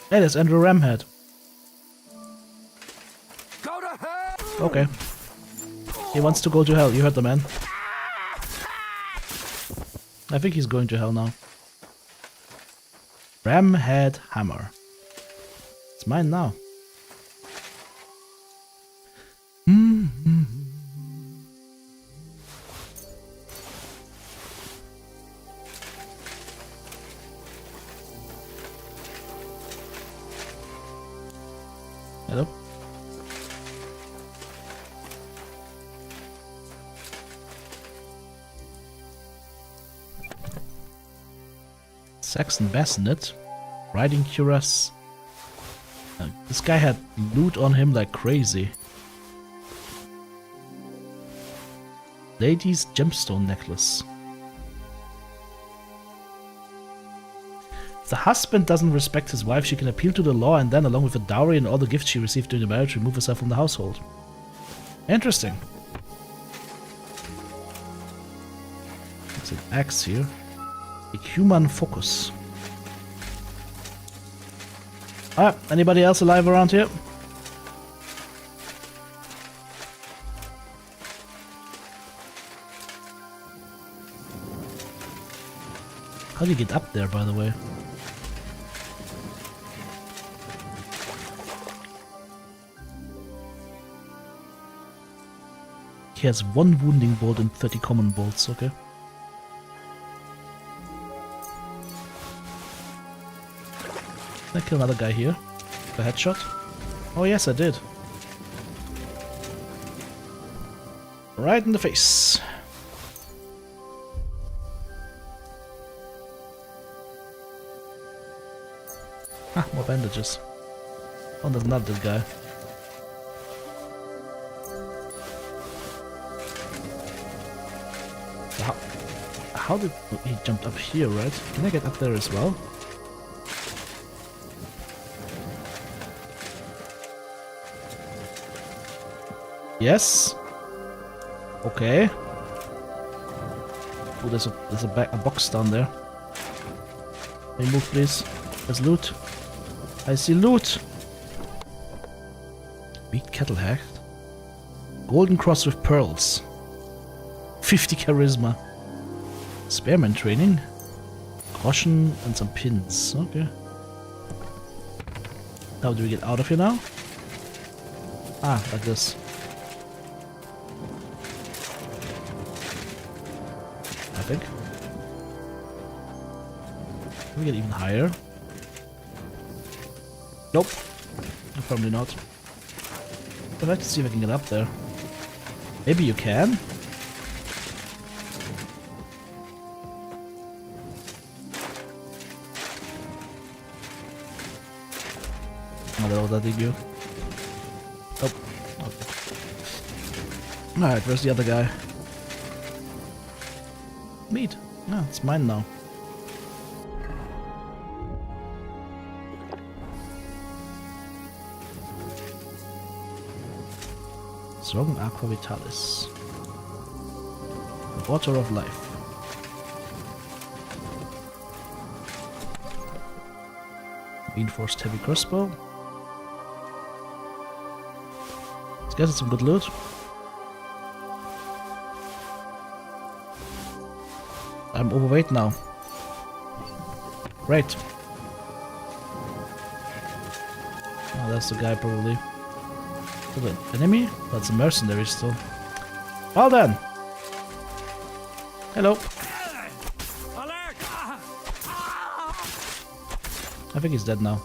Hey, there's Andrew Ramhead. Go to hell! Okay. He wants to go to hell. You heard the man. I think he's going to hell now. Ramhead hammer. It's mine now. Saxon bassinet. Riding cuirass. This guy had loot on him like crazy. Lady's gemstone necklace. If the husband doesn't respect his wife, she can appeal to the law and then, along with a dowry and all the gifts she received during the marriage, remove herself from the household. Interesting. There's an axe here. A human focus. Alright, anybody else alive around here? How do you get up there, by the way? He has 1 wounding bolt and 30 common bolts, okay. Did I kill another guy here? A headshot? Oh yes, I did. Right in the face. Ah, more bandages. Oh, there's not this guy. How did he jump up here, right? Can I get up there as well? Yes. Okay. Oh, there's a box down there. Can you move, please? There's loot. I see loot. Beat cattle hack. Golden cross with pearls. 50 charisma. Spearman training. Groschen and some pins. Okay. How do we get out of here now? Ah, like this. I think. Can we get even higher? Nope. Probably not. I'd like to see if I can get up there. Maybe you can? That did you? Oh. Okay. Alright, where's the other guy? Meat. Yeah, it's mine now. Strong Aqua Vitalis. The water of life. Reinforced heavy crossbow. Let's get some good loot. I'm overweight now. Great. Oh, that's the guy probably. Is that an enemy? That's a mercenary still. Well then. Hello. I think he's dead now.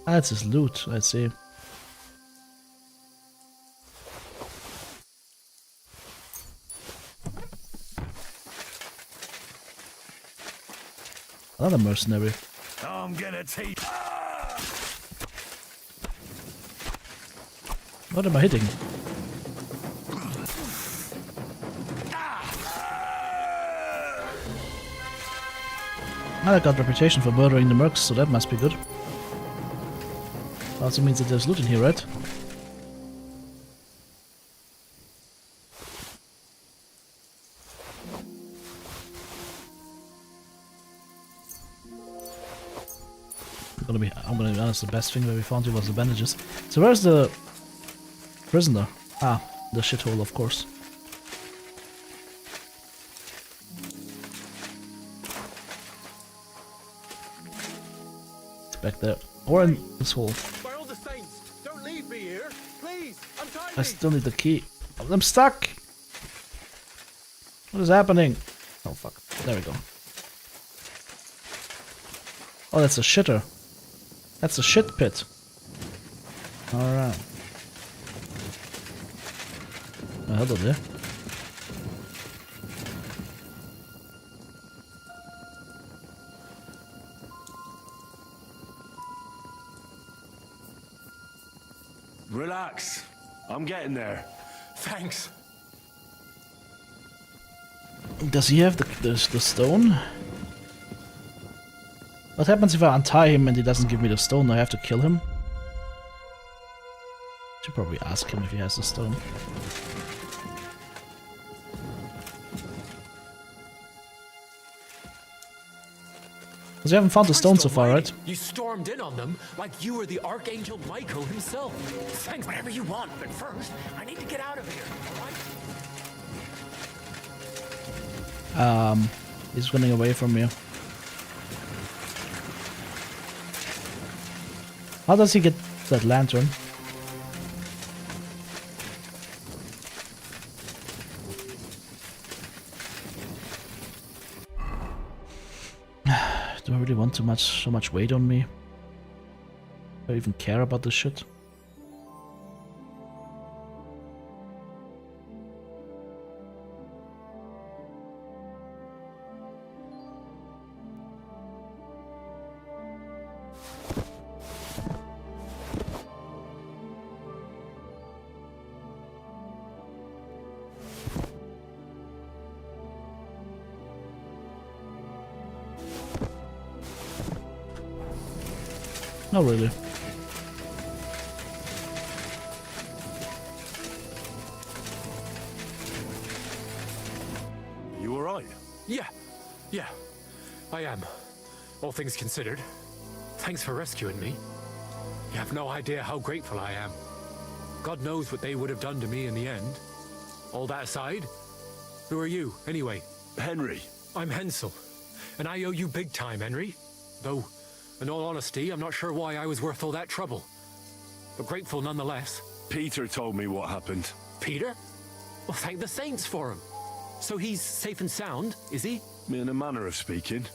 Ah, that's his loot, I see. Another mercenary. I'm gonna take. What am I hitting? I got reputation for murdering the mercs, so that must be good. Also means that there's loot in here, right? I'm gonna be honest, the best thing that we found here was the bandages. So where's the prisoner? Ah, the shithole, of course. It's back there. Or in this hole. By all the saints, don't leave me here. Please, I'm tiny. I still need the key. I'm stuck! What is happening? Oh fuck. There we go. Oh, that's a shitter. That's a shit pit. Alright. Hello there. Relax. I'm getting there. Thanks. Does he have the stone? What happens if I untie him and he doesn't give me the stone? I have to kill him? Should probably ask him if he has the stone. Because we haven't found the stone so far, right? You stormed in on them like you were the Archangel Michael himself. Thanks, whatever you want, but first, I need to get out of here, alright? He's running away from me. How does he get that lantern? Do I really want so much weight on me? Do I even care about this shit? Not really. You alright? Yeah, I am. All things considered. Thanks for rescuing me. You have no idea how grateful I am. God knows what they would have done to me in the end. All that aside, who are you, anyway? Henry. I'm Hensel, and I owe you big time, Henry. Though, in all honesty, I'm not sure why I was worth all that trouble. But grateful nonetheless. Peter told me what happened. Peter? Well, thank the saints for him. So he's safe and sound, is he? In a manner of speaking.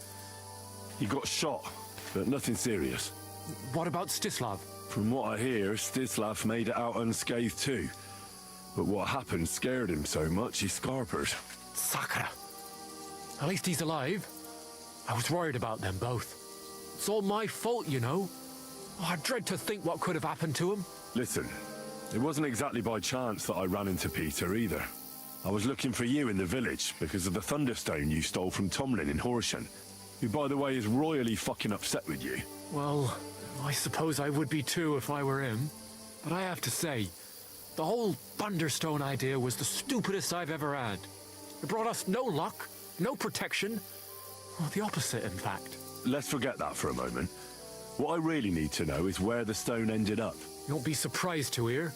He got shot, but nothing serious. What about Stislav? From what I hear, Stislav made it out unscathed too. But what happened scared him so much he scarpered. Sakra. At least he's alive. I was worried about them both. It's all my fault, you know. Oh, I dread to think what could have happened to him. Listen, it wasn't exactly by chance that I ran into Peter either. I was looking for you in the village because of the Thunderstone you stole from Tomlin in Horsham, who, by the way, is royally fucking upset with you. Well, I suppose I would be too if I were him. But I have to say, the whole Thunderstone idea was the stupidest I've ever had. It brought us no luck, no protection. Well, the opposite, in fact. Let's forget that for a moment. What I really need to know is where the stone ended up. You won't be surprised to hear.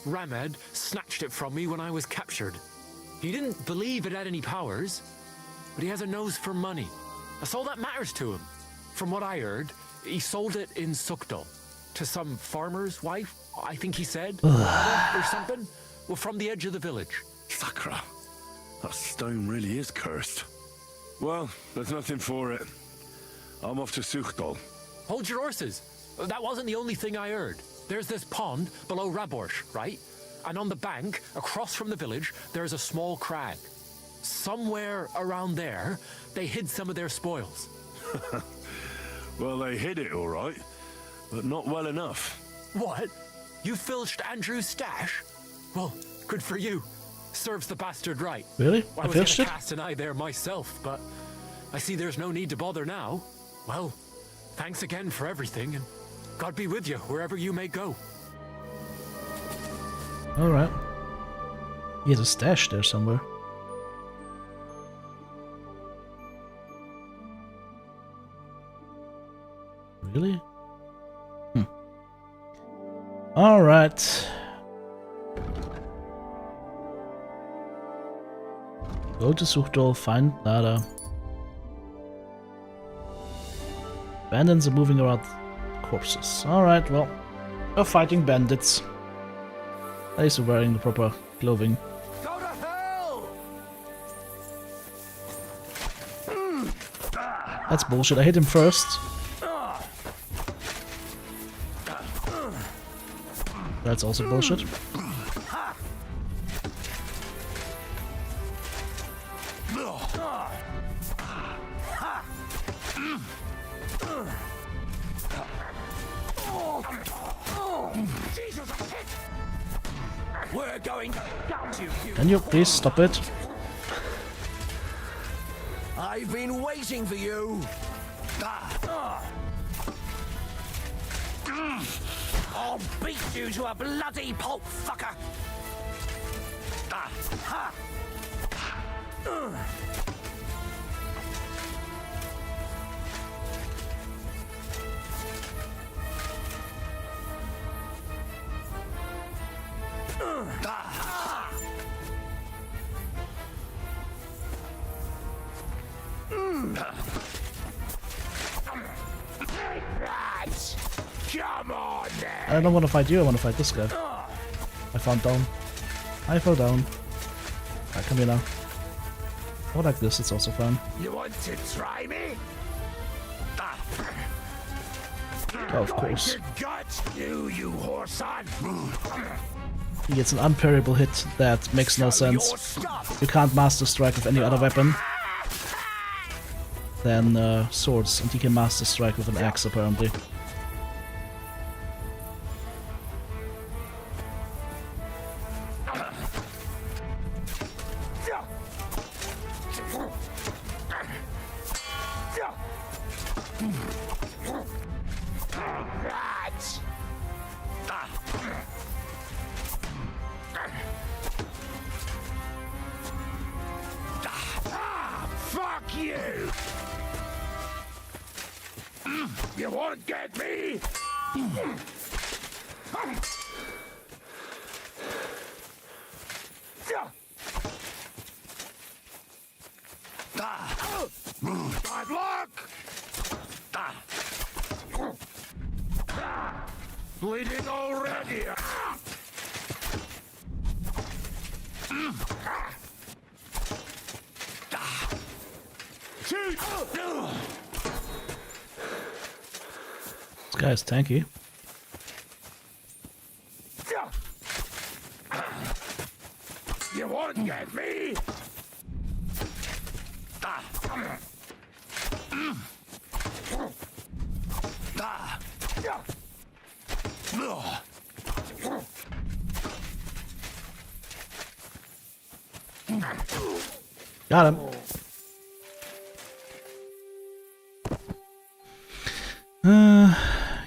Ramed snatched it from me when I was captured. He didn't believe it had any powers, but he has a nose for money. That's all that matters to him. From what I heard, he sold it in Sukdal to some farmer's wife, I think he said, or something. Well, from the edge of the village. Sakra. That stone really is cursed. Well, there's nothing for it. I'm off to Sukdal. Hold your horses. That wasn't the only thing I heard. There's this pond below Raborsh, right? And on the bank, across from the village, there's a small crag. Somewhere around there, they hid some of their spoils. Well, they hid it all right, but not well enough. What? You filched Andrew's stash? Well, good for you. Serves the bastard right. Really? I was gonna cast an eye there myself, but I see there's no need to bother now. Well, thanks again for everything, and God be with you wherever you may go. Alright. He has a stash there somewhere. Really? Alright. Go to Sukdal, find Nada. Bandits are moving around corpses. Alright, well, we're fighting bandits. At least we're wearing the proper clothing. Go to hell! That's bullshit. I hit him first. That's also bullshit. We're going down to you. Can you please stop it? I've been waiting for you. I'll beat you to a bloody pulp, fucker. Come on then. I don't want to fight you, I want to fight this guy. I found down. I fell down. Alright, come here now. Or like this, it's also fun. You want to try me? Oh, of course. Gut you horse-on. He gets an unparryable hit that makes no sense. You can't master strike with any other weapon than swords, and he can master strike with an axe apparently. Fuck you! You won't get me! Bad luck! Bleeding already! This guy is tanky. You won't get me! Got him.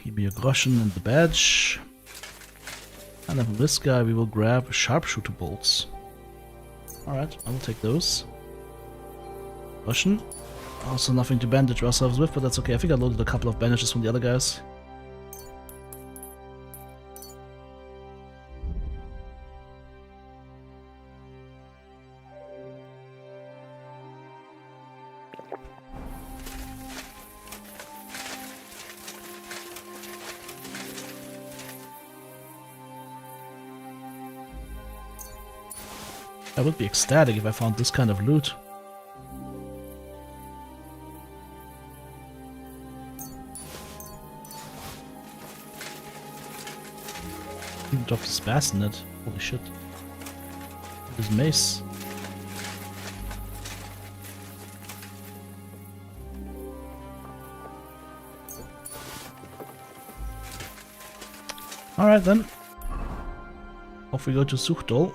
Give me a groschen and the badge. And then from this guy we will grab sharpshooter bolts. Alright, I will take those. Groschen. Also nothing to bandage ourselves with, but that's okay. I think I loaded a couple of bandages from the other guys. I would be ecstatic if I found this kind of loot. Dropped his bassinet. Holy shit. His mace. Alright then. Off we go to Suchdol.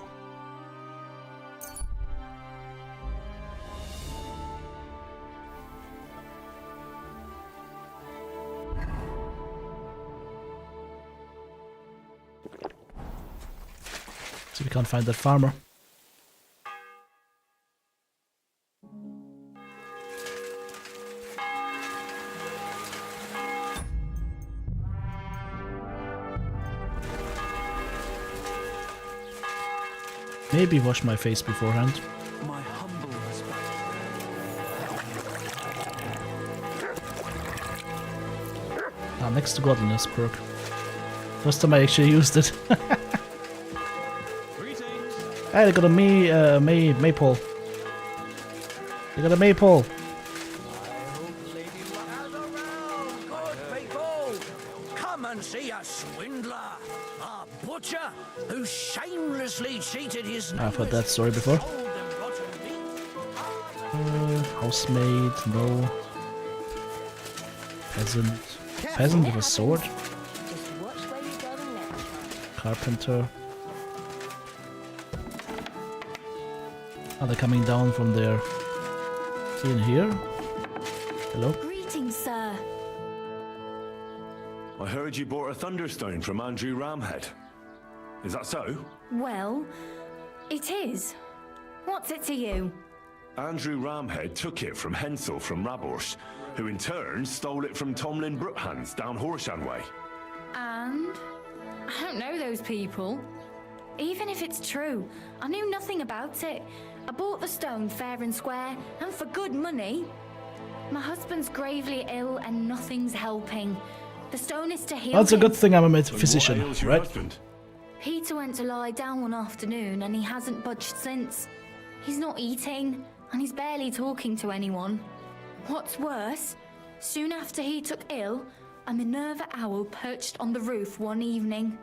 See if we can't find that farmer. Maybe wash my face beforehand. My humble respect. Next to godliness perk. First time I actually used it. Hey, they got a maypole. They got a maypole. Come and see a swindler, a butcher who shamelessly cheated his I've heard that story before. Housemaid, no. Peasant with a sword. Just watch where you're going next. Carpenter. Are they coming down from there? In here? Hello? Greetings, sir. I heard you bought a Thunderstone from Andrew Ramhead. Is that so? Well, it is. What's it to you? Andrew Ramhead took it from Hensel from Rabors, who in turn stole it from Tomlin Brookhans down Horshan way. And? I don't know those people. Even if it's true, I knew nothing about it. I bought the stone fair and square, and for good money. My husband's gravely ill and nothing's helping. The stone is to heal That's a him. good thing I'm a physician, right? Peter went to lie down one afternoon and he hasn't budged since. He's not eating, and he's barely talking to anyone. What's worse, soon after he took ill, a Minerva owl perched on the roof one evening.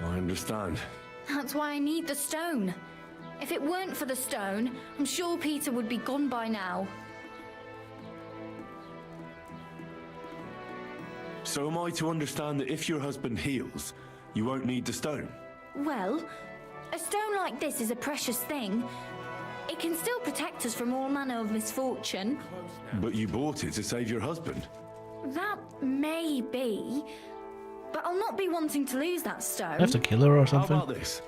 I understand. That's why I need the stone. If it weren't for the stone, I'm sure Peter would be gone by now. So am I to understand that if your husband heals, you won't need the stone? Well, a stone like this is a precious thing. It can still protect us from all manner of misfortune. But you bought it to save your husband. That may be, but I'll not be wanting to lose that stone. I have to kill her or something? How about this?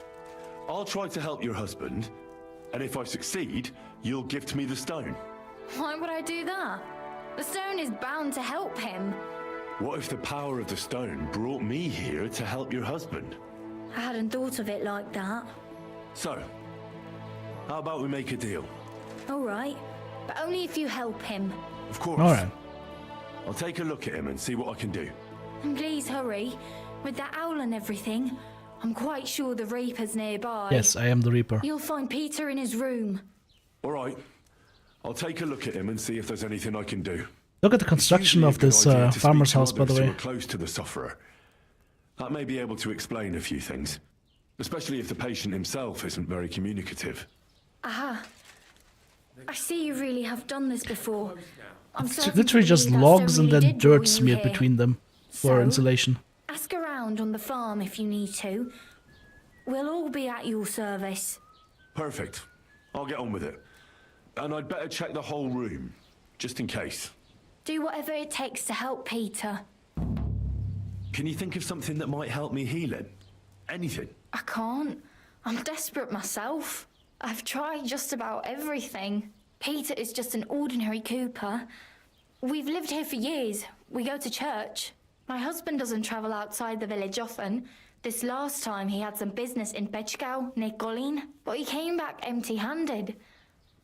I'll try to help your husband, and if I succeed, you'll gift me the stone. Why would I do that? The stone is bound to help him. What if the power of the stone brought me here to help your husband? I hadn't thought of it like that. So, how about we make a deal? All right, but only if you help him. Of course. All right. I'll take a look at him and see what I can do. And please hurry. With that owl and everything, I'm quite sure the Reaper's nearby. Yes, I am the Reaper. You'll find Peter in his room. All right. I'll take a look at him and see if there's anything I can do. Look at the construction of this farmer's house, by the way. Who are close to the sufferer. That may be able to explain a few things, especially if the patient himself isn't very communicative. Aha. I see you really have done this before. I'm It's certain literally to just believe that logs stone and really then did bring dirt you smeared here. between them for So, insulation. Ask around on the farm if you need to. We'll all be at your service. Perfect. I'll get on with it. And I'd better check the whole room, just in case. Do whatever it takes to help Peter. Can you think of something that might help me heal him? Anything? I can't. I'm desperate myself. I've tried just about everything. Peter is just an ordinary Cooper. We've lived here for years. We go to church. My husband doesn't travel outside the village often. This last time he had some business in Bechgau, near Golin, but he came back empty-handed.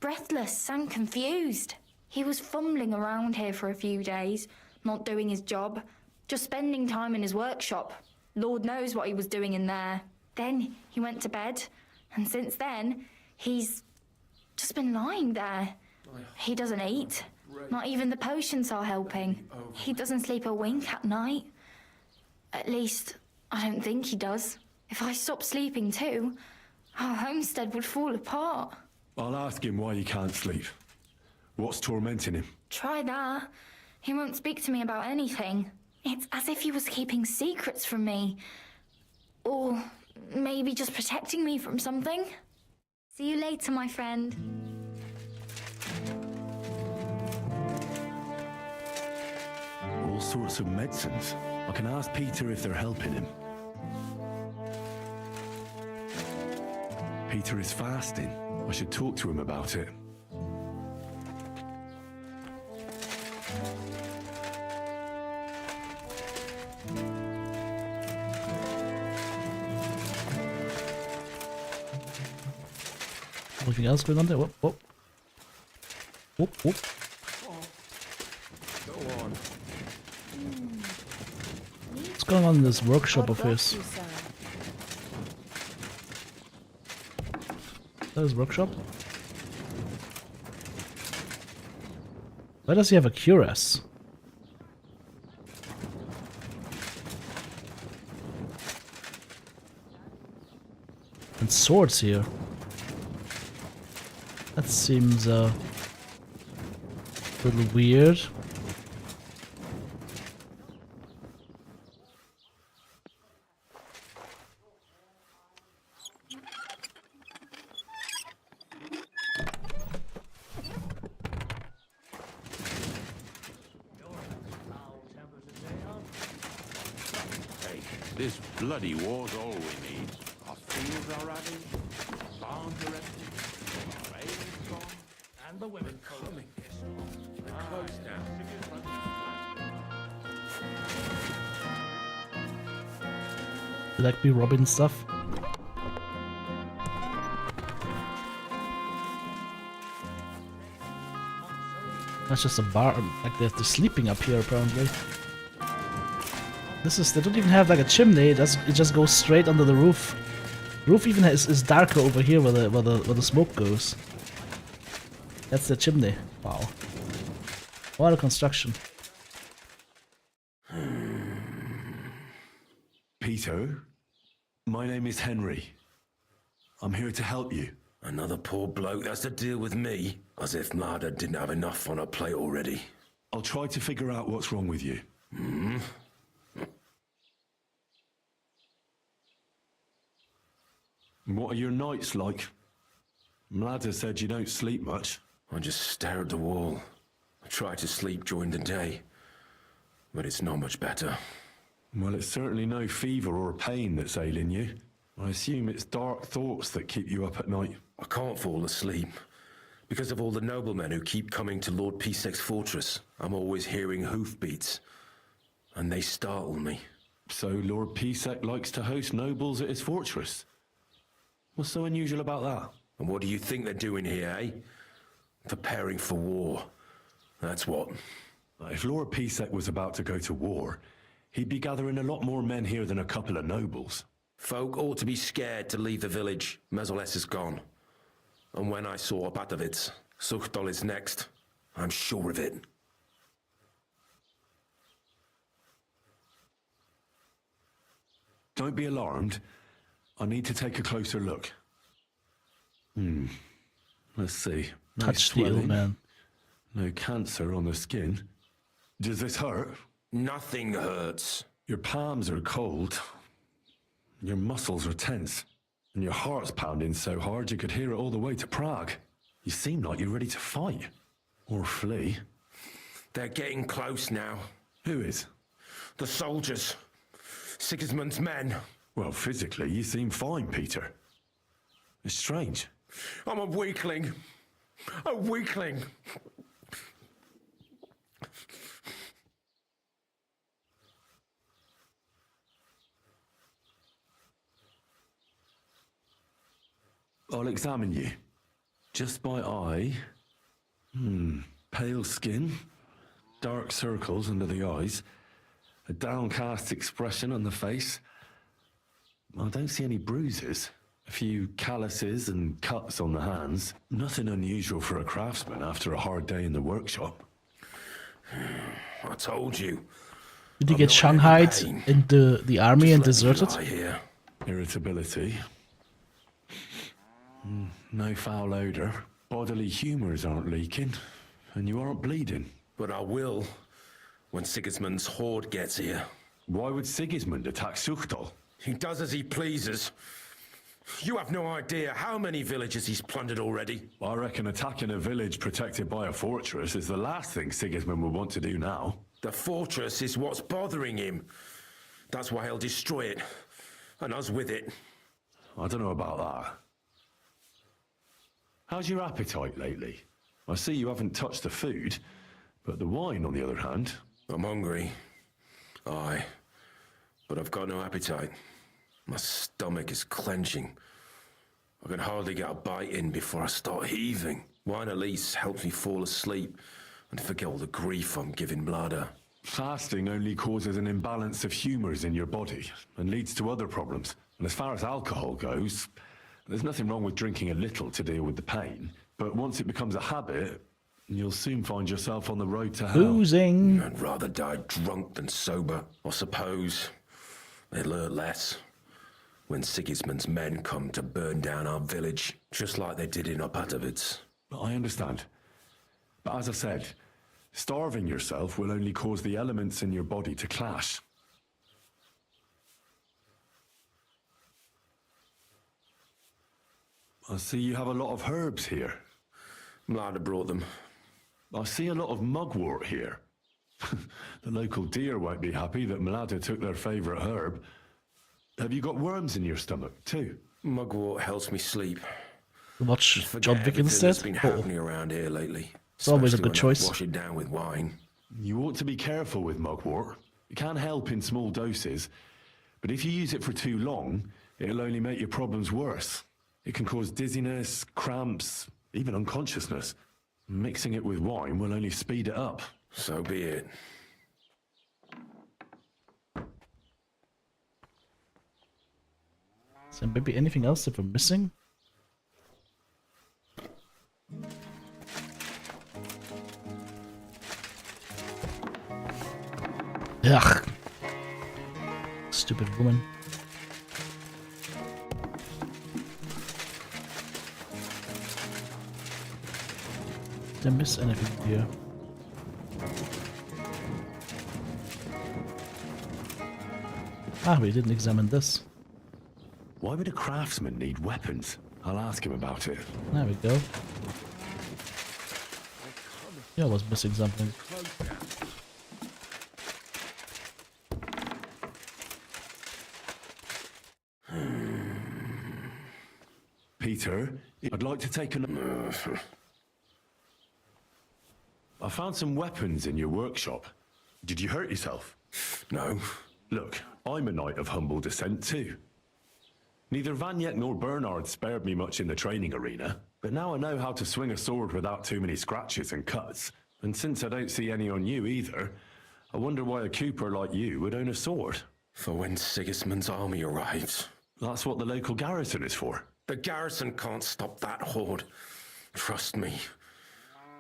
Breathless and confused. He was fumbling around here for a few days, not doing his job, just spending time in his workshop. Lord knows what he was doing in there. Then he went to bed, and since then, he's just been lying there. He doesn't eat. Not even the potions are helping. He doesn't sleep a wink at night. At least, I don't think he does. If I stopped sleeping too, our homestead would fall apart. I'll ask him why he can't sleep. What's tormenting him? Try that. He won't speak to me about anything. It's as if he was keeping secrets from me. Or maybe just protecting me from something. See you later, my friend. All sorts of medicines. I can ask Peter if they're helping him. Peter is fasting. I should talk to him about it. Anything else going on there? Whoop, whoop. Whoop, whoop. Go on. What's going on in this workshop of his? Is that his workshop? Why does he have a cuirass? And swords here. That seems a little weird. This bloody war's all we need. Our fields are ready, barns are empty, our ale is gone, and the women coming. They're close now. You like me robbing stuff? That's just a bar. Like they're sleeping up here apparently. This is, they don't even have like a chimney. It just goes straight under the roof. The roof even is darker over here where the smoke goes. That's the chimney. Wow. What a construction. Peter, my name is Henry. I'm here to help you. Another poor bloke that's to deal with me, as if Mlada didn't have enough on her plate already. I'll try to figure out what's wrong with you. What are your nights like? Mlada said you don't sleep much. I just stare at the wall. I try to sleep during the day, but it's not much better. Well, it's certainly no fever or pain that's ailing you. I assume it's dark thoughts that keep you up at night. I can't fall asleep. Because of all the noblemen who keep coming to Lord Pisek's fortress, I'm always hearing hoofbeats, and they startle me. So Lord Pisek likes to host nobles at his fortress? What's so unusual about that? And what do you think they're doing here, eh? Preparing for war. That's what. If Lord Pisek was about to go to war, he'd be gathering a lot more men here than a couple of nobles. Folk ought to be scared to leave the village. Mezoles is gone. And when I saw Opatovitz, Suchtol is next. I'm sure of it. Don't be alarmed. I need to take a closer look. Let's see. No Touch the ill man. No cancer on the skin. Does this hurt? Nothing hurts. Your palms are cold. Your muscles are tense. And your heart's pounding so hard you could hear it all the way to Prague. You seem like you're ready to fight. Or flee. They're getting close now. Who is? The soldiers. Sigismund's men. Well, physically, you seem fine, Peter. It's strange. I'm a weakling. A weakling. I'll examine you. Just by eye. Pale skin. Dark circles under the eyes. A downcast expression on the face. I don't see any bruises. A few calluses and cuts on the hands. Nothing unusual for a craftsman after a hard day in the workshop. I told you. Did he get shanghaied in the army and deserted? Irritability. No foul odor. Bodily humors aren't leaking. And you aren't bleeding. But I will when Sigismund's horde gets here. Why would Sigismund attack Suchtol? He does as he pleases. You have no idea how many villages he's plundered already. I reckon attacking a village protected by a fortress is the last thing Sigismund would want to do now. The fortress is what's bothering him. That's why he'll destroy it. And us with it. I don't know about that. How's your appetite lately? I see you haven't touched the food, but the wine, on the other hand... I'm hungry. Aye. But I've got no appetite. My stomach is clenching. I can hardly get a bite in before I start heaving. Wine at least helps me fall asleep and forget all the grief I'm giving Mlada. Fasting only causes an imbalance of humours in your body and leads to other problems. And as far as alcohol goes, there's nothing wrong with drinking a little to deal with the pain. But once it becomes a habit, you'll soon find yourself on the road to hell. Boozing. I'd rather die drunk than sober. I suppose they'll learn less when Sigismund's men come to burn down our village, just like they did in Opatovitz. I understand. But as I said, starving yourself will only cause the elements in your body to clash. I see you have a lot of herbs here. Mlada brought them. I see a lot of mugwort here. The local deer won't be happy that Mlada took their favourite herb. Have you got worms in your stomach, too? Mugwort helps me sleep. Watch Forget John Wick everything instead? that's been happening around here lately. It's always a Especially good when I choice. Wash it down with wine. You ought to be careful with mugwort. It can help in small doses, but if you use it for too long, it'll only make your problems worse. It can cause dizziness, cramps, even unconsciousness. Mixing it with wine will only speed it up. So be it. Is there maybe anything else that we're missing? Ugh. Stupid woman. Did I miss anything here? Ah, we didn't examine this. Why would a craftsman need weapons? I'll ask him about it. There we go. Yeah, I was missing something. Peter, I'd like to take an... I found some weapons in your workshop. Did you hurt yourself? No. Look, I'm a knight of humble descent too. Neither Vanyek nor Bernard spared me much in the training arena, but now I know how to swing a sword without too many scratches and cuts. And since I don't see any on you either, I wonder why a Cooper like you would own a sword. For when Sigismund's army arrives. That's what the local garrison is for. The garrison can't stop that horde. Trust me.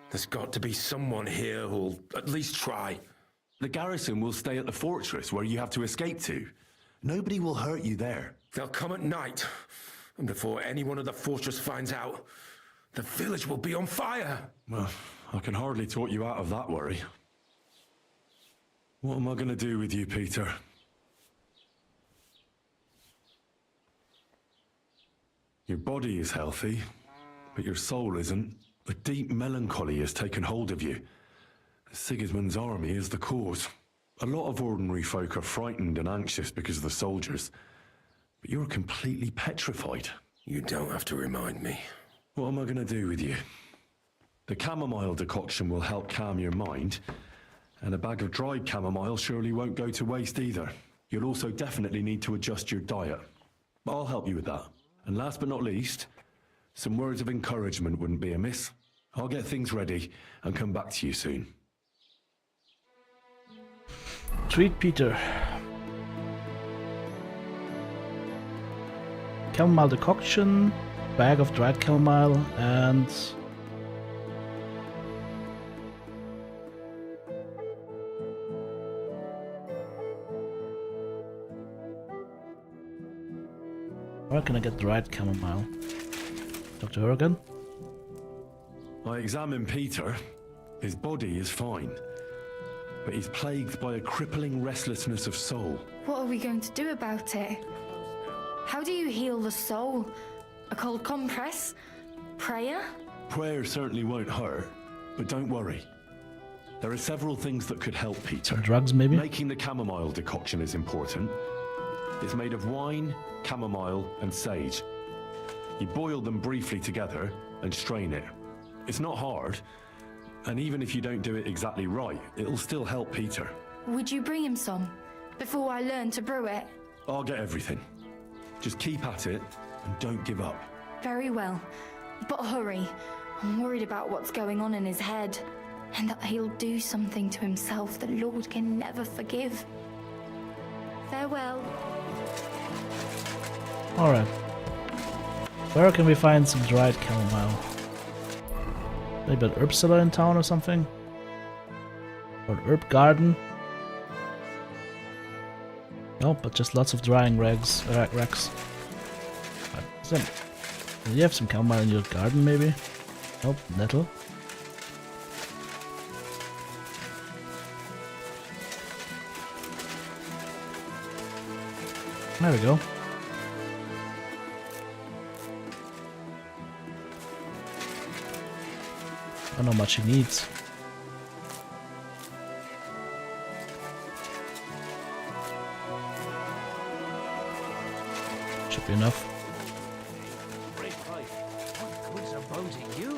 There's got to be someone here who'll at least try. The garrison will stay at the fortress where you have to escape to. Nobody will hurt you there. They'll come at night, and before anyone at the fortress finds out, the village will be on fire. Well, I can hardly talk you out of that worry. What am I going to do with you, Peter? Your body is healthy, but your soul isn't. A deep melancholy has taken hold of you. Sigismund's army is the cause. A lot of ordinary folk are frightened and anxious because of the soldiers. But you're completely petrified. You don't have to remind me. What am I going to do with you? The chamomile decoction will help calm your mind, and a bag of dried chamomile surely won't go to waste either. You'll also definitely need to adjust your diet. But I'll help you with that. And last but not least, some words of encouragement wouldn't be amiss. I'll get things ready and come back to you soon. Treat Peter. Chamomile decoction, bag of dried chamomile, and where can I get dried chamomile? Dr. Horgan? I examined Peter. His body is fine, but he's plagued by a crippling restlessness of soul. What are we going to do about it? How do you heal the soul? A cold compress? Prayer? Prayer certainly won't hurt, but don't worry. There are several things that could help Peter. Drugs, maybe? Making the chamomile decoction is important. It's made of wine, chamomile, and sage. You boil them briefly together and strain it. It's not hard, and even if you don't do it exactly right, it'll still help Peter. Would you bring him some before I learn to brew it? I'll get everything. Just keep at it and don't give up. Very well, but hurry. I'm worried about what's going on in his head, and that he'll do something to himself the Lord can never forgive. Farewell. Alright. Where can we find some dried chamomile? Maybe an herb cellar in town or something? Or an herb garden? No, but just lots of drying racks. Do you have some chamomile in your garden, maybe? Nope, nettle. There we go. I don't know how much he needs. Should be enough. Great fight. What good's a bow to you?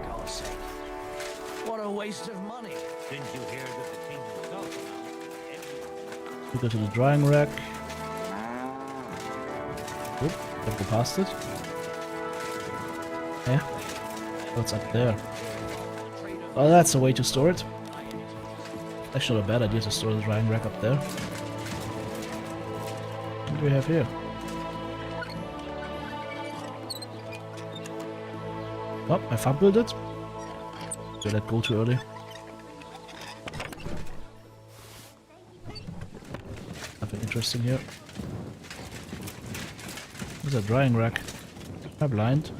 God's sake. What a waste of money. Didn't you hear that the king himself We go to the drying rack. Oop, don't go past it. Yeah. What's up there? Oh, that's a way to store it. Actually, not a bad idea to store the drying rack up there. What do we have here? Oh, I fumbled it. Did I go too early? Nothing interesting here. Where's a drying rack? Am I blind?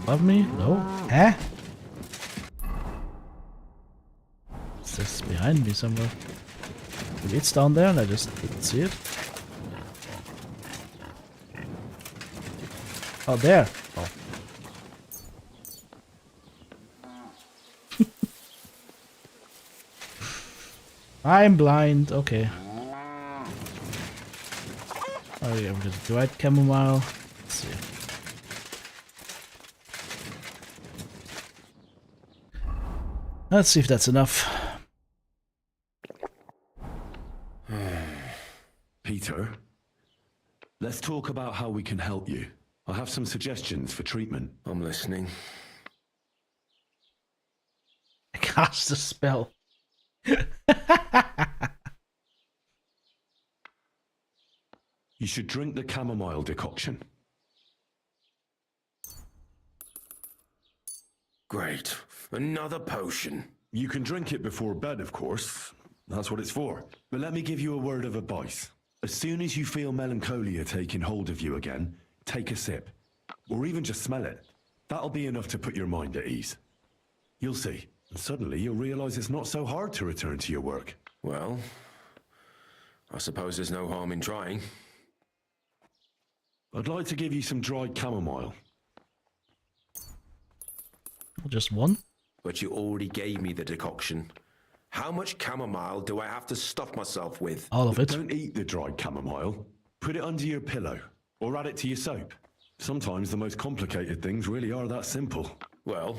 Above me? No? Huh? Is this behind me somewhere? Maybe it's down there and I just didn't see it. Oh, there! Oh. I'm blind, okay. Oh yeah, we're gonna do white chamomile. Let's see. Let's see if that's enough. Peter, let's talk about how we can help you. I have some suggestions for treatment. I'm listening. I cast a spell. You should drink the chamomile decoction. Great. Another potion. You can drink it before bed, of course. That's what it's for. But let me give you a word of advice. As soon as you feel melancholia taking hold of you again, take a sip. Or even just smell it. That'll be enough to put your mind at ease. You'll see. And suddenly you'll realize it's not so hard to return to your work. Well, I suppose there's no harm in trying. I'd like to give you some dried chamomile. Just one? But you already gave me the decoction. How much chamomile do I have to stuff myself with? All of it. Don't eat the dried chamomile. Put it under your pillow. Or add it to your soap. Sometimes the most complicated things really are that simple. Well,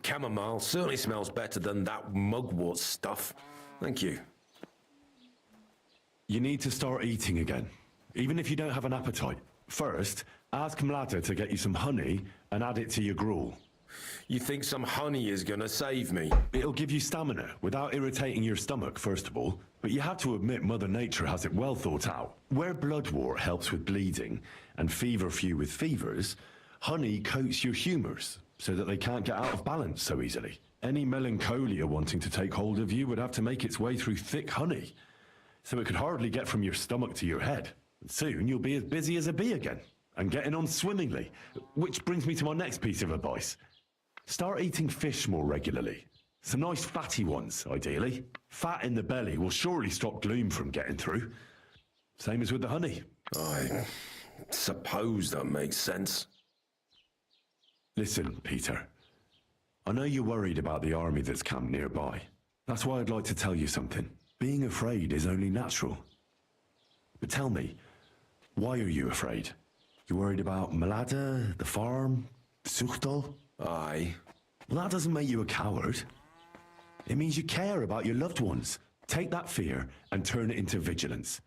chamomile certainly smells better than that mugwort stuff. Thank you. You need to start eating again. Even if you don't have an appetite. First, ask Mlada to get you some honey and add it to your gruel. You think some honey is gonna save me? It'll give you stamina without irritating your stomach, first of all. But you have to admit Mother Nature has it well thought out. Where bloodwort helps with bleeding and feverfew with fevers, honey coats your humours so that they can't get out of balance so easily. Any melancholia wanting to take hold of you would have to make its way through thick honey. So it could hardly get from your stomach to your head. Soon you'll be as busy as a bee again, and getting on swimmingly. Which brings me to my next piece of advice. Start eating fish more regularly. Some nice fatty ones, ideally. Fat in the belly will surely stop gloom from getting through. Same as with the honey. I suppose that makes sense. Listen, Peter. I know you're worried about the army that's camped nearby. That's why I'd like to tell you something. Being afraid is only natural. But tell me, why are you afraid? You worried about Mlada, the farm, Zuchtal? Aye. Well, that doesn't make you a coward. It means you care about your loved ones. Take that fear and turn it into vigilance.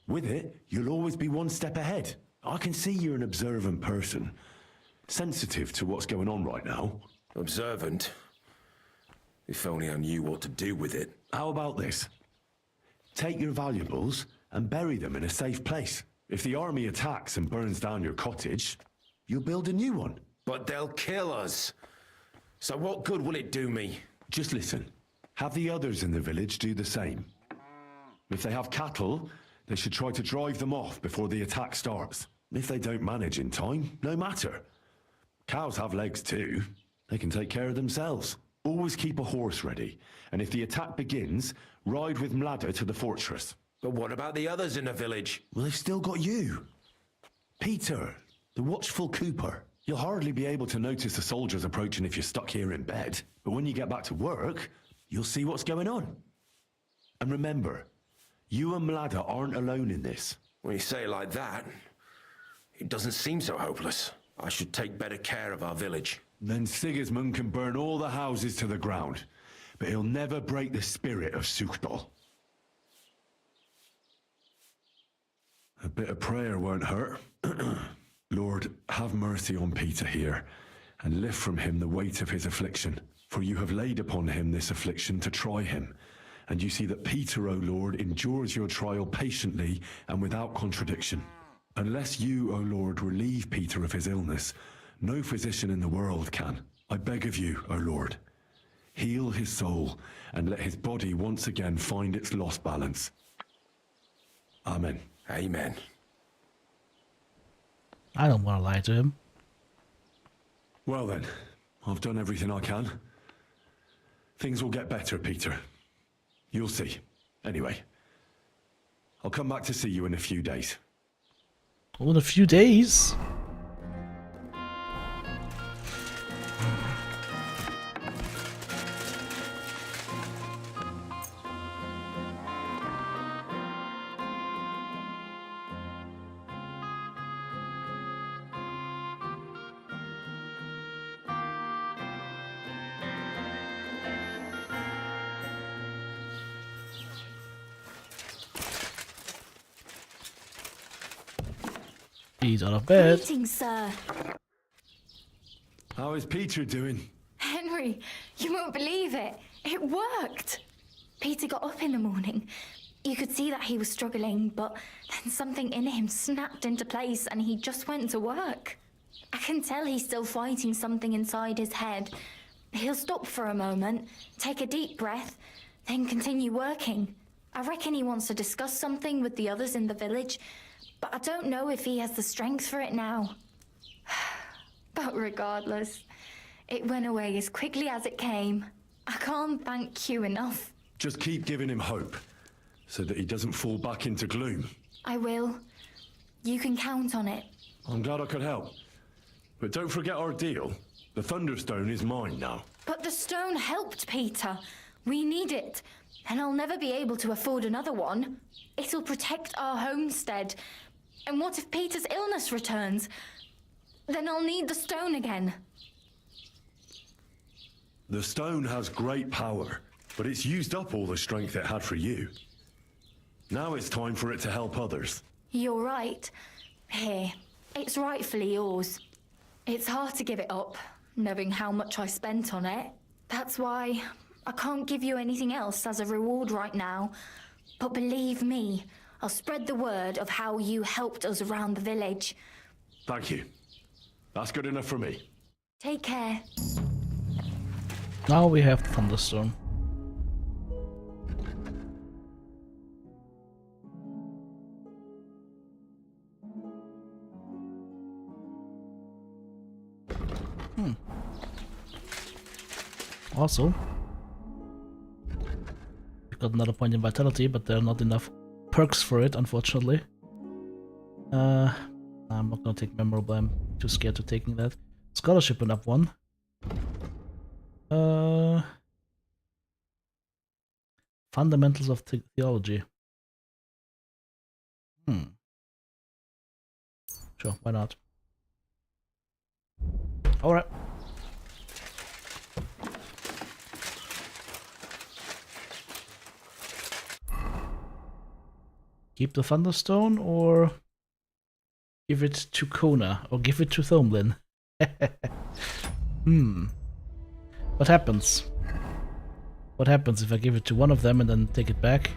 With it, you'll always be one step ahead. I can see you're an observant person. Sensitive to what's going on right now. Observant? If only I knew what to do with it. How about this? Take your valuables and bury them in a safe place. If the army attacks and burns down your cottage, you'll build a new one. But they'll kill us. So what good will it do me? Just listen. Have the others in the village do the same. If they have cattle, they should try to drive them off before the attack starts. If they don't manage in time, no matter. Cows have legs too. They can take care of themselves. Always keep a horse ready. And if the attack begins, ride with Mlada to the fortress. But what about the others in the village? Well, they've still got you. Peter, the watchful Cooper. You'll hardly be able to notice the soldiers approaching if you're stuck here in bed. But when you get back to work, you'll see what's going on. And remember, You and Mlada aren't alone in this. When you say it like that, it doesn't seem so hopeless. I should take better care of our village. Then Sigismund can burn all the houses to the ground, but he'll never break the spirit of Suchdol. A bit of prayer won't hurt. Lord, have mercy on Peter here, and lift from him the weight of his affliction. For you have laid upon him this affliction to try him. And you see that Peter, O Lord, endures your trial patiently and without contradiction. Unless you, O Lord, relieve Peter of his illness, no physician in the world can. I beg of you, O Lord, heal his soul and let his body once again find its lost balance. Amen. Amen. I don't want to lie to him. Well then, I've done everything I can. Things will get better, Peter. You'll see. Anyway, I'll come back to see you in a few days. Oh, in a few days? He's out of bed. Greetings, sir. How is Peter doing? Henry, you won't believe it. It worked. Peter got up in the morning. You could see that he was struggling, but then something in him snapped into place and he just went to work. I can tell he's still fighting something inside his head. He'll stop for a moment, take a deep breath, then continue working. I reckon he wants to discuss something with the others in the village, but I don't know if he has the strength for it now. But regardless, it went away as quickly as it came. I can't thank you enough. Just keep giving him hope, so that he doesn't fall back into gloom. I will. You can count on it. I'm glad I could help. But don't forget our deal. The Thunderstone is mine now. But the stone helped Peter. We need it. And I'll never be able to afford another one. It'll protect our homestead. And what if Peter's illness returns? Then I'll need the stone again. The stone has great power, but it's used up all the strength it had for you. Now it's time for it to help others. You're right. Here, it's rightfully yours. It's hard to give it up, knowing how much I spent on it. That's why I can't give you anything else as a reward right now. But believe me, I'll spread the word of how you helped us around the village. Thank you. That's good enough for me. Take care. Now we have the Thunderstone. Also, we've got another point in vitality, but there are not enough perks for it, unfortunately. I'm not gonna take memorable, I'm too scared to taking that. Scholarship went up one. Fundamentals of Theology. Sure, why not? Alright. Keep the Thunderstone or give it to Kona or give it to Thomlin? What happens? What happens if I give it to one of them and then take it back?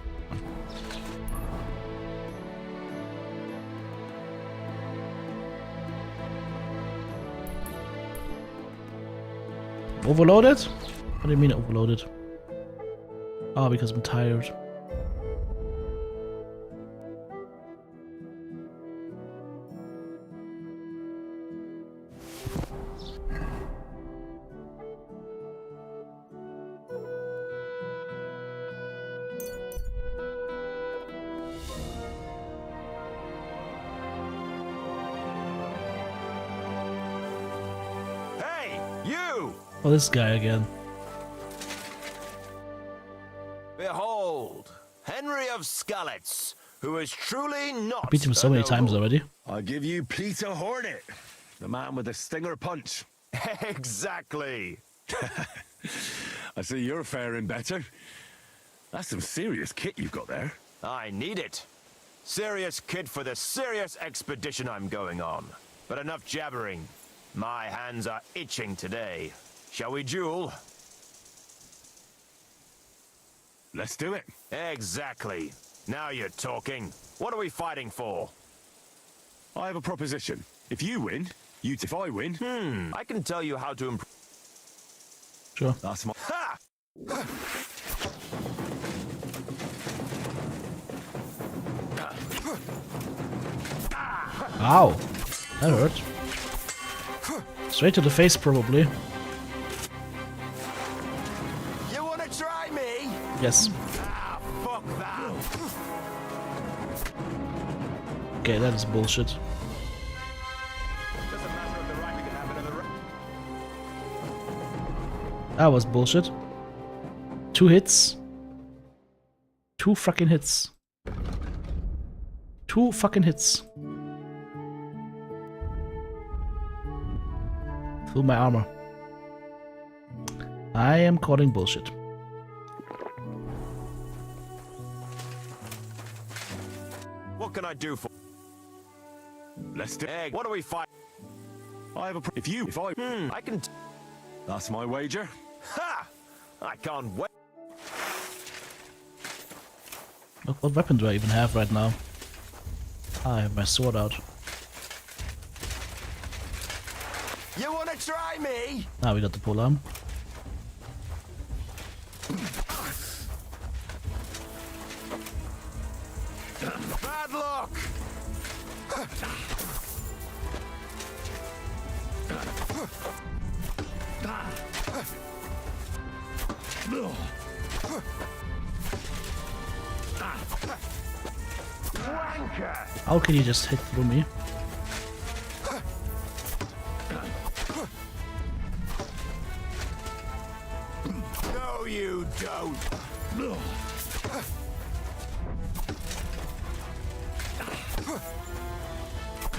Overloaded? What do you mean overloaded? Oh, because I'm tired. Oh, this guy again. Behold, Henry of Skalitz, who is truly not. I beat him so many times already. I give you Peter Hornet, the man with the stinger punch. Exactly. I see you're faring better. That's some serious kit you've got there. I need it. Serious kit for the serious expedition I'm going on. But enough jabbering. My hands are itching today. Shall we duel? Let's do it. Exactly. Now you're talking. What are we fighting for? I have a proposition. If you win, if I win... I can tell you how to improve. Sure. That's my... Ha! Ow. That hurt. Straight to the face, probably. You wanna try me? Yes. Ah, fuck that. Okay, that is bullshit. That was bullshit. 2 hits. 2 fucking hits. 2 fucking hits. Through my armor. I am calling bullshit. What can I do for? Let's do it. What do we fight? I have a... If I... I can... That's my wager. Ha! I can't wait. Look, what weapon do I even have right now? I have my sword out. You wanna try me? Now we got the polearm. Bad luck. How can you just hit through me? No, you don't.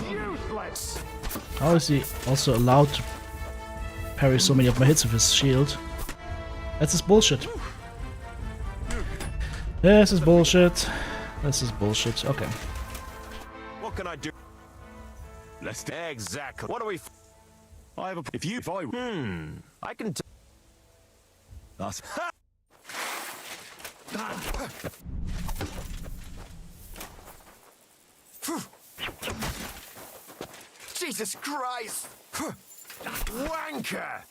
Useless. How is he also allowed to parry so many of my hits with his shield? That's just bullshit. This is bullshit. This is bullshit. Okay. What can I do? Let's do... Exactly. What do we... I have a... If I... I can... That's... Jesus Christ! Wanker!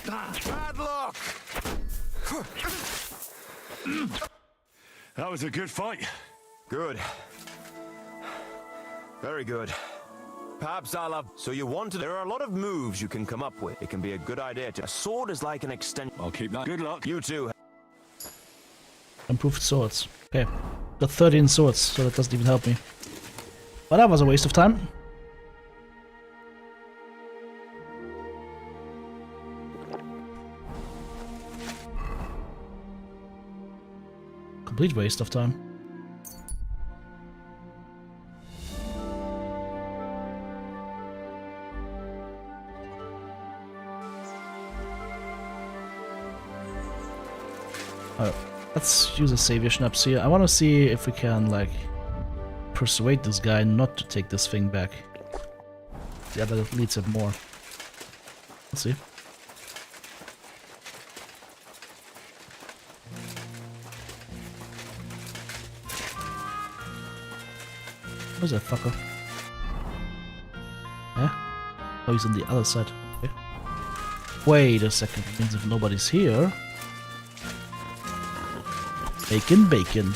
Bad luck! That was a good fight. Good. Very good. Perhaps I'll have... So you want to... There are a lot of moves you can come up with. It can be a good idea to... A sword is like an extension... I'll keep that. Good luck. You too. Improved swords. Okay. Got 13 swords, so that doesn't even help me. But that was a waste of time. Complete waste of time. Alright, let's use a savior schnapps here. I want to see if we can, like, persuade this guy not to take this thing back. The other leads have more. Let's see. Where's that fucker? Yeah? Oh, he's on the other side. Okay. Wait a second. It means if nobody's here... Bacon, bacon.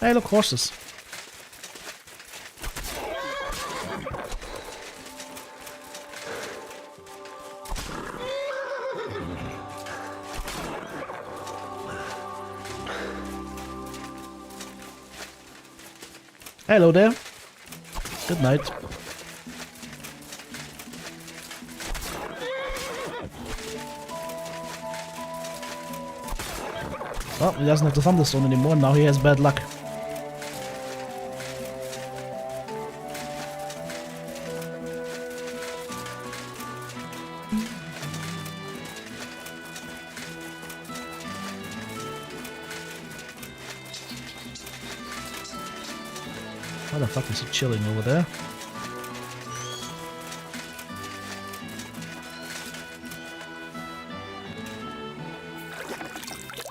Hey, look, horses. Hello there. Good night. Well, he doesn't have the Thunderstone anymore, now he has bad luck. How the fuck is he chilling over there?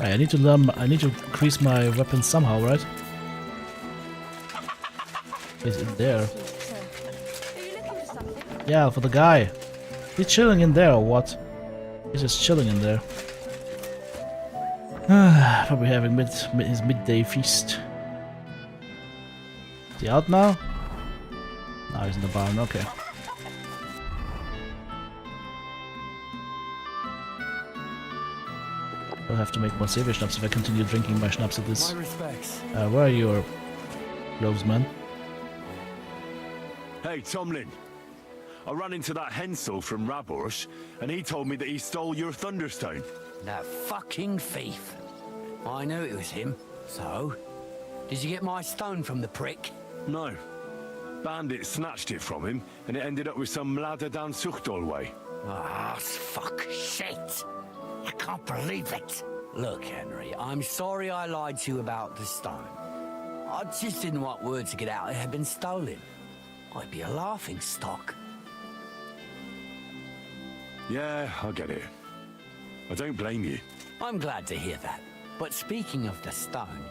I need to increase my weapons somehow, right? He's in there. Yeah, for the guy. He's chilling in there or what? He's just chilling in there. Probably having his midday feast. Is he out now? No, he's in the barn, okay. I'll have to make more saber schnapps if I continue drinking my schnapps at this. My respects. Where are your gloves, man? Hey, Tomlin. I ran into that Hensel from Raborsh, and he told me that he stole your Thunderstone. That fucking thief. I knew it was him. So, did you get my stone from the prick? No. Bandit snatched it from him, and it ended up with some ladder down Suchtol way. Ah, fuck shit. I can't believe it. Look, Henry, I'm sorry I lied to you about the stone. I just didn't want word to get out it had been stolen. I'd be a laughing stock. Yeah, I get it. I don't blame you. I'm glad to hear that. But speaking of the stone,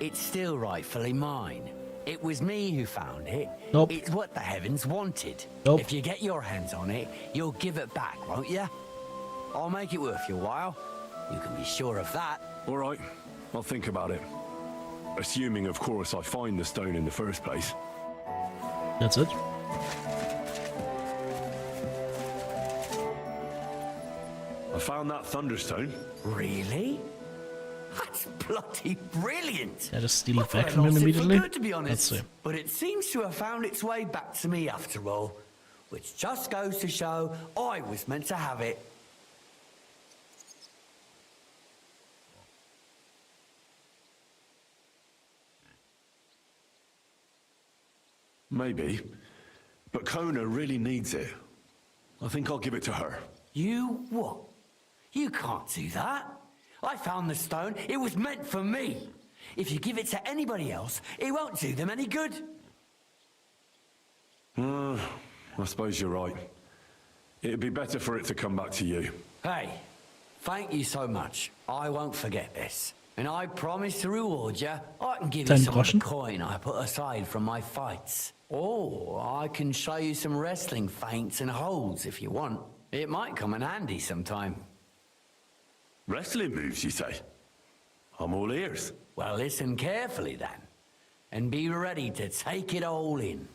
it's still rightfully mine. It was me who found it. Nope. It's what the heavens wanted. Nope. If you get your hands on it, you'll give it back, won't you? I'll make it worth your while. You can be sure of that. All right, I'll think about it. Assuming, of course, I find the stone in the first place. That's it. I found that Thunderstone. Really? That's bloody brilliant. Yeah, just steal it I back from him lost it for immediately. good, to be honest. Let's see. But it seems to have found its way back to me after all, which just goes to show I was meant to have it. Maybe. But Kona really needs it. I think I'll give it to her. You what? You can't do that. I found the stone. It was meant for me. If you give it to anybody else, it won't do them any good. I suppose you're right. It'd be better for it to come back to you. Hey, thank you so much. I won't forget this. And I promise to reward you. I can give you some of the coin I put aside from my fights. Or I can show you some wrestling feints and holds if you want. It might come in handy sometime. Wrestling moves, you say? I'm all ears. Well, listen carefully then. And be ready to take it all in.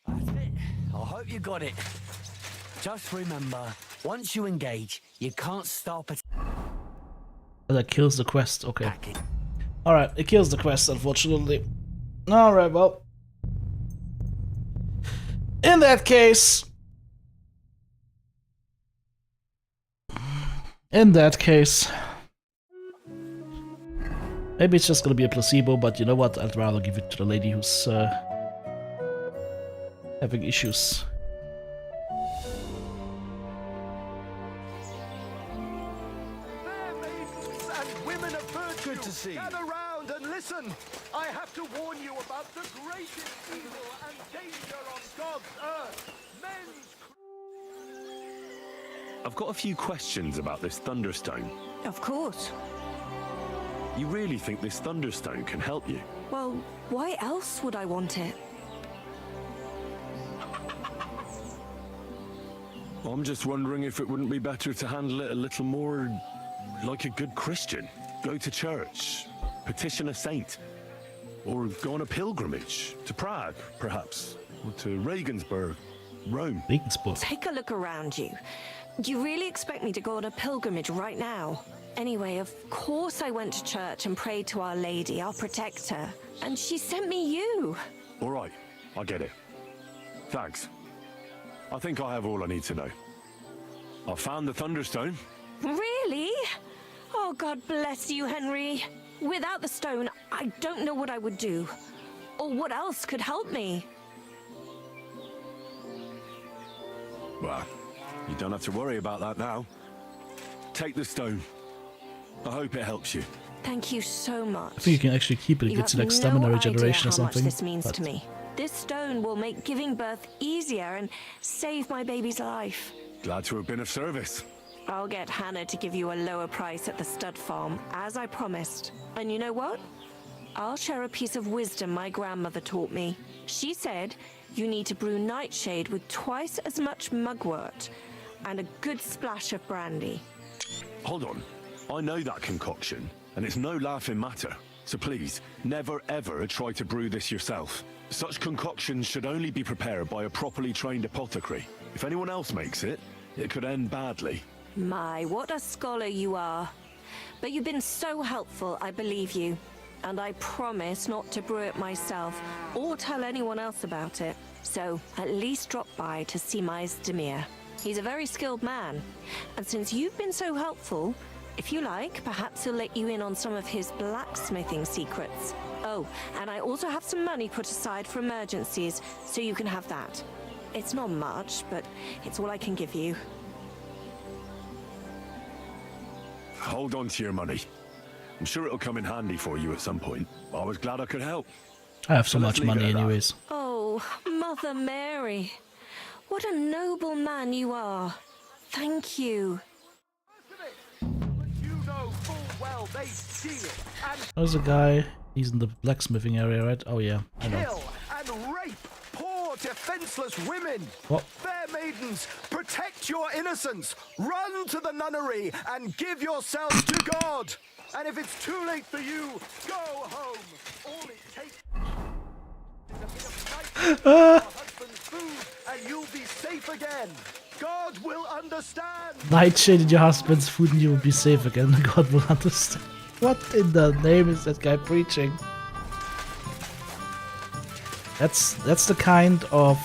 That's it. I hope you got it. Just remember, once you engage, you can't stop it. That kills the quest, okay. Alright, it kills the quest, unfortunately. Alright, well. In that case... Maybe it's just gonna be a placebo, but you know what? I'd rather give it to the lady who's having issues. Good to see you. Gather round and listen. I have to warn you about the greatest evil and danger on God's earth. I've got a few questions about this Thunderstone. Of course. You really think this Thunderstone can help you? Well, why else would I want it? I'm just wondering if it wouldn't be better to handle it a little more like a good Christian. Go to church, petition a saint, or go on a pilgrimage to Prague, perhaps, or to Regensburg, Rome. Regensburg. Take a look around you. You really expect me to go on a pilgrimage right now? Anyway, of course I went to church and prayed to Our Lady, our protector, and she sent me you. All right, I get it. Thanks. I think I have all I need to know. I found the Thunderstone. Really? Oh, God bless you, Henry. Without the stone, I don't know what I would do. Or what else could help me. Well, you don't have to worry about that now. Take the stone. I hope it helps you. Thank you so much. I think you can actually keep it. It You gets have like stamina no regeneration or idea how much something. this means but- to me. This stone will make giving birth easier and save my baby's life. Glad to have been of service. I'll get Hannah to give you a lower price at the stud farm, as I promised. And you know what? I'll share a piece of wisdom my grandmother taught me. She said you need to brew nightshade with twice as much mugwort and a good splash of brandy. Hold on. I know that concoction, and it's no laughing matter. So please, never ever try to brew this yourself. Such concoctions should only be prepared by a properly trained apothecary. If anyone else makes it, it could end badly. My, what a scholar you are. But you've been so helpful, I believe you. And I promise not to brew it myself or tell anyone else about it. So at least drop by to see my Demir. He's a very skilled man. And since you've been so helpful, if you like, perhaps he'll let you in on some of his blacksmithing secrets. Oh, and I also have some money put aside for emergencies, so you can have that. It's not much, but it's all I can give you. Hold on to your money. I'm sure it'll come in handy for you at some point. I was glad I could help. I have so Let's much leave it money at that. anyways. Oh, Mother Mary. What a noble man you are. Thank you. There's a guy. He's in the blacksmithing area, right? Oh yeah, I know. Kill and rape poor, defenseless women. What? Fair maidens, protect your innocence. Run to the nunnery and give yourselves to God. And if it's too late for you, go home. All it takes is a bit of night for your husband's food, and you'll be safe again. God will understand. Nightshade in your husband's food and you will be safe again. God will understand. What in the name is that guy preaching? That's the kind of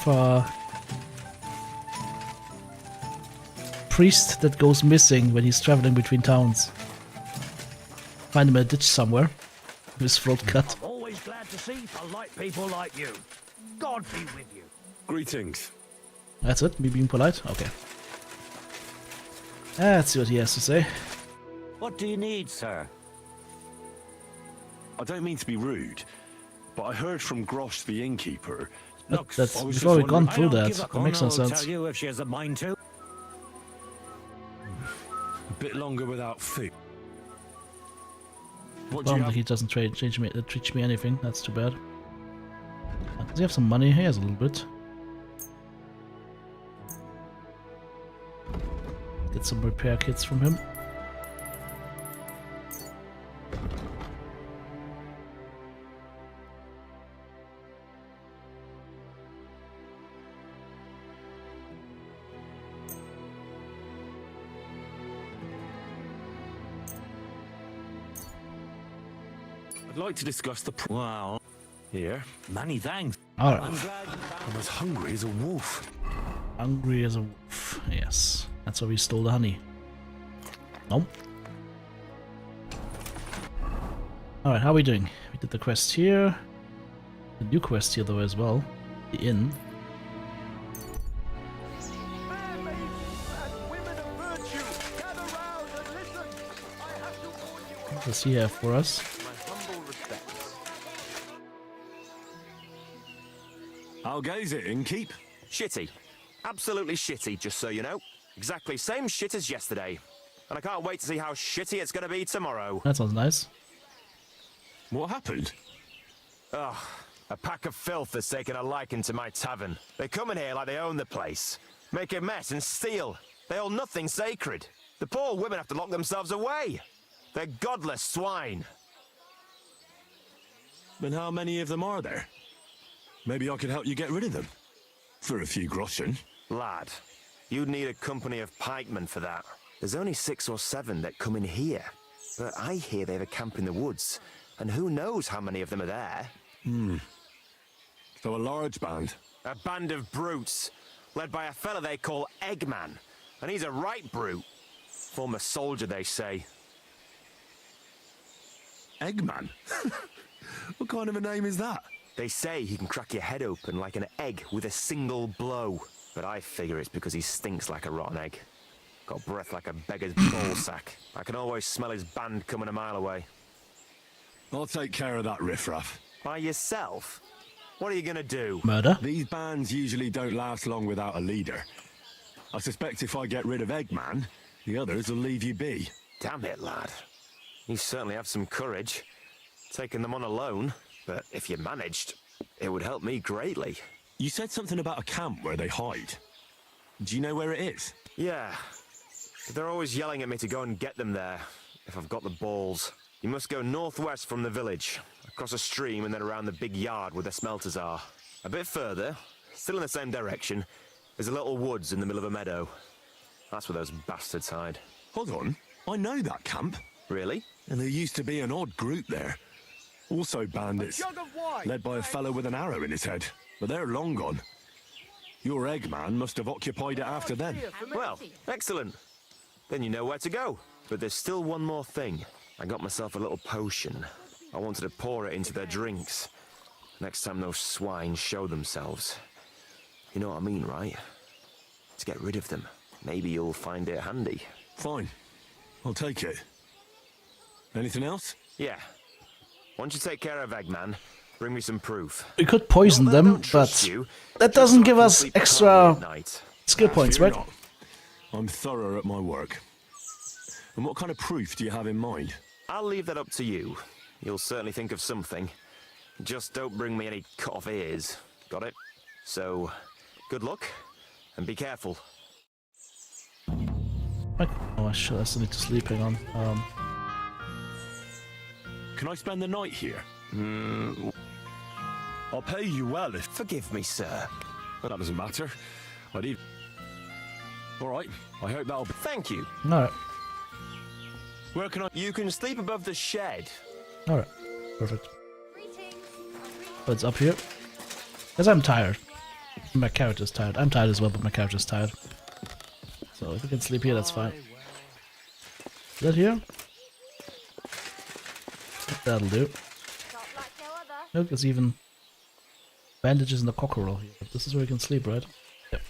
priest that goes missing when he's traveling between towns. Find him in a ditch somewhere. His throat cut. I'm always glad to see polite people like you. God be with you. Greetings. That's it? Me being polite? Okay. Let's see what he has to say. What do you need, sir? I don't mean to be rude, but I heard from Grosh the innkeeper. That's before we've gone through that. That makes no sense. Tell you if she has a mind to. A bit longer without food. What do you Problem have? that he doesn't teach me anything. That's too bad. Does he have some money? He has a little bit. Get some repair kits from him. I'd like to discuss the Wow. Here. Many thanks. Alright. I'm as hungry as a wolf. Hungry as a wolf. Yes. That's why we stole the honey. Nope. Alright, how are we doing? We did the quest here. The new quest here though as well. The inn. What does he have for us? How goes it, innkeep? Shitty. Absolutely shitty, just so you know. Exactly same shit as yesterday. And I can't wait to see how shitty it's gonna be tomorrow. That sounds nice. What happened? Ugh. A pack of filth has taken a liking to my tavern. They come in here like they own the place. Make a mess and steal. They hold nothing sacred. The poor women have to lock themselves away. They're godless swine. Then how many of them are there? Maybe I could help you get rid of them. For a few groschen. Lad, You'd need a company of pikemen for that. There's only 6 or 7 that come in here. But I hear they have a camp in the woods, and who knows how many of them are there. So a large band? A band of brutes, led by a fella they call Eggman. And he's a right brute. Former soldier, they say. Eggman? What kind of a name is that? They say he can crack your head open like an egg with a single blow. But I figure it's because he stinks like a rotten egg. Got breath like a beggar's ballsack. I can always smell his band coming a mile away. I'll take care of that riffraff. By yourself? What are you gonna do? Murder? These bands usually don't last long without a leader. I suspect if I get rid of Eggman, the others will leave you be. Damn it, lad. You certainly have some courage. Taking them on alone, but if you managed, it would help me greatly. You said something about a camp where they hide. Do you know where it is? Yeah. But they're always yelling at me to go and get them there, if I've got the balls. You must go northwest from the village, across a stream and then around the big yard where the smelters are. A bit further, still in the same direction, there's a little woods in the middle of a meadow. That's where those bastards hide. Hold on, I know that camp. Really? And there used to be an odd group there. Also bandits, led by a fellow with an arrow in his head. But they're long gone. Your Eggman must have occupied it after them. Well, excellent. Then you know where to go. But there's still one more thing. I got myself a little potion. I wanted to pour it into their drinks. Next time those swine show themselves. You know what I mean, right? To get rid of them. Maybe you'll find it handy. Fine. I'll take it. Anything else? Yeah. Once you take care of Eggman, bring me some proof. We could poison them, but that doesn't give us extra skill points, right? Not. I'm thorough at my work. And what kind of proof do you have in mind? I'll leave that up to you. You'll certainly think of something. Just don't bring me any cut-off ears. Got it? So, good luck, and be careful. Oh, shit, I still need to sleep, hang on. Can I spend the night here? I'll pay you well if... Forgive me, sir. Well, that doesn't matter. I'd even... Alright, I hope that'll be... Thank you. Alright. Where can I... You can sleep above the shed. Alright, perfect. But it's up here. Because I'm tired. My character's tired. I'm tired as well, but my character's tired. So if we can sleep here, that's fine. Is that here? That'll do. Look, there's even bandages in the cockerel here. But this is where you can sleep, right? Yep.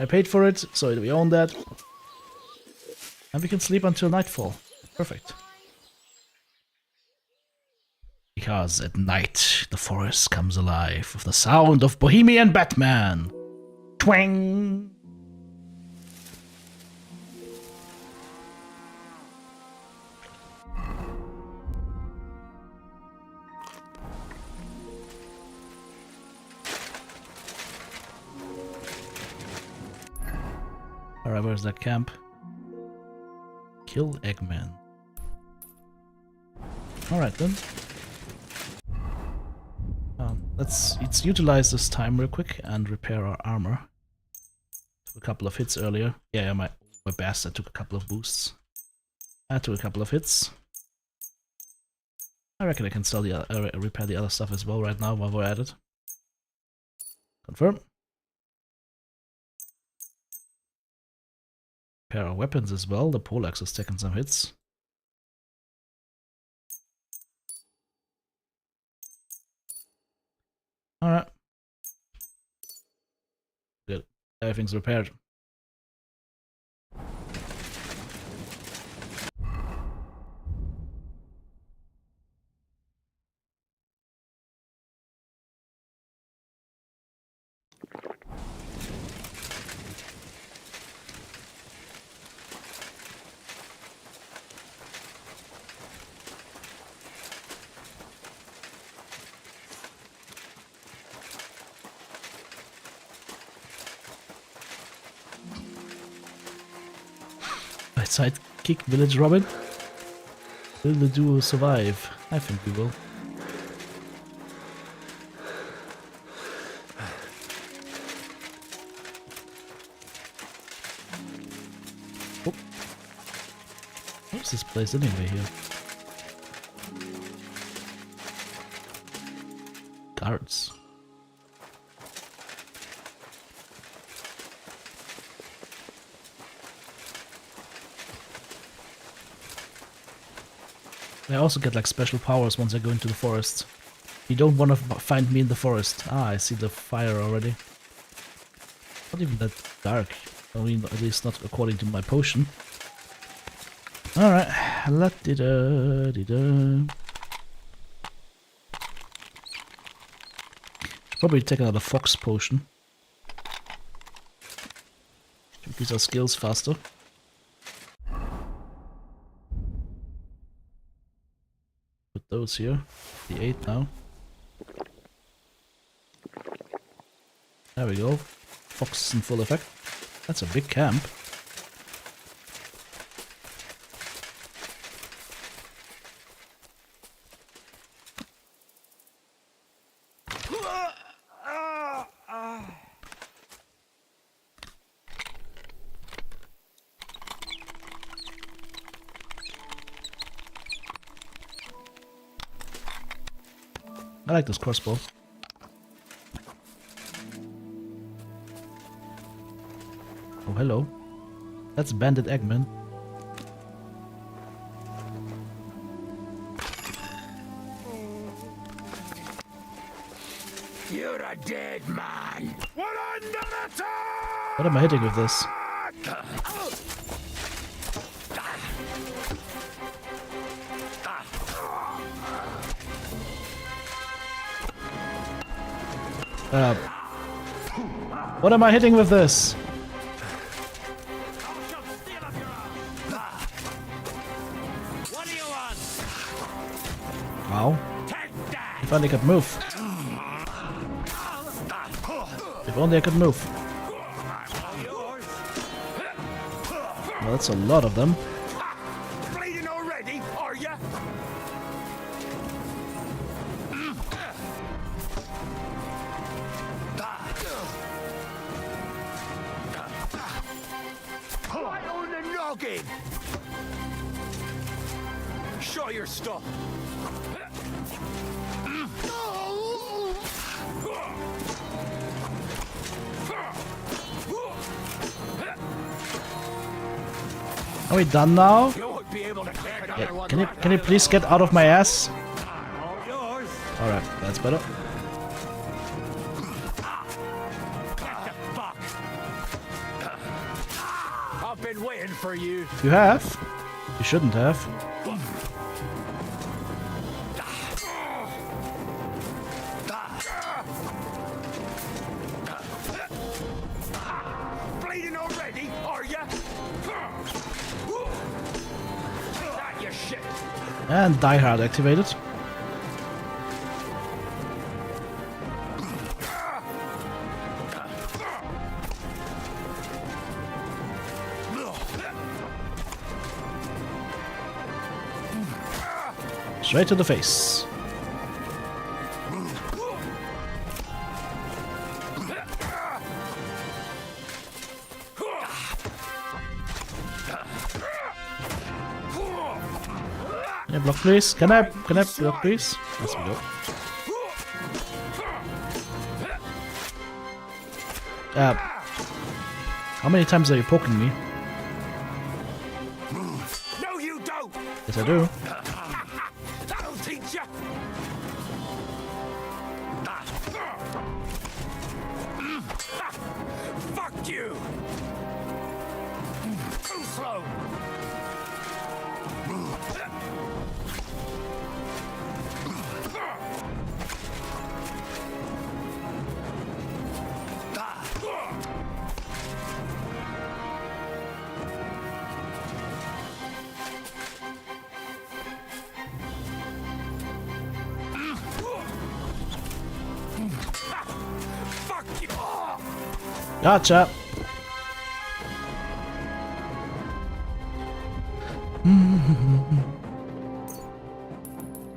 I paid for it, so we own that. And we can sleep until nightfall. Perfect. Because at night, the forest comes alive with the sound of Bohemian Batman. Twang! Alright, where's that camp? Kill Eggman. Alright then. Let's utilize this time real quick and repair our armor. Took a couple of hits earlier. Yeah, my bastard took a couple of boosts. I took a couple of hits. I reckon I can sell the repair the other stuff as well right now while we're at it. Confirm. Repair our weapons as well. The poleaxe is taking some hits. Alright. Good. Everything's repaired. Sidekick Village Robin? Will the duo survive? I think we will. place anyway here? Guards. I also get like special powers once I go into the forest. You don't want to find me in the forest. Ah, I see the fire already. Not even that dark. I mean, at least not according to my potion. Alright. La-di-da-di-da. Probably take another fox potion. Increase our skills faster. Put those here. The 8 now. There we go. Fox in full effect. That's a big camp. I like this crossbow. Oh, hello. That's Bandit Eggman. You're a dead man. What am I hitting with this? What am I hitting with this? Wow. If only I could move. If only I could move. Well, that's a lot of them. Bleeding already, are ya? Right on the noggin. Show your stuff. Are we done now? Yeah, can you please get out of my ass? Alright, that's better. I've been waiting for you. You have? You shouldn't have. Bleeding already, are ya? That your shit. And Die Hard activated. Straight to the face. Can I block, please? Can I block, please? Yes, we go. How many times are you poking me? No, you don't. Yes, I do. That'll teach ya. Fuck you. Too slow. Gotcha.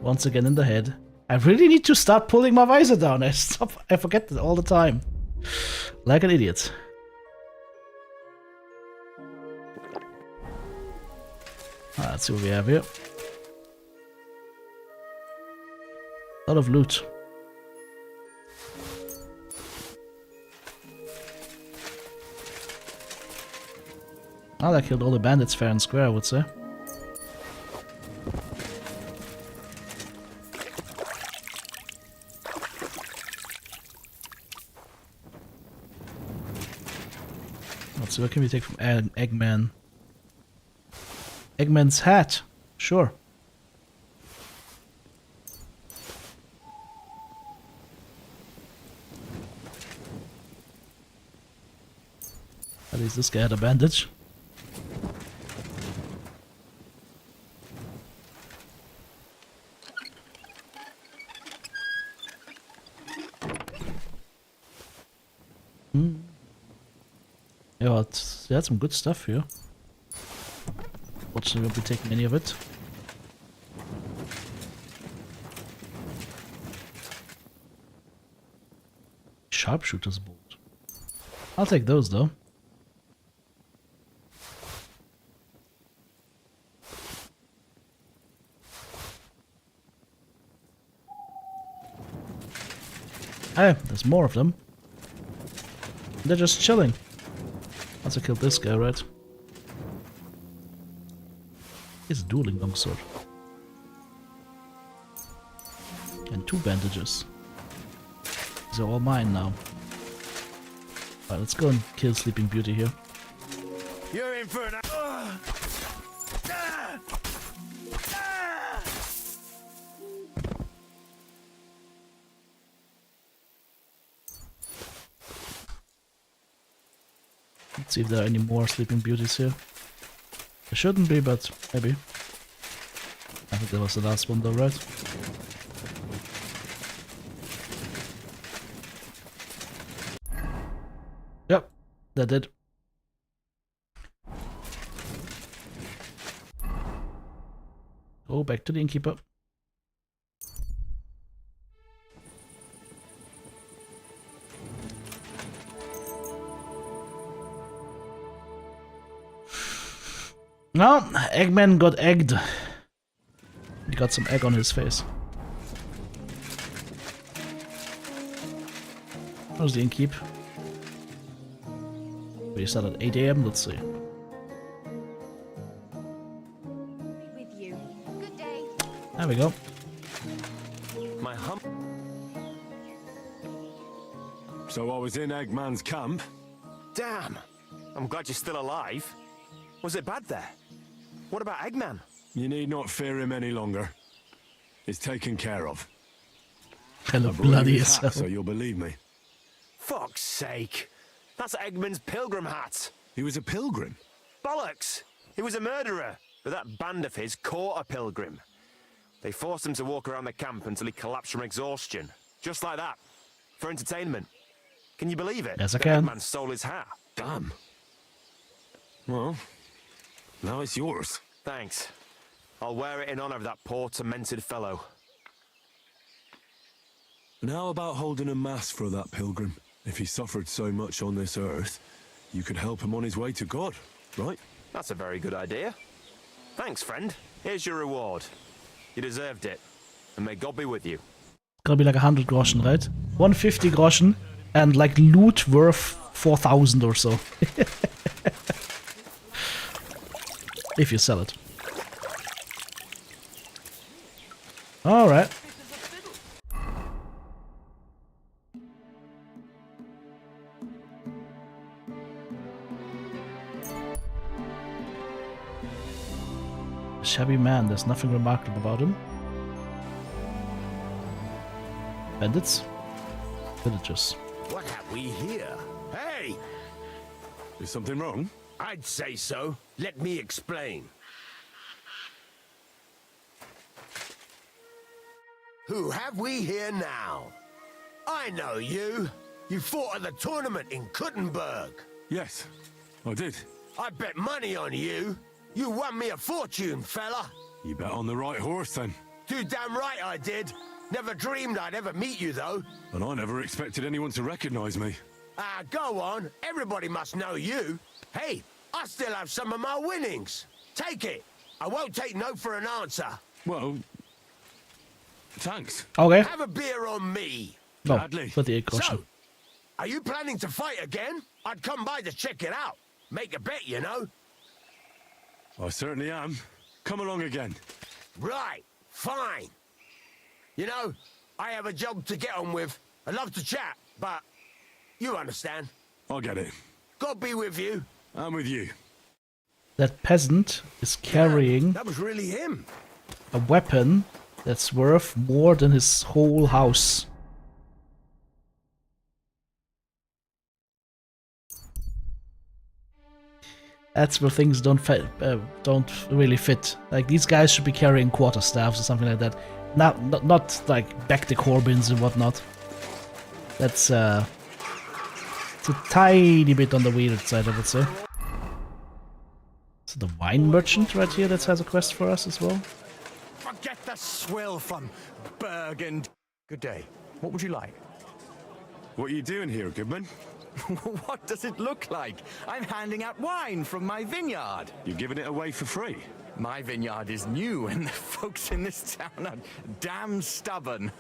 Once again in the head. I really need to start pulling my visor down. I forget that all the time. Like an idiot. Let's see what we have here. A lot of loot. Oh, that killed all the bandits fair and square, I would say. Let's see, what can we take from Eggman? Eggman's hat. Sure. At least this guy had a bandage. Yeah, they had some good stuff here. Fortunately, won't be taking any of it. Sharpshooter's bolt. I'll take those though. Hey, there's more of them. They're just chilling. Once I killed this guy, right? He's a dueling longsword. And 2 bandages. These are all mine now. Alright, let's go and kill Sleeping Beauty here. You're in for an... Let's see if there are any more Sleeping Beauties here. There shouldn't be, but maybe. I think that was the last one though, right? Yep, that did. Go back to the innkeeper. No, Eggman got egged. He got some egg on his face. How's the innkeep? We start at 8 AM, let's see. With you. Good day. There we go. My hump. So I was in Eggman's camp. Damn. I'm glad you're still alive. Was it bad there? What about Eggman? You need not fear him any longer. He's taken care of. Hello, I brought you bloody his as hell. hat, so you'll believe me. Fuck's sake. That's Eggman's pilgrim hat. He was a pilgrim? Bollocks. He was a murderer, but that band of his caught a pilgrim. They forced him to walk around the camp until he collapsed from exhaustion. Just like that. For entertainment. Can you believe it? Yes, I can. Eggman stole his hat. Damn. Well, now it's yours. Thanks. I'll wear it in honor of that poor, tormented fellow. Now about holding a mass for that pilgrim. If he suffered so much on this earth, you could help him on his way to God, right? That's a very good idea. Thanks, friend. Here's your reward. You deserved it. And may God be with you. Gonna be like 100 groschen, right? 150 groschen and like loot worth 4,000 or so. If you sell it. Alright. Shabby man, there's nothing remarkable about him. Bandits? Villagers. What have we here? Hey! Is something wrong? I'd say so. Let me explain. Who have we here now? I know you. You fought at the tournament in Kuttenberg. Yes, I did. I bet money on you. You won me a fortune, fella. You bet on the right horse then. Too damn right I did. Never dreamed I'd ever meet you, though. And I never expected anyone to recognize me. Ah, go on. Everybody must know you. Hey, I still have some of my winnings. Take it. I won't take no for an answer. Well, thanks. Okay. Have a beer on me. No, for the caution. So, are you planning to fight again? I'd come by to check it out. Make a bet, you know. I certainly am. Come along again. Right, fine. You know, I have a job to get on with. I'd love to chat, but you understand. I get it. God be with you. I'm with you. That peasant is carrying That was really him. a weapon that's worth more than his whole house. That's where things don't really fit. Like, these guys should be carrying quarterstaffs or something like that. Not like back the Corbins and whatnot. That's it's a tiny bit on the weird side, I would say. So the wine merchant right here that has a quest for us as well. Forget the swill from Burgund. Good day. What would you like? What are you doing here, Goodman? What does it look like? I'm handing out wine from my vineyard. You're giving it away for free? My vineyard is new, and the folks in this town are damn stubborn.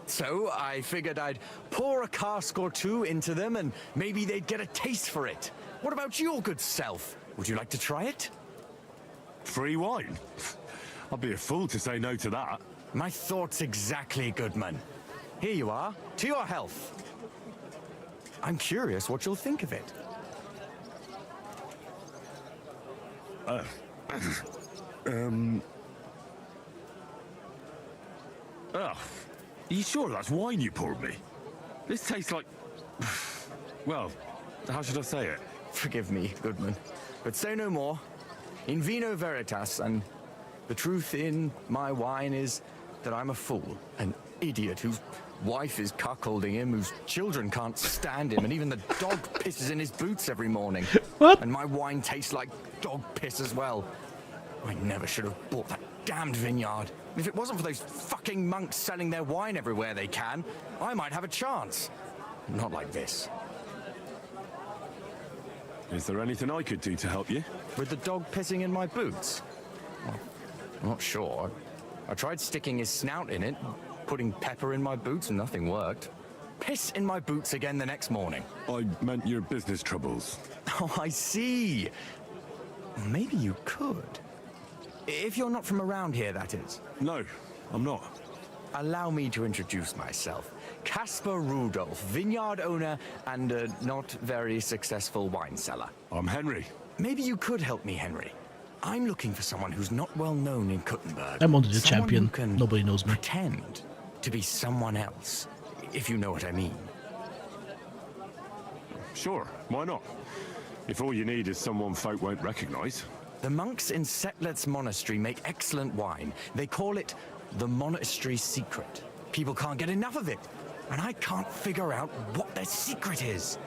So I figured I'd pour a cask or two into them, and maybe they'd get a taste for it. What about your good self? Would you like to try it? Free wine? I'd be a fool to say no to that. My thoughts exactly, Goodman. Here you are. To your health. I'm curious what you'll think of it. Oh, are you sure that's wine you poured me? This tastes like... Well, how should I say it? Forgive me, Goodman, but say no more. In vino veritas, and the truth in my wine is that I'm a fool, an idiot whose wife is cuckolding him, whose children can't stand him, and even the dog pisses in his boots every morning. What? And my wine tastes like dog piss as well. I never should have bought that damned vineyard. If it wasn't for those fucking monks selling their wine everywhere they can, I might have a chance. Not like this. Is there anything I could do to help you? With the dog pissing in my boots? Well, I'm not sure. I tried sticking his snout in it, putting pepper in my boots, and nothing worked. Piss in my boots again the next morning. I meant your business troubles. Oh, I see. Well, maybe you could. If you're not from around here, that is. No, I'm not. Allow me to introduce myself. Caspar Rudolph, vineyard owner and a not very successful wine seller. I'm Henry. Maybe you could help me, Henry. I'm looking for someone who's not well known in Kuttenberg. I'm only the Someone champion. who can Nobody knows me. Pretend to be someone else, if you know what I mean. Sure, why not? If all you need is someone folk won't recognize. The monks in Setlet's monastery make excellent wine. They call it the monastery secret. People can't get enough of it, and I can't figure out what their secret is.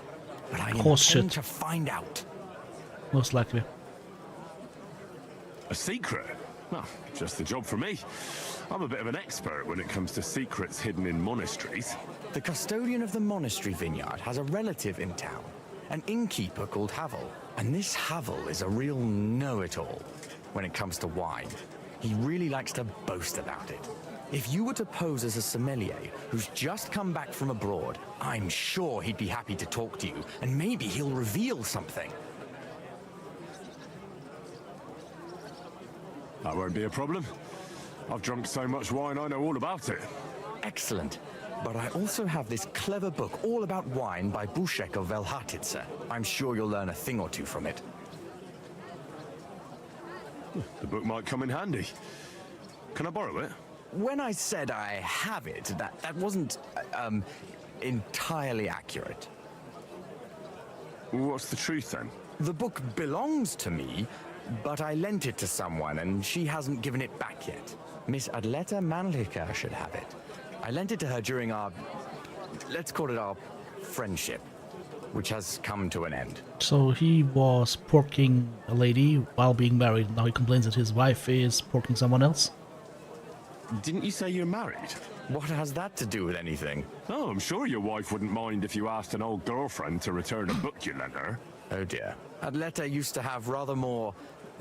But I intend to find out. Most likely. A secret? Well, just the job for me. I'm a bit of an expert when it comes to secrets hidden in monasteries. The custodian of the monastery vineyard has a relative in town, an innkeeper called Havel. And this Havel is a real know-it-all when it comes to wine. He really likes to boast about it. If you were to pose as a sommelier who's just come back from abroad, I'm sure he'd be happy to talk to you, and maybe he'll reveal something. That won't be a problem. I've drunk so much wine I know all about it. Excellent. But I also have this clever book all about wine by Buschek of Velhatitze. I'm sure you'll learn a thing or two from it. The book might come in handy. Can I borrow it? When I said I have it, that wasn't entirely accurate. What's the truth then? The book belongs to me, but I lent it to someone and she hasn't given it back yet. Miss Adleta Manlica should have it. I lent it to her during our, let's call it our friendship, which has come to an end. So he was porking a lady while being married. Now he complains that his wife is porking someone else. Didn't you say you're married? What has that to do with anything? Oh, I'm sure your wife wouldn't mind if you asked an old girlfriend to return a book you lent her. Oh dear. Adleta used to have rather more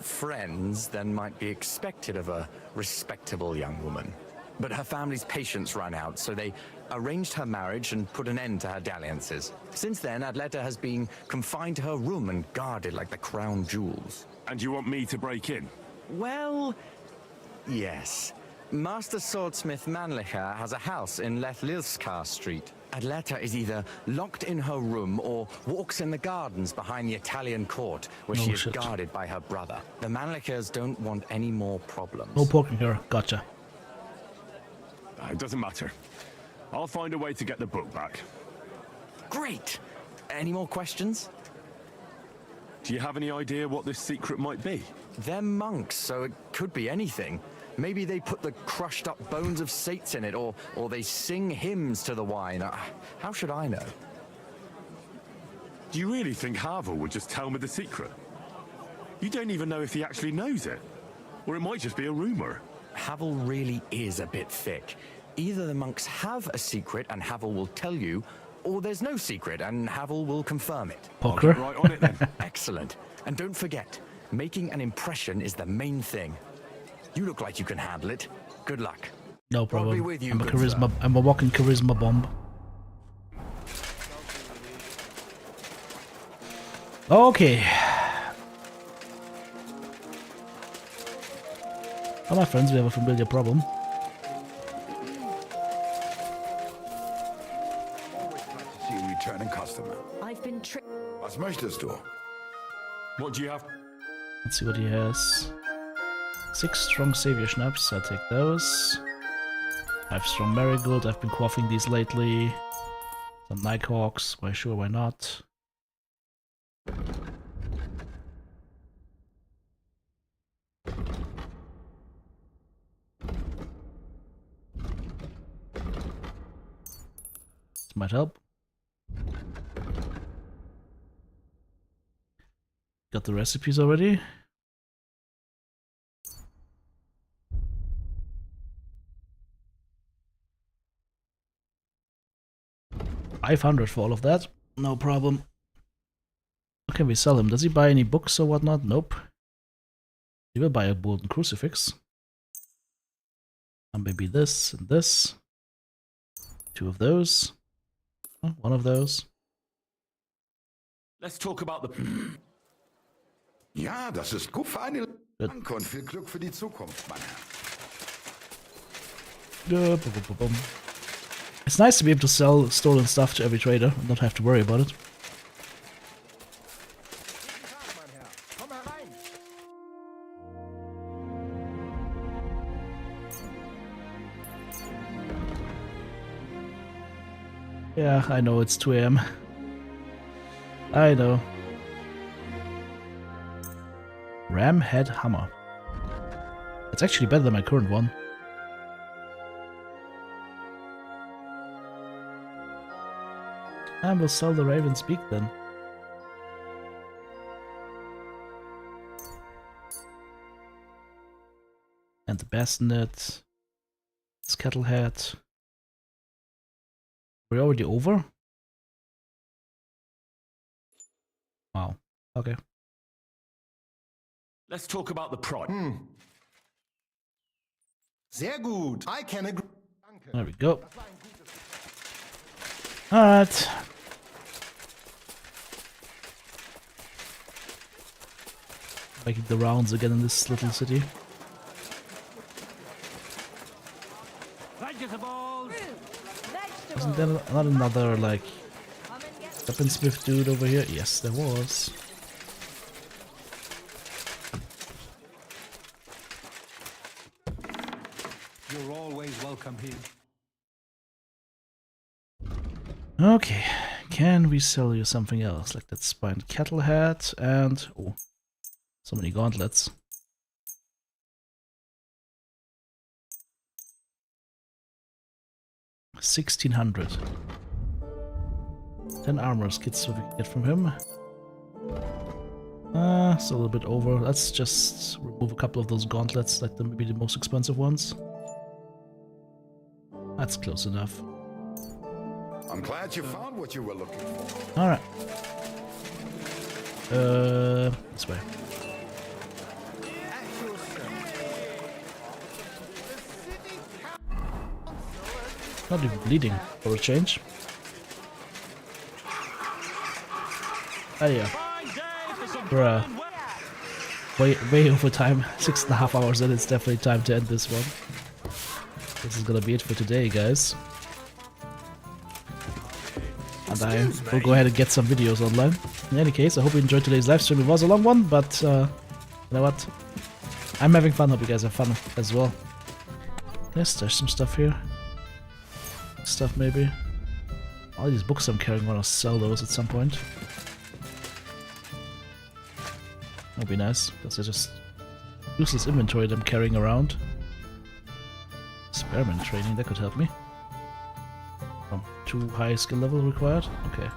friends than might be expected of a respectable young woman. But her family's patience ran out, so they arranged her marriage and put an end to her dalliances. Since then, Adleta has been confined to her room and guarded like the crown jewels. And you want me to break in? Well, yes. Master Swordsmith Mannlicher has a house in Lethlilskar Street. Adleta is either locked in her room or walks in the gardens behind the Italian court, where she is guarded by her brother. The Mannlichers don't want any more problems. No poking her. Gotcha. It doesn't matter. I'll find a way to get the book back. Great! Any more questions? Do you have any idea what this secret might be? They're monks, so it could be anything. Maybe they put the crushed up bones of saints in it, or they sing hymns to the wine. How should I know? Do you really think Havel would just tell me the secret? You don't even know if he actually knows it. Or it might just be a rumor. Havel really is a bit thick. Either the monks have a secret and Havel will tell you, or there's no secret and Havel will confirm it. Poker. Right on it then. Excellent. And don't forget, making an impression is the main thing. You look like you can handle it. Good luck. No problem. With you, I'm a walking charisma bomb. Okay. Well, my friends, we have a familiar problem. See a returning customer. I've been tricked. Was möchtest du? What do you have? Let's see what he has. 6 strong savior schnapps, I'll take those. 5 strong marigold, I've been quaffing these lately. Some Nighthawks, why sure, why not? This might help. Got the recipes already. $500 for all of that, no problem. How can we sell him? Does he buy any books or whatnot? Nope. He will buy a golden crucifix. And maybe this and this. 2 of those. Oh, 1 of those. Let's talk about the... Ja, das ist gut für eine Bank und viel Glück für die Zukunft, mein Herr. It's nice to be able to sell stolen stuff to every trader and not have to worry about it. Yeah, I know it's 2 AM. I know. Ram head hammer. It's actually better than my current one. And we'll sell the Raven's Beak then. And the bassinet. This kettle hat. We're already over? Wow. Okay. Let's talk about the price. Sehr gut. I can agree. There we go. Alright. Making the rounds again in this little city. Wasn't there not another, like, weaponsmith dude over here? Yes, there was. You're always welcome here. Okay, can we sell you something else? Like that spined cattle hat and... oh, so many gauntlets. $1,600. 10 armor kits we can get from him. It's a little bit over. Let's just remove a couple of those gauntlets, like maybe the most expensive ones. That's close enough. I'm glad you found what you were looking for. Alright. This way. Not even bleeding for a change. Oh yeah. Bruh. Way over time. 6.5 hours in, it's definitely time to end this one. This is gonna be it for today, guys. And I will go ahead and get some videos online. In any case, I hope you enjoyed today's live stream. It was a long one, but you know what? I'm having fun. Hope you guys have fun as well. Yes, there's some stuff here. Stuff maybe. All these books I'm carrying, I want to sell those at some point. That'd be nice, because they're just useless inventory that I'm carrying around. Experiment training, that could help me. Too high skill level required? Okay.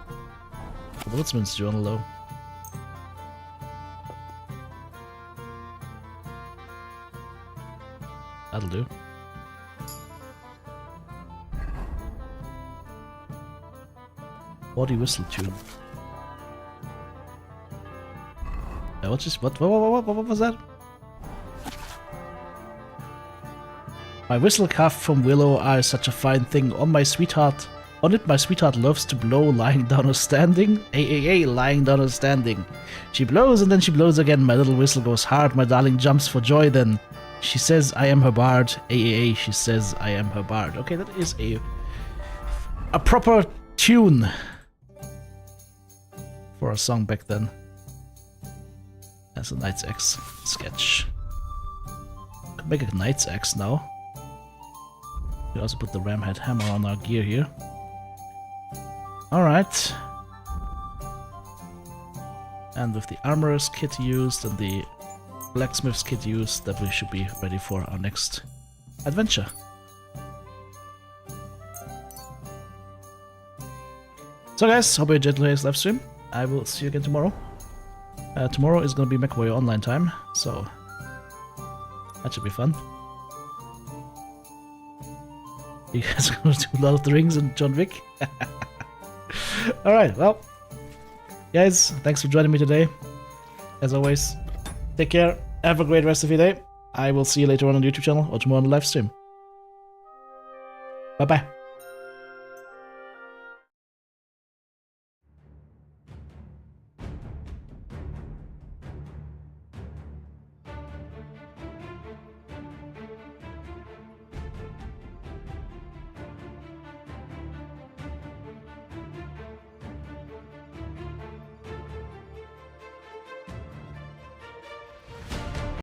The Woodsman's Journal though. That'll do. Body whistle tune. What was that? My whistle carved from willow are such a fine thing. On my sweetheart. On it my sweetheart loves to blow, lying down or standing. Lying down or standing. She blows and then she blows again. My little whistle goes hard. My darling jumps for joy then. She says I am her bard. She says I am her bard. Okay, that is a proper tune for a song back then. That's a Knight's Axe sketch. Could make a Knight's Axe now. We also put the ramhead hammer on our gear here. Alright. And with the armorer's kit used and the blacksmith's kit used, that we should be ready for our next adventure. So guys, hope you enjoyed today's live stream. I will see you again tomorrow. Tomorrow is going to be MechWarrior Online time, so that should be fun. You guys are going to do Lord of the Rings and John Wick? Alright, well, guys, thanks for joining me today. As always, take care, have a great rest of your day. I will see you later on the YouTube channel or tomorrow on the live stream. Bye bye.